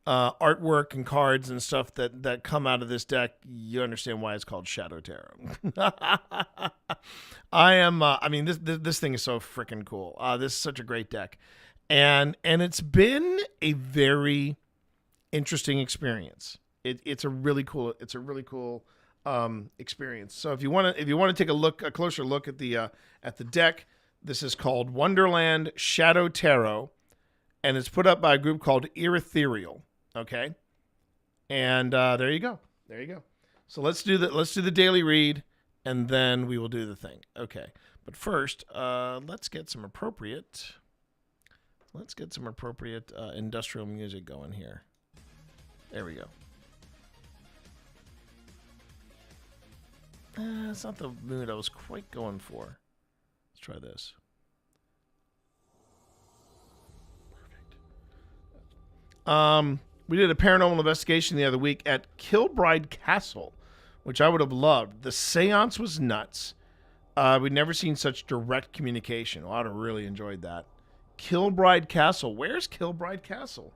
artwork and cards and stuff that come out of this deck, you understand why it's called Shadow Tarot. This thing is so freaking cool. This is such a great deck. And it's been a very interesting experience. It's a really cool experience. So if you want to take a closer look at the deck, this is called Wonderland Shadow Tarot, and it's put up by a group called Ethereal. Okay, and there you go. So let's do the daily read, and then we will do the thing. Okay, but first, let's get some appropriate industrial music going here. There we go. that's not the mood I was quite going for. Let's try this. Perfect. We did a paranormal investigation the other week at Kilbride Castle, which I would have loved. The seance was nuts. We'd never seen such direct communication. Well, I'd have really enjoyed that. Kilbride Castle. Where's Kilbride Castle?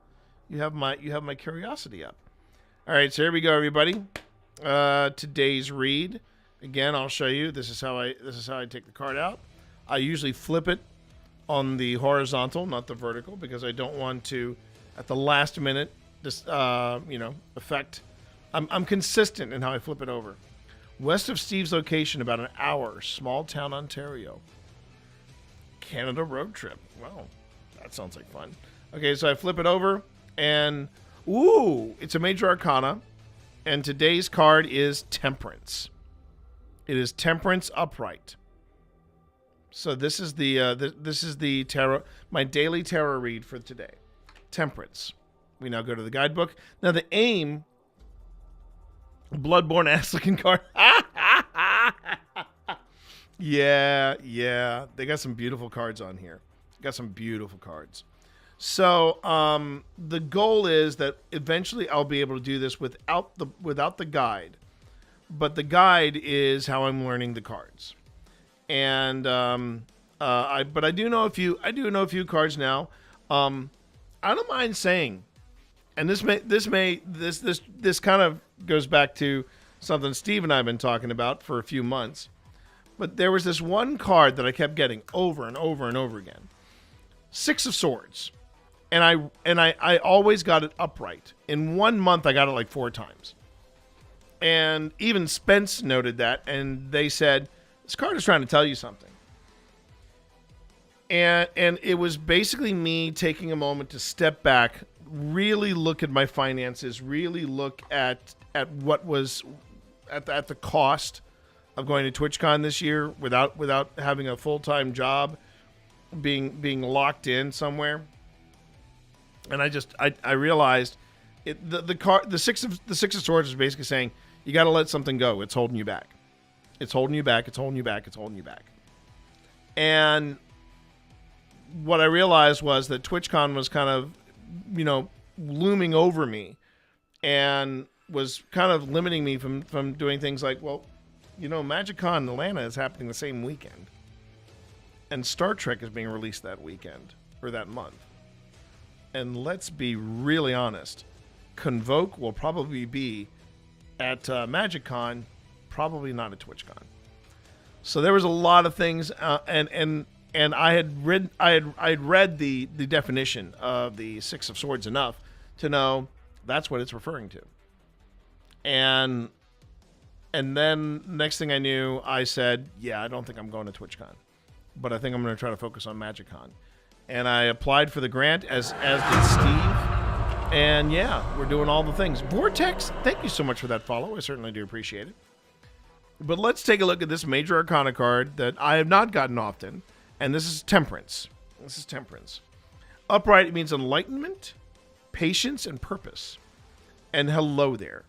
You have my curiosity up. All right, so here we go, everybody. Today's read. Again, I'll show you. This is how I take the card out. I usually flip it on the horizontal, not the vertical, because I don't want to, at the last minute, just affect. I'm consistent in how I flip it over. West of Steve's location, about an hour, small town, Ontario. Canada road trip. Wow, that sounds like fun. Okay, so I flip it over, and ooh, it's a major arcana, and today's card is Temperance. It is Temperance upright. So this is the tarot, my daily tarot read for today. Temperance. We now go to the guidebook. Now the aim. Bloodborne ass looking card. Yeah. They got some beautiful cards on here. Got some beautiful cards. So the goal is that eventually I'll be able to do this without the guide. But the guide is how I'm learning the cards. And I do know a few cards now. I don't mind saying, and this kind of goes back to something Steve and I have been talking about for a few months. But there was this one card that I kept getting over and over and over again. Six of Swords. And I always got it upright. In 1 month, I got it like 4 times. And even Spence noted that, and they said, this card is trying to tell you something. And it was basically me taking a moment to step back, really look at my finances, really look at what was at the cost of going to TwitchCon this year without having a full-time job, being locked in somewhere. And I realized the six of swords is basically saying you got to let something go. It's holding you back. It's holding you back. It's holding you back. It's holding you back. And what I realized was that TwitchCon was kind of, looming over me and was kind of limiting me from doing things like, MagicCon Atlanta is happening the same weekend. And Star Trek is being released that weekend or that month. And let's be really honest, Convoke will probably be at MagicCon, probably not at TwitchCon. So there was a lot of things, and I had read the definition of the Six of Swords enough to know that's what it's referring to. And then next thing I knew, I said, I don't think I'm going to TwitchCon, but I think I'm going to try to focus on MagicCon. And I applied for the grant, as did Steve. And we're doing all the things. Vortex, thank you so much for that follow. I certainly do appreciate it. But let's take a look at this major arcana card that I have not gotten often. And this is Temperance. Upright, it means enlightenment, patience, and purpose. And hello there.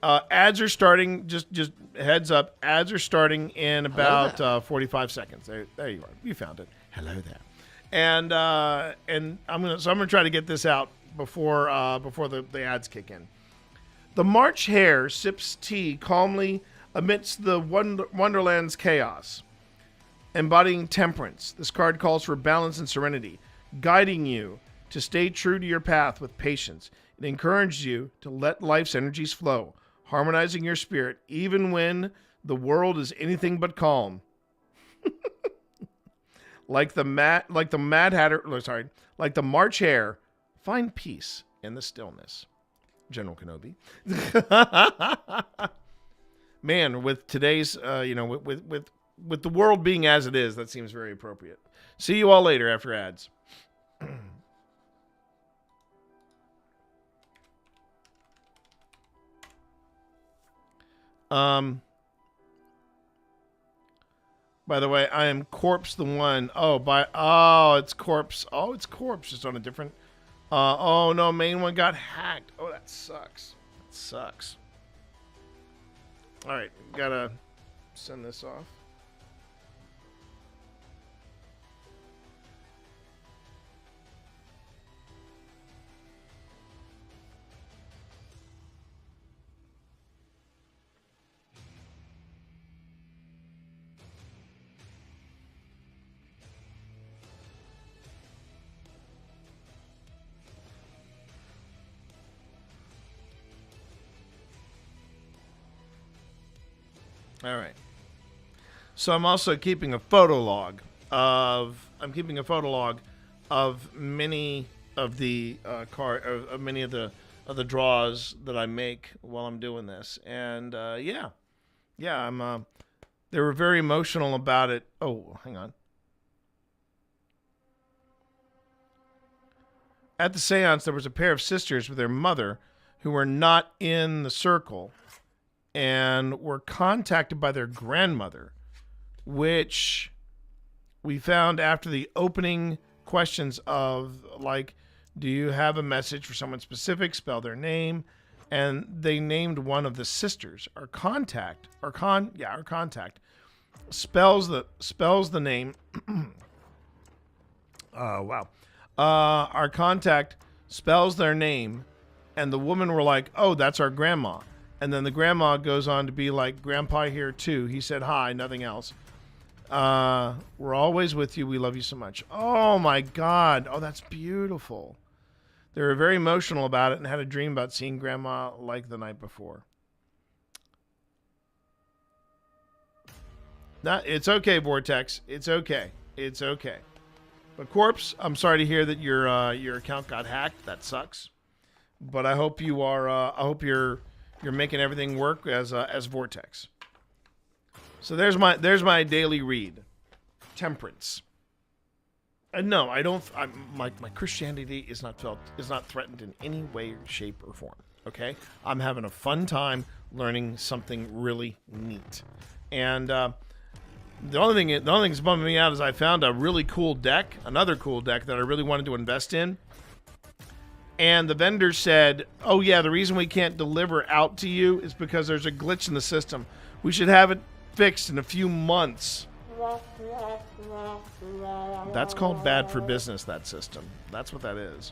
Ads are starting, just heads up, ads are starting in about 45 seconds. There you are. You found it. Hello there. And I'm gonna try to get this out before the ads kick in. The March Hare sips tea calmly amidst the Wonderland's chaos. Embodying temperance, this card calls for balance and serenity, guiding you to stay true to your path with patience. It encourages you to let life's energies flow, harmonizing your spirit even when the world is anything but calm. Like the March Hare, find peace in the stillness. General Kenobi. Man, with today's, with the world being as it is, that seems very appropriate. See you all later after ads. By the way, I am Corpse the One. It's Corpse. Oh, it's Corpse. It's on a different. Oh no, main one got hacked. Oh, that sucks. All right, gotta send this off. All right. So I'm also keeping a photo log of many of the many of the draws that I make while I'm doing this, and I'm they were very emotional about it. Oh, hang on. At the seance, there was a pair of sisters with their mother who were not in the circle and were contacted by their grandmother, which we found after the opening questions of, like, do you have a message for someone specific? Spell their name. And they named one of the sisters. Our contact spells the name. Wow. Our contact spells their name, and the woman were like, oh, that's our grandma. And then the grandma goes on to be like, Grandpa here too. He said hi, nothing else. We're always with you. We love you so much. Oh my God. Oh, that's beautiful. They were very emotional about it and had a dream about seeing Grandma like the night before. It's okay, Vortex. It's okay. It's okay. But Corpse, I'm sorry to hear that your account got hacked. That sucks. But I hope you are. I hope you're making everything work as Vortex. So there's my daily read. Temperance. No, I don't. My Christianity is not threatened in any way, shape, or form. Okay, I'm having a fun time learning something really neat, and the only thing that's bumming me out is I found a really cool deck, another cool deck that I really wanted to invest in, and the vendor said, "Oh yeah, the reason we can't deliver out to you is because there's a glitch in the system. We should have it fixed in a few months." That's called bad for business, that system. That's what that is.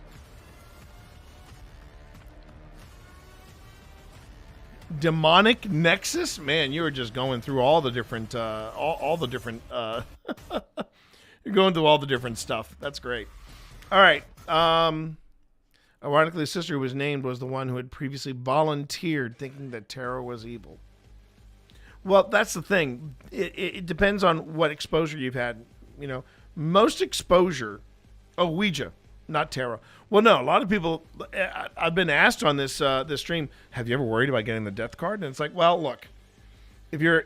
Demonic Nexus? Man, you were just going through all the different all the different you're going through all the different stuff. That's great. All right. Ironically, the sister who was named was the one who had previously volunteered thinking that tarot was evil. Well, that's the thing. It depends on what exposure you've had. You know, most exposure. Oh, Ouija, not tarot. Well, no, a lot of people. I've been asked on this stream, have you ever worried about getting the death card? And it's like, well, look, if your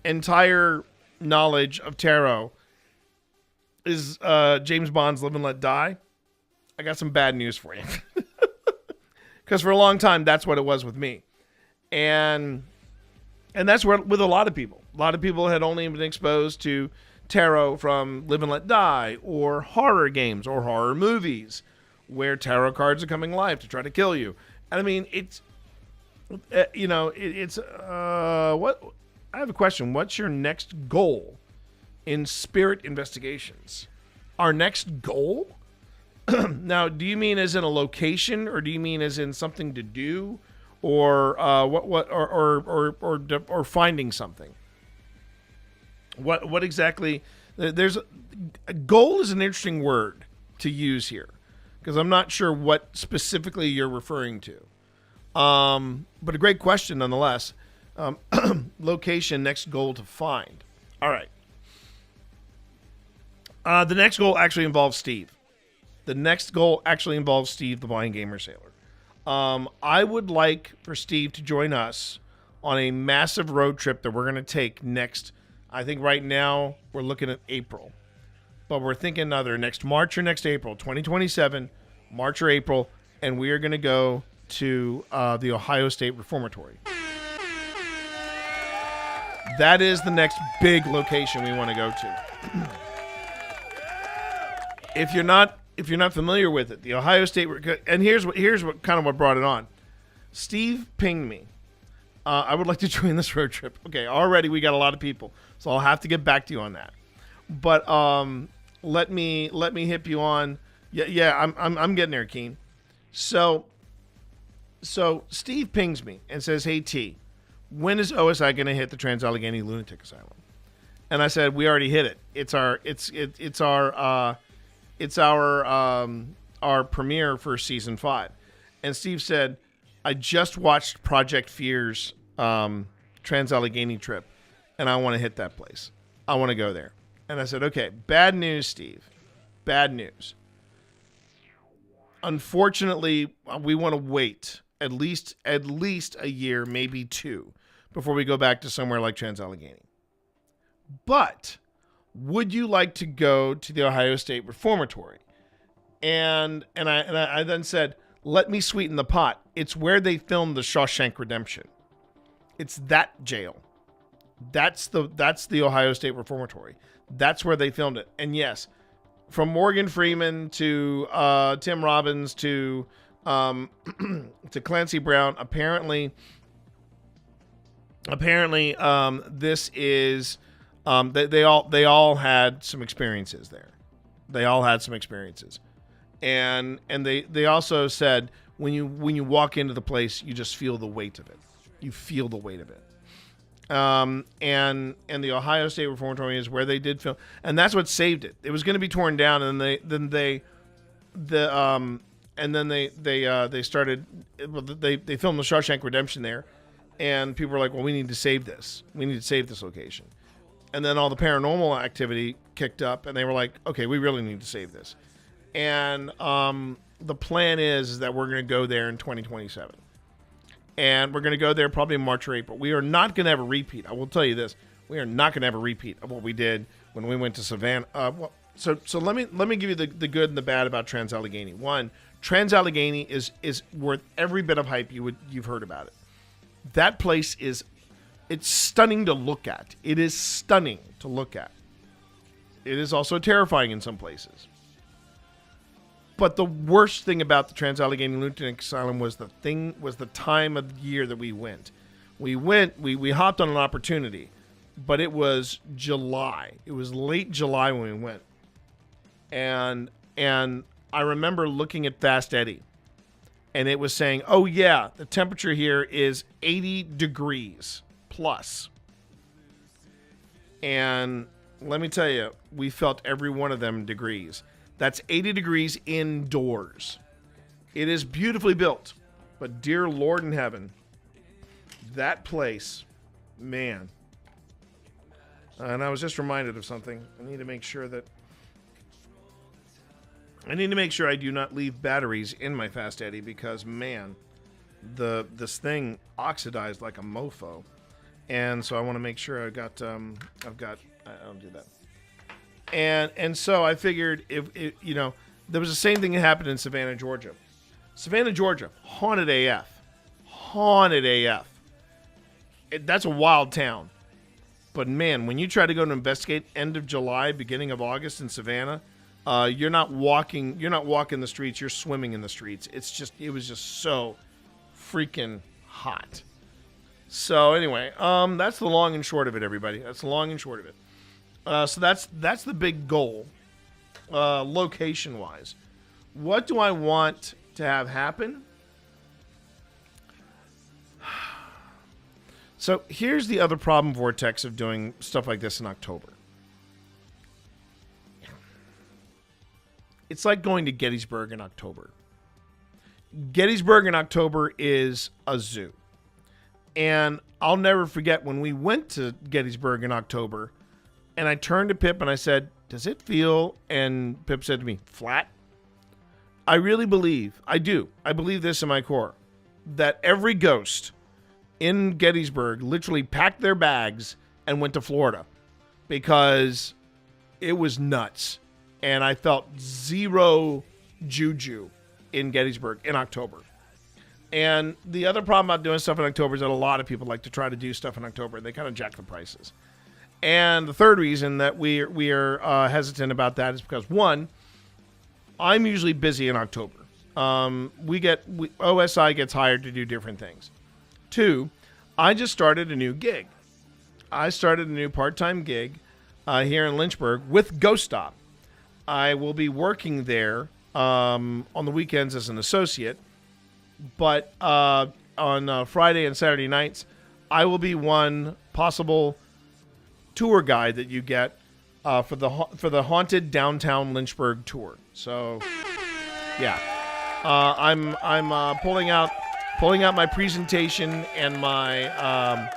entire knowledge of tarot is James Bond's Live and Let Die, I got some bad news for you. Because for a long time, that's what it was with me. And that's where with a lot of people. A lot of people had only been exposed to tarot from Live and Let Die or horror games or horror movies where tarot cards are coming alive to try to kill you. And I mean, it's, what, I have a question. What's your next goal in spirit investigations? Our next goal? Now, do you mean as in a location or do you mean as in something to do? Or or finding something. What exactly? There's a goal is an interesting word to use here because I'm not sure what specifically you're referring to. But a great question nonetheless. Location, next goal to find. All right. The next goal actually involves Steve. The next goal actually involves Steve, the Blind Gamer Sailor. I would like for Steve to join us on a massive road trip that we're going to take next. I think right now we're looking at April, but we're thinking either next March or next April, 2027, March or April, and we are going to go to the Ohio State Reformatory. That is the next big location we want to go to. If you're not familiar with it, the Ohio State, and here's what kind of what brought it on. Steve pinged me I would like to join this road trip. Okay, already we got a lot of people, so I'll have to get back to you on that. But let me hip you on. Yeah, I'm getting there, Keen. So Steve pings me and says, "Hey T, when is OSI going to hit the Trans-Allegheny Lunatic Asylum?" And I said, "We already hit it. It's our premiere for season 5." And Steve said, "I just watched Project Fear's Trans-Allegheny trip, and I want to hit that place. I want to go there." And I said, "Okay, bad news, Steve. Bad news. Unfortunately, we want to wait at least a year, maybe 2, before we go back to somewhere like Trans-Allegheny. But would you like to go to the Ohio State Reformatory?" And I then said, "Let me sweeten the pot. It's where they filmed the Shawshank Redemption. It's that jail. That's the Ohio State Reformatory. That's where they filmed it." And yes, from Morgan Freeman to Tim Robbins to Clancy Brown, apparently this is they all had some experiences there. They all had some experiences. And they also said when you walk into the place, you just feel the weight of it. You feel the weight of it. And the Ohio State Reformatory is where they did film, and that's what saved it. It was going to be torn down, and they filmed the Shawshank Redemption there, and people were like, "Well, we need to save this. We need to save this location." And then all the paranormal activity kicked up, and they were like, "Okay, we really need to save this." And the plan is that we're going to go there in 2027. And we're going to go there probably in March or April. We are not going to have a repeat. I will tell you this. We are not going to have a repeat of what we did when we went to Savannah. So let me give you the good and the bad about Trans-Allegheny. One, Trans-Allegheny is worth every bit of hype you've heard about it. That place it's stunning to look at. It is stunning to look at. It is also terrifying in some places. But the worst thing about the Trans-Allegheny Lunatic Asylum was the time of year that we went. We hopped on an opportunity, but it was July. It was late July when we went. And I remember looking at Fast Eddie, and it was saying, "Oh yeah, the temperature here is 80 degrees plus." And let me tell you, we felt every one of them degrees. That's 80 degrees indoors. It is beautifully built, but dear Lord in heaven, that place, man. And I was just reminded of something. I need to make sure I do not leave batteries in my Fast Eddie because, man, this thing oxidized like a mofo. And so I want to make sure I don't do that. And so I figured if there was the same thing that happened in Savannah, Georgia. Savannah, Georgia, haunted AF. That's a wild town. But man, when you try to go to investigate end of July, beginning of August in Savannah, you're not walking the streets, you're swimming in the streets. It was just so freaking hot. So anyway, that's the long and short of it, everybody. That's the long and short of it. So that's the big goal, location-wise. What do I want to have happen? So here's the other problem, Vortex, of doing stuff like this in October. It's like going to Gettysburg in October. Gettysburg in October is a zoo. And I'll never forget when we went to Gettysburg in October, and I turned to Pip and I said, "Does it feel?" And Pip said to me, "Flat." I really believe, I believe this in my core, that every ghost in Gettysburg literally packed their bags and went to Florida because it was nuts. And I felt zero juju in Gettysburg in October. And the other problem about doing stuff in October is that a lot of people like to try to do stuff in October. They kind of jack the prices. And the third reason that we are hesitant about that is because, one, I'm usually busy in October. OSI gets hired to do different things. Two, I just started a new gig. I started a new part-time gig here in Lynchburg with Ghost Stop. I will be working there on the weekends as an associate, but on Friday and Saturday nights, I will be one possible tour guide that you get for the haunted downtown Lynchburg tour. So, yeah, I'm pulling out my presentation and my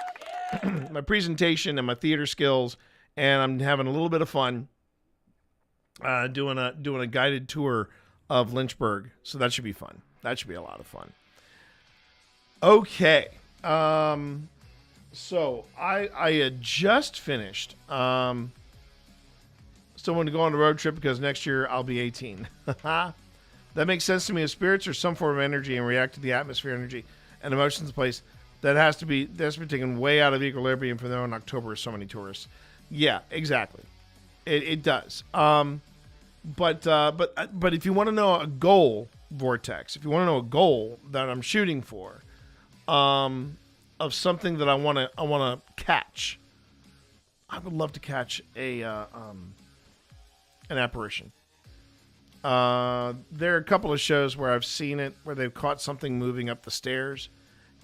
my presentation and my theater skills, and I'm having a little bit of fun doing a guided tour of Lynchburg. So that should be fun. That should be a lot of fun. Okay. So I had just finished. Still want to go on a road trip because next year I'll be 18. That makes sense to me. If spirits are some form of energy and react to the atmosphere, energy, and emotions of the place, that has to be taken way out of equilibrium for them in October with so many tourists. Yeah, exactly. It does. But if you want to know a goal, Vortex, if you want to know a goal that I'm shooting for, of something that I want to catch, I would love to catch an apparition. There are a couple of shows where I've seen it, where they've caught something moving up the stairs,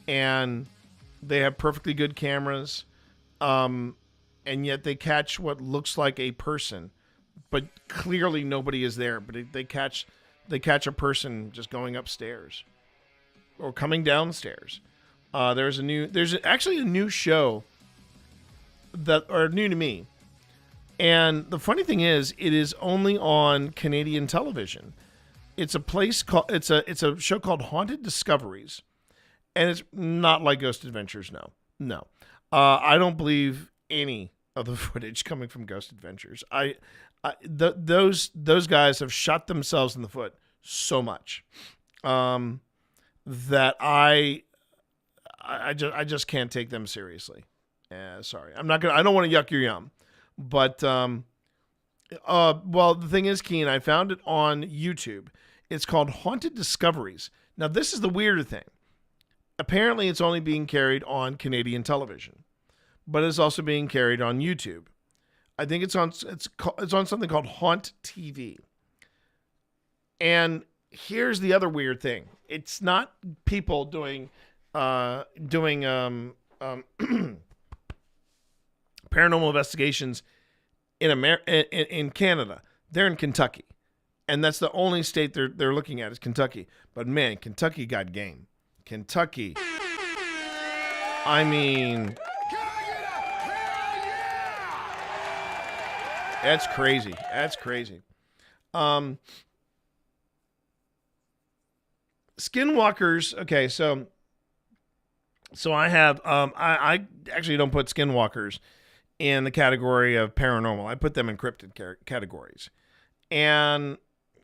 and they have perfectly good cameras, and yet they catch what looks like a person, but clearly nobody is there. But they catch a person just going upstairs or coming downstairs. There's actually a new show that are new to me. And the funny thing is, it is only on Canadian television. It's a show called Haunted Discoveries, and it's not like Ghost Adventures. No. I don't believe any of the footage coming from Ghost Adventures. Those guys have shot themselves in the foot so much that I just can't take them seriously. Sorry, I don't want to yuck your yum. But, well, the thing is, Keen, I found it on YouTube. It's called Haunted Discoveries. Now, this is the weirder thing. Apparently, it's only being carried on Canadian television, but it's also being carried on YouTube. I think it's on something called Haunt TV. And here's the other weird thing. It's not people doing paranormal investigations in Canada. They're in Kentucky, and that's the only state they're looking at is Kentucky. But man, Kentucky got game. Kentucky. I mean, that's crazy. That's crazy. Skinwalkers. Okay, so I have I actually don't put skinwalkers in the category of paranormal. I put them in cryptid categories. And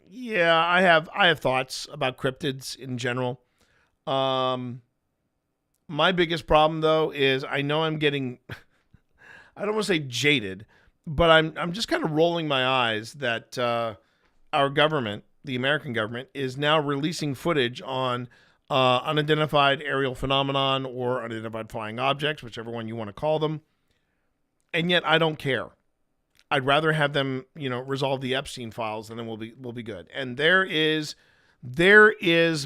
yeah, I have thoughts about cryptids in general. My biggest problem though is I know I'm getting I don't want to say jaded, but I'm just kind of rolling my eyes that our government, the American government, is now releasing footage on unidentified aerial phenomenon or unidentified flying objects, whichever one you want to call them. And yet I don't care. I'd rather have them, resolve the Epstein files, and then we'll be good. And there is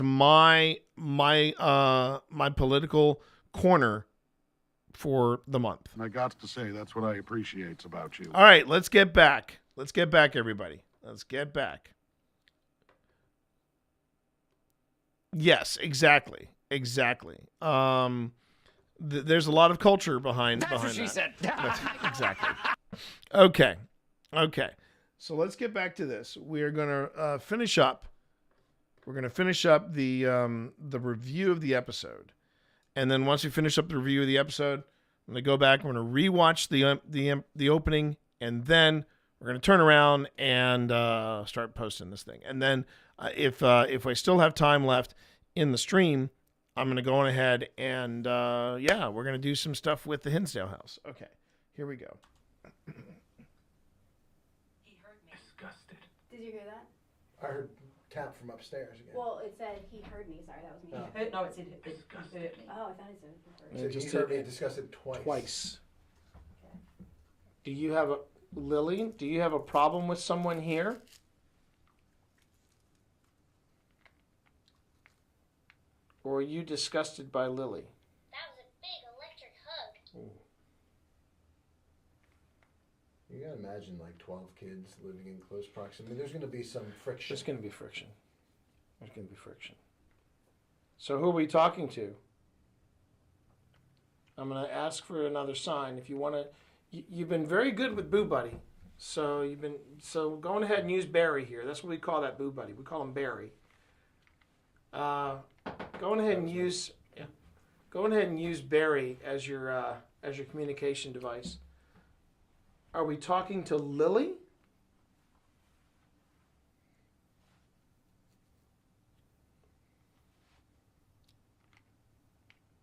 my political corner for the month. And I got to say, that's what I appreciate about you. All right, let's get back. Let's get back, everybody. Let's get back. Yes, exactly. There's a lot of culture behind That's what she that. said. Exactly. Okay. So let's get back to this. We are going to finish up. We're going to finish up the review of the episode, and then once we finish up the review of the episode, I'm going to go back. We're going to rewatch the opening, and then we're going to turn around and start posting this thing. And then if I still have time left in the stream, I'm going to go on ahead and, we're going to do some stuff with the Hinsdale House. Okay, here we go. Did you hear that? I heard tap from upstairs again. Well, it said he heard me. Sorry, that was me. Oh. No, it said it hurt me. Oh, I thought it said he So heard me. you heard me discuss it twice. Twice. Do you have a Lily? Do you have a problem with someone here? Or are you disgusted by Lily? That was a big electric hug. You gotta imagine like 12 kids living in close proximity. There's gonna be some friction. There's going to be friction. There's going to be friction. So who are we talking to? I'm going to ask for another sign. If you want to, you've been very good with Boo Buddy. So go on ahead and use Barry here. That's what we call that Boo Buddy. We call him Barry. Go on ahead and use Barry as your communication device. Are we talking to Lily?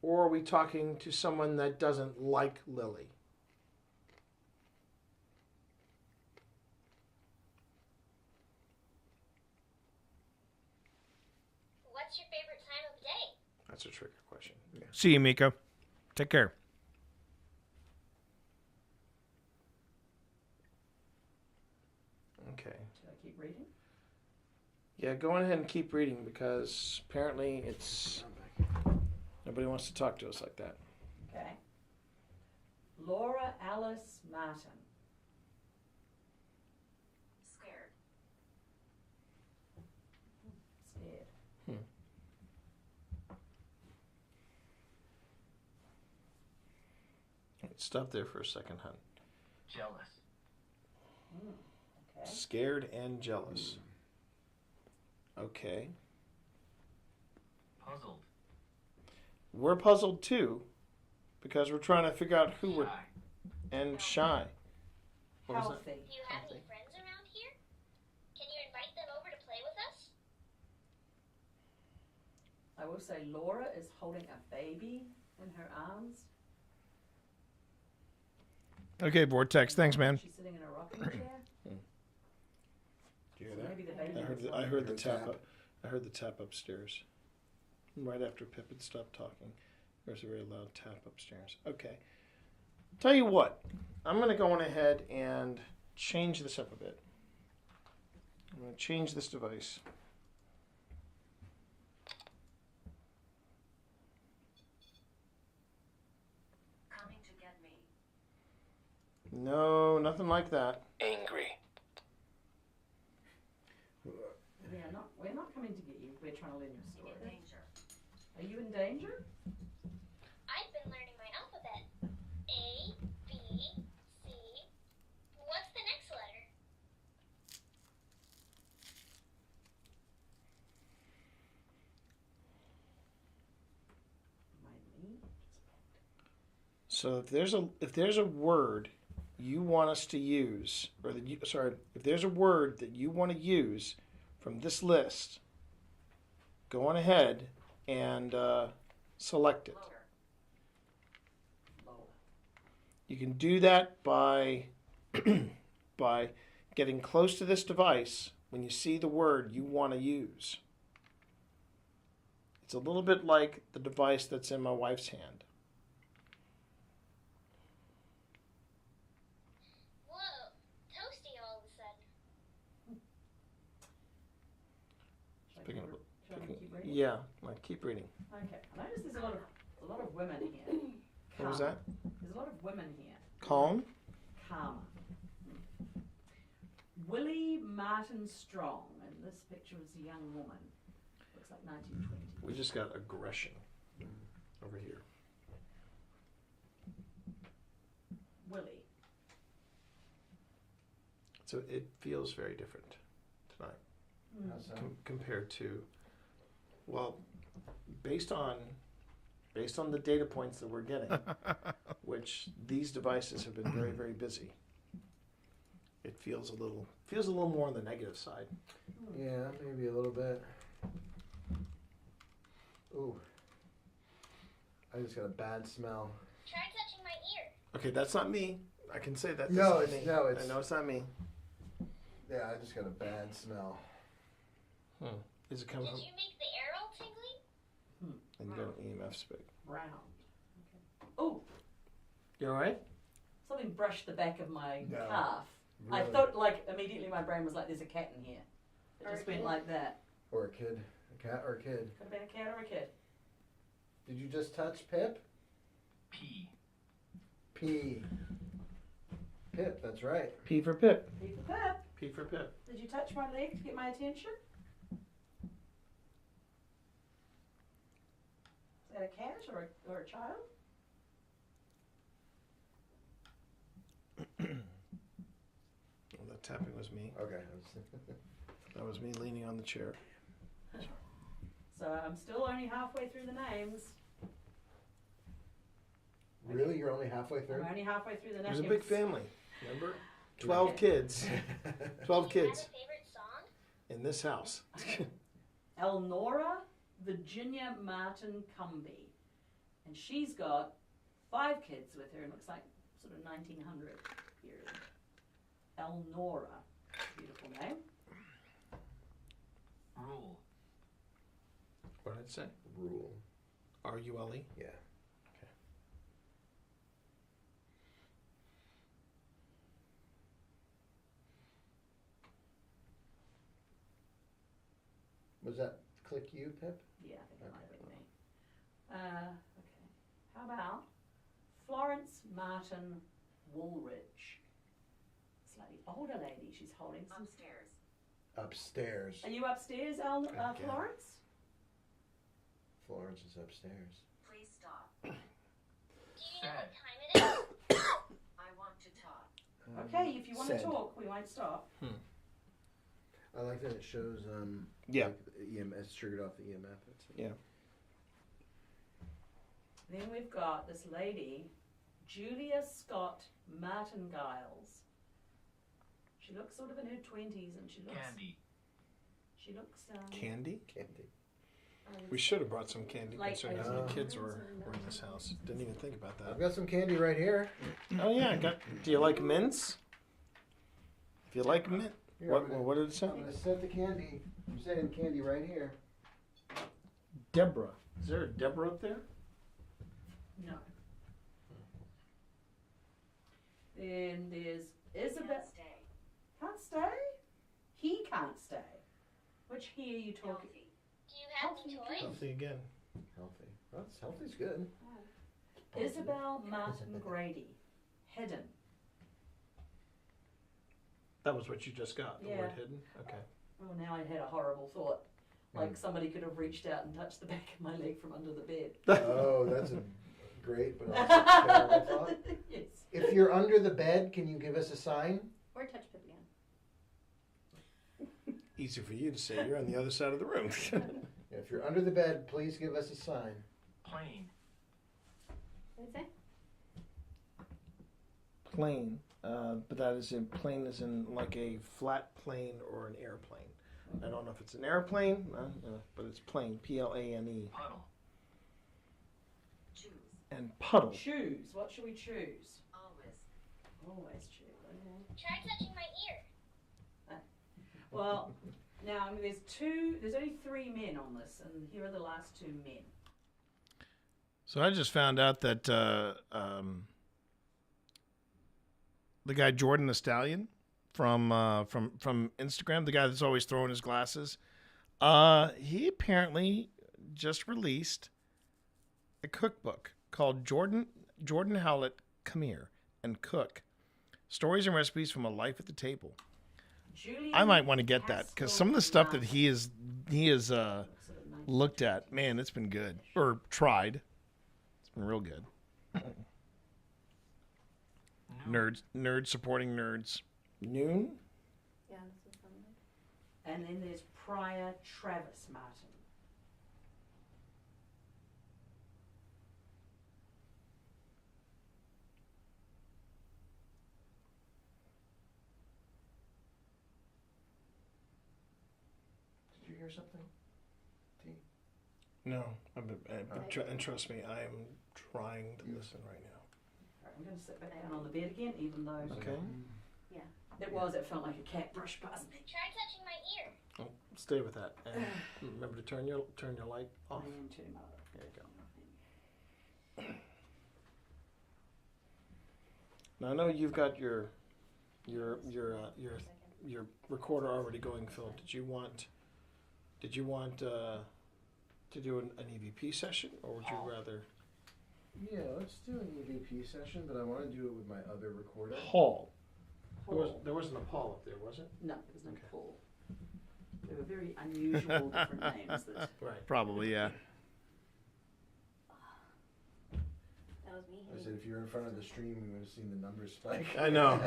Or are we talking to someone that doesn't like Lily? What's your favorite time of day? That's a tricky question. Yeah. See you, Miko. Take care. Okay. Should I keep reading? Yeah, go on ahead and keep reading because apparently it's nobody wants to talk to us like that. Okay. Laura Alice Martin. Scared. Scared. Stop there for a second, hon. Jealous. Okay. Scared and jealous. Okay. Puzzled. We're puzzled too because we're trying to figure out who we're Shy. and shy. What was that? Healthy. Do you have any friends around here? Can you invite them over to play with us? I will say Laura is holding a baby in her arms. Okay, Vortex. Thanks, man. She's sitting in a rocking chair. Do you hear So that? maybe the baby is I heard the the tap. tap. I heard the tap upstairs. Right after Pip had stopped talking, there was a very loud tap upstairs. Okay. Tell you what, I'm going to go on ahead and change this up a bit. I'm going to change this device. Coming to get me. No, nothing like that. Angry. We're not coming to get you. We're trying to learn your story. In danger. Are you in danger? I've been learning my alphabet. A, B, C. What's the next letter? So if there's a word you want us to use, or that if there's a word that you want to use from this list, go on ahead and select it. You can do that by by getting close to this device when you see the word you want to use. It's a little bit like the device that's in my wife's hand. Whoa, toasty all of a sudden. Picking up, Shall I keep reading? yeah, like keep reading. Okay. I notice there's a lot of women here. What was that? There's a lot of women here. Calm. Karma. Willie Martin Strong, and this picture is a young woman. Looks like 1920. We just got aggression over here. Willie. So it feels very different tonight How's that? compared to, well, based on the data points that we're getting, which these devices have been very, very busy. It feels a little more on the negative side. Yeah, maybe a little bit. Ooh. I just got a bad smell. Try touching my ear. Okay, that's not me. I can say that. No, that's it's not me. no, it's I know it's not me. Yeah, I just got a bad smell. Is it coming Did from? you make the arrow tingly? And you got an EMF spike. Round. Okay. Oh, You all right? something brushed the back of my No. calf. I Really? thought, like, immediately my brain was like, there's a cat in here. It Or a just went kid. like that. Or a kid. A cat or a kid. Could have been a cat or a kid. Did you just touch Pip? P. P. Pip, that's right. P for Pip. P for Pip. P for Pip. Did you touch my leg to get my attention? Is that a cat or a child? Well, that tapping was me. Okay. That was me leaning on the chair. So I'm still only halfway through the names. Really? You're only halfway through? I'm only halfway through the There's names. a big family. Remember? 12 kids. 12 kids Favorite song? in this house. Elnora Virginia Martin Cumby. And she's got 5 kids with her, and looks like sort of 1900 period. Elnora. Beautiful name. Rule. What did it say? Rule. R-U-L-E? Yeah. Okay. Was that click you, Pip? Yeah, I think it might have been me. Okay. How about Florence Martin Woolridge? Slightly older lady. She's holding some... Upstairs. Are you upstairs, Florence? Florence is upstairs. Please stop. Do you know what time it is? I want to talk. Okay, if you want Said. to talk, we won't stop. I like that it shows Yeah. like the EMF, triggered off the EMF. Yeah. Then we've got this lady, Julia Scott Martingiles. She looks sort of in her 20s, and she looks... Candy. She looks... Candy? Candy. We should have brought some candy Like- considering how many kids were in this house. Didn't even think about I've that. got some candy right here. Oh yeah, I got. Do you like mints? If you like mint, Here, what did it say? I'm going to set the candy. I'm setting candy right here. Deborah. Is there a Deborah up there? No. Then there's Isabel... Can't stay? He can't stay. Which he are you talking? Do you have any toys? Healthy again. Healthy. Well, healthy's good. Isabel Martin Grady. Hidden. That was what you just got. The Yeah. word hidden. Okay. Oh, now I had a horrible thought. Like somebody could have reached out and touched the back of my leg from under the bed. Oh, that's a great but also terrible thought. Yes. If you're under the bed, can you give us a sign? Or touch Pip again. Easy for you to say. You're on the other side of the room. If you're under the bed, please give us a sign. Plane. What did it say? Plane. But that is in plane is in like a flat plane or an airplane. I don't know if it's an airplane, but it's plane. P-L-A-N-E. Puddle. Choose. And puddle. Choose. What should we choose? Always. Always choose. Okay. Try touching my ear. Well, now I mean, there's only 3 men on this, and here are the last 2 men. So I just found out that the guy Jordan the Stallion from Instagram, the guy that's always throwing his glasses, he apparently just released a cookbook called Jordan Howlett Come Here and Cook: Stories and Recipes from a Life at the Table. Julian I might want to get that because some of the stuff that he has looked at, man, it's been good or tried. It's been real good. Nerds supporting nerds. Noon. Yeah, this is something. And then there's Prior Travis Martin. Did you hear something? T? No, and trust me, I am trying to listen right now. All right, I'm going to sit back down on the bed again, even though Okay. it felt like a cat brushed past me. Try touching my ear. Oh, stay with that. And remember to turn your light off. I am turning my light off. There you go. Now I know you've got your recorder already going, Phil. Did you want to do an EVP session, or would you rather? Yeah, let's do an EVP session, but I want to do it with my other recorder. Paul. There wasn't a Paul up there, was it? No, there was no Paul. They were very unusual different names. Right. Probably, yeah. That was me. I said, if you were in front of the stream, you would have seen the numbers spike. I know.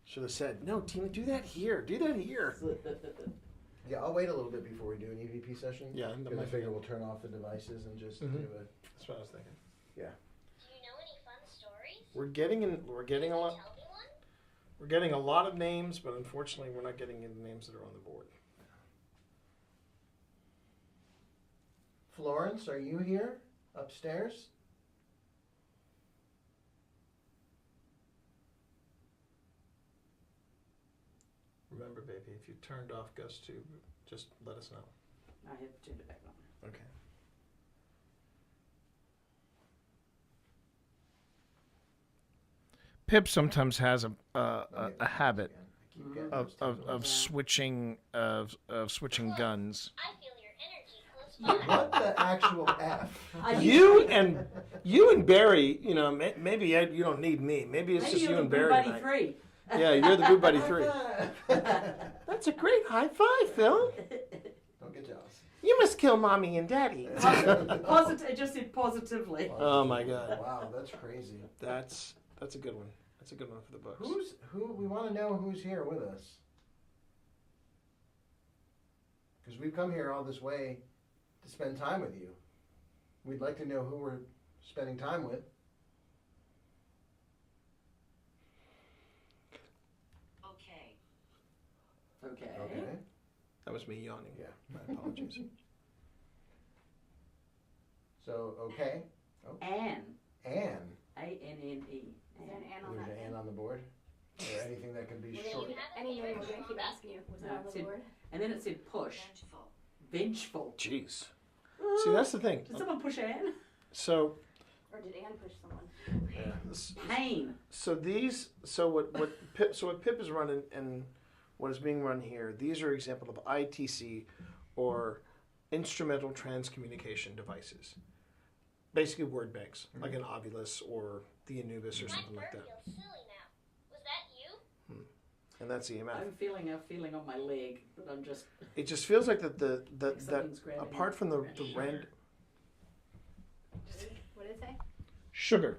Should have said, no, Tina, do that here. Do that here. Yeah, I'll wait a little bit before we do an EVP session. Yeah, because I figure we'll turn off the devices and just do it. That's what I was thinking. Yeah. Do you know any fun stories? We're getting a lot. We're getting a lot of names, but unfortunately, we're not getting any names that are on the board. Florence, are you here upstairs? Remember, baby, if you turned off Ghost Tube, just let us know. I have turned it back on. Okay. Pip sometimes has a habit of switching guns. What the actual F? You and Barry, maybe you don't need me. Maybe it's just you and Barry. Buddy tonight. 3. Yeah, you're the Good Buddy 3. That's a great high five, Phil. Don't get jealous. You must kill mommy and daddy. It just said positively. Oh my God. Wow, that's crazy. That's a good one. That's a good one for the books. Who? We want to know who's here with us. Because we've come here all this way to spend time with you. We'd like to know who we're spending time with. Okay. That was me yawning. Yeah. My apologies. So, okay. Oh. Anne. Anne. A-N-N-E. Is there an Anne on There's that an Anne on the board? Or anything that can be short? Any name we're going to keep asking you. Was that on the board? And then it said push. Vengeful. Jeez. See, that's the thing. Did someone push Anne? So. Or did Anne push someone? Yeah. Pain. So what Pip is running and what is being run here, these are examples of ITC or instrumental transcommunication devices. Basically word banks, like an Ovilus or the Anubis or something like that. Feels silly now. Was that you? And that's EMF. I'm feeling a feeling on my leg, but I'm just. It just feels like that Something's grabbing apart from the random. What did it say? Sugar.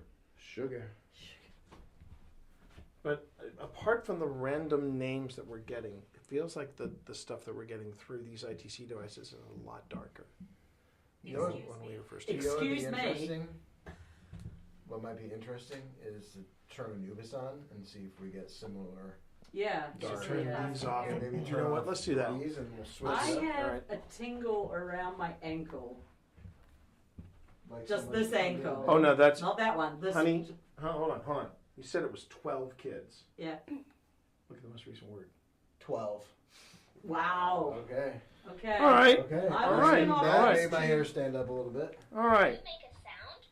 But apart from the random names that we're getting, it feels like the stuff that we're getting through these ITC devices is a lot darker. You know, when we were first Excuse me. What might be interesting is to turn Anubis on and see if we get similar. Yeah. Dark. Turn these off. And maybe You turn know what? off Let's do that. these and we'll switch I it up. have Alright. a tingle around my ankle. Like Just someone's this ankle. Oh no, that's Not that one. This. honey. Hold on. You said it was 12 kids. Yeah. Look at the most recent word. 12. Wow. Okay. Okay. All right. Okay. I'm All right. listening on That this made my too. hair stand up a little bit. All right. Make a sound?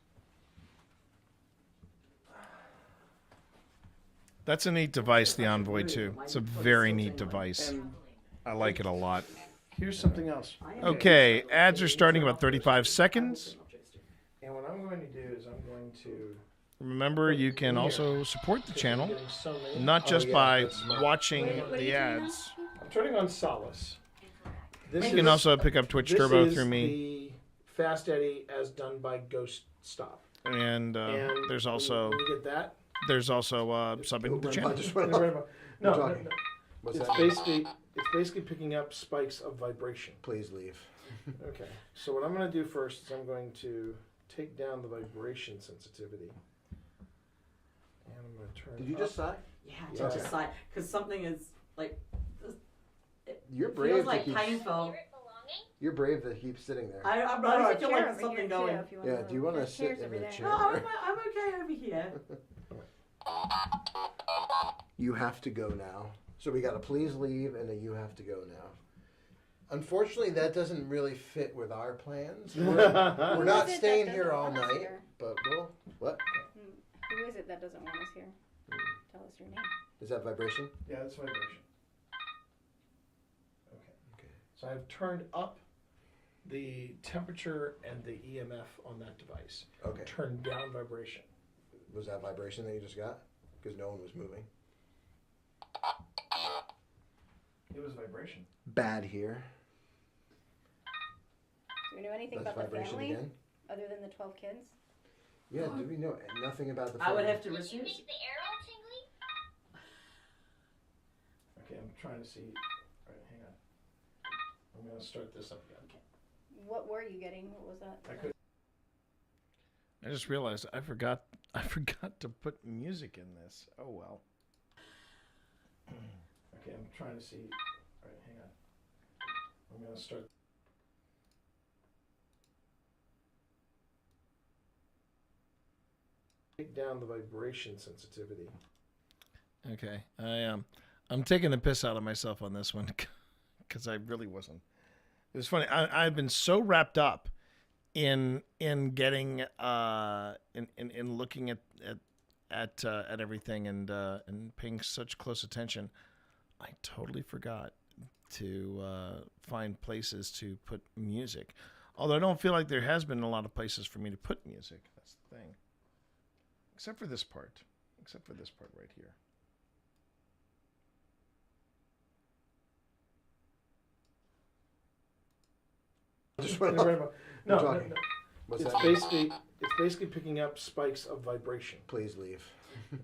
That's a neat device, the Envoy 2. It's a very neat device. And I like it a lot. here's something else. Okay, ads are starting about 35 seconds. And what I'm going to do is I'm going to. Remember, you can also support the channel, Getting so many- not just yeah, by that's smart. watching What are the you turning ads. I'm turning on Solace. This You can also pick up Twitch Turbo is through me. The Fast Eddie as done by Ghost Stop. And there's also when you get that. subbing to the channel. Just went off. No, talking. no. What's It's that? basically picking up spikes of vibration. Please leave. Okay, so what I'm going to do first is I'm going to take down the vibration sensitivity. And I'm going to turn Did you up. just sigh? Yeah, just a sigh. Because something is like. It You're brave feels to like keep- painful. You're brave that keeps sitting there. I'm There's I a feel chair like over something here, too, going. if you Yeah, do you want to There's sit chairs in over the there. chair? No, I'm okay over here. You have to go now. So we got a please leave and a you have to go now. Unfortunately, that doesn't really fit with our plans. We're not staying here all night, but we'll. What? Who is it that doesn't want us here? Tell us your name. Is that vibration? Yeah, that's vibration. Okay. So I've turned up the temperature and the EMF on that device. Okay. Turned down vibration. Was that vibration that you just got? Because no one was moving. It was vibration. Bad here. Do we know anything That's about the vibration family again? other than the 12 kids? Yeah, do we know nothing about the I would family? have to Did you refuse. make the arrow tingly? Okay, I'm trying to see. All right, hang on. I'm going to start this up again. What were you getting? What was that? I just realized I forgot to put music in this. Oh well. Okay, I'm trying to see. All right, hang on. I'm going to start. Take down the vibration sensitivity. Okay, I'm taking the piss out of myself on this one because I really wasn't. It was funny. I've been so wrapped up in getting in looking at everything and paying such close attention. I totally forgot to find places to put music. Although I don't feel like there has been a lot of places for me to put music. That's the thing. Except for this part. Except for this part right here. Just went No, off. no, We're no, talking. no. What's It's that? basically picking up spikes of vibration. Please leave.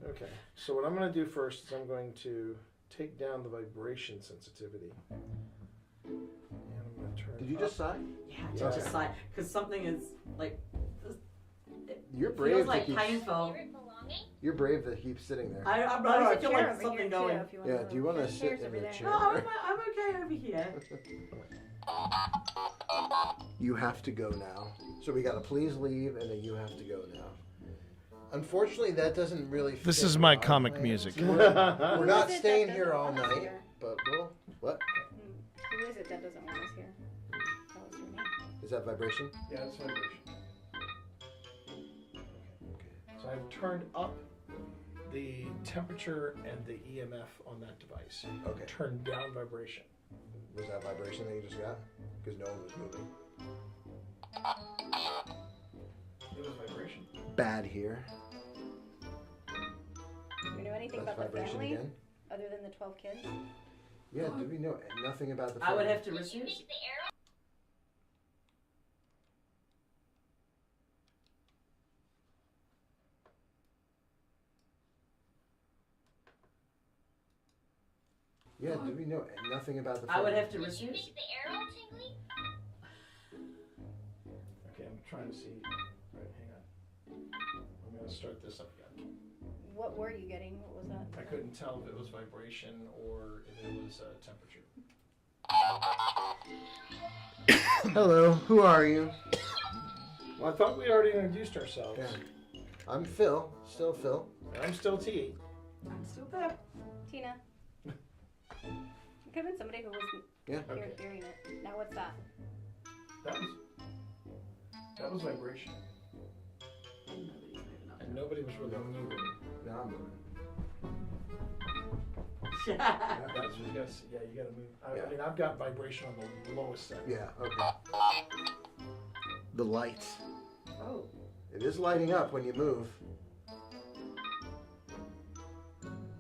Okay. So what I'm going to do first is I'm going to take down the vibration sensitivity. And I'm going to turn. Did you up. just sigh? Yeah, I just like because something is like. You're It brave. feels to like keep, painful. You're brave that keeps sitting there. I'm There's not. a I feel chair like over something here, going. too, if you want Yeah, do you want to sit Chairs in over the there. chair? No, I'm okay over here. You have to go now. So we got to please leave, and then you have to go now. Unfortunately, that doesn't really fit. This is with my our comic plans. music. We're not Who is it staying that here doesn't all want us night, here? but we'll. What? Who is it that doesn't want us here? Tell us your name. Is that vibration? Yeah, it's vibration. So I've turned up the temperature and the EMF on that device. Okay. Turned down vibration. Was that vibration that you just got? Because no one was moving. It was vibration. Bad here. Do we know anything That's about the vibration family again? other than the 12 kids? Yeah, do we know nothing about the I family? would have to Did you refuse. make the arrow? Yeah, do we know nothing about the I family? would have to Did you refuse. make the arrow tingly? Okay, I'm trying to see. All right, hang on. I'm going to start this up again. What were you getting? What was that? I couldn't tell if it was vibration or if it was temperature. Hello, who are you? Well, I thought we already introduced ourselves. Yeah. I'm Phil, still Phil. And I'm still T. I'm still there. Tina. It could have been somebody who wasn't Yeah. here Okay. hearing it. Now what's that? That was vibration. And nobody was really moving. Now I'm moving. That's what you guys. Yeah, you got to move. I mean, I've got vibration on the lowest setting. Yeah, okay. The lights. Oh. It is lighting up when you move.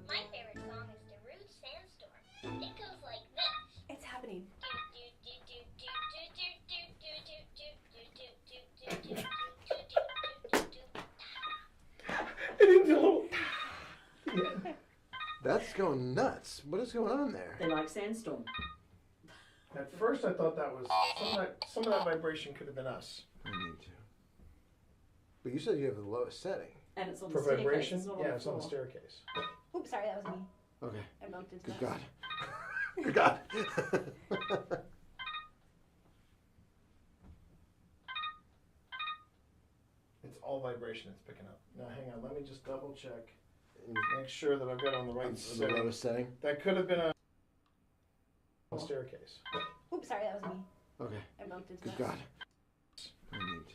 My favorite song is The Rude Sandstorm. It goes like this. It's happening. That's going nuts. What is going on there? They like sandstorm. At first, I thought that was some of that vibration could have been us. I need to. But you said you have the lowest setting. And it's on For the staircase. vibration, It's not yeah, on it's on the floor. staircase. Oops, sorry, that was me. Okay. I bumped into Good that. God. Good God. It's all vibration it's picking up. Now, hang on. Let me just double check. Make sure that I've got it on the right The setting. lowest setting. That could have been a staircase. Oops, Oops, sorry, that was me. Okay. I bumped into Good that. God. I need to.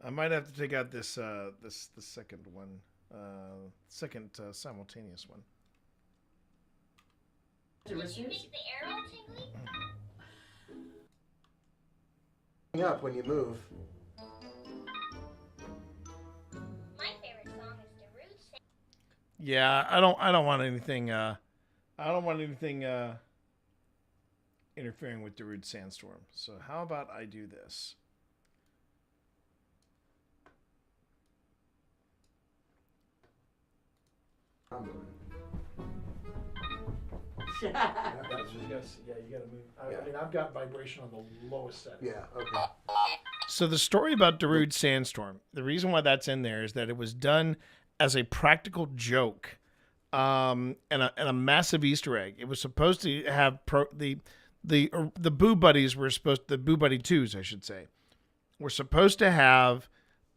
I might have to take out this the second one, simultaneous one. Did you make the arrow tingly? Up when you move. My favorite song is the Rude Sa- Yeah, I don't want anything. I don't want anything interfering with Darude Sandstorm. So how about I do this? You gotta move. I mean, I've got vibration on the lowest setting. Yeah, okay. So the story about Darude Sandstorm, the reason why that's in there is that it was done as a practical joke, and a massive Easter egg. It was supposed to have the Boo Buddies were supposed, the Boo Buddy 2s, I should say, were supposed to have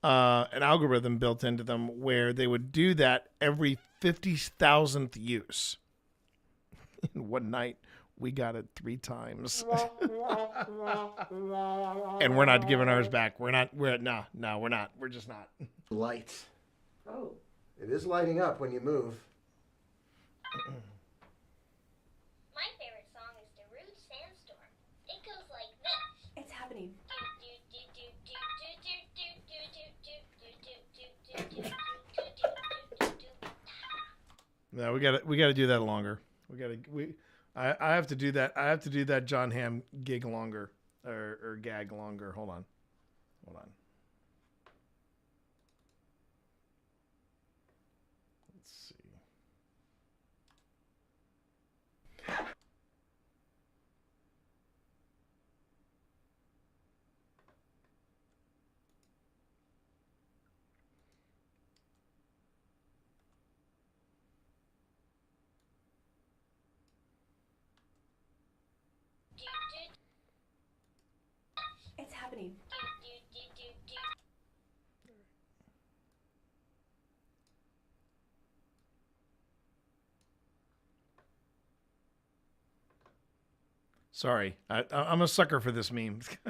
an algorithm built into them where they would do that every 50,000th use. In one night, we got it 3 times. And we're not giving ours back. We're not. We're not. We're just not. Light. Oh. It is lighting up when you move. My favorite song is the Rude Sandstorm. It goes like this. It's happening. No, we got to do that longer. I have to do that. I have to do that John Hamm gig longer or gag longer. Hold on. Let's see. It's happening. Sorry, I'm a sucker for this meme. Favorite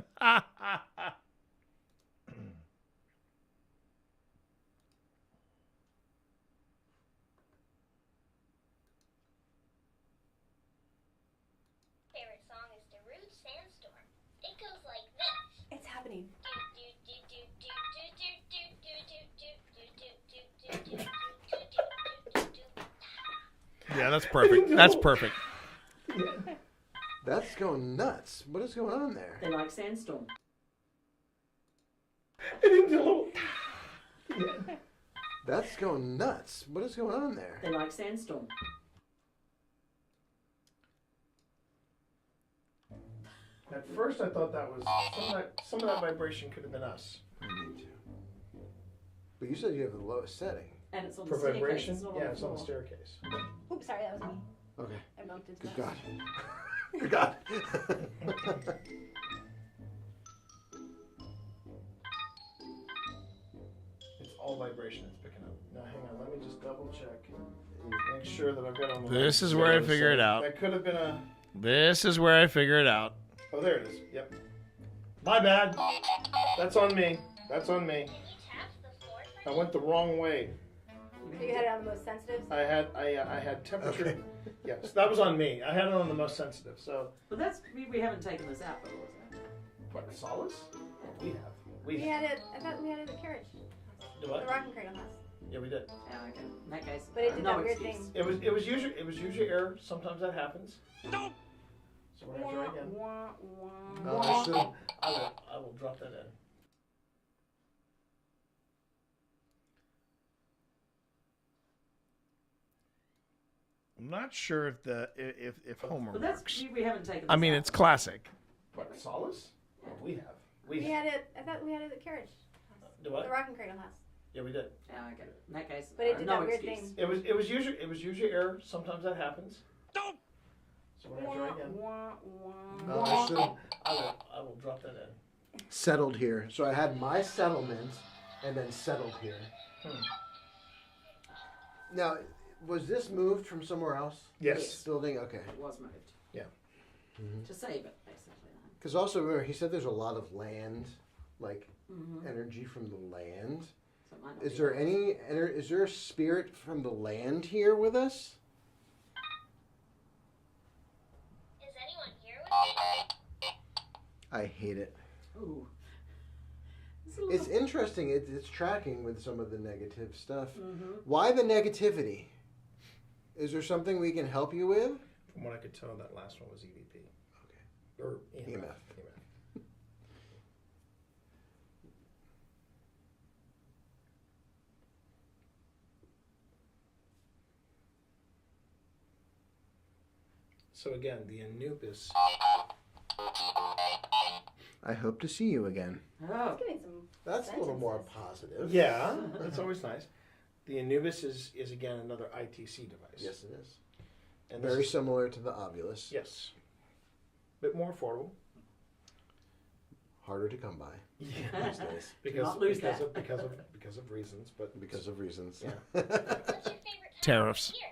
song is the Rude Sandstorm. It goes like this. It's happening. Yeah, that's perfect. That's perfect. That's going nuts. What is going on there? They like Sandstorm. That's going nuts. What is going on there? They like Sandstorm. At first, I thought that was some of that vibration could have been us. But you said you have the lowest setting. And it's on For the staircase. vibration, It's not yeah, on the it's on the floor. staircase. Oops, sorry, that was me. Okay. I bumped into Good that. God. Good God. It's all vibration it's picking up. Now, hang on, let me just double check. Make sure that I've got on the This right is where I setting. figure it out. That could have been a... This is where I figure it out. Oh, there it is. Yep. My bad. That's on me. That's on me. I went the wrong way. So you had it on the most sensitive? I had temperature. Yes, that was on me. I had it on the most sensitive. So. But that's we haven't taken this out, though, was it? What, solace? We have. We had it. I thought we had it at the carriage. Do what? The rocking cradle house. Yeah, we did. Yeah, okay. In that case, But it did no that weird excuse. thing. It was usually error. Sometimes that happens. No. So we're gonna try again. I will drop that in. I'm not sure if Homer But that's works. we haven't taken. I this mean, out. it's classic. What, solace? We have. We had it. I thought we had it at the carriage. Do what? The rocking cradle house. Yeah, we did. Yeah, okay. In that case, But it did no that weird excuse. thing. It was usually error. Sometimes that happens. No. So we're gonna try again. I will drop that in. Settled here. So I had my settlement and then settled here. Now, was this moved from somewhere else? Yes. This building? Okay. It was moved. Yeah. To save it, basically. Because also, remember, he said there's a lot of land, like Mhm. energy from the land. So it might not Is be there ours. any? Is there a spirit from the land here with us? Is anyone here with me? I hate it. Ooh. It's interesting. It's tracking with some of the negative stuff. Mhm. Why the negativity? Is there something we can help you with? From what I could tell, that last one was EVP. Okay. Or EMF. So again, the Anubis. I hope to see you again. Oh. Getting some That's a little more sentences. positive. Yeah, that's always nice. The Anubis is again another ITC device. Yes, it is. And this Very is- similar to the Ovulus. Yes. Bit more affordable. Harder to come by. Yeah. These days. because lose because that. of because of reasons, but Because of reasons. Yeah. What's your favorite time Tariffs. here?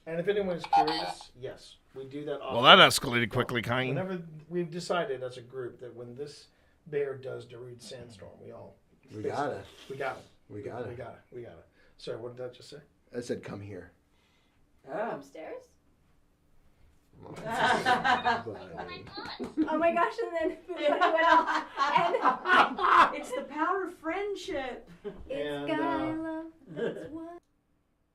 And if anyone's curious, yes, we do that often. Well, that escalated quickly, Kine. Whenever we've decided as a group that when this bear does Darude Sandstorm, we all We got it. We got it. We got it. We got it. We got it. Sorry, what did that just say? I said, come here. Oh. Upstairs? Oh my god. Oh my gosh, and then it went off. And It's the power of friendship. And, it's guy love. That's what.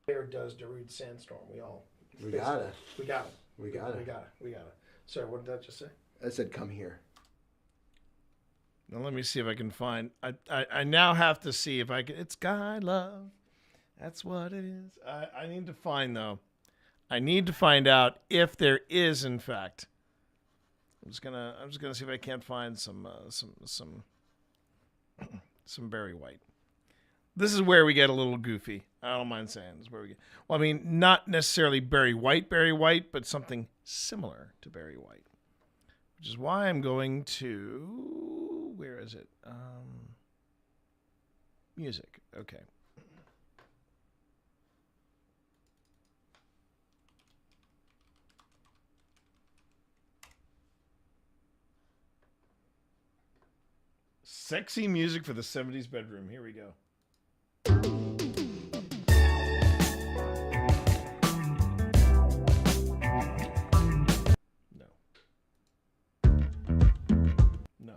Bear does Darude Sandstorm. We all We got it. We got it. We got it. We got it. We got it. Sorry, what did that just say? I said, come here. Now let me see if I can find. I now have to see if I can. It's guy love. That's what it is. I need to find though. I need to find out if there is in fact. I'm just gonna see if I can't find some Barry White. This is where we get a little goofy. I don't mind saying this is where we get. Well, I mean, not necessarily Barry White, but something similar to Barry White, which is why I'm going to. Where is it? Music. Okay. Sexy music for the 70s bedroom. Here we go. No. No.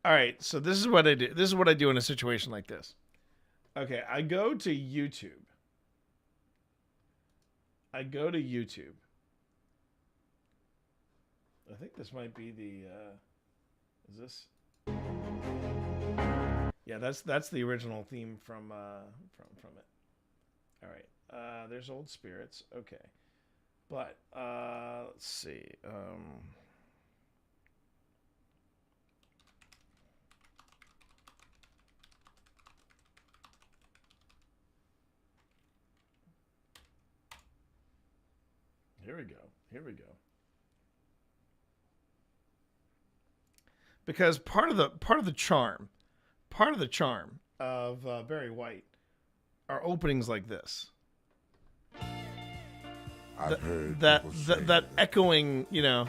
All right, so this is what I do. This is what I do in a situation like this. Okay, I go to YouTube. I think this might be the. Is this? Yeah, that's the original theme from it. All right, there's Old Spirits. Okay, but let's see. Here we go. Because part of the charm of Barry White are openings like this. I've heard that people say that echoing, you know.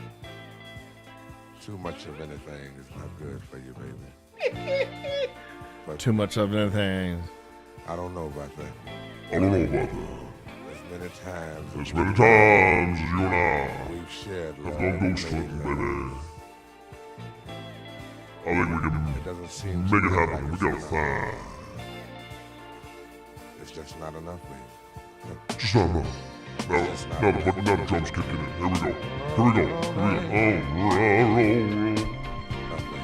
Too much of anything is not good for you, baby. But Too much of anything. I don't know about that. I don't know about that. As many times As many times as you and I we've shared have love gone and ghost made hunting, love. baby. I think we can It doesn't seem make to it me happen. like We it's gotta enough. find. It's just not enough, baby. Just not enough. Now the drums kicking in. Here we go. Oh, roll.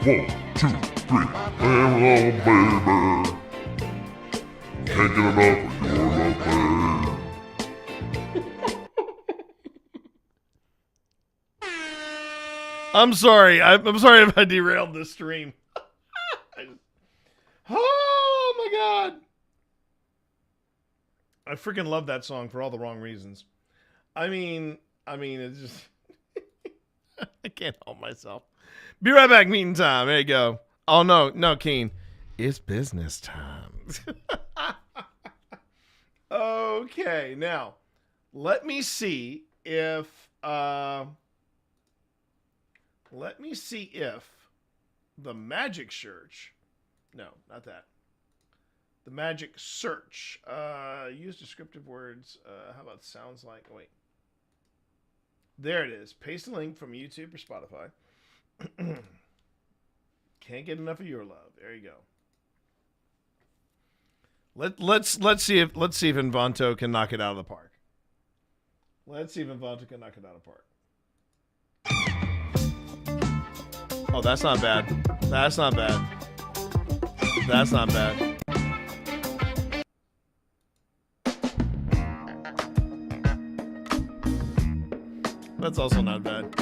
1, 2, 3. Hello, baby. Can't get enough of your love, babe. I'm sorry. I'm sorry if I derailed this stream. Oh my god. I freaking love that song for all the wrong reasons. I mean, it's just I can't help myself. Be right back. Meeting time. There you go. Oh no, Keen. It's business time. Okay, now let me see if the magic search. No, not that. The magic search. Use descriptive words. How about sounds like? Oh, wait. There it is. Paste a link from YouTube or Spotify. Can't get enough of your love. There you go. Let's see if Invanto can knock it out of the park. Let's see if Invanto can knock it out of the park. Oh, that's not bad. That's not bad. That's not bad. That's also not bad.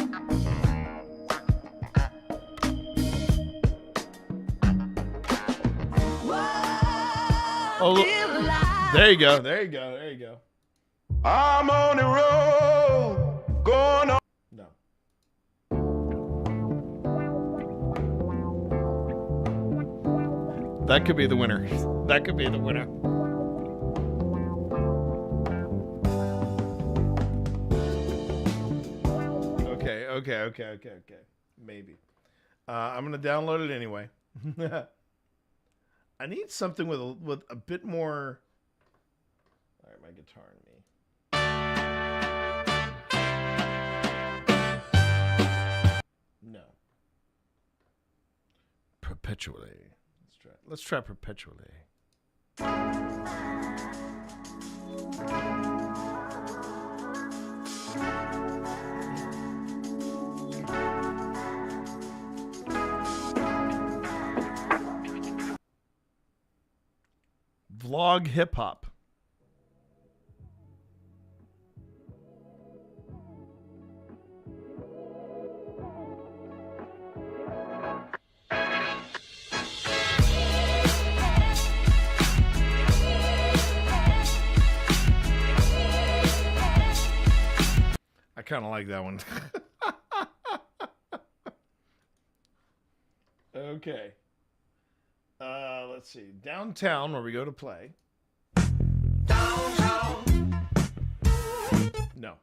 Oh, there you go. There you go. There you go. I'm on the road, going on. No. That could be the winner. That could be the winner. Okay. Maybe. I'm gonna download it anyway. I need something with a bit more. All right, my guitar and me. No. Perpetually. Let's try perpetually. Vlog hip hop. I kind of like that one. Okay. Let's see. Downtown, where we go to play. Downtown. No.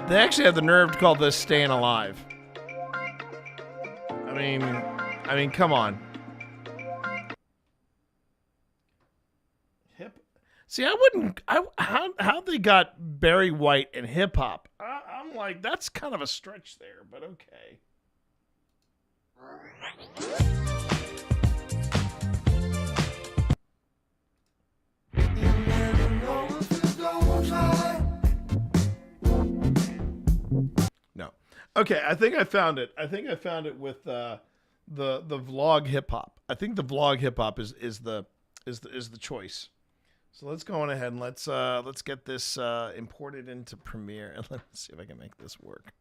They actually have the nerve to call this Staying Alive. I mean, come on. See, I wouldn't. How they got Barry White and hip hop? I'm like, that's kind of a stretch there, but okay. No. Okay, I think I found it. I think I found it with the vlog hip hop. I think the vlog hip hop is the choice. So let's go on ahead and let's get this imported into Premiere, and let's see if I can make this work.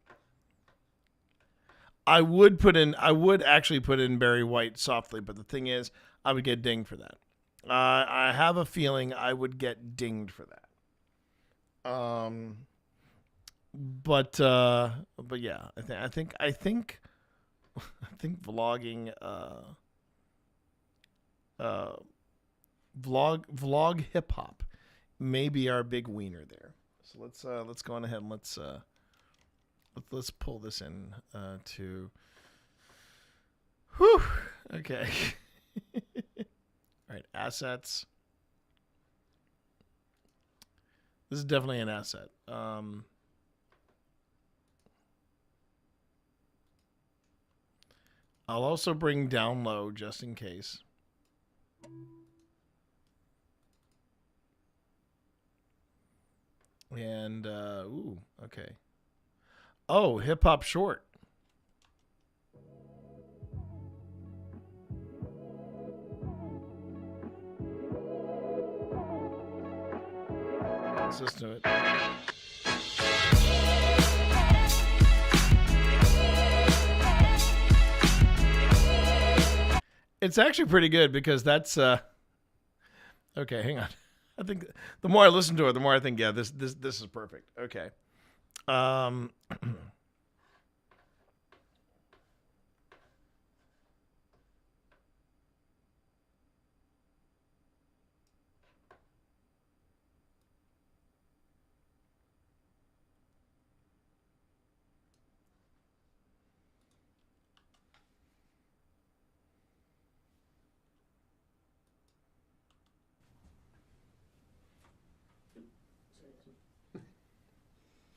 I would actually put in Barry White softly, but the thing is, I would get dinged for that. I have a feeling I would get dinged for that. But yeah, I think vlogging vlog hip hop may be our big wiener there. So let's go on ahead and let's pull this in to. Whew. Okay. All right, assets. This is definitely an asset. I'll also bring down low just in case. And ooh, okay. Oh, hip hop short. Let's just do it. It's actually pretty good because that's okay, hang on. I think the more I listen to it, the more I think, yeah, this is perfect. Okay.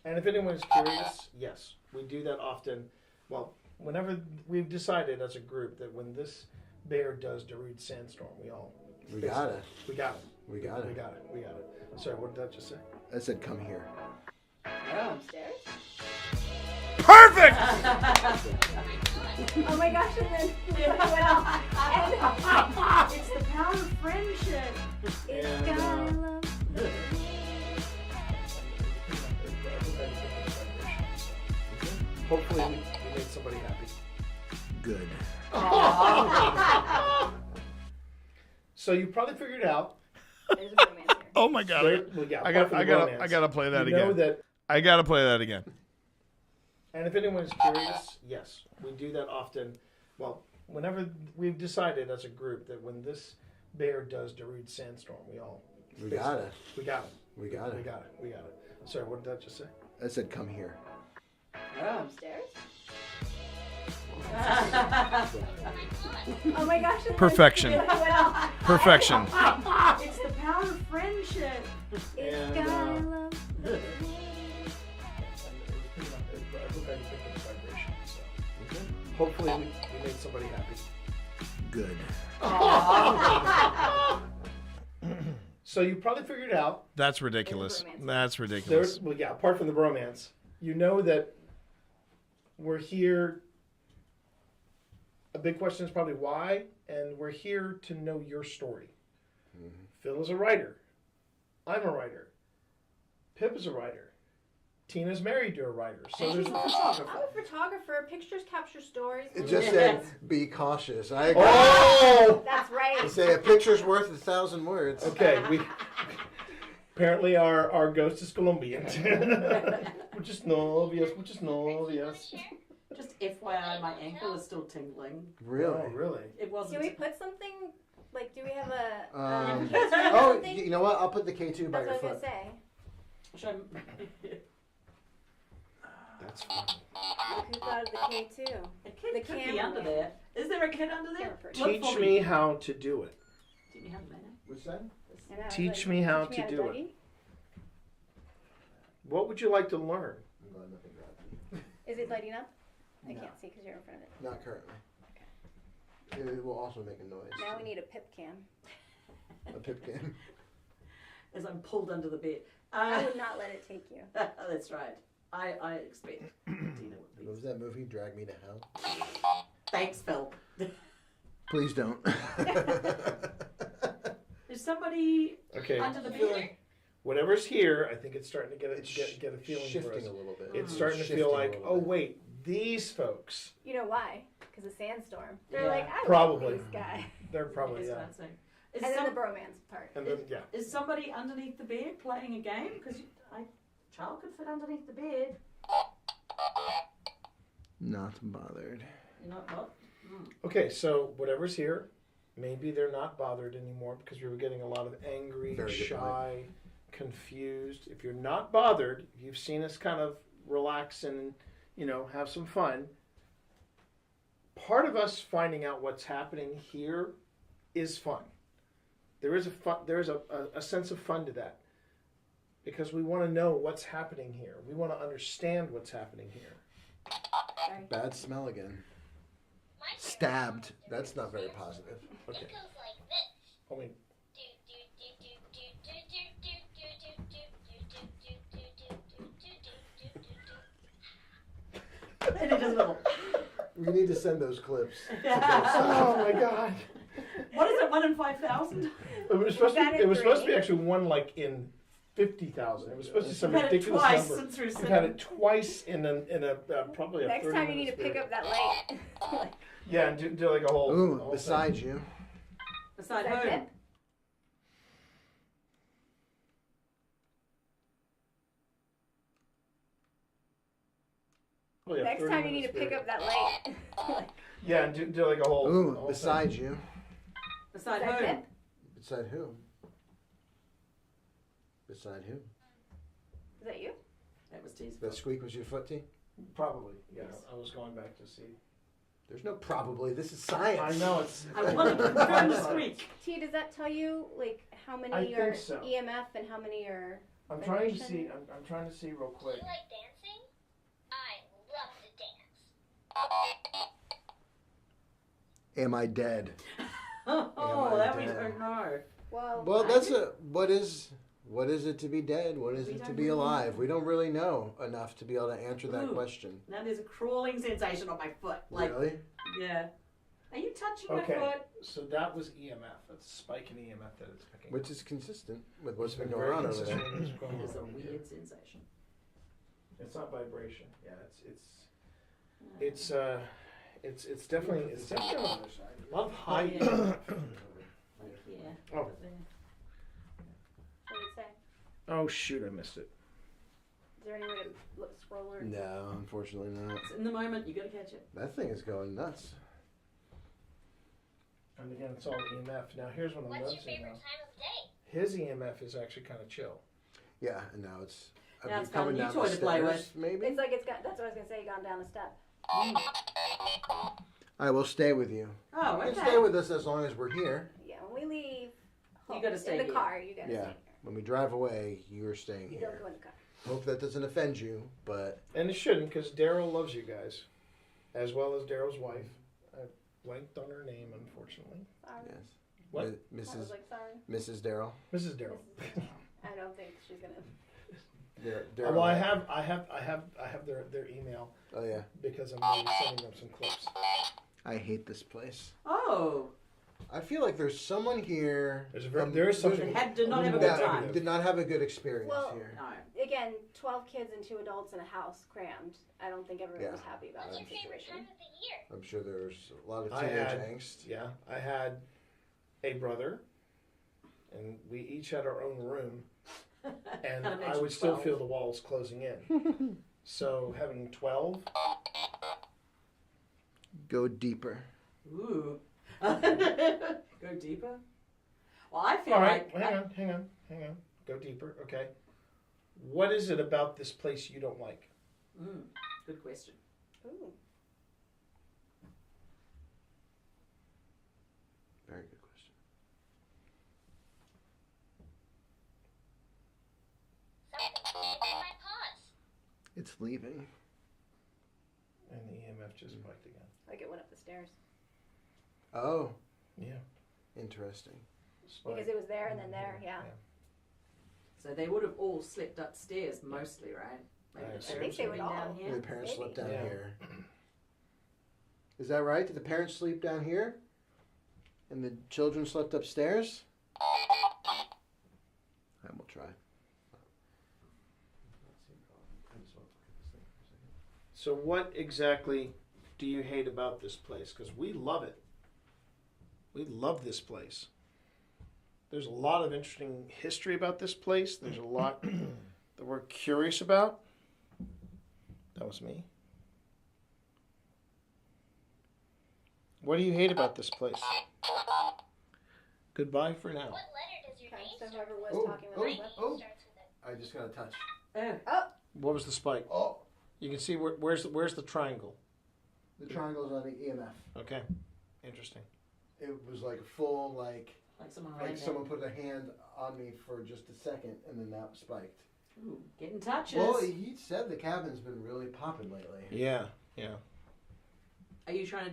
And if anyone's curious, yes, we do that often. Well, whenever we've decided as a group that when this bear does Darude Sandstorm, we got it. We got it. We got it. We got it. We got it. Sorry, what did that just say? I said, come here. Upstairs? Perfect! Oh my gosh, and then it went off. And it's the power of friendship. It's gotta love. Hopefully we made somebody happy. Good. So you probably figured out. There's a romance here. Oh my god! Well, yeah, I apart from the gotta romance, play that you again. know that- I gotta play that again. And if anyone's curious, yes, we do that often. Well, whenever we've decided as a group that when this bear does Darude Sandstorm, we got it. We got it. We got it. We got it. We got it. Sorry, what did that just say? I said, come here. Upstairs? Oh my gosh. and then Perfection. it went off. Perfection. It's the power of friendship. It's gotta love. Hopefully we made somebody happy. Good. So you probably figured out. That's ridiculous. That's ridiculous. Well, yeah, apart from the bromance, you know that we're here. A big question is probably why, and we're here to know your story. Phil is a writer. I'm a writer. Pip is a writer. Tina's married to a writer. So there's a photographer. I'm a photographer. Pictures capture stories. It just said, be cautious. I agree. Oh! That's right. They say a picture's worth 1,000 words. Okay, apparently our ghost is Colombian. Muchas novias, muchas novias. Just FYI, my ankle is still tingling. Really? Oh, really? It wasn't. Do we put something? Like, do we have a? Oh, something? you know what? I'll put the K2 by That's your what I was foot. gonna say. That's funny. Look who thought of the K2. A kid The could be camera under man. there. Is there a kid under there? Teach me how to do it. Teach me how to do it. What's that? I know, Teach like, me how teach to me do Dougie? it. What would you like to learn? I'm glad nothing grabbed me. Is it lighting up? I No. can't see because you're in front of it. Not currently. It will also make a noise. Now we need a pip cam. A pip can. As I'm pulled under the bed. I would not let it take you. That's right. I expect Tina would be. What was that movie, Drag Me to Hell? Thanks, Phil. Please don't. Is somebody Okay. under the bed? Whatever's here, I think it's starting to get a feeling for shifting us. a little bit. It's Mm. starting to Shifting feel a like, little oh bit. wait, these folks. You know why? Because of sandstorm. They're Yeah. like, I Probably. like this guy. They're probably That's yeah. what I'm saying. Is And then some- the bromance part. And then yeah. Is somebody underneath the bed playing a game? Because a child could fit underneath the bed. Not bothered. You're not what? Okay, so whatever's here, maybe they're not bothered anymore because we were getting a lot of angry, Very good shy, confused. If you're not bothered, if you've seen us kind of relax and, have some fun, part of us finding out what's happening here is fun. There is a sense of fun to that because we want to know what's happening here. We want to understand what's happening here. Sorry. Bad smell again. Stabbed. That's not very positive. Okay. I mean, And it does little. We need to send those clips. oh my god. What is it? 1 in 5,000? It was supposed to be actually one like in 50,000. It was supposed to be some We've had it ridiculous twice number. since we've We've seen had it. it twice in a probably a Next 30 time you need to minute pick up period. that light. Yeah, and do like a whole. Ooh, a whole beside thing. you. Beside Is that who? Pip? Probably a Next 30 time you need minute to pick period. up that light. Yeah, and do like a whole. Ooh, a whole beside thing. you. Beside Is that who? Pip? Beside who? Beside who? Is that you? That was T's. That squeak was your foot, T? Probably. Yeah, Yes. I was going back to see. There's no probably. This is science. I know it's. I want to confirm the squeak. T, does that tell you like how many I are think so. EMF and how many are? I'm trying to see. vibration? I'm trying to see real Do quick. you like dancing? I love to dance. Am I dead? Oh, I that we dead? don't know. Well, that's a what is it to be dead? What is We it to don't be really alive? We don't really know enough to be able to answer that Ooh. question. Now there's a crawling sensation on my foot. Like, Really? yeah. Are you touching Okay, my foot? so that was EMF. That's a spike in EMF that it's picking. Which is consistent with what's It's been been going very on over there. consistent with what's going It is a on. weird sensation. It's not vibration. Yeah, it's definitely a lot of high. Yeah. EMF. Like here. Oh. over there. What did it say? Oh shoot, I missed it. Is there any way to look, scroll or? No, unfortunately not. It's in the moment. You got to catch it. That thing is going nuts. And again, it's all EMF. Now here's what I'm What's your noticing favorite now. time of day? His EMF is actually kind of chill. Yeah, and now it's. Now it's coming got a new down toy the to play stairs, with. maybe. It's like it's got. That's what I was gonna say. Gone down a step. I will stay with you. Oh, You okay. can stay with us as long as we're here. Yeah, when we leave. You gotta stay in the here. car. You gotta Yeah. stay When we drive away, you're staying here. You here. don't go in the car. Hope that doesn't offend you, but And it shouldn't, because Daryl loves you guys, as well as Daryl's wife. I blanked on her name, unfortunately. Sorry. yes. What? I was Mrs. like, sorry. Mrs. Darrell. Mrs. Daryl. I don't think she's gonna. Well, I have their email Oh yeah. because I'm going to be sending them some clips. I hate this place. Oh. I feel like there's someone here. There is something. Did not have a good that time. Did not have a good experience Well, here. No. Again, 12 kids and 2 adults in a house crammed. I don't think everyone was Yeah. happy about What's the your favorite situation. time of the year? I'm sure there's a lot of I teenage had, angst. yeah, I had a brother, and we each had our own room, and Kinda makes I you would still 12. feel the walls closing in. So having 12, Go deeper. Ooh. Go deeper? Well, I feel all right, like. hang on, go deeper, okay. What is it about this place you don't like? Good question. Ooh. Very good question. Something in my paws. It's leaving. And the EMF just spiked again. Like it went up the stairs. Oh, Yeah. interesting. Because it was there and then there, yeah. So they would have all slept upstairs mostly, right? Maybe I the assume parents so. sleeping down all. here. The parents slept down Yeah. here. Is that right? Did the parents sleep down here? And the children slept upstairs? I will try. So what exactly do you hate about this place? Because we love it. We love this place. There's a lot of interesting history about this place. There's a lot that we're curious about. That was me. What do you hate about this place? Goodbye for now. What letter does your name So start whoever with? was talking My about name it. starts with it. I just got a touch. Oh. What was the spike? Oh, You can see where's the triangle. the triangle's on the EMF. Okay, interesting. It was like full, like someone ran someone put a hand on me for just a second, and then that spiked. Ooh, getting touches. Well, he said the cabin's been really popping lately. Yeah. Are you trying to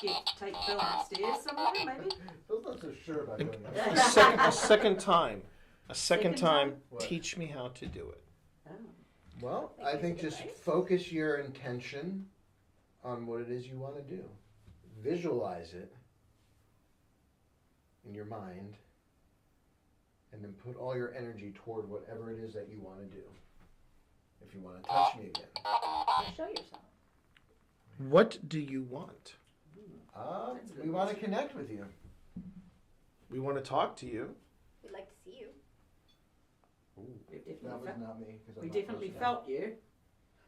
take Phil upstairs somewhere, maybe? Phil's not so sure about doing A that. second time. Second time? What? Teach me how to do it. Oh. Well, I think just focus your intention on what it is you want to do. Visualize it in your mind And then put all your energy toward whatever it is that you want to do. If you want to touch me again. Show yourself. What do you want? We want to connect with you. We want to talk to you. We'd like to see you. We've definitely That was felt, not me. 'Cause I'm we not definitely close enough. felt you.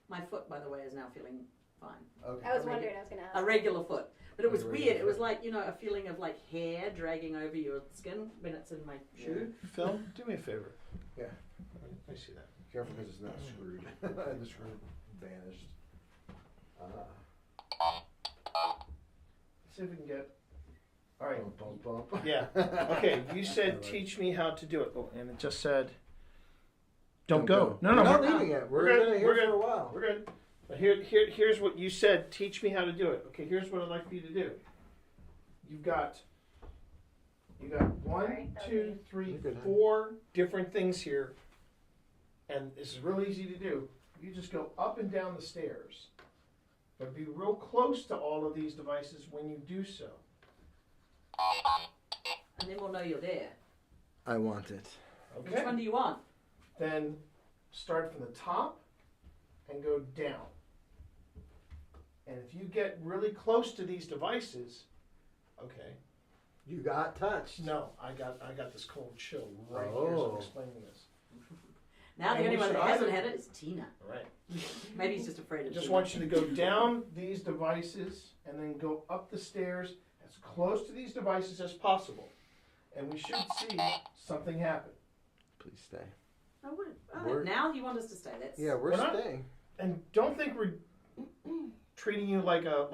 My foot, by the way, is now feeling fine. Okay. I was wondering, I was going to ask. A regular foot. But it was A weird. regular It was foot. like, you know, a feeling of like hair dragging over your skin when it's in my shoe. Phil, do me a favor. Yeah. Let me see that. Careful because it's not screwed. The screw vanished. Let's see if we can get. All right. Bump, bump, bump. Yeah. Okay. You said teach me how to do it. Oh, and it just said. Don't go. No, We're no. not we're leaving it. We're good. gonna hear We're for good. a while. We're good. But here's what you said. Teach me how to do it. Okay. Here's what I'd like for you to do. You got 1, 2, 3, 4 different things here, and this is really easy to do. You just go up and down the stairs, but be real close to all of these devices when you do so. And then we'll know you're there. I want it. Okay. Which one do you want? Then start from the top and go down. And if you get really close to these devices, okay. You got touched. No, I got this cold chill right here as Oh. I'm explaining this. Now the And only we one should that hasn't either- had it is Tina. Right. Maybe he's just afraid I of just Tina. want you to go down these devices and then go up the stairs as close to these devices as possible. And we should see something happen. Please stay. Oh, We're- now you want us to stay. That's We're not- staying. And don't think we're treating you like a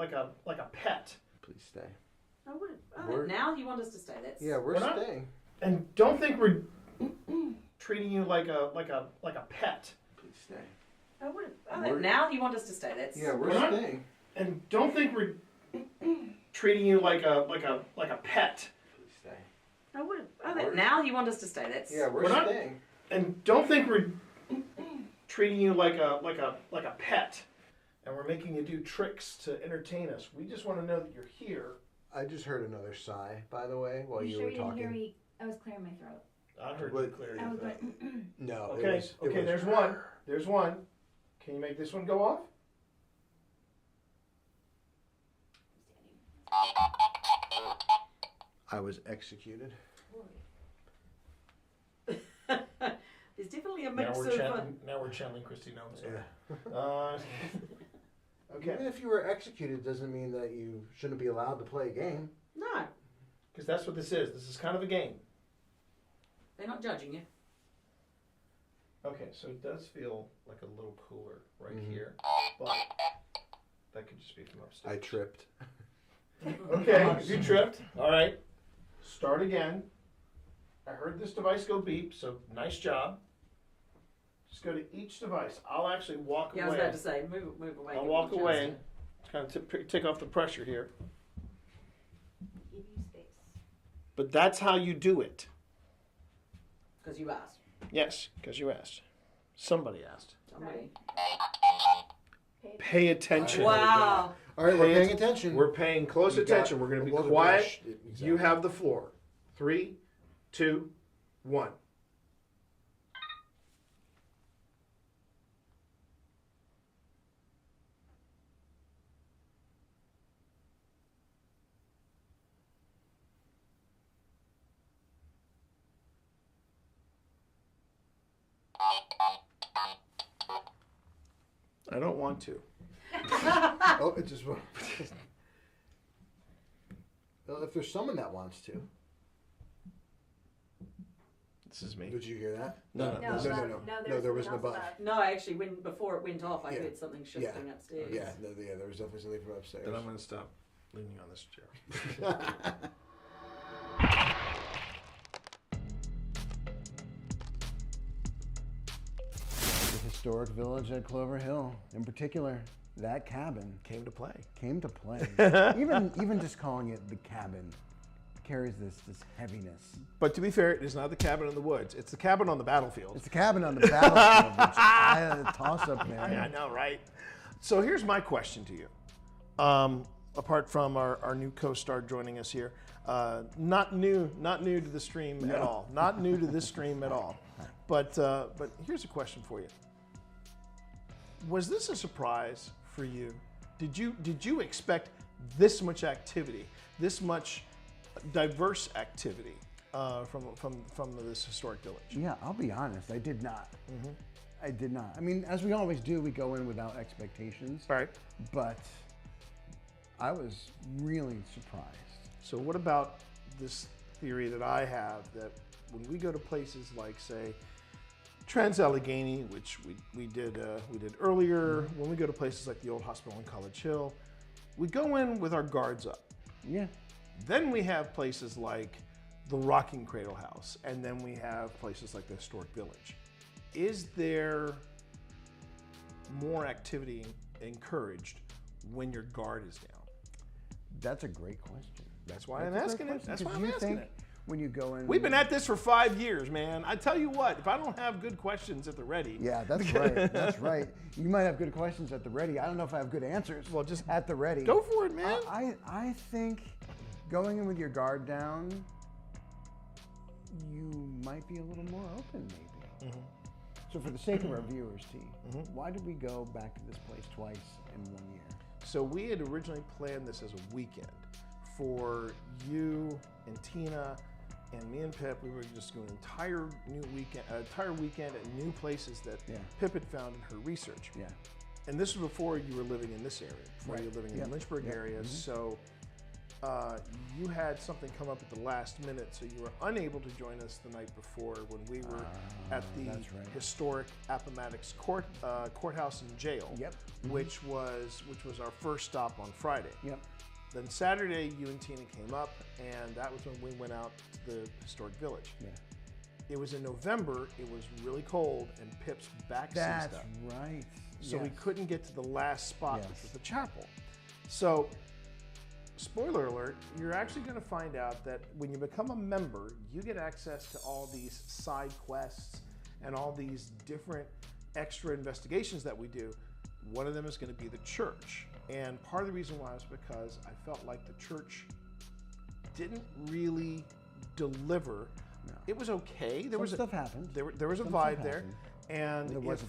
pet. Please stay. Oh, We're- now you want us to stay. That's We're not- staying. And don't think we're treating you like a pet. Please stay. Oh, We're- now you want us to stay. That's We're not- staying. And don't think we're treating you like a pet. Please stay. Oh, We're- now you want us to stay. That's We're not- staying. And don't think we're treating you like a pet. And we're making you do tricks to entertain us. We just want to know that you're here. I just heard another sigh, by the way, while you sure were you didn't hear talking. me? I was clearing my throat. I heard What- you clearly. I was going. No. Okay, it okay. was- There's one. There's one. Can you make this one go off? I was executed. There's definitely a Now mix we're of. channeling Christy Nolan. Yeah. Okay. Even if you were executed, doesn't mean that you shouldn't be allowed to play a game. No, Because that's what this is. This is kind of a game. they're not judging you. Okay, so it does feel like a little cooler right Mhm. here, but that could just be from upstairs. I tripped. Okay, you tripped. All right. Start again. I heard this device go beep, so nice job. Just go to each device. I'll actually walk Yeah, I was away. about to say, move away. I'll give walk them a away. chance Kind of take off the pressure here. Give you space. But that's how you do it. Because you asked. Yes, because you asked. Somebody asked. Somebody. Pay attention. Wow. All right, we're Pay paying att- attention. We're paying close We got- attention. We're going to be well, the quiet. brush, exactly. You have the floor. 3, 2, 1. I don't want to. Oh, it just. Well, if there's someone that wants to. This is me. Did you hear that? No. No, there was an above. No, actually, before it went off, I Yeah. heard something shifting upstairs. Yeah, there was definitely something from upstairs. Then I'm going to stop leaning on this chair. The historic village at Clover Hill, in particular, that cabin Came to play. came to play. even just calling it the cabin carries this heaviness. But to be fair, it is not the cabin in the woods. It's the cabin on the battlefield. It's the cabin on the battlefield, which I toss up there. I know, right? So here's my question to you. apart from our new co-star joining us here. Not new to the stream at all. Not new to this stream at all. But here's a question for you. Was this a surprise for you? Did you expect this much activity, this much diverse activity from this historic village? Yeah, I'll be honest, I did not. I did not. I mean, as we always do, we go in without expectations. Right. But I was really surprised. So what about this theory that I have that when we go to places like, say, Trans-Allegheny, which we did earlier, when we go to places like the old hospital in College Hill, we go in with our guards up. Yeah. Then we have places like the Rocking Cradle House, and then we have places like the Historic Village. Is there more activity encouraged when your guard is down? That's a great question. That's why I'm asking it. That's why I'm asking it. When you go in, we've been at this for 5 years, man. I tell you what, if I don't have good questions at the ready. Yeah, that's right. That's right. You might have good questions at the ready. I don't know if I have good answers. Well, just at the ready. Go for it, man. I think going in with your guard down, you might be a little more open, maybe. So for the sake of our viewers, T, why did we go back to this place twice in 1 year? So we had originally planned this as a weekend for you and Tina and me and Pip. We were just doing an entire weekend at new places that Pip had found in her research. Yeah. And this was before you were living in this area, before you were living in the Lynchburg area. So you had something come up at the last minute, so you were unable to join us the night before when we were at the historic Appomattox courthouse and jail, which was our first stop on Friday. Yep. Then Saturday, you and Tina came up, and that was when we went out to the historic village. Yeah. It was in November. It was really cold, and Pip's back seized up. That's right. So we couldn't get to the last spot, which was the chapel. So, spoiler alert, you're actually going to find out that when you become a member, you get access to all these side quests and all these different extra investigations that we do. One of them is going to be the church. And part of the reason why was because I felt like the church didn't really deliver. No. It was okay. There was stuff happened. There was a vibe there. And if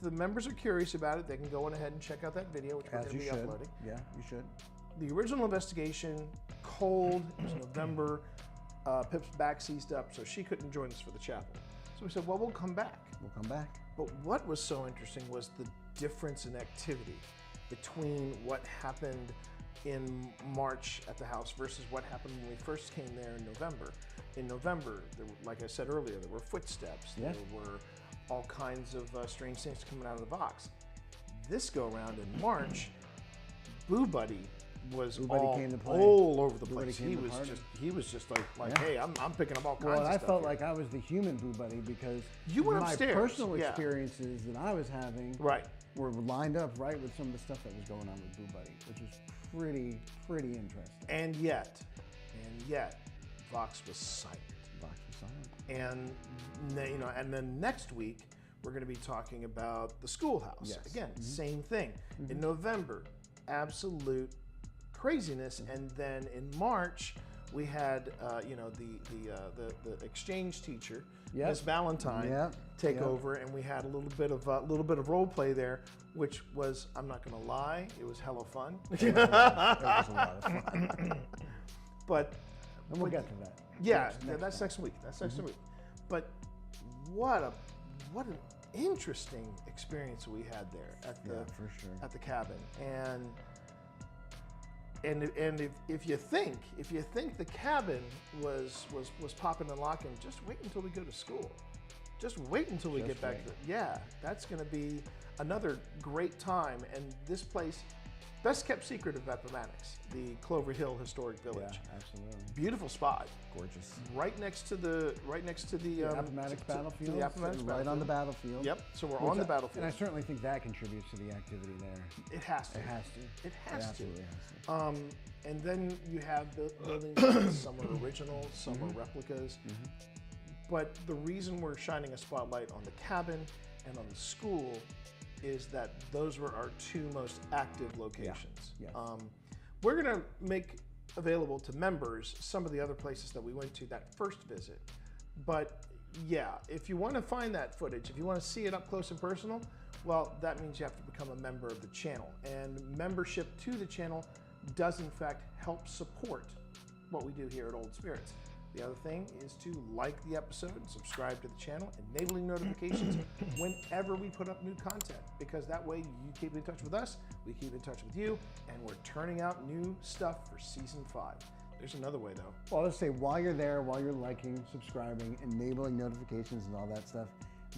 the members are curious about it, they can go on ahead and check out that video, which we're going to be uploading. Yeah, you should. The original investigation, cold, it was November, Pip's back seized up, so she couldn't join us for the chapel. So we said, well, we'll come back. We'll come back. But what was so interesting was the difference in activity between what happened in March at the house versus what happened when we first came there in November. In November, there were, like I said earlier, there were footsteps. Yeah. There were all kinds of strange things coming out of the box. This go around in March, Boo Buddy was all over the place. He was just like hey, I'm picking up all kinds of stuff. Well, I felt like I was the human Boo Buddy because you went upstairs. My personal experiences that I was having were lined up right with some of the stuff that was going on with Boo Buddy, which was pretty interesting. And yet, Vox was silent. And and then next week we're going to be talking about the schoolhouse. Yes. Again, same thing. In November, absolute craziness, and then in March we had the exchange teacher, Miss Valentine, take over, and we had a little bit of role play there, which was, I'm not going to lie, it was hella fun. It was a lot of fun. And we'll get to that. Yeah, that's next week. That's next week. But what an interesting experience we had there at the cabin. And if you think the cabin was popping and locking, just wait until we go to school. Just wait until we get back to that's going to be another great time. And this place, best kept secret of Appomattox, the Clover Hill Historic Village. Yeah, absolutely. Beautiful spot. Gorgeous. Right next to the Appomattox battlefield. To the Appomattox right on the battlefield. Yep. So we're on the battlefield. And I certainly think that contributes to the activity there. It has to. It has to. It has to. Absolutely has to. And then you have buildings. Some are original, some are replicas. But the reason we're shining a spotlight on the cabin and on the school is that those were our two most active locations. Yeah. We're going to make available to members some of the other places that we went to that first visit. But yeah, if you want to find that footage, if you want to see it up close and personal, well, that means you have to become a member of the channel. And membership to the channel does in fact help support what we do here at Old Spirits. The other thing is to like the episode, subscribe to the channel, enabling notifications whenever we put up new content, because that way you keep in touch with us, we keep in touch with you, and we're turning out new stuff for season 5. There's another way though. Well, let's say while you're there, while you're liking, subscribing, enabling notifications and all that stuff,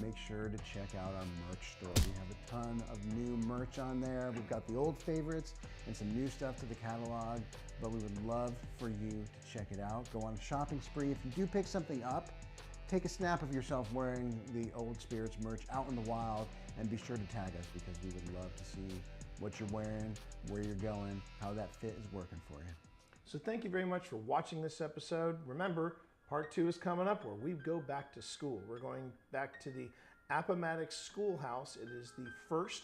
make sure to check out our merch store. We have a ton of new merch on there. We've got the old favorites and some new stuff to the catalog, but we would love for you to check it out. Go on a shopping spree. If you do pick something up, take a snap of yourself wearing the Old Spirits merch out in the wild, and be sure to tag us, because we would love to see what you're wearing, where you're going, how that fit is working for you. So thank you very much for watching this episode. Remember, part 2 is coming up where we go back to school. We're going back to the Appomattox Schoolhouse. It is the first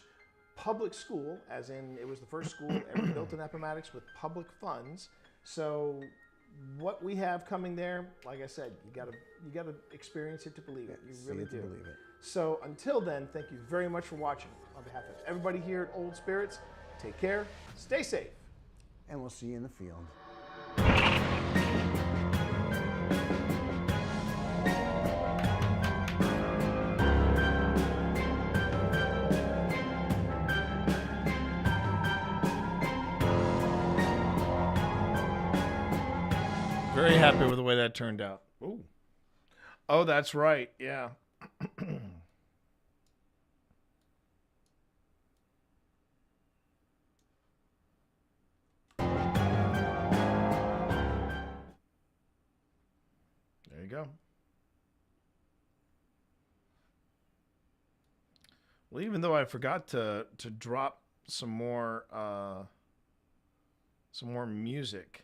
public school, as in it was the first school ever built in Appomattox with public funds. So what we have coming there, like I said, you gotta experience it to believe it. You really do. Believe it. So until then, thank you very much for watching. On behalf of everybody here at Old Spirits, take care, stay safe, and we'll see you in the field. Very happy with the way that turned out. Ooh. Oh, that's right. Yeah. There you go. Well, even though I forgot to drop some more music,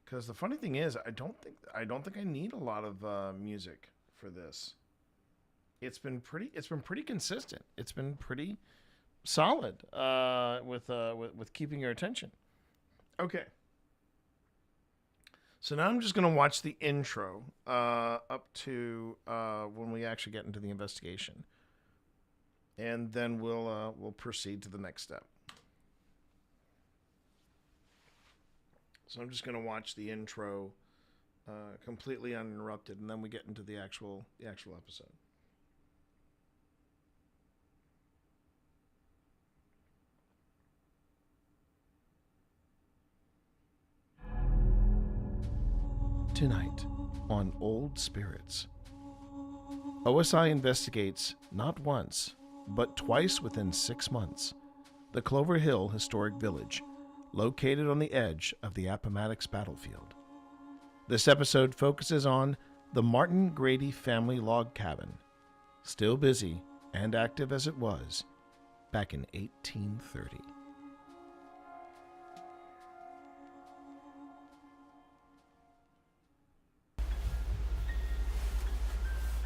because the funny thing is, I don't think I need a lot of music for this. It's been pretty consistent. It's been pretty solid with keeping your attention. Okay. So now I'm just going to watch the intro up to when we actually get into the investigation, and then we'll proceed to the next step. So I'm just going to watch the intro completely uninterrupted, and then we get into the actual episode. Tonight on Old Spirits, OSI investigates not once, but twice within 6 months, the Clover Hill Historic Village, located on the edge of the Appomattox battlefield. This episode focuses on the Martin Grady family log cabin, still busy and active as it was back in 1830.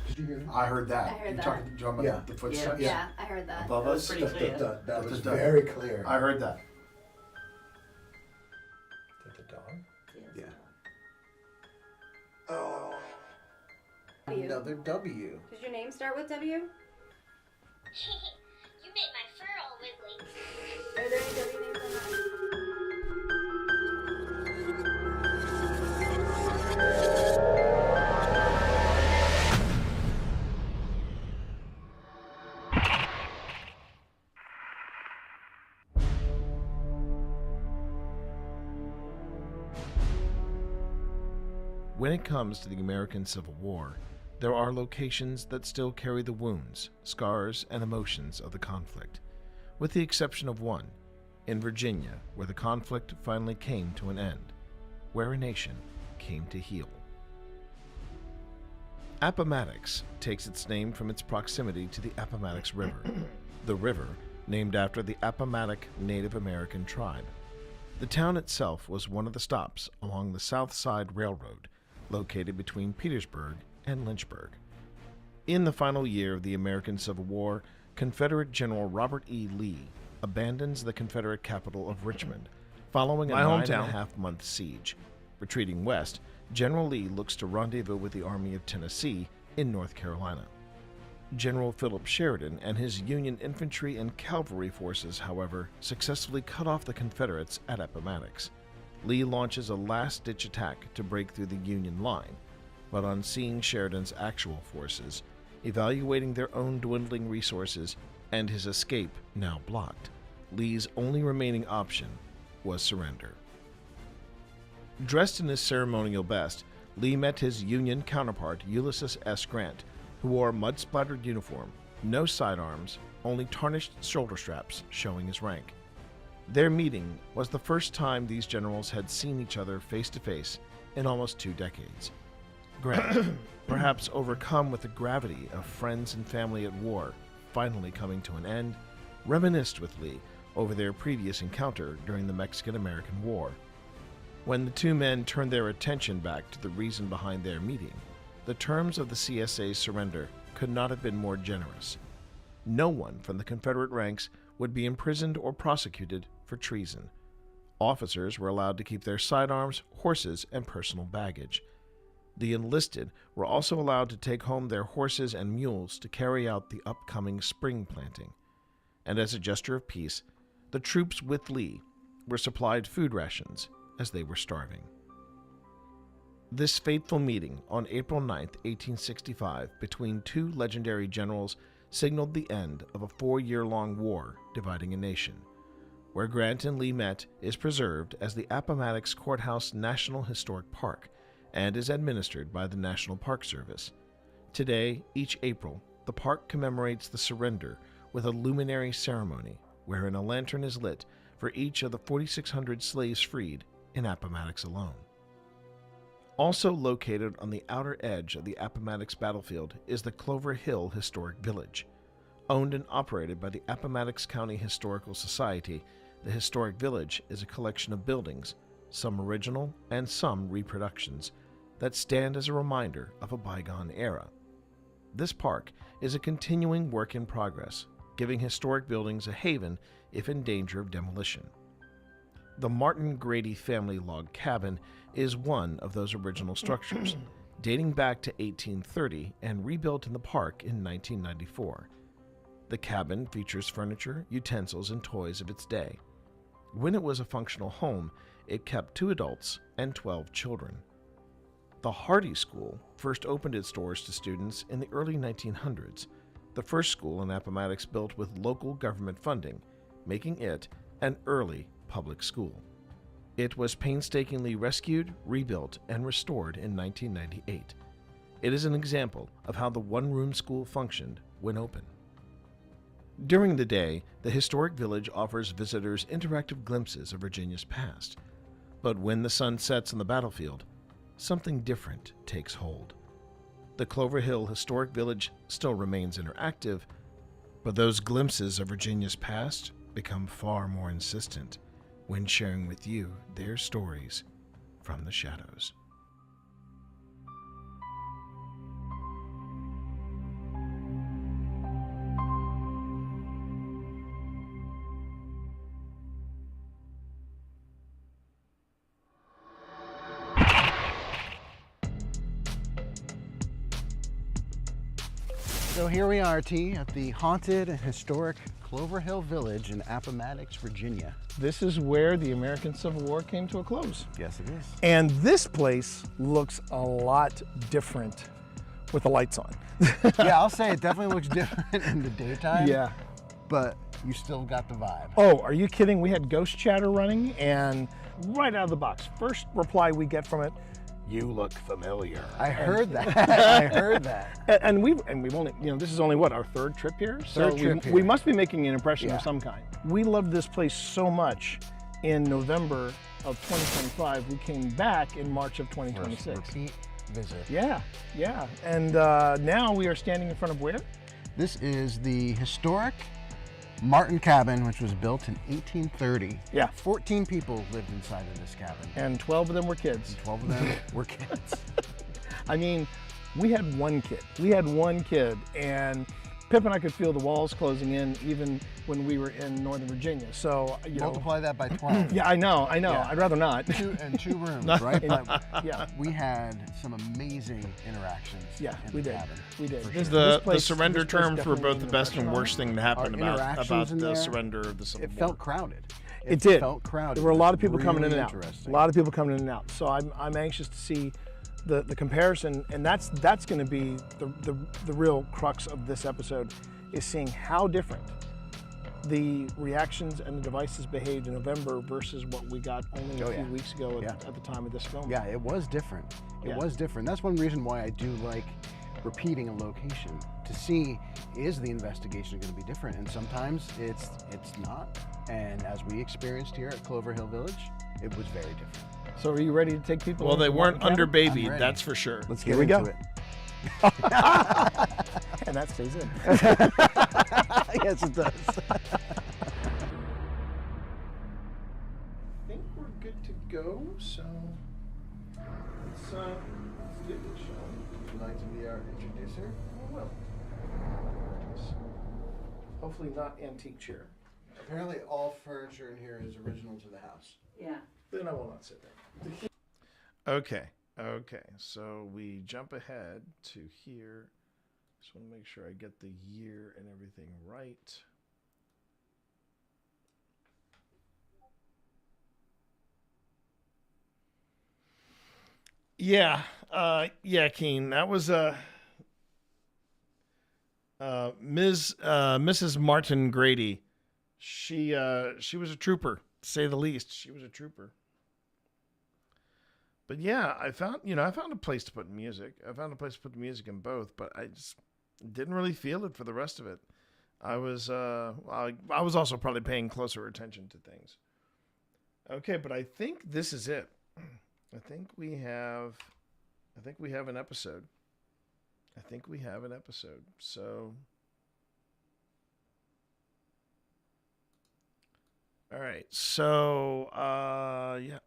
Did you hear that? I heard that. I heard You that. talking about the footsteps? Yeah, I heard that. Above That was us? pretty clear. That was very clear. I heard that. Is that the dog? Yeah. Oh. W. Another W. Does your name start with W? You made my fur all wiggly. Are there any W names on that? When it comes to the American Civil War, there are locations that still carry the wounds, scars, and emotions of the conflict, with the exception of one, in Virginia, where the conflict finally came to an end, where a nation came to heal. Appomattox takes its name from its proximity to the Appomattox River, the river named after the Appomattox Native American tribe. The town itself was one of the stops along the South Side Railroad, located between Petersburg and Lynchburg. In the final year of the American Civil War, Confederate General Robert E. Lee abandons the Confederate capital of Richmond following a My hometown. 9.5-month siege. Retreating west, General Lee looks to rendezvous with the Army of Tennessee in North Carolina. General Philip Sheridan and his Union infantry and cavalry forces, however, successfully cut off the Confederates at Appomattox. Lee launches a last-ditch attack to break through the Union line, but on seeing Sheridan's actual forces, evaluating their own dwindling resources, and his escape now blocked, Lee's only remaining option was surrender. Dressed in his ceremonial best, Lee met his Union counterpart Ulysses S. Grant, who wore a mud-splattered uniform, no sidearms, only tarnished shoulder straps showing his rank. Their meeting was the first time these generals had seen each other face to face in almost 2 decades. Grant, perhaps overcome with the gravity of friends and family at war finally coming to an end, reminisced with Lee over their previous encounter during the Mexican-American War. When the two men turned their attention back to the reason behind their meeting, the terms of the CSA's surrender could not have been more generous. No one from the Confederate ranks would be imprisoned or prosecuted for treason. Officers were allowed to keep their sidearms, horses, and personal baggage. The enlisted were also allowed to take home their horses and mules to carry out the upcoming spring planting. And as a gesture of peace, the troops with Lee were supplied food rations as they were starving. This fateful meeting on April 9, 1865, between two legendary generals signaled the end of a 4-year-long war dividing a nation. Where Grant and Lee met is preserved as the Appomattox Courthouse National Historic Park and is administered by the National Park Service. Today, each April, the park commemorates the surrender with a luminary ceremony wherein a lantern is lit for each of the 4,600 slaves freed in Appomattox alone. Also located on the outer edge of the Appomattox battlefield is the Clover Hill Historic Village. Owned and operated by the Appomattox County Historical Society, the Historic Village is a collection of buildings, some original and some reproductions, that stand as a reminder of a bygone era. This park is a continuing work in progress, giving historic buildings a haven if in danger of demolition. The Martin Grady family log cabin is one of those original structures, dating back to 1830 and rebuilt in the park in 1994. The cabin features furniture, utensils, and toys of its day. When it was a functional home, it kept 2 adults and 12 children. The Hardy School first opened its doors to students in the early 1900s, the first school in Appomattox built with local government funding, making it an early public school. It was painstakingly rescued, rebuilt, and restored in 1998. It is an example of how the one-room school functioned when open. During the day, the historic village offers visitors interactive glimpses of Virginia's past. But when the sun sets on the battlefield, something different takes hold. The Clover Hill Historic Village still remains interactive, but those glimpses of Virginia's past become far more insistent when sharing with you their stories from the shadows. So here we are, T, at the haunted and historic Clover Hill Village in Appomattox, Virginia. This is where the American Civil War came to a close. Yes, it is. And this place looks a lot different with the lights on. Yeah, I'll say it definitely looks different in the daytime. Yeah. But you still got the vibe. Oh, are you kidding? We had ghost chatter running, and right out of the box, first reply we get from it, "You look familiar." I heard that. I heard that. And we've only, this is only what, our 3rd trip here? Third trip here. We must be making an impression Yeah. of some kind. We loved this place so much. In November of 2025, we came back in March of 2026. First repeat visit. Yeah. And now we are standing in front of where? This is the historic Martin cabin, which was built in 1830. Yeah. 14 people lived inside of this cabin. And 12 of them were kids. 12 of them were kids. I mean, We had one kid, and Pip and I could feel the walls closing in even when we were in Northern Virginia. So, you Multiply that by 12. Yeah, I know. Yeah. I'd rather not. Two rooms, right? But yeah. We had some amazing interactions. Yeah, in we the did. cabin, We did. for This- sure. this The place- surrender this place term for definitely both the made an best and impression worst on thing to Our happen about interactions in the there, surrender of the Civil It War. felt crowded. It did. Felt crowded. There were a lot of It's people coming in really and out. interesting. A lot of people coming in and out. So I'm anxious to see the comparison, and that's going to be the real crux of this episode, is seeing how different the reactions and the devices behaved in November versus what we got only a few weeks ago at the time of this film. Yeah, it was different. It was different. That's one reason why I do like repeating a location, to see, is the investigation going to be different? And sometimes it's not. And as we experienced here at Clover Hill Village, it was very different. So are you ready to take people? Well, they into weren't Walking under Cabin? babied, I'm ready. that's for sure. Let's Here get we go. into it. And that stays in. Yes, it does. I think we're good to go, so let's get this show. Would you like to be our introducer? Well, hopefully not antique chair. Apparently all furniture in here is original to the house. Yeah. Then I will not sit there. Okay. So we jump ahead to here. Just want to make sure I get the year and everything right. Yeah, Keen. That was Mrs. Martin Grady. She was a trooper, to say the least. She was a trooper. But yeah, I found a place to put music. I found a place to put the music in both, but I just didn't really feel it for the rest of it. I was also probably paying closer attention to things. Okay, but I think this is it. I think we have an episode. So all right. So yeah.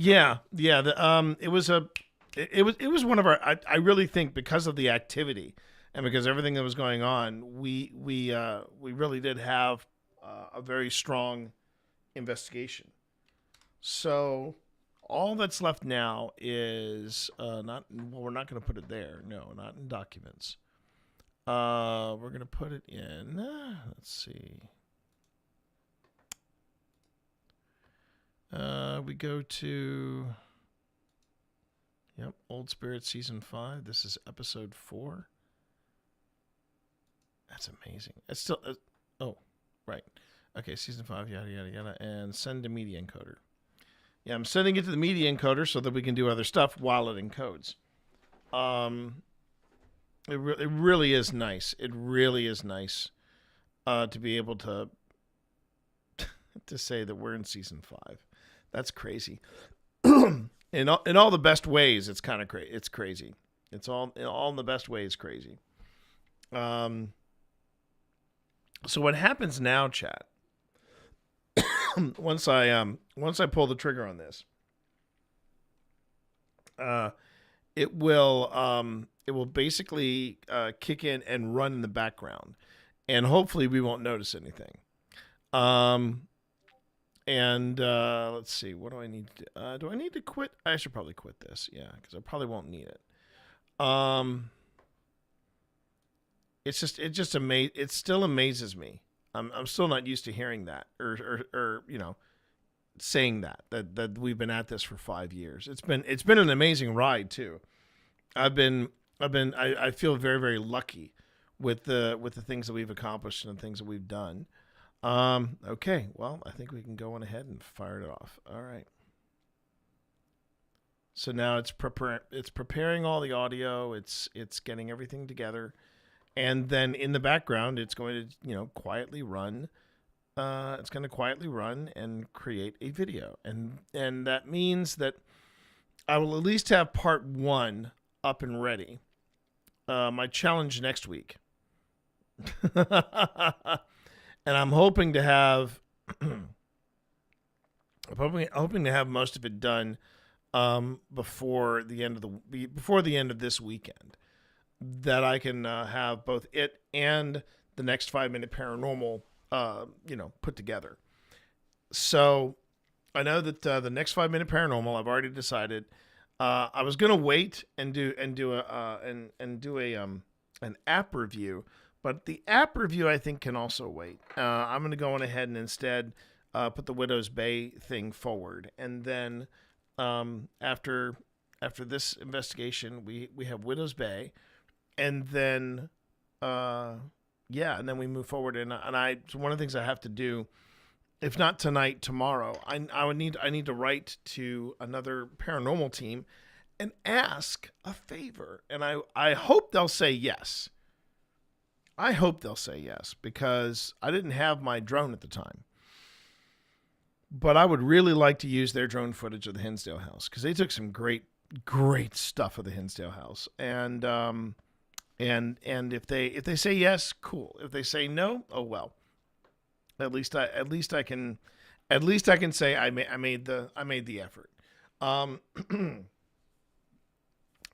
It was one of our. I really think because of the activity and because everything that was going on, we really did have a very strong investigation. So all that's left now is we're not going to put it there. No, not in documents. We're going to put it in. Let's see. We go to, Old Spirit Season 5. This is Episode 4. That's amazing. It's still, right. Okay, Season 5, yada, yada, yada, and send to Media Encoder. Yeah, I'm sending it to the Media Encoder so that we can do other stuff while it encodes. It really is nice. It really is nice to be able to say that we're in Season 5. That's crazy. in all the best ways, it's kind of crazy. It's crazy. It's all in the best ways crazy. So what happens now, chat? once I pull the trigger on this, it will basically kick in and run in the background, and hopefully we won't notice anything. And let's see, what do I need to do? Do I need to quit? I should probably quit this, yeah, because I probably won't need it. It still amazes me. I'm still not used to hearing that or saying that we've been at this for 5 years. It's been an amazing ride too. I feel very, very lucky with the things that we've accomplished and the things that we've done. Okay, well, I think we can go on ahead and fire it off. All right. So now it's preparing all the audio. It's getting everything together, and then in the background, it's going to quietly run. It's going to quietly run and create a video, and that means that I will at least have part 1 up and ready. My challenge next week. And I'm hoping to have, hoping to have most of it done before the end of this weekend, that I can have both it and the next 5-minute paranormal, put together. So I know that the next 5-minute paranormal, I've already decided. I was gonna wait and do an app review, but the app review I think can also wait. I'm gonna go on ahead and instead put the Widow's Bay thing forward, and then after this investigation, we have Widow's Bay, and then and then we move forward. And so one of the things I have to do, if not tonight, tomorrow, I need to write to another paranormal team and ask a favor. And I hope they'll say yes. I hope they'll say yes, because I didn't have my drone at the time. But I would really like to use their drone footage of the Hinsdale House, because they took some great stuff of the Hinsdale House. And if they say yes, cool. If they say no, oh well. At least I can say I made the effort.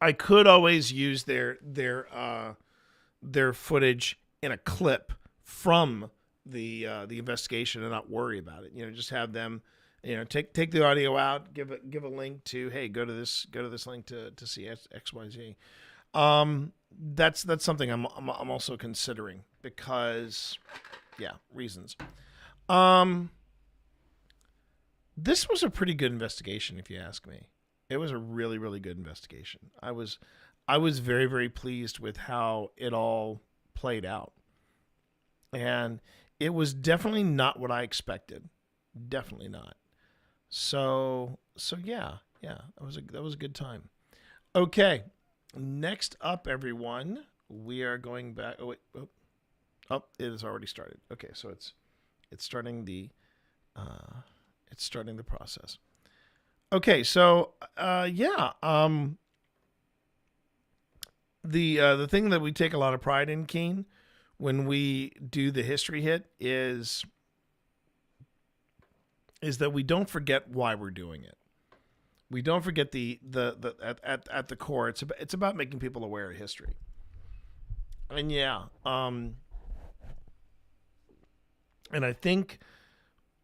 I could always use their footage in a clip from the investigation and not worry about it. Just have them, take the audio out, give a link to, hey, go to this link to see XYZ. That's something I'm also considering, because reasons. This was a pretty good investigation, if you ask me. It was a really, really good investigation. I was very, very pleased with how it all played out. And it was definitely not what I expected. Definitely not. So yeah, that was a good time. Okay. Next up, everyone, we are going back. Oh, it has already started. Okay, so it's starting the process. Okay, so the thing that we take a lot of pride in, Keen, when we do the history hit is that we don't forget why we're doing it. We don't forget at the core. It's about making people aware of history. And and I think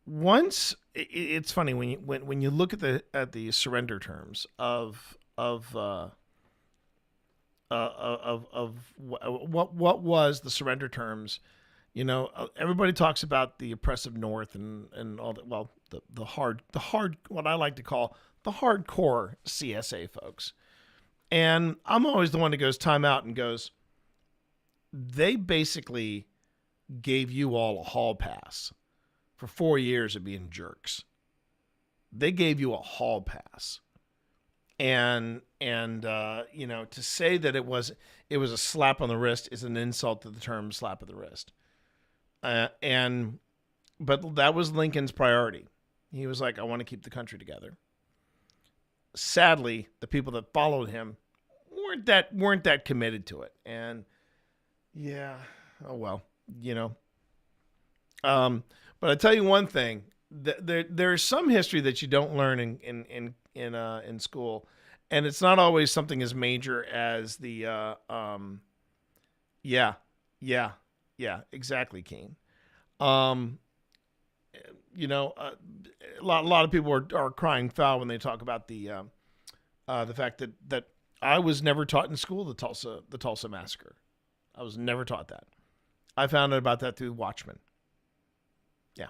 once it's funny when you look at the surrender terms of what was the surrender terms. Everybody talks about the oppressive North and all that. Well, the hard, what I like to call the hardcore CSA folks. And I'm always the one that goes time out and goes, they basically gave you all a hall pass for 4 years of being jerks. They gave you a hall pass. And to say that it was a slap on the wrist is an insult to the term slap of the wrist. But that was Lincoln's priority. He was like, I want to keep the country together. Sadly, the people that followed him weren't that committed to it. And oh well, But I tell you one thing: there's some history that you don't learn in school, and it's not always something as major as the exactly, Keen. A lot of people are crying foul when they talk about the fact that I was never taught in school the Tulsa massacre. I was never taught that. I found out about that through Watchmen. Yeah.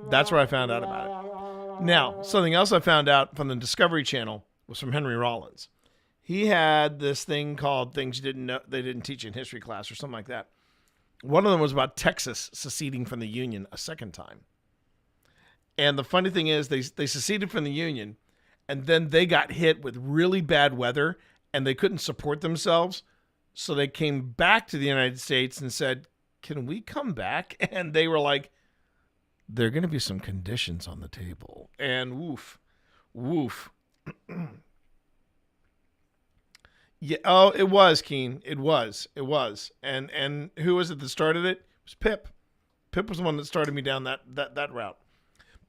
That's where I found out about it. Now, something else I found out from the Discovery Channel was from Henry Rollins. He had this thing called Things You Didn't Know They Didn't Teach in History Class or something like that. One of them was about Texas seceding from the Union a second time. And the funny thing is they seceded from the Union, and then they got hit with really bad weather, and they couldn't support themselves. So they came back to the United States and said, can we come back? And they were like, there are going to be some conditions on the table. And woof. Yeah. Oh, it was, Keen. It was. And who was it that started it? It was Pip. Pip was the one that started me down that route.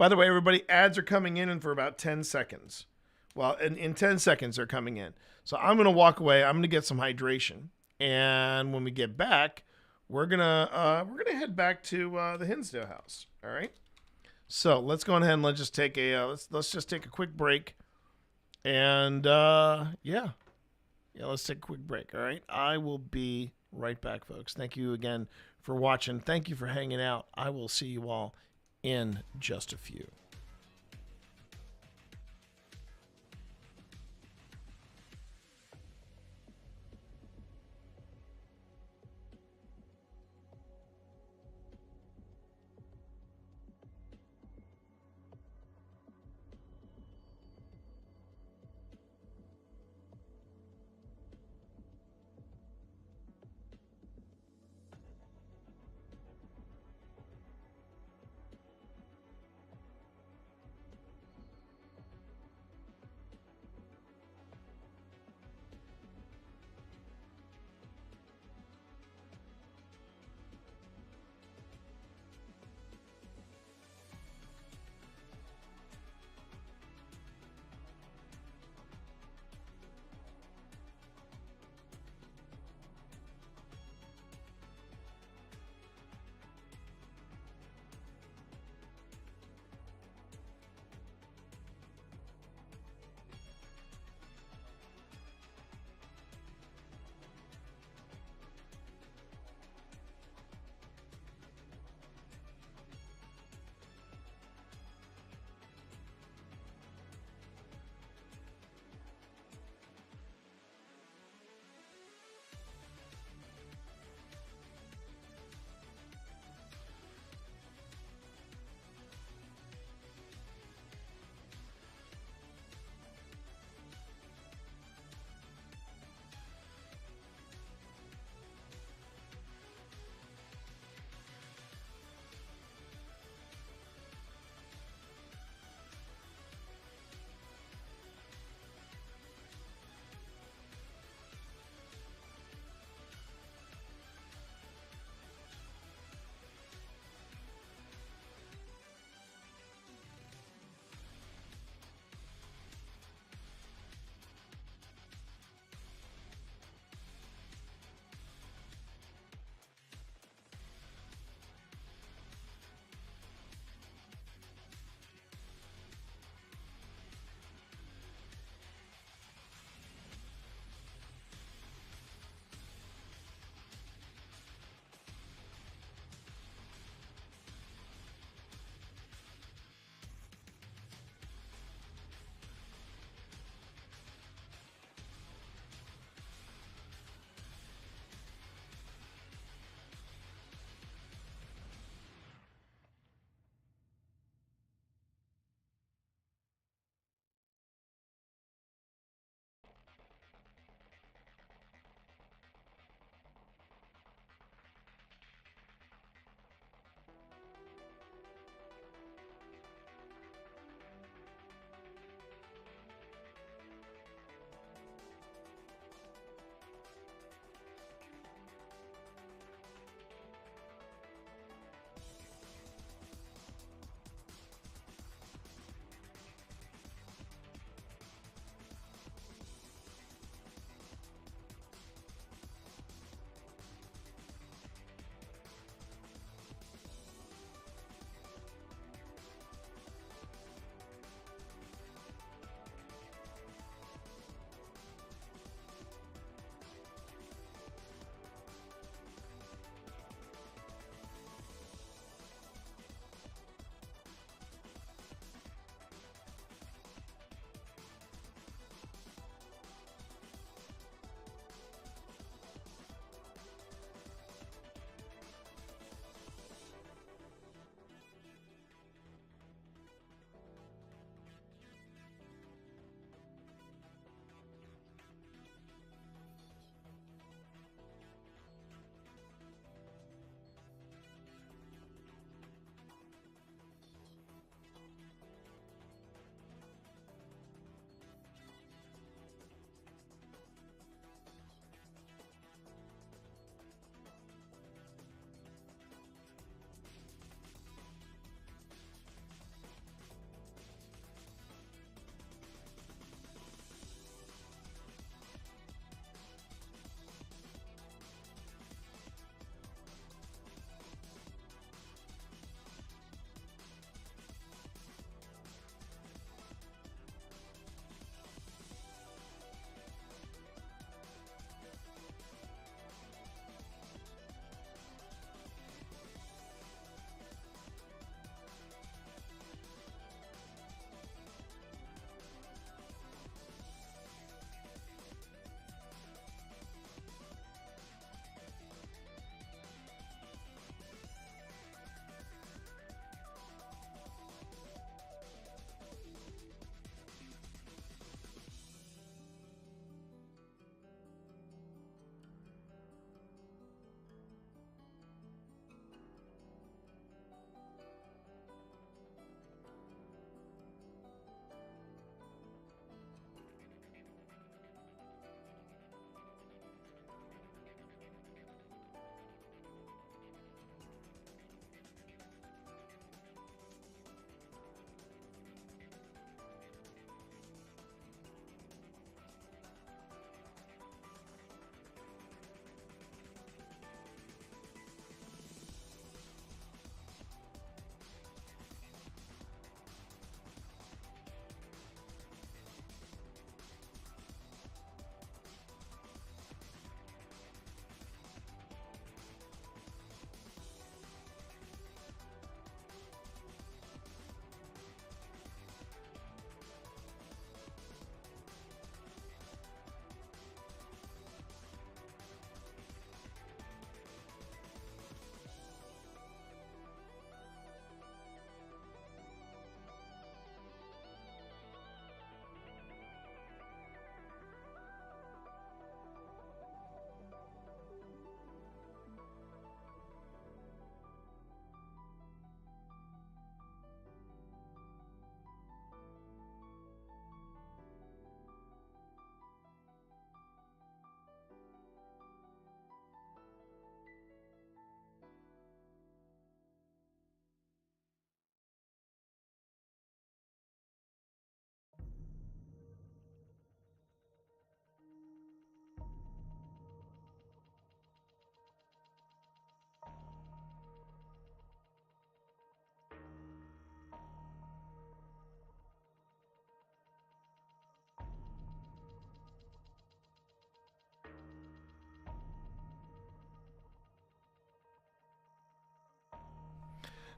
By the way, everybody, ads are coming in for about 10 seconds. Well, in 10 seconds they're coming in. So I'm going to walk away. I'm going to get some hydration. And when we get back, we're going to head back to the Hinsdale House. All right? So, let's go ahead and let's just take a quick break. And let's take a quick break. All right? I will be right back, folks. Thank you again for watching. Thank you for hanging out. I will see you all in just a few.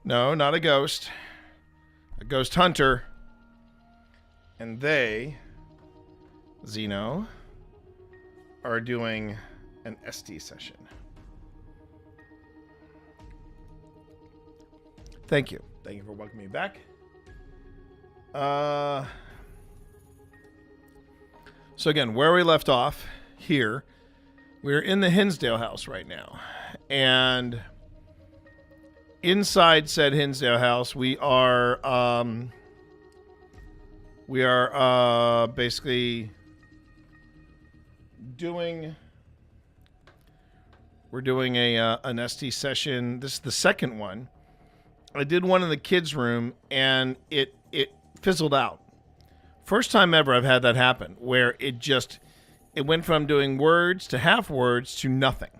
No, not a ghost. A ghost hunter. And they, Zeno, are doing an SD session. Thank you. Thank you for welcoming me back. So again, where we left off here, we're in the Hinsdale House right now. And inside said Hinsdale House, we are basically doing an ST session. This is the second one. I did one in the kids' room and it fizzled out. First time ever I've had that happen, where it went from doing words to half words to nothing.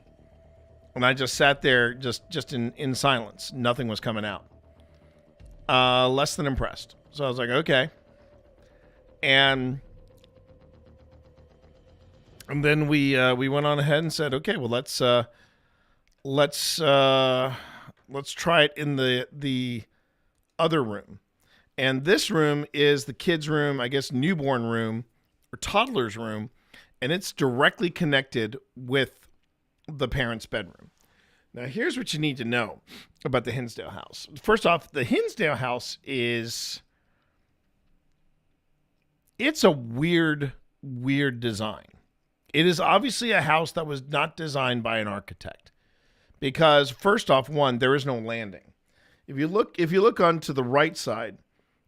And I just sat there just in silence. Nothing was coming out. Less than impressed. So I was like, okay. And then we went on ahead and said, okay, well let's try it in the other room. And this room is the kids' room, I guess newborn room or toddler's room, and it's directly connected with the parents' bedroom. Now, here's what you need to know about the Hinsdale House. First off, the Hinsdale House it's a weird design. It is obviously a house that was not designed by an architect. Because first off, one, there is no landing. If you look onto the right side,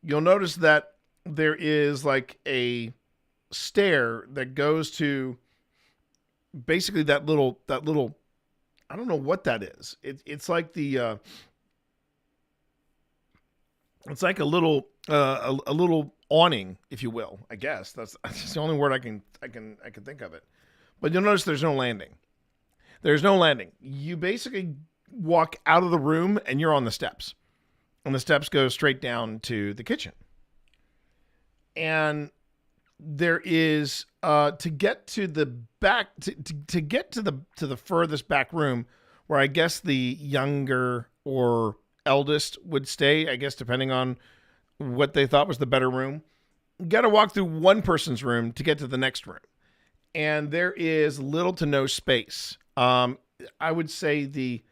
you'll notice that there is like a stair that goes to basically that little I don't know what that is. It's like the it's like a little awning, if you will. I guess that's the only word I can think of it. But you'll notice there's no landing. There's no landing. You basically walk out of the room and you're on the steps. And the steps go straight down to the kitchen. And there is to get to the back to get to the furthest back room where I guess the younger or eldest would stay, I guess depending on what they thought was the better room. You got to walk through one person's room to get to the next room. And there is little to no space. I would say the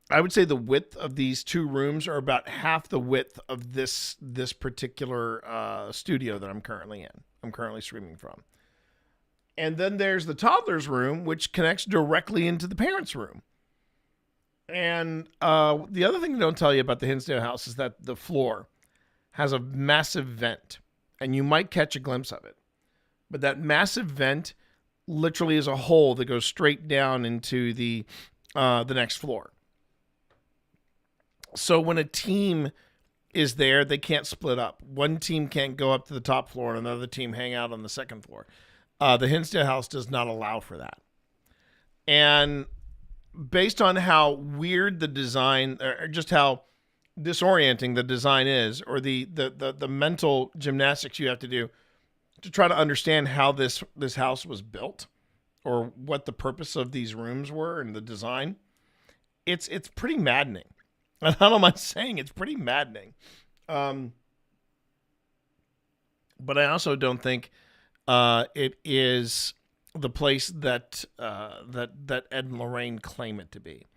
width of these two rooms are about half the width of this particular studio that I'm currently streaming from. And then there's the toddler's room, which connects directly into the parents' room. And the other thing they don't tell you about the Hinsdale House is that the floor has a massive vent, and you might catch a glimpse of it. But that massive vent literally is a hole that goes straight down into the next floor. So when a team is there, they can't split up. One team can't go up to the top floor and another team hang out on the second floor. The Hinsdale House does not allow for that. And based on how weird the design, or just how disorienting the design is, or the mental gymnastics you have to do to try to understand how this house was built, or what the purpose of these rooms were and the design, it's pretty maddening. I don't mind saying it's pretty maddening. But I also don't think it is the place that Ed and Lorraine claim it to be.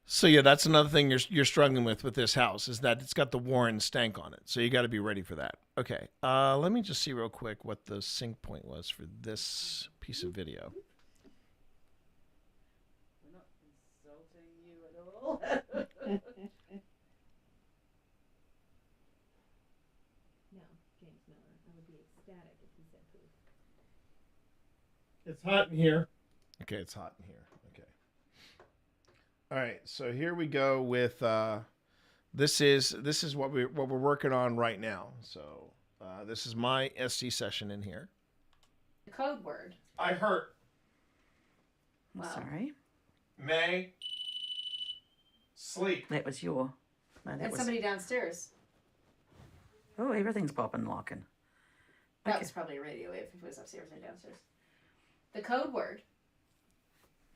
So yeah, that's another thing you're struggling with this house, is that it's got the Warren stank on it. So you got to be ready for that. Okay, let me just see real quick what the sync point was for this piece of video. We're not insulting you at all. No, James Miller. I would be ecstatic if he said poof. It's hot in here. Okay, it's hot in here. Okay. All right, so here we go with this is what we're working on right now. So this is my SC session in here. The code word. I hurt. Wow. Sorry. May sleep. That was your. No, that That's was. somebody downstairs. Oh, everything's popping and locking. That Okay. was probably a radio wave if it was upstairs and downstairs. The code word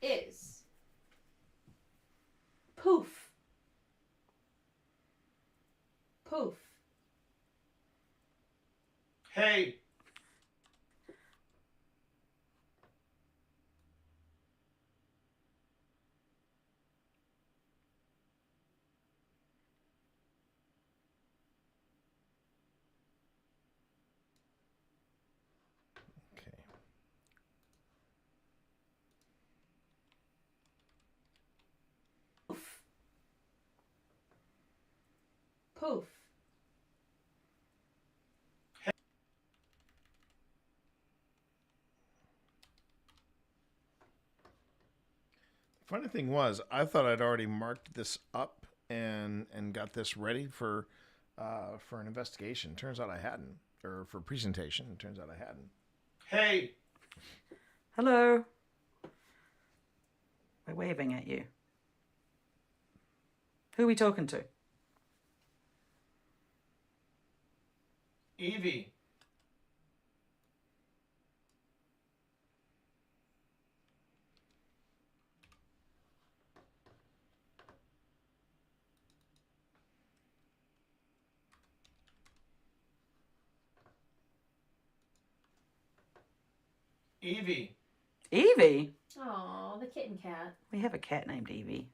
is poof. Hey. Poof. Funny thing was, I thought I'd already marked this up and got this ready for an investigation. Turns out I hadn't, or for presentation. Turns out I hadn't. Hey. Hello. We're waving at you. Who are we talking to? Evie. Evie. Evie? Oh, the kitten cat. We have a cat named Evie.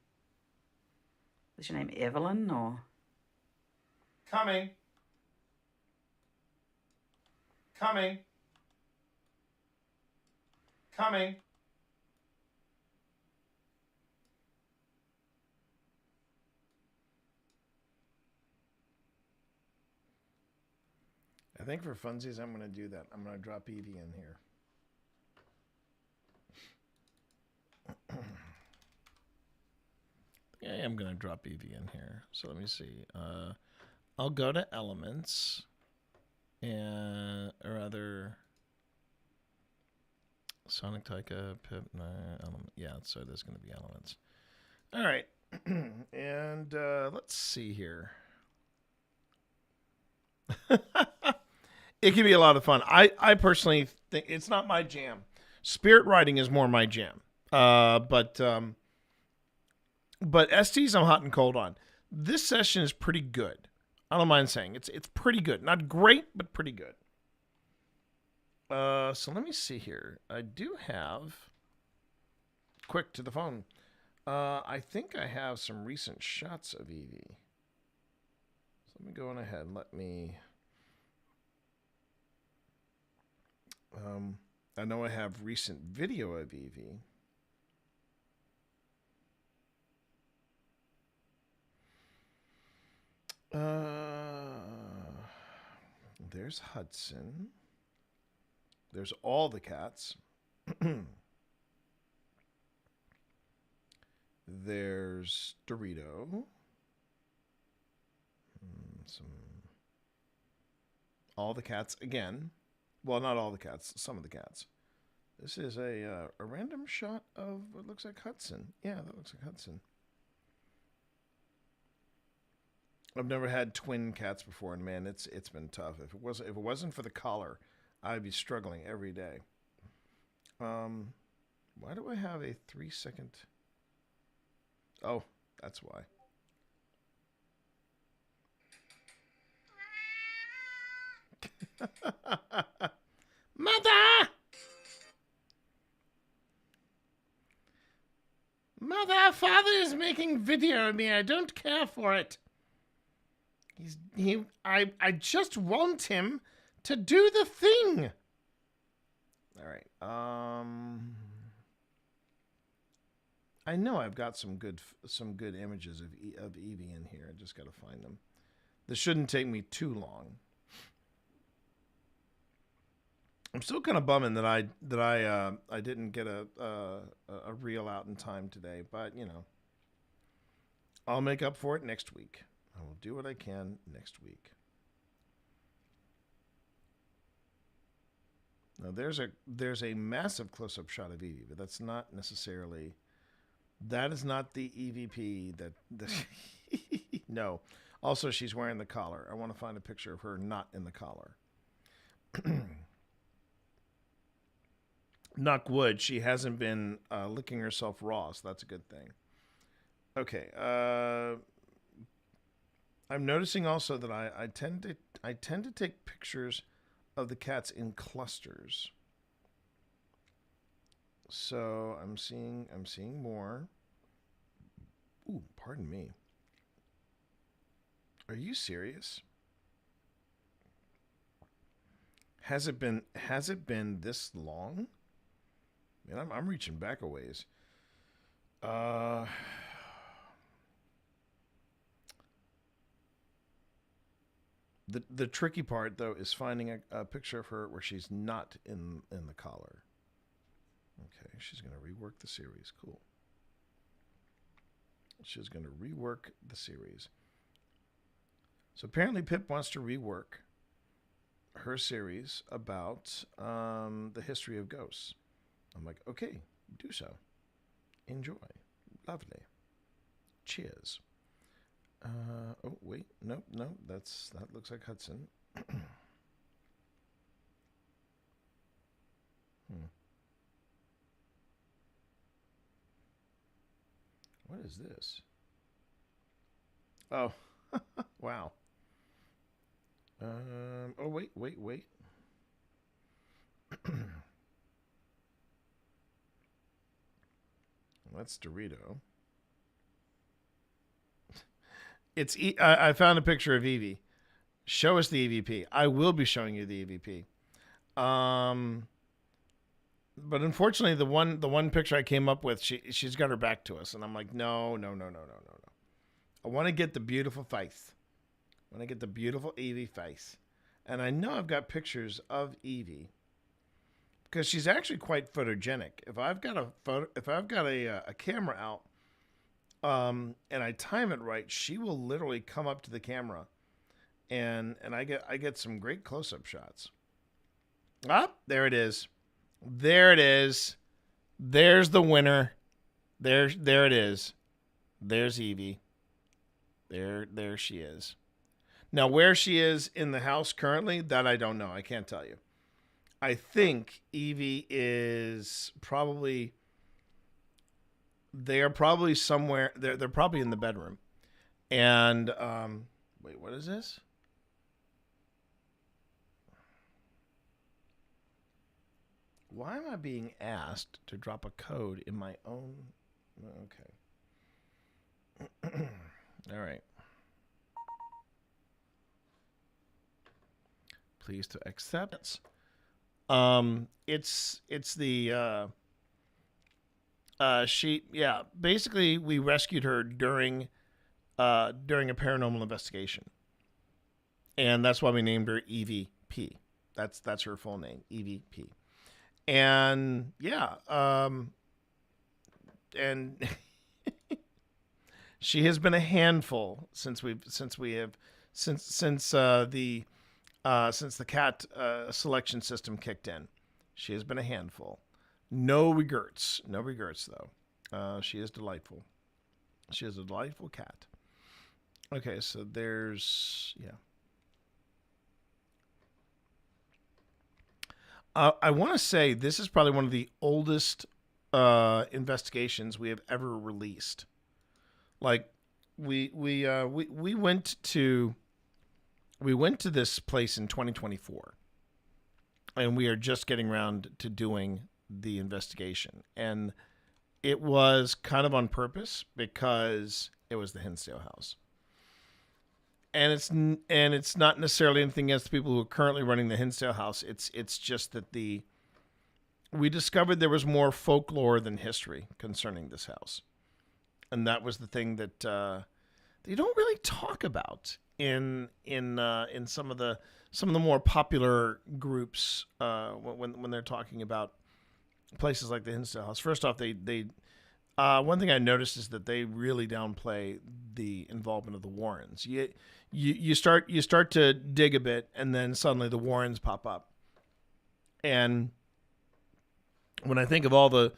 Is your name Evelyn or? Coming. Coming. Coming. I think for funsies, I'm going to do that. I'm going to drop Evie in here. I am going to drop Evie in here. So let me see. I'll go to elements or other Sonic Taika Pip. Element. Yeah, so there's going to be elements. All right. And let's see here. It can be a lot of fun. I personally think it's not my jam. Spirit writing is more my jam. But STs I'm hot and cold on. This session is pretty good. I don't mind saying it's pretty good. Not great, but pretty good. So let me see here. I do have quick to the phone. I think I have some recent shots of Evie. So let me go on ahead and let me. I know I have recent video of Evie. There's Hudson. There's all the cats. There's Dorito. All the cats again. Well, not all the cats. Some of the cats. This is a random shot of what looks like Hudson. Yeah, that looks like Hudson. I've never had twin cats before, and man, it's been tough. If it wasn't for the collar, I'd be struggling every day. Why do I have a 3-second? Oh, that's why. Mother! Mother, father is making video of me. I don't care for it. I just want him to do the thing. All right. I know I've got some good images of Evie in here. I just got to find them. This shouldn't take me too long. I'm still kind of bumming that I didn't get a reel out in time today, but you know, I'll make up for it next week. I will do what I can next week. Now there's a massive close-up shot of Evie, but that's not necessarily. That is not the EVP that no. Also, she's wearing the collar. I want to find a picture of her not in the collar. Knock wood, she hasn't been licking herself raw, so that's a good thing. Okay. I'm noticing also that I tend to take pictures of the cats in clusters. So I'm seeing more. Ooh, pardon me. Are you serious? Has it been this long? Man, I'm reaching back a ways. The tricky part though is finding a picture of her where she's not in the collar. Okay, she's gonna rework the series. Cool. She's gonna rework the series. So apparently Pip wants to rework her series about the history of ghosts. I'm like, okay, do so. Enjoy. Lovely. Cheers. Oh, wait. No, that looks like Hudson. What is this? Oh, wow. Oh, wait. That's Dorito. I found a picture of Evie. Show us the EVP. I will be showing you the EVP. But unfortunately, the one picture I came up with, she's got her back to us, and I'm like, no. I want to get the beautiful face. I want to get the beautiful Evie face, and I know I've got pictures of Evie because she's actually quite photogenic. If I've got a camera out, and I time it right, she will literally come up to the camera, and I get some great close-up shots. Ah, there it is. There it is. There's the winner. There it is. There's Evie. There she is. Now, where she is in the house currently, that I don't know. I can't tell you. I think Evie is probably... They are probably somewhere... They're probably in the bedroom. And, wait, what is this? Why am I being asked to drop a code in my own... Okay. All right. Please to accept. It's the basically we rescued her during a paranormal investigation. And that's why we named her EVP. That's her full name, EVP. And yeah, and she has been a handful since the cat selection system kicked in. She has been a handful. No regrets though. She is delightful. She is a delightful cat. Okay, so there's I want to say this is probably one of the oldest investigations we have ever released. Like we went to this place in 2024, and we are just getting around to doing the investigation, and it was kind of on purpose because it was the Hinsdale House. And it's not necessarily anything against the people who are currently running the Hinsdale House. It's just that we discovered there was more folklore than history concerning this house, and that was the thing that they don't really talk about in some of the more popular groups when they're talking about places like the Hinsdale House. First off, they one thing I noticed is that they really downplay the involvement of the Warrens. You start to dig a bit, and then suddenly the Warrens pop up. And when I think of all the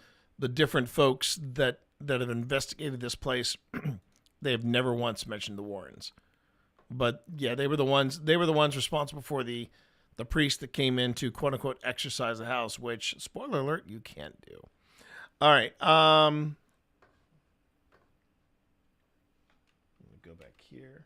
different folks that have investigated this place, they have never once mentioned the Warrens. But yeah, they were the ones responsible for the priest that came in to quote unquote exorcise the house, which, spoiler alert, you can't do. All right. Let me go back here.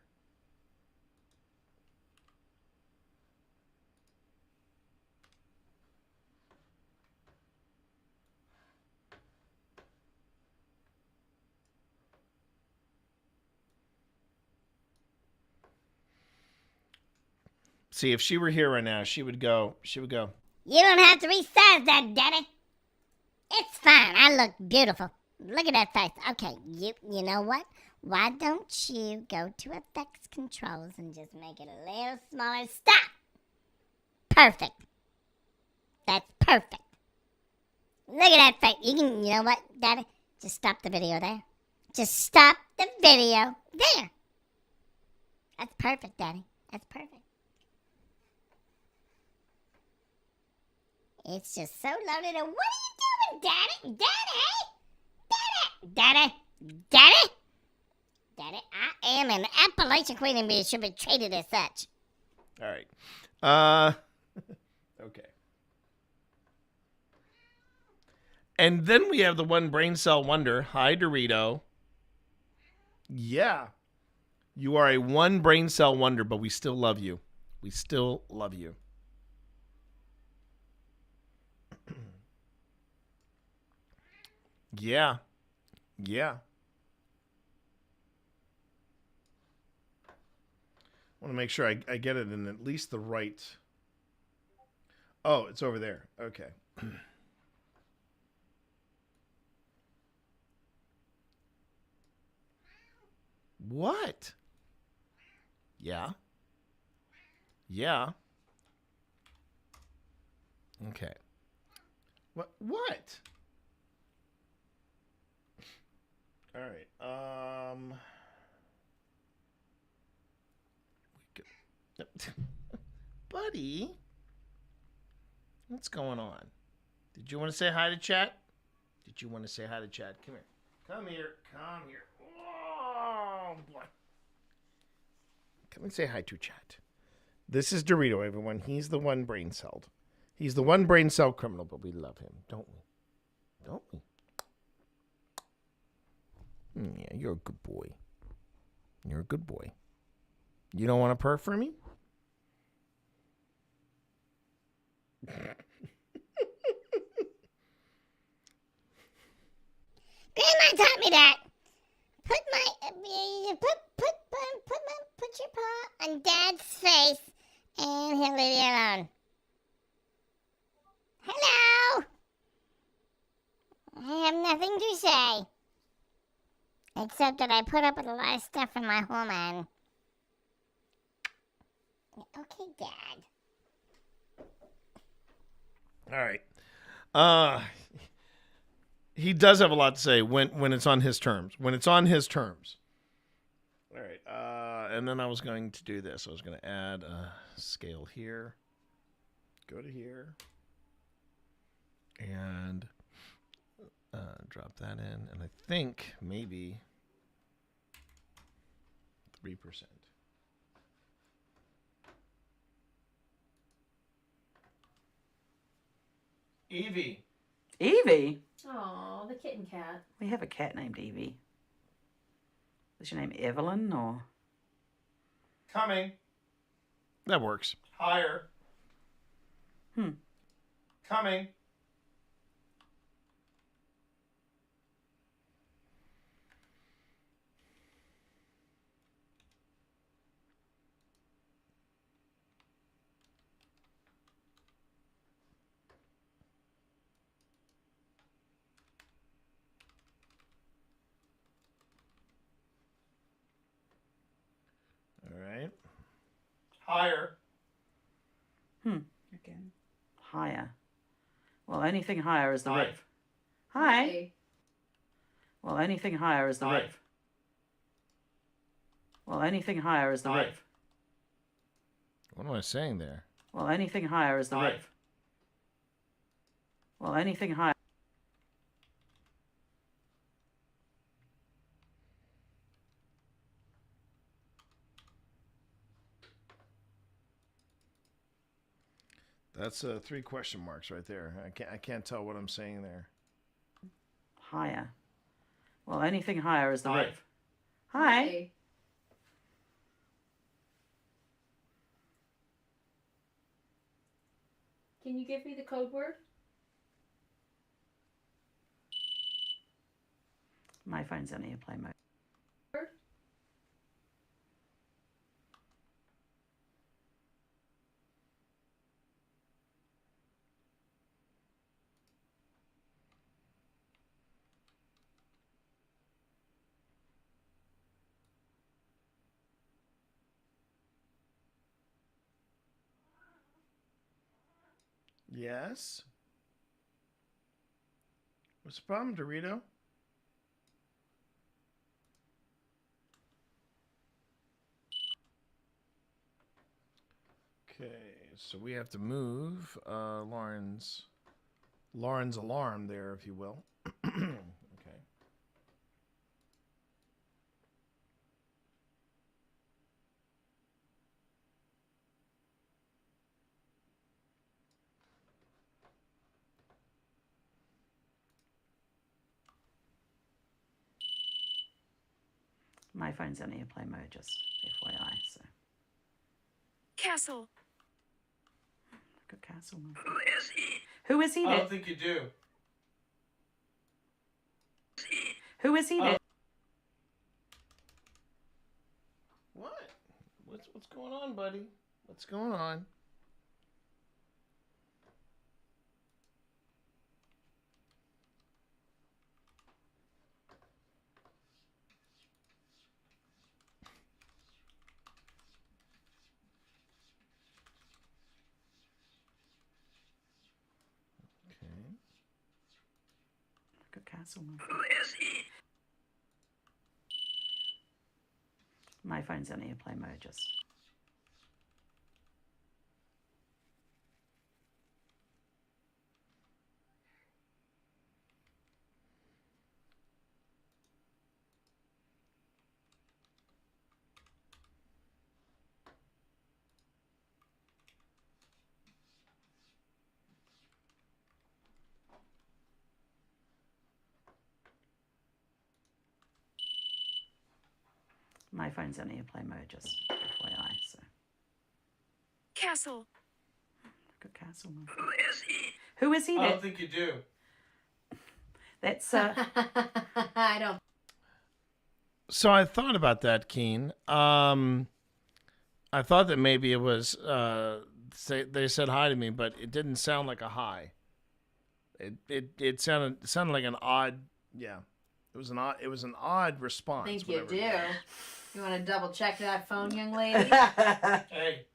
See, if she were here right now, she would go. You don't have to resize that, Daddy. It's fine. I look beautiful. Look at that face. Okay, you know what? Why don't you go to effects controls and just make it a little smaller? Stop! Perfect. That's perfect. Look at that face. You know what, Daddy? Just stop the video there. Just stop the video there. That's perfect, Daddy. That's perfect. It's just so loaded. And what are you doing, Daddy? Daddy? Daddy, I am an Appalachian queen and we should be treated as such. All right. Okay. And then we have the one brain cell wonder. Hi, Dorito. Yeah. You are a one brain cell wonder, but we still love you. We still love you. Yeah. Yeah. I want to make sure I get it in at least the right. Oh, it's over there. Okay. What? Yeah. Yeah. Okay. What? All right. Buddy, what's going on? Did you want to say hi to chat? Come here. Come here. Oh, boy. Come and say hi to chat. This is Dorito, everyone. He's the one brain celled. He's the one brain cell criminal, but we love him, don't we? Don't we? Yeah, you're a good boy. You're a good boy. You don't want to purr for me? Grandma taught me that. Put your paw on Dad's face, and he'll leave you alone. Hello. I have nothing to say, except that I put up with a lot of stuff from my woman. Okay, Dad. All right. He does have a lot to say when it's on his terms. All right. And then I was going to do this. I was going to add a scale here. Go to here. And drop that in. And I think maybe 3%. Evie. Evie? Oh, the kitten cat. We have a cat named Evie. Is your name Evelyn or? Coming. That works. Higher. Coming. All right. Higher. Again. Higher. Well, anything higher is the roof. Hi. Well, anything higher is the roof. Well, anything higher is the roof. What am I saying there? Well, anything higher is the roof. Well, anything higher. That's 3 question marks right there. I can't tell what I'm saying there. Higher. Well, anything higher is the roof. Hi. Can you give me the code word? My phone's on airplane mode. Yes. What's the problem, Dorito? Okay, so we have to move Lauren's alarm there, if you will. Okay. My phone's only in play mode, just FYI. So. Castle. Look at Castle. Who is he? Who is he? I don't think you do. Who is he? What? What's going on, buddy? What's going on? Okay. Look at Castle. Who is he? My phone's only in play mode, just. My phone's only in play mode, just FYI. So. Castle. Look at Castle. Who is he? Who is he? I don't think you do. That's I don't. So I thought about that, Keen. I thought that maybe it was they said hi to me, but it didn't sound like a hi. It sounded like an odd, yeah. It was an odd response. I think you whatever do. it was. You want to double check that phone, young lady? Hey.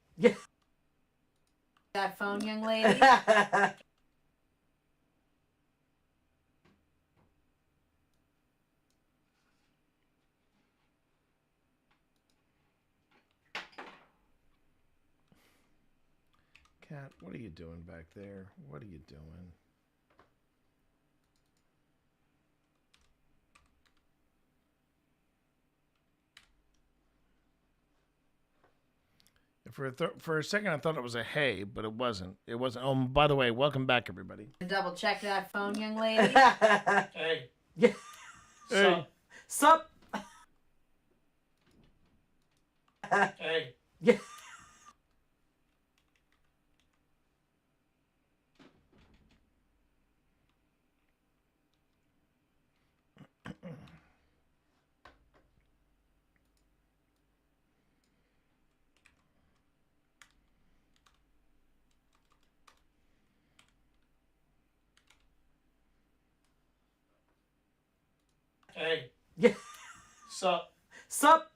That phone, young lady? Cat, what are you doing back there? What are you doing? For a second, I thought it was a hey, but it wasn't. It wasn't. Oh, by the way, welcome back, everybody. Double check that phone, young lady? Hey. Hey. Sup? Hey. Hey. Sup? Sup?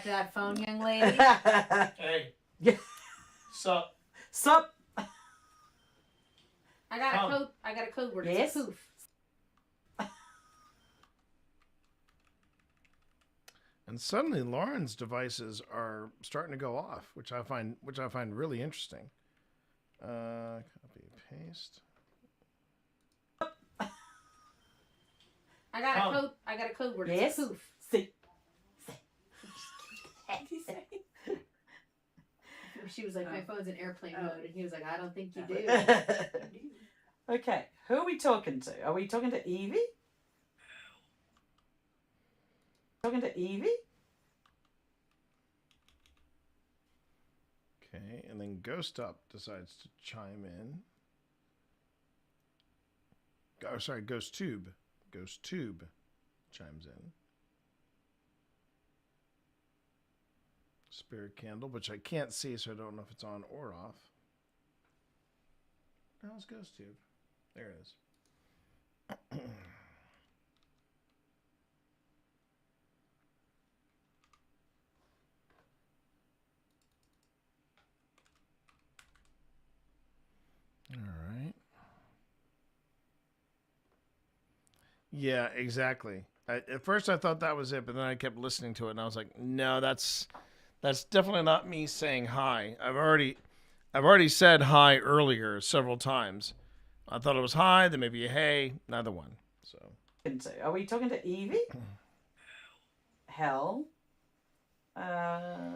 That phone, young lady? Hey. Sup? Sup? I got a code word. Yes? It's a poof. And suddenly, Lauren's devices are starting to go off, which I find really interesting. Copy, paste. I got a code word. Yes? It's a poof. See. She was like, my phone's in airplane mode, and he was like, I don't think you do. Okay, who are we talking to? Are we talking to Evie? Talking to Evie? Okay, and then Ghost Up decides to chime in. Oh, sorry, Ghost Tube. Ghost Tube chimes in. Spirit candle, which I can't see, so I don't know if it's on or off. How's Ghost Tube? There it is. All right. Yeah, exactly. At first I thought that was it, but then I kept listening to it, and I was like, no, that's definitely not me saying hi. I've already said hi earlier several times. I thought it was hi, then maybe a hey, neither one. So. Are we talking to Evie? Hell. The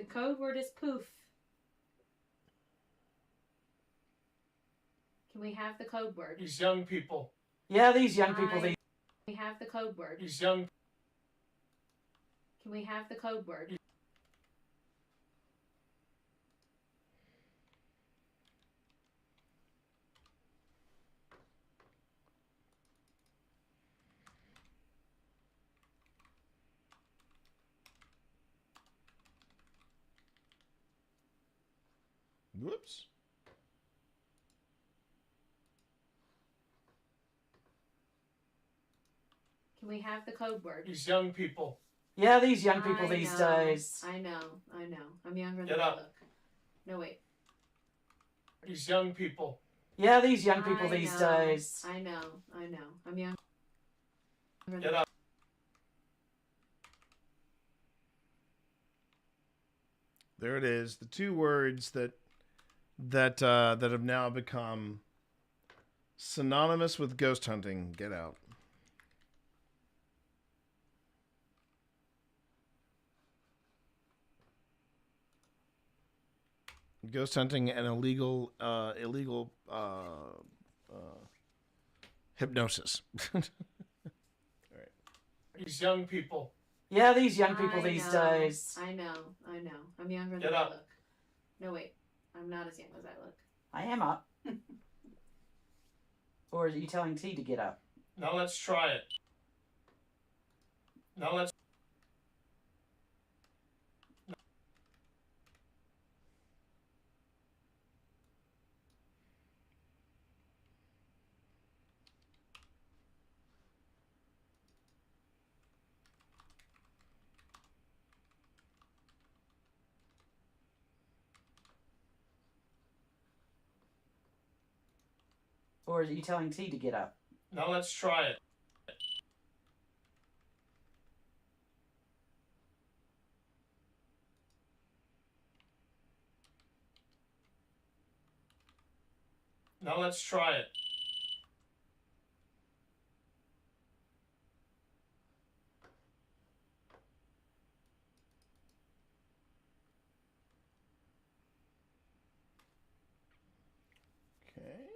code word is poof. Can we have the code word? These young people. Yeah, these young people. Can we have the code word? These young. Can we have the code word? Whoops. Can we have the code word? These young people. Yeah, these young people these days. I know. I'm younger Get than I up. look. No, wait. These young people. Yeah, these young people these days. I know. I'm younger. Get up. There it is. The two words that have now become synonymous with ghost hunting. Get out. Ghost hunting and illegal hypnosis. All right. These young people. Yeah, these young people these days. I know. I'm younger Get than I up. look. No, wait. I'm not as young as I look. I am up. Or are you telling T to get up? Now let's try it. Now let's. Or are you telling T to get up? Now let's try it. Now let's try it. Okay.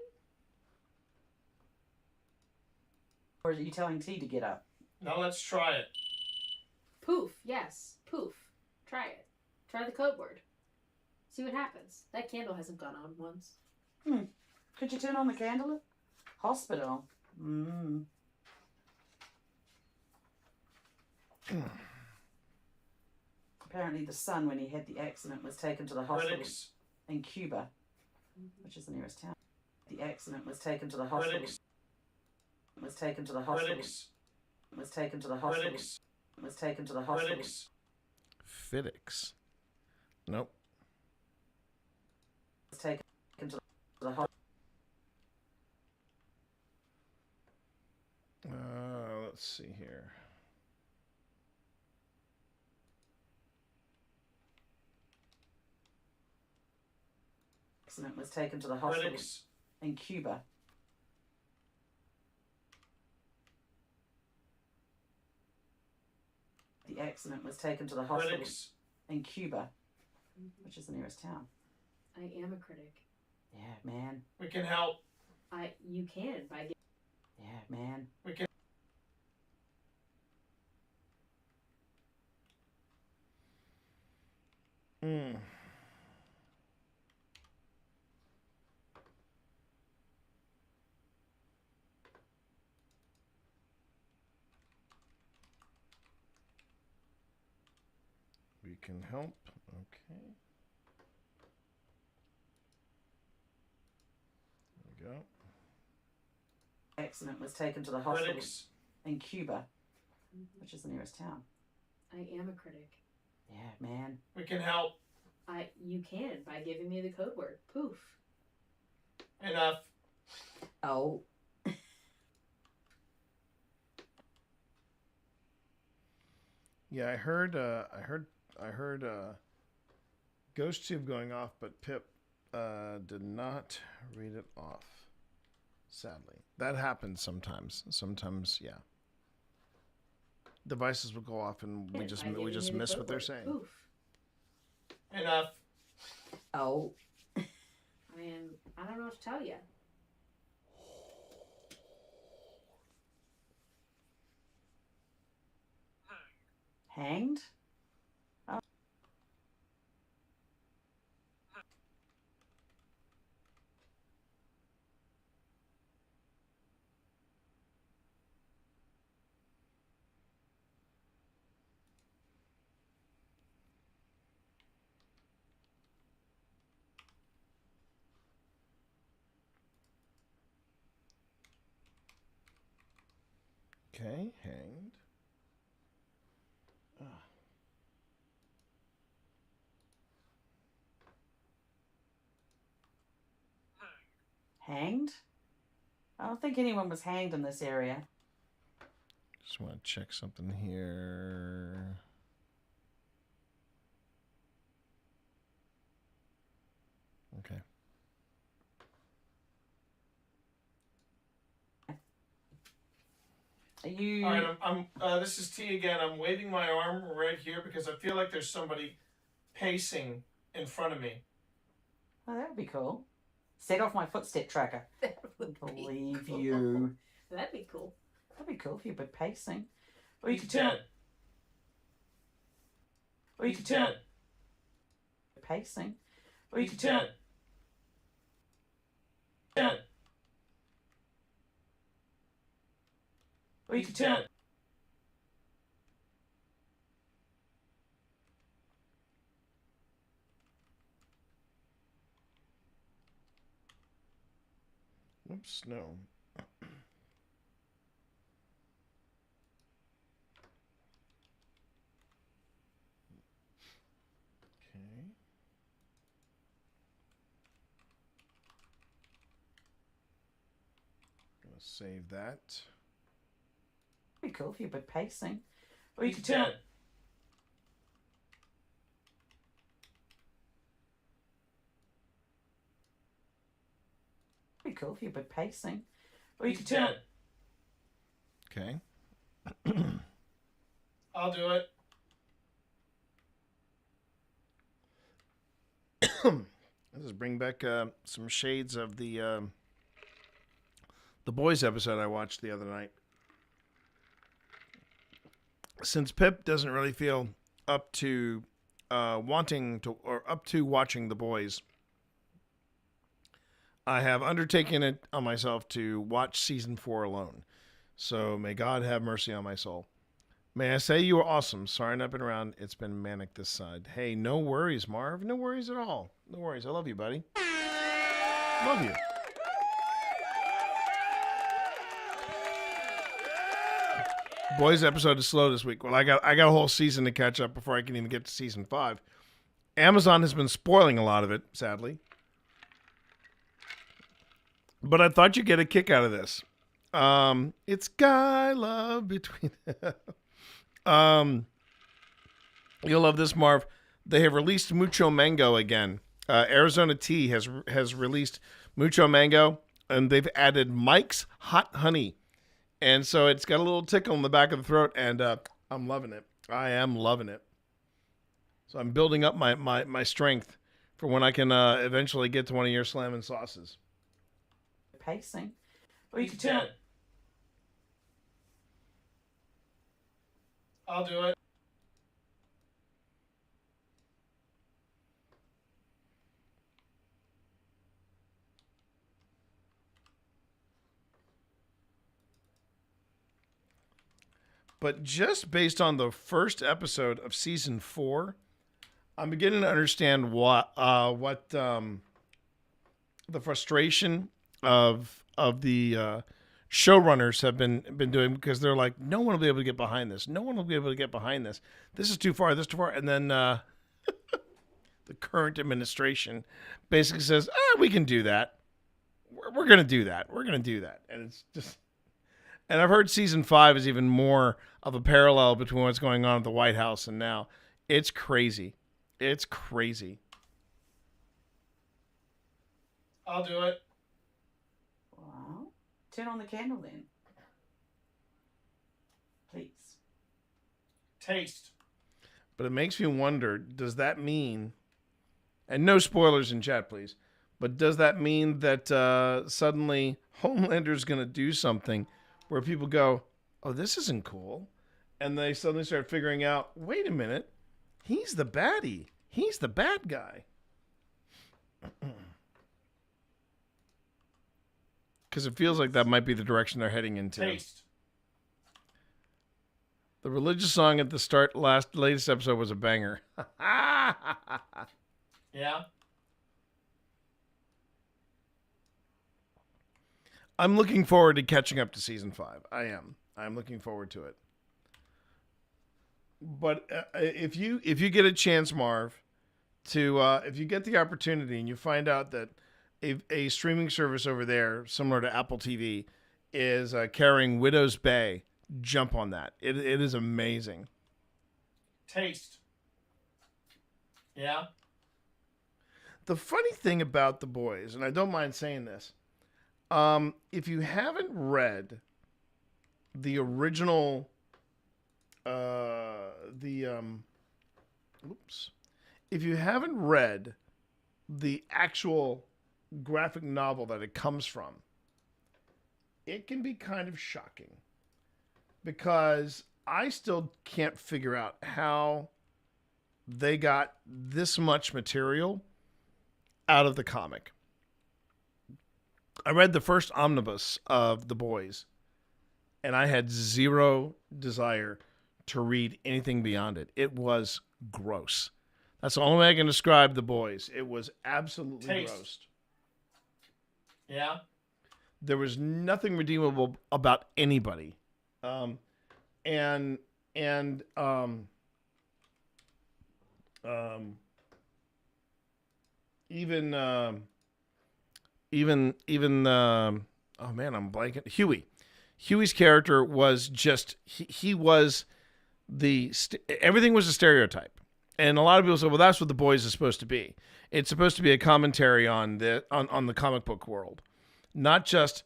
Or are you telling T to get up? Now let's try it. Poof. Yes. Poof. Try it. Try the code word. See what happens. That candle hasn't gone on once. Could you turn on the candle? Hospital. Apparently the son, when he had the accident, was taken to the hospital Critics. in Cuba, which is the nearest town. The accident was taken to the hospital. Critics. Was taken to the hospital. Critics. Was taken to the hospital. Critics. Was taken to the hospital. Critics. Fiddix. Nope. Was taken to the hospital. Let's see here. Accident was taken to the hospital Critics. in Cuba. The accident was taken to the hospital Critics. in Cuba, which is the nearest town. I am a critic. Yeah, man. We can help. You can by Yeah, man. We can. We can help. Okay. There we go. Accident was taken to the hospital Critics. in Cuba, which is the nearest town. I am a critic. Yeah, man. We can help. You can by giving me the code word. Poof. Enough. Oh. Yeah, I heard Ghost Tube going off, but Pip did not read it off. Sadly, that happens sometimes. Sometimes, yeah. Devices will go off, and we just miss what they're saying. Poof. Enough. Oh. I don't know what to tell you. Hanged? Oh. Okay, hanged. Hanged? I don't think anyone was hanged in this area. Just want to check something here. Okay. Are you... All right, this is T again. I'm waving my arm right here because I feel like there's somebody pacing in front of me. Oh, that would be cool. Set off my footstep tracker. That would Believe cool. you. That'd be cool. That'd be cool if you've been pacing. Or you He's could turn... dead. Or you He's could turn... dead. Pacing. Or you He's could turn... dead. Dead. Or you could turn... Dead. Oops, no. Okay. Gonna save that. It'd be cool if you've been pacing. Or you could turn... Dead. It'd be cool if you've been pacing. Or you could turn... Dead. Okay. I'll do it. Let's just bring back some shades of the Boys episode I watched the other night. Since Pip doesn't really feel up to wanting to or up to watching The Boys, I have undertaken it on myself to watch season 4 alone. So may God have mercy on my soul. May I say you are awesome. Sorry not been around. It's been manic this side. Hey, no worries, Marv. No worries at all. No worries. I love you, buddy. Love you. Boys episode is slow this week. Well, I got a whole season to catch up before I can even get to season 5. Amazon has been spoiling a lot of it, sadly. But I thought you'd get a kick out of this. It's guy love between. You'll love this, Marv. They have released Mucho Mango again. Arizona Tea has released Mucho Mango, and they've added Mike's Hot Honey. And so it's got a little tickle in the back of the throat, and I'm loving it. I am loving it. So I'm building up my strength for when I can eventually get to one of your slamming sauces. Pacing. Or you could turn... Dead. I'll do it. But just based on the first episode of season 4, I'm beginning to understand what the frustration of the showrunners have been doing, because they're like, no one will be able to get behind this. No one will be able to get behind this. This is too far. This is too far. And then the current administration basically says, we can do that. We're going to do that. We're going to do that. And it's just, and I've heard season 5 is even more of a parallel between what's going on at the White House and now. It's crazy. It's crazy. I'll do it. Well, turn on the candle then. Please. Taste. But it makes me wonder, does that mean, and no spoilers in chat, please, but does that mean that suddenly Homelander's going to do something where people go, oh, this isn't cool, and they suddenly start figuring out, wait a minute, he's the baddie. He's the bad guy. Because it feels like that might be the direction they're heading into. Taste. The religious song at the latest episode was a banger. Yeah. I'm looking forward to catching up to season 5. I am. I'm looking forward to it. But if you get a chance, Marv, to if you get the opportunity and you find out that a streaming service over there, similar to Apple TV, is carrying Widow's Bay, jump on that. It is amazing. Taste. Yeah. The funny thing about The Boys, and I don't mind saying this, if you haven't read the original, if you haven't read the actual graphic novel that it comes from, it can be kind of shocking, because I still can't figure out how they got this much material out of the comic. I read the first omnibus of The Boys, and I had zero desire to read anything beyond it. It was gross. That's the only way I can describe The Boys. It was absolutely gross. Yeah. There was nothing redeemable about anybody. Even oh man, I'm blanking. Huey's character was just he was everything was a stereotype, and a lot of people say, well, that's what The Boys is supposed to be. It's supposed to be a commentary on the comic book world, not just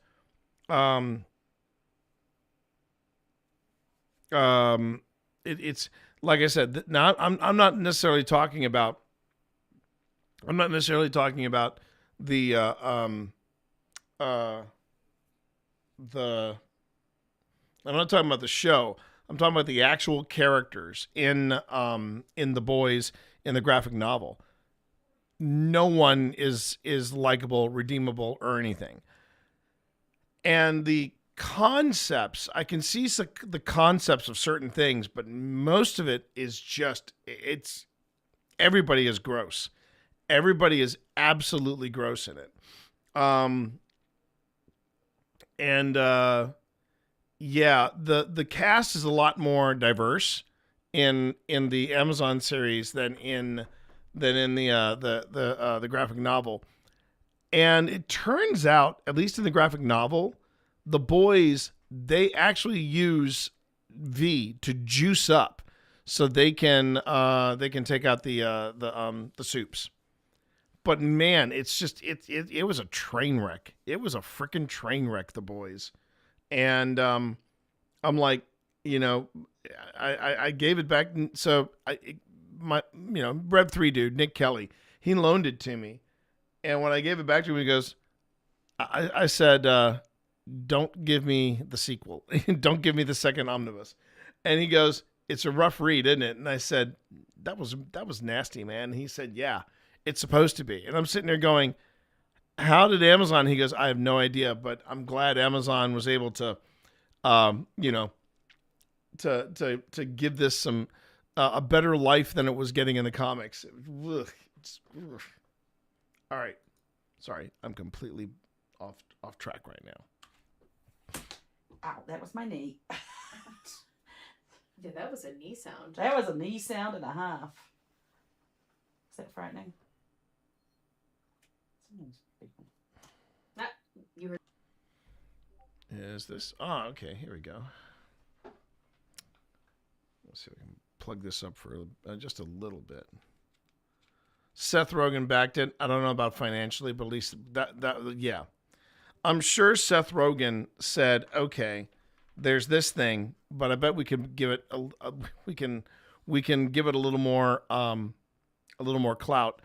it's like I said. Now I'm not necessarily talking about. I'm not necessarily talking about the I'm not talking about the show. I'm talking about the actual characters in The Boys, in the graphic novel. No one is likable, redeemable, or anything. And the concepts, I can see the concepts of certain things, but most of it is just, everybody is gross. Everybody is absolutely gross in it. Yeah, the cast is a lot more diverse in the Amazon series than in the graphic novel. And it turns out, at least in the graphic novel, The Boys, they actually use V to juice up so they can take out the soups. But man, it's just it was a train wreck. It was a freaking train wreck, The Boys. And I'm like, I gave it back. So Rev 3 dude, Nick Kelly, he loaned it to me. And when I gave it back to him, he goes, I said, don't give me the sequel. Don't give me the second omnibus. And he goes, it's a rough read, isn't it? And I said, that was nasty, man. And he said, yeah, it's supposed to be. And I'm sitting there going, how did Amazon? He goes, I have no idea, but I'm glad Amazon was able to, to give this some a better life than it was getting in the comics. Ugh. All right. Sorry, I'm completely off track right now. Ow, that was my knee. Yeah, that was a knee sound. That was a knee sound and a half. Is that frightening? You heard. Is this? Oh, okay. Here we go. Let's see if we can plug this up for just a little bit. Seth Rogen backed it. I don't know about financially, but at least yeah. I'm sure Seth Rogen said, "Okay, there's this thing, but I bet we could give it we can give it a little more clout."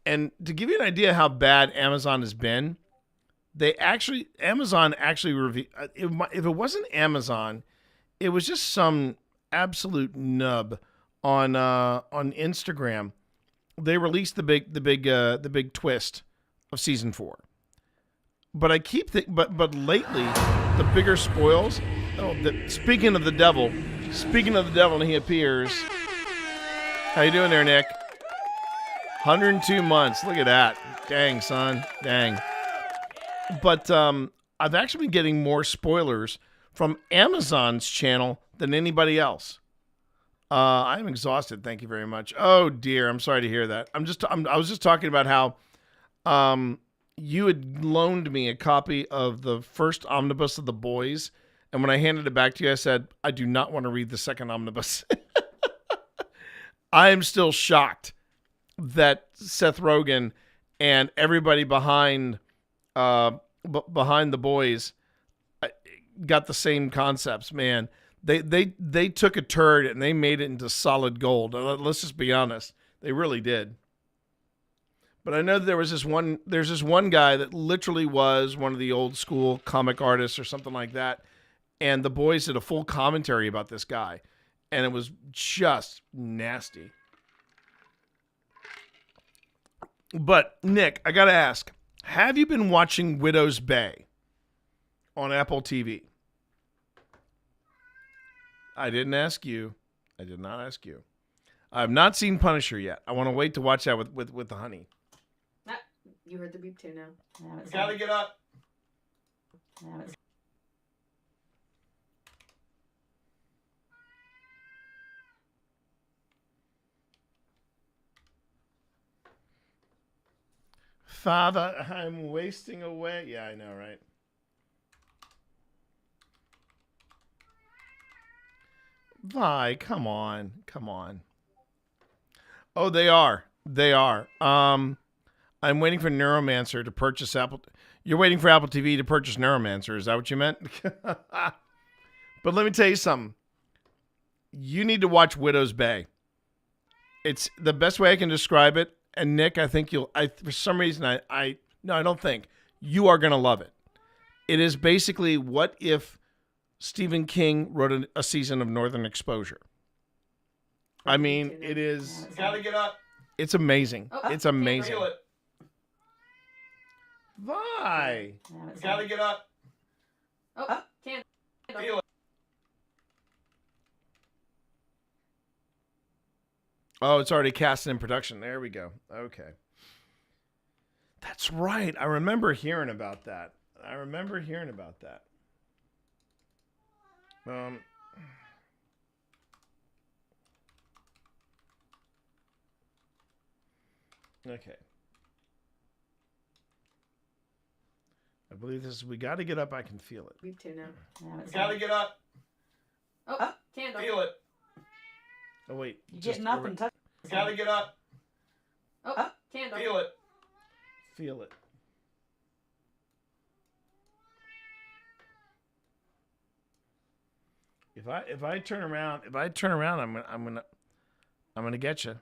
And to give you an idea how bad Amazon has been, Amazon actually if it wasn't Amazon, it was just some absolute nub on Instagram. They released the big twist of season 4. But I keep but lately the bigger spoils. Speaking of the devil, and he appears. How you doing there, Nick? 102 months. Look at that. Dang, son. Dang. But I've actually been getting more spoilers from Amazon's channel than anybody else. I'm exhausted. Thank you very much. Oh dear, I'm sorry to hear that. I was just talking about how you had loaned me a copy of the first omnibus of The Boys, and when I handed it back to you, I said, I do not want to read the second omnibus. I am still shocked that Seth Rogen and everybody behind The Boys got the same concepts, man. They took a turd and they made it into solid gold. Let's just be honest. They really did. But I know that there's this one guy that literally was one of the old school comic artists or something like that. And The Boys did a full commentary about this guy. And it was just nasty. But Nick, I got to ask, have you been watching Widow's Bay on Apple TV? I didn't ask you. I did not ask you. I have not seen Punisher yet. I want to wait to watch that with the honey. You heard the beep too now. Gotta get up. Father, I'm wasting away. Yeah, I know, right? Vi, come on. Oh, they are. I'm waiting for Neuromancer to purchase Apple. You're waiting for Apple TV to purchase Neuromancer. Is that what you meant? But let me tell you something. You need to watch Widow's Bay. It's the best way I can describe it. And Nick, I think for some reason, I don't think you are going to love it. It is basically what if Stephen King wrote a season of Northern Exposure. I mean, it is. Gotta get up. It's amazing. It's amazing. Feel it. Vi. Gotta get up. Can't. Feel it. Oh, it's already cast and in production. There we go. Okay. That's right. I remember hearing about that. Okay. I believe this is, we got to get up. I can feel it. Beep too now. Got to get up. Candle. Feel it. Oh, wait. You getting up and touch. Got to get up. Candle. Feel it. Feel it. If I turn around, I'm gonna get you.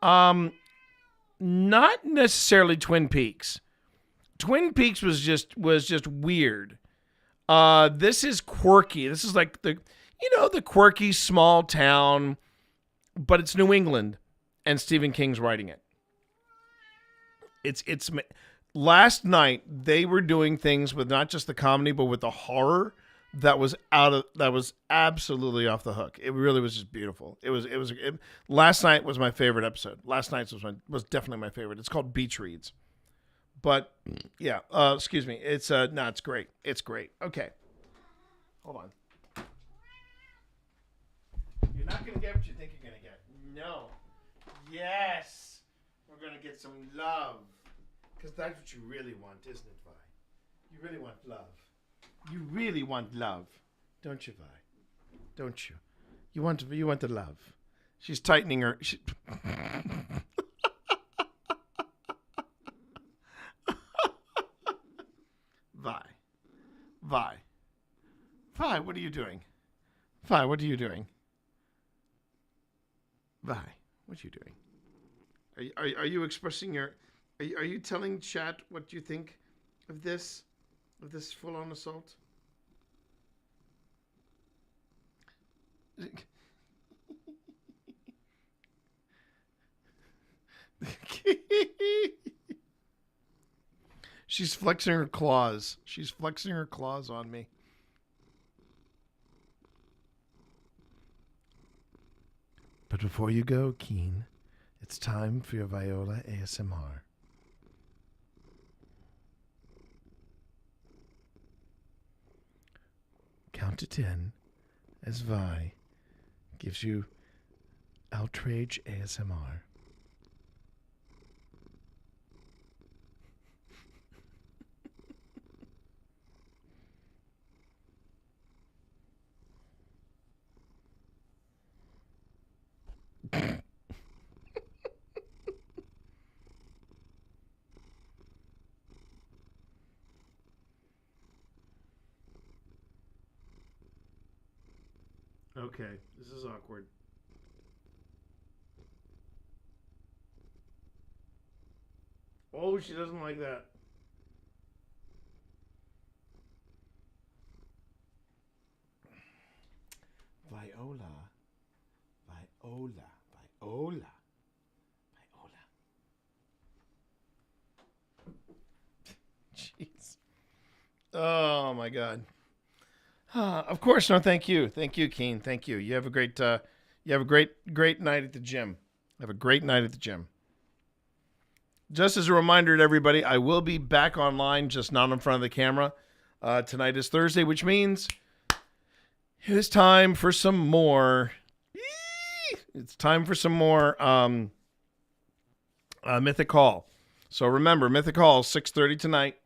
Not necessarily Twin Peaks. Twin Peaks was just weird. This is quirky. This is like the quirky small town, but it's New England, and Stephen King's writing it. It's last night they were doing things with not just the comedy but with the horror that was absolutely off the hook. It really was just beautiful. Last night was my favorite episode. Last night's was definitely my favorite. It's called Beach Reads. But yeah, excuse me. It's it's great. It's great. Okay. Hold on. You're not going to get what you think you're going to get. No. Yes. We're going to get some love. Because that's what you really want, isn't it, Vi? You really want love. You really want love, don't you, Vi? Don't you? You want the love. She's tightening her. Vi, what are you doing? Vi, what are you doing? Vi, what are you doing? Are you expressing your? Are you telling chat what you think of this? Of this full-on assault? She's flexing her claws. She's flexing her claws on me. But before you go, Keen, it's time for your Viola ASMR. Count to 10 as Vi gives you outrage ASMR. Okay, this is awkward. Oh, she doesn't like that. Viola. Jeez. Oh my God. Of course, no. Thank you, Keen. Thank you. You have a great great night at the gym. Have a great night at the gym. Just as a reminder to everybody, I will be back online, just not in front of the camera. Tonight is Thursday, which means it is time for some more. It's time for some more Mythic Hall. So remember, Mythic Hall 6:30 tonight.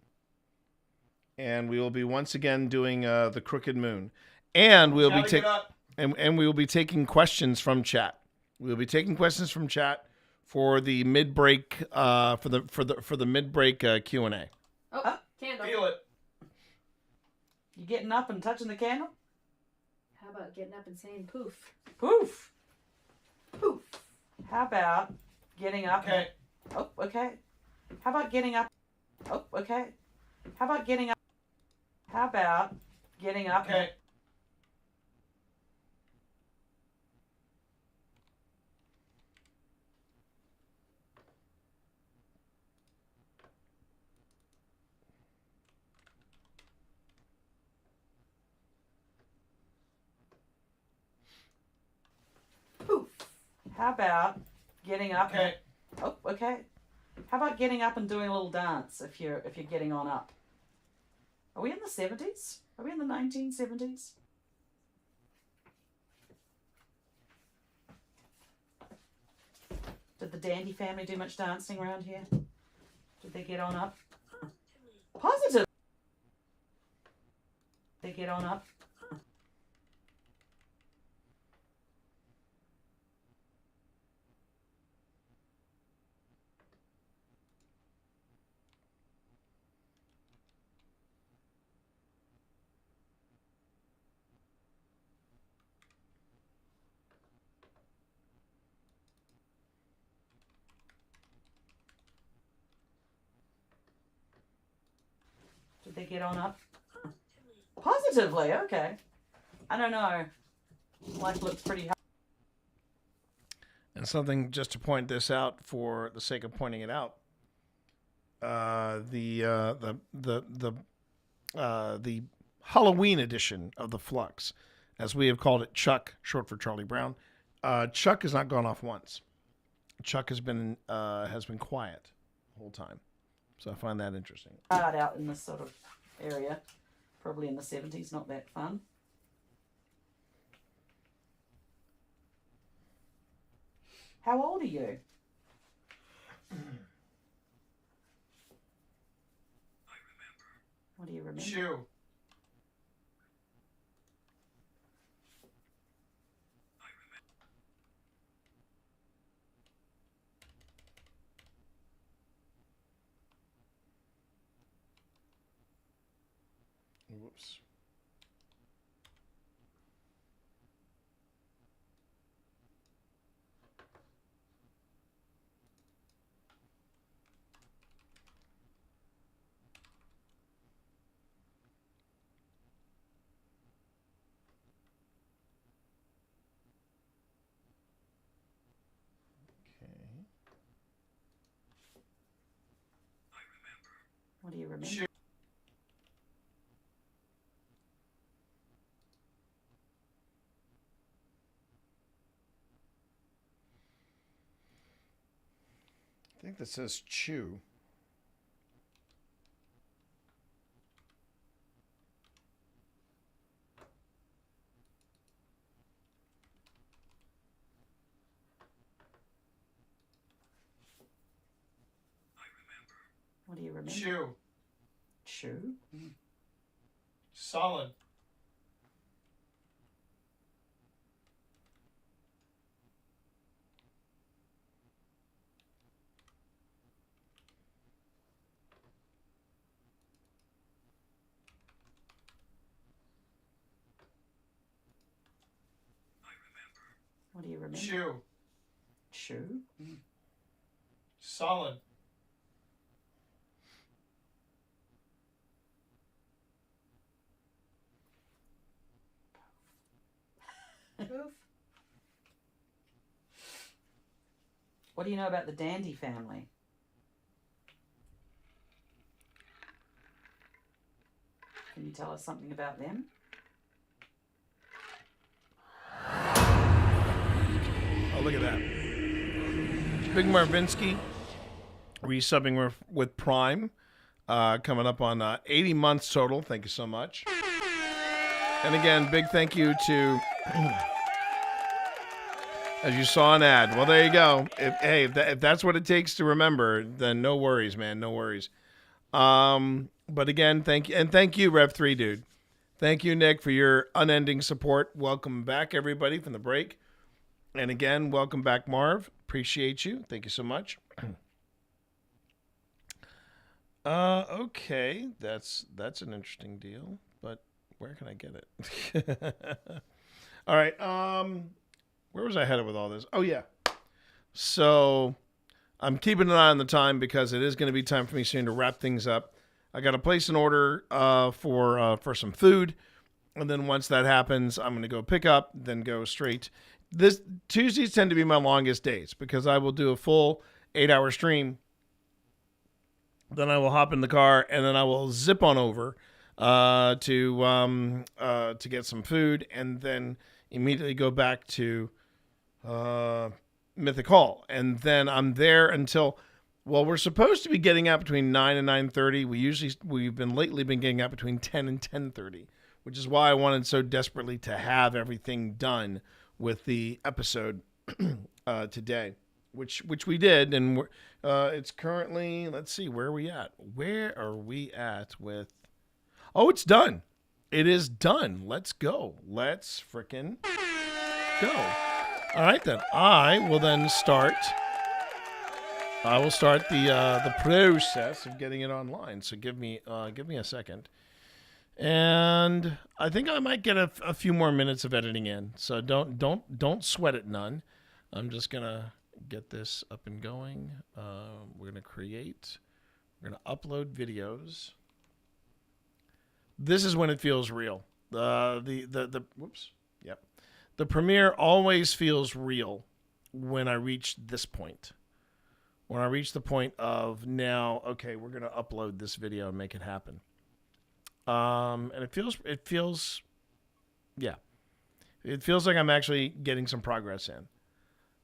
And we will be once again doing the Crooked Moon, and we will be taking questions from chat. We will be taking questions from chat for the mid-break for the mid-break Q&A. Oh, candle. Feel it. You getting up and touching the candle? How about getting up and saying poof? Poof. Poof. How about getting up? Okay. Oh, okay. How about getting up? Oh, okay. How about getting up? How about getting up? Okay. Poof. How about getting up? Okay. Oh, okay. How about getting up and doing a little dance if you're getting on up? Are we in the 70s? Are we in the 1970s? Did the Dandy family do much dancing around here? Did they get on up? Positive. They get on up. Did they get on up? Positively, okay. I don't know. Life looks pretty hard. And something just to point this out for the sake of pointing it out. The Halloween edition of the Flux, as we have called it, Chuck, short for Charlie Brown. Chuck has not gone off once. Chuck has been quiet the whole time, so I find that interesting. Out in this sort of area, probably in the 70s, not that fun. How old are you? What do you remember? Chew. Whoops. What do you remember? Chew. I think that says chew. What do you remember? Chew. Chew? Solid. What do you remember? Chew. Chew? Solid. What do you know about the Dandy family? Can you tell us something about them? Oh, look at that. Big Marvinsky resubbing with Prime. Coming up on 80 months total. Thank you so much. And again, big thank you to... As you saw an ad. Well, there you go. If that's what it takes to remember, then no worries, man. No worries. But again, thank you. And thank you, Rev3 Dude. Thank you, Nick, for your unending support. Welcome back, everybody, from the break. And again, welcome back, Marv. Appreciate you. Thank you so much. Okay. That's an interesting deal. But where can I get it? All right. Where was I headed with all this? Oh, yeah. So I'm keeping an eye on the time because it is going to be time for me soon to wrap things up. I got to place an order for some food. And then once that happens, I'm going to go pick up, then go straight. Tuesdays tend to be my longest days because I will do a full 8-hour stream. Then I will hop in the car and then I will zip on over to get some food and then immediately go back to Mythic Hall. And then I'm there until, well, we're supposed to be getting out between 9 and 9:30. We've been lately getting out between 10 and 10:30, which is why I wanted so desperately to have everything done with the episode today, which we did. And it's currently, let's see, where are we at? Where are we at with, oh, it's done. It is done. Let's go. Let's frickin' go. All right, then. I will start the process of getting it online. So give me a second. And I think I might get a few more minutes of editing in. So don't sweat it none. I'm just going to get this up and going. We're going to upload videos. This is when it feels real. Whoops. Yep. The premiere always feels real when I reach this point. When I reach the point of now, okay, we're going to upload this video and make it happen. And it feels, yeah, it feels like I'm actually getting some progress in.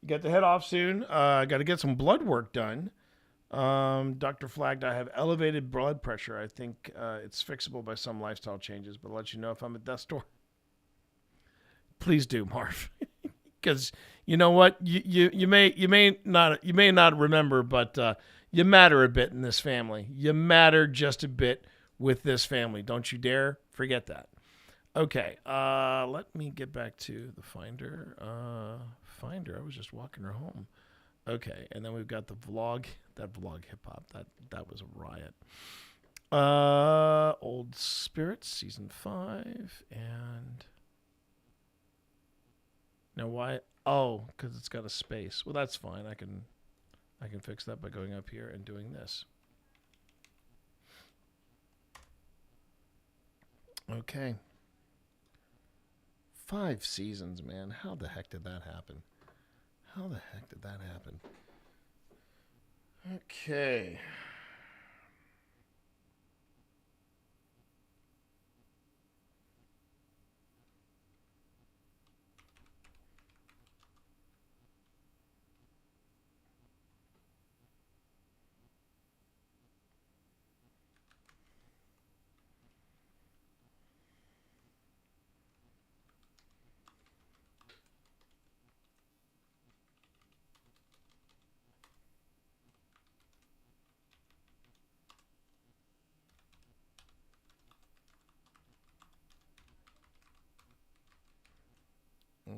Got to head off soon. Got to get some blood work done. Doctor flagged I have elevated blood pressure. I think it's fixable by some lifestyle changes, but I'll let you know if I'm at death's door. Please do, Marv, because you know what, you may not remember, but you matter a bit in this family. You matter just a bit with this family. Don't you dare forget that. Okay, let me get back to the Finder. Finder, I was just walking her home. Okay, and then we've got the vlog. That vlog hip hop. That was a riot. Old Spirits season 5, and now why? Oh, because it's got a space. Well, that's fine. I can fix that by going up here and doing this. Okay. 5 seasons, man. How the heck did that happen? How the heck did that happen? Okay.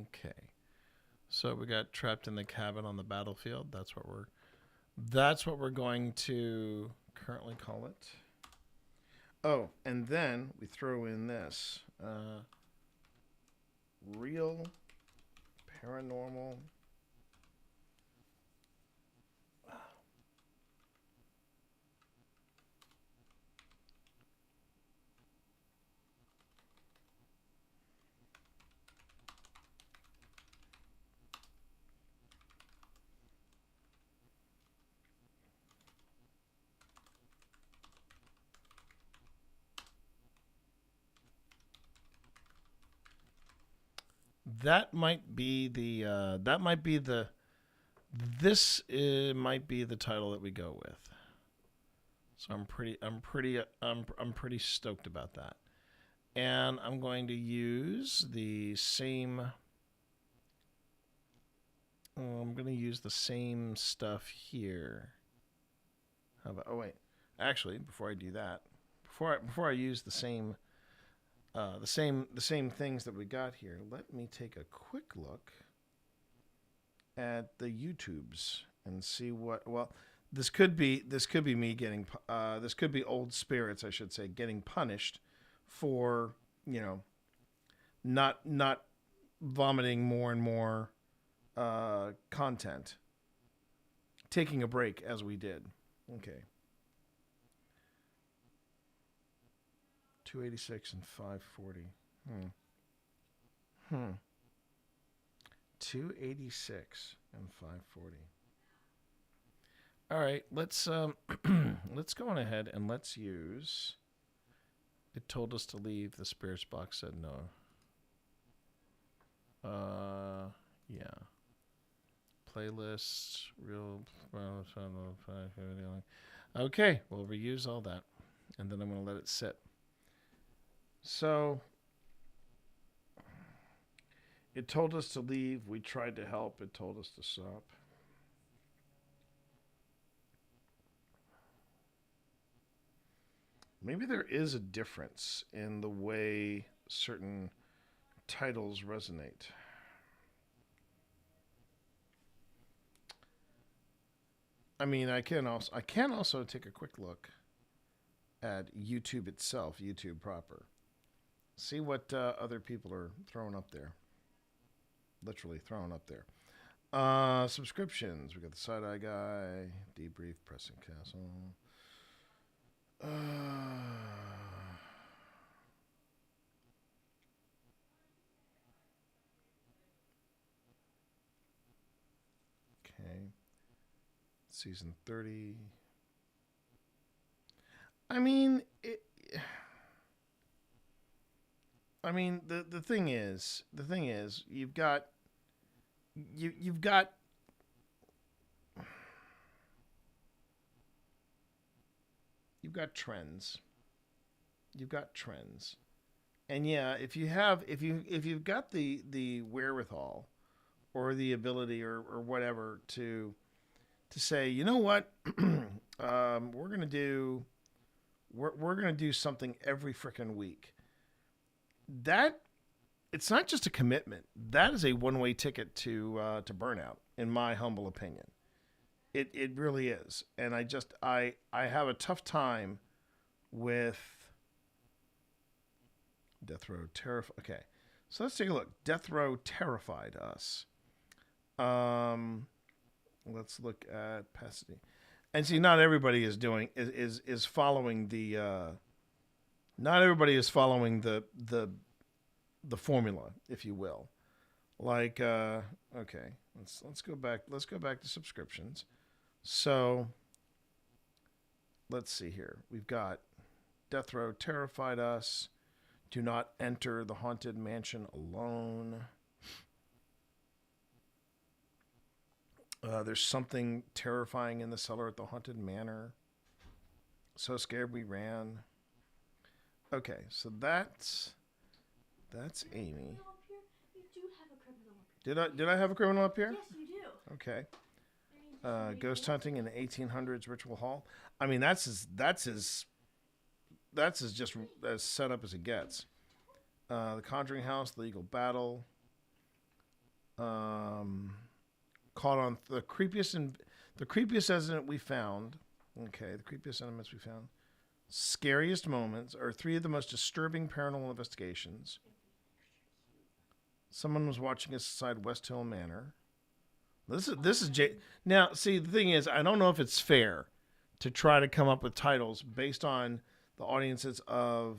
Okay. So we got trapped in the cabin on the battlefield. That's what we're going to currently call it. Oh, and then we throw in this real paranormal. That might be the title that we go with. So I'm pretty stoked about that. And I'm going to use the same stuff here. How about, oh wait. Actually, before I do that, before I use the same things that we got here, let me take a quick look at the YouTubes and see what. Well, this could be me getting. This could be Old Spirits, I should say, getting punished for not vomiting more and more content, taking a break as we did. Okay. 286 and 540. 286 and 540. All right, let's let's go on ahead and let's use. It told us to leave. The spirits box said no. Yeah. Playlists, real. Okay, we'll reuse all that, and then I'm going to let it sit. So it told us to leave. We tried to help. It told us to stop. Maybe there is a difference in the way certain titles resonate. I mean, I can also take a quick look at YouTube itself, YouTube proper. See what other people are throwing up there. Literally throwing up there. Subscriptions. We got the Side Eye Guy, Debrief, Pressing Castle. Okay. Season 30. I mean, I mean, the thing is, you've got trends. You've got trends. And yeah, if you've got the wherewithal or the ability or whatever to say, you know what, we're gonna do something every frickin' week. That it's not just a commitment. That is a one-way ticket to burnout, in my humble opinion. It really is. And I have a tough time with Death Row terrified. Okay, so let's take a look. Death Row terrified us. Let's look at Pasadena, and see. Not everybody is doing is following the. Not everybody is following the formula, if you will. Like okay, let's go back. Let's go back to subscriptions. So let's see here. We've got Death Row terrified us. Do not enter the haunted mansion alone. There's something terrifying in the cellar at the haunted manor. So scared we ran. Okay, so that's Amy. You do have a criminal up here. Did I have a criminal up here? Yes, you do. Okay. Ghost hunting in the 1800s ritual hall. I mean, that's as just as set up as it gets. The Conjuring House, the legal battle. Caught on the creepiest incident we found. Okay, the creepiest elements we found. Scariest moments are 3 of the most disturbing paranormal investigations. Someone was watching us inside West Hill Manor. This is Now, see, the thing is, I don't know if it's fair to try to come up with titles based on the audiences of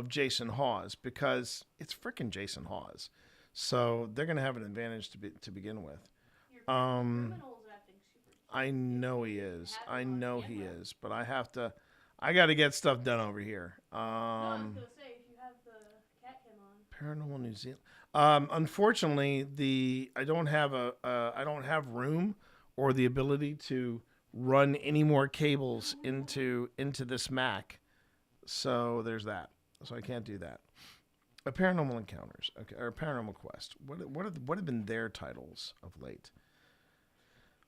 Jason Hawes, because it's freaking Jason Hawes, so they're gonna have an advantage to begin with. I know he is. I know he is, but I got to get stuff done over here. I was gonna say, if you have the cat cam on. Paranormal New Zealand. Unfortunately, I don't have room or the ability to run any more cables into this Mac. So there's that. So I can't do that. Paranormal Encounters, okay, or Paranormal Quest. What have been their titles of late?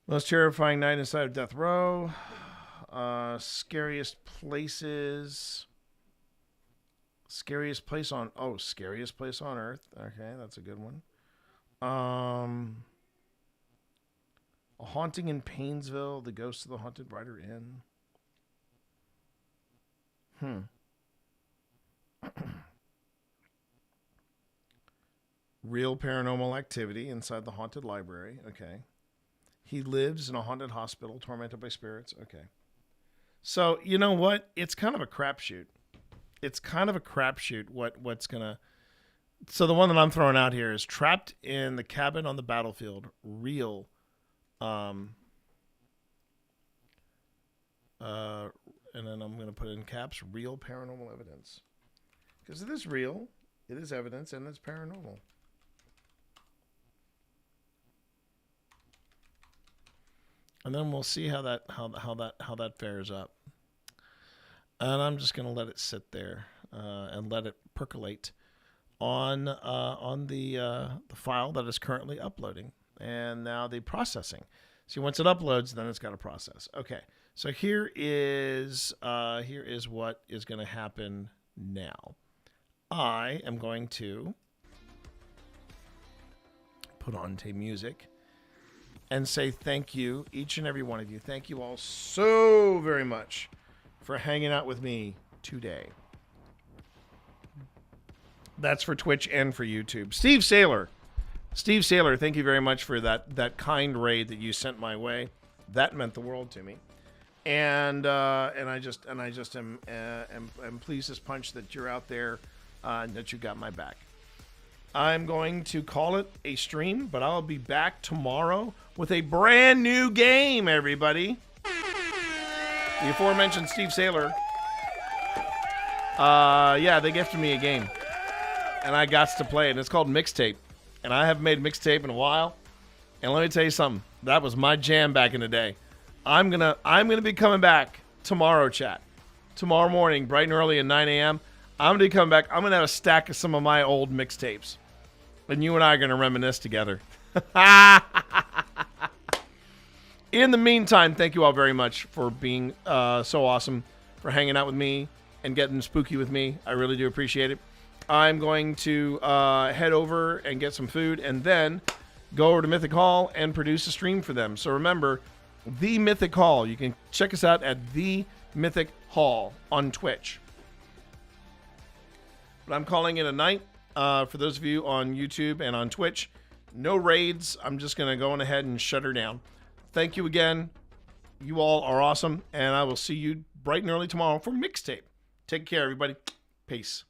Most terrifying night inside of Death Row. Scariest places. Scariest place on Earth. Okay, that's a good one. A Haunting in Painesville, The Ghost of the Haunted Rider Inn. Real Paranormal Activity inside the Haunted Library. Okay. He lives in a haunted hospital, tormented by spirits. Okay. So, you know what? It's kind of a crapshoot. What's going to... So the one that I'm throwing out here is Trapped in the Cabin on the Battlefield. Real. And then I'm going to put in caps, Real Paranormal Evidence. Because it is real. It is evidence, and it's paranormal. And then we'll see how that fares up. And I'm just going to let it sit there and let it percolate on the file that is currently uploading, and now the processing. See, once it uploads, then it's got to process. Okay, so here is what is going to happen now. I am going to put on music and say thank you, each and every one of you. Thank you all so very much for hanging out with me today. That's for Twitch and for YouTube. Steve Saylor, thank you very much for that kind raid that you sent my way. That meant the world to me. And I just am pleased as punch that you're out there, that you got my back. I'm going to call it a stream, but I'll be back tomorrow with a brand new game, everybody. The aforementioned Steve Saylor. Yeah, they gifted me a game, and I got to play it. And it's called Mixtape, and I haven't made Mixtape in a while. And let me tell you something. That was my jam back in the day. I'm gonna be coming back tomorrow, chat. Tomorrow morning, bright and early at 9 a.m. I'm gonna be coming back. I'm gonna have a stack of some of my old mixtapes, and you and I are gonna reminisce together. In the meantime, thank you all very much for being so awesome, for hanging out with me and getting spooky with me. I really do appreciate it. I'm going to head over and get some food and then go over to Mythic Hall and produce a stream for them. So remember, The Mythic Hall. You can check us out at The Mythic Hall on Twitch. But I'm calling it a night for those of you on YouTube and on Twitch. No raids. I'm just going to go on ahead and shut her down. Thank you again. You all are awesome. And I will see you bright and early tomorrow for Mixtape. Take care, everybody. Peace.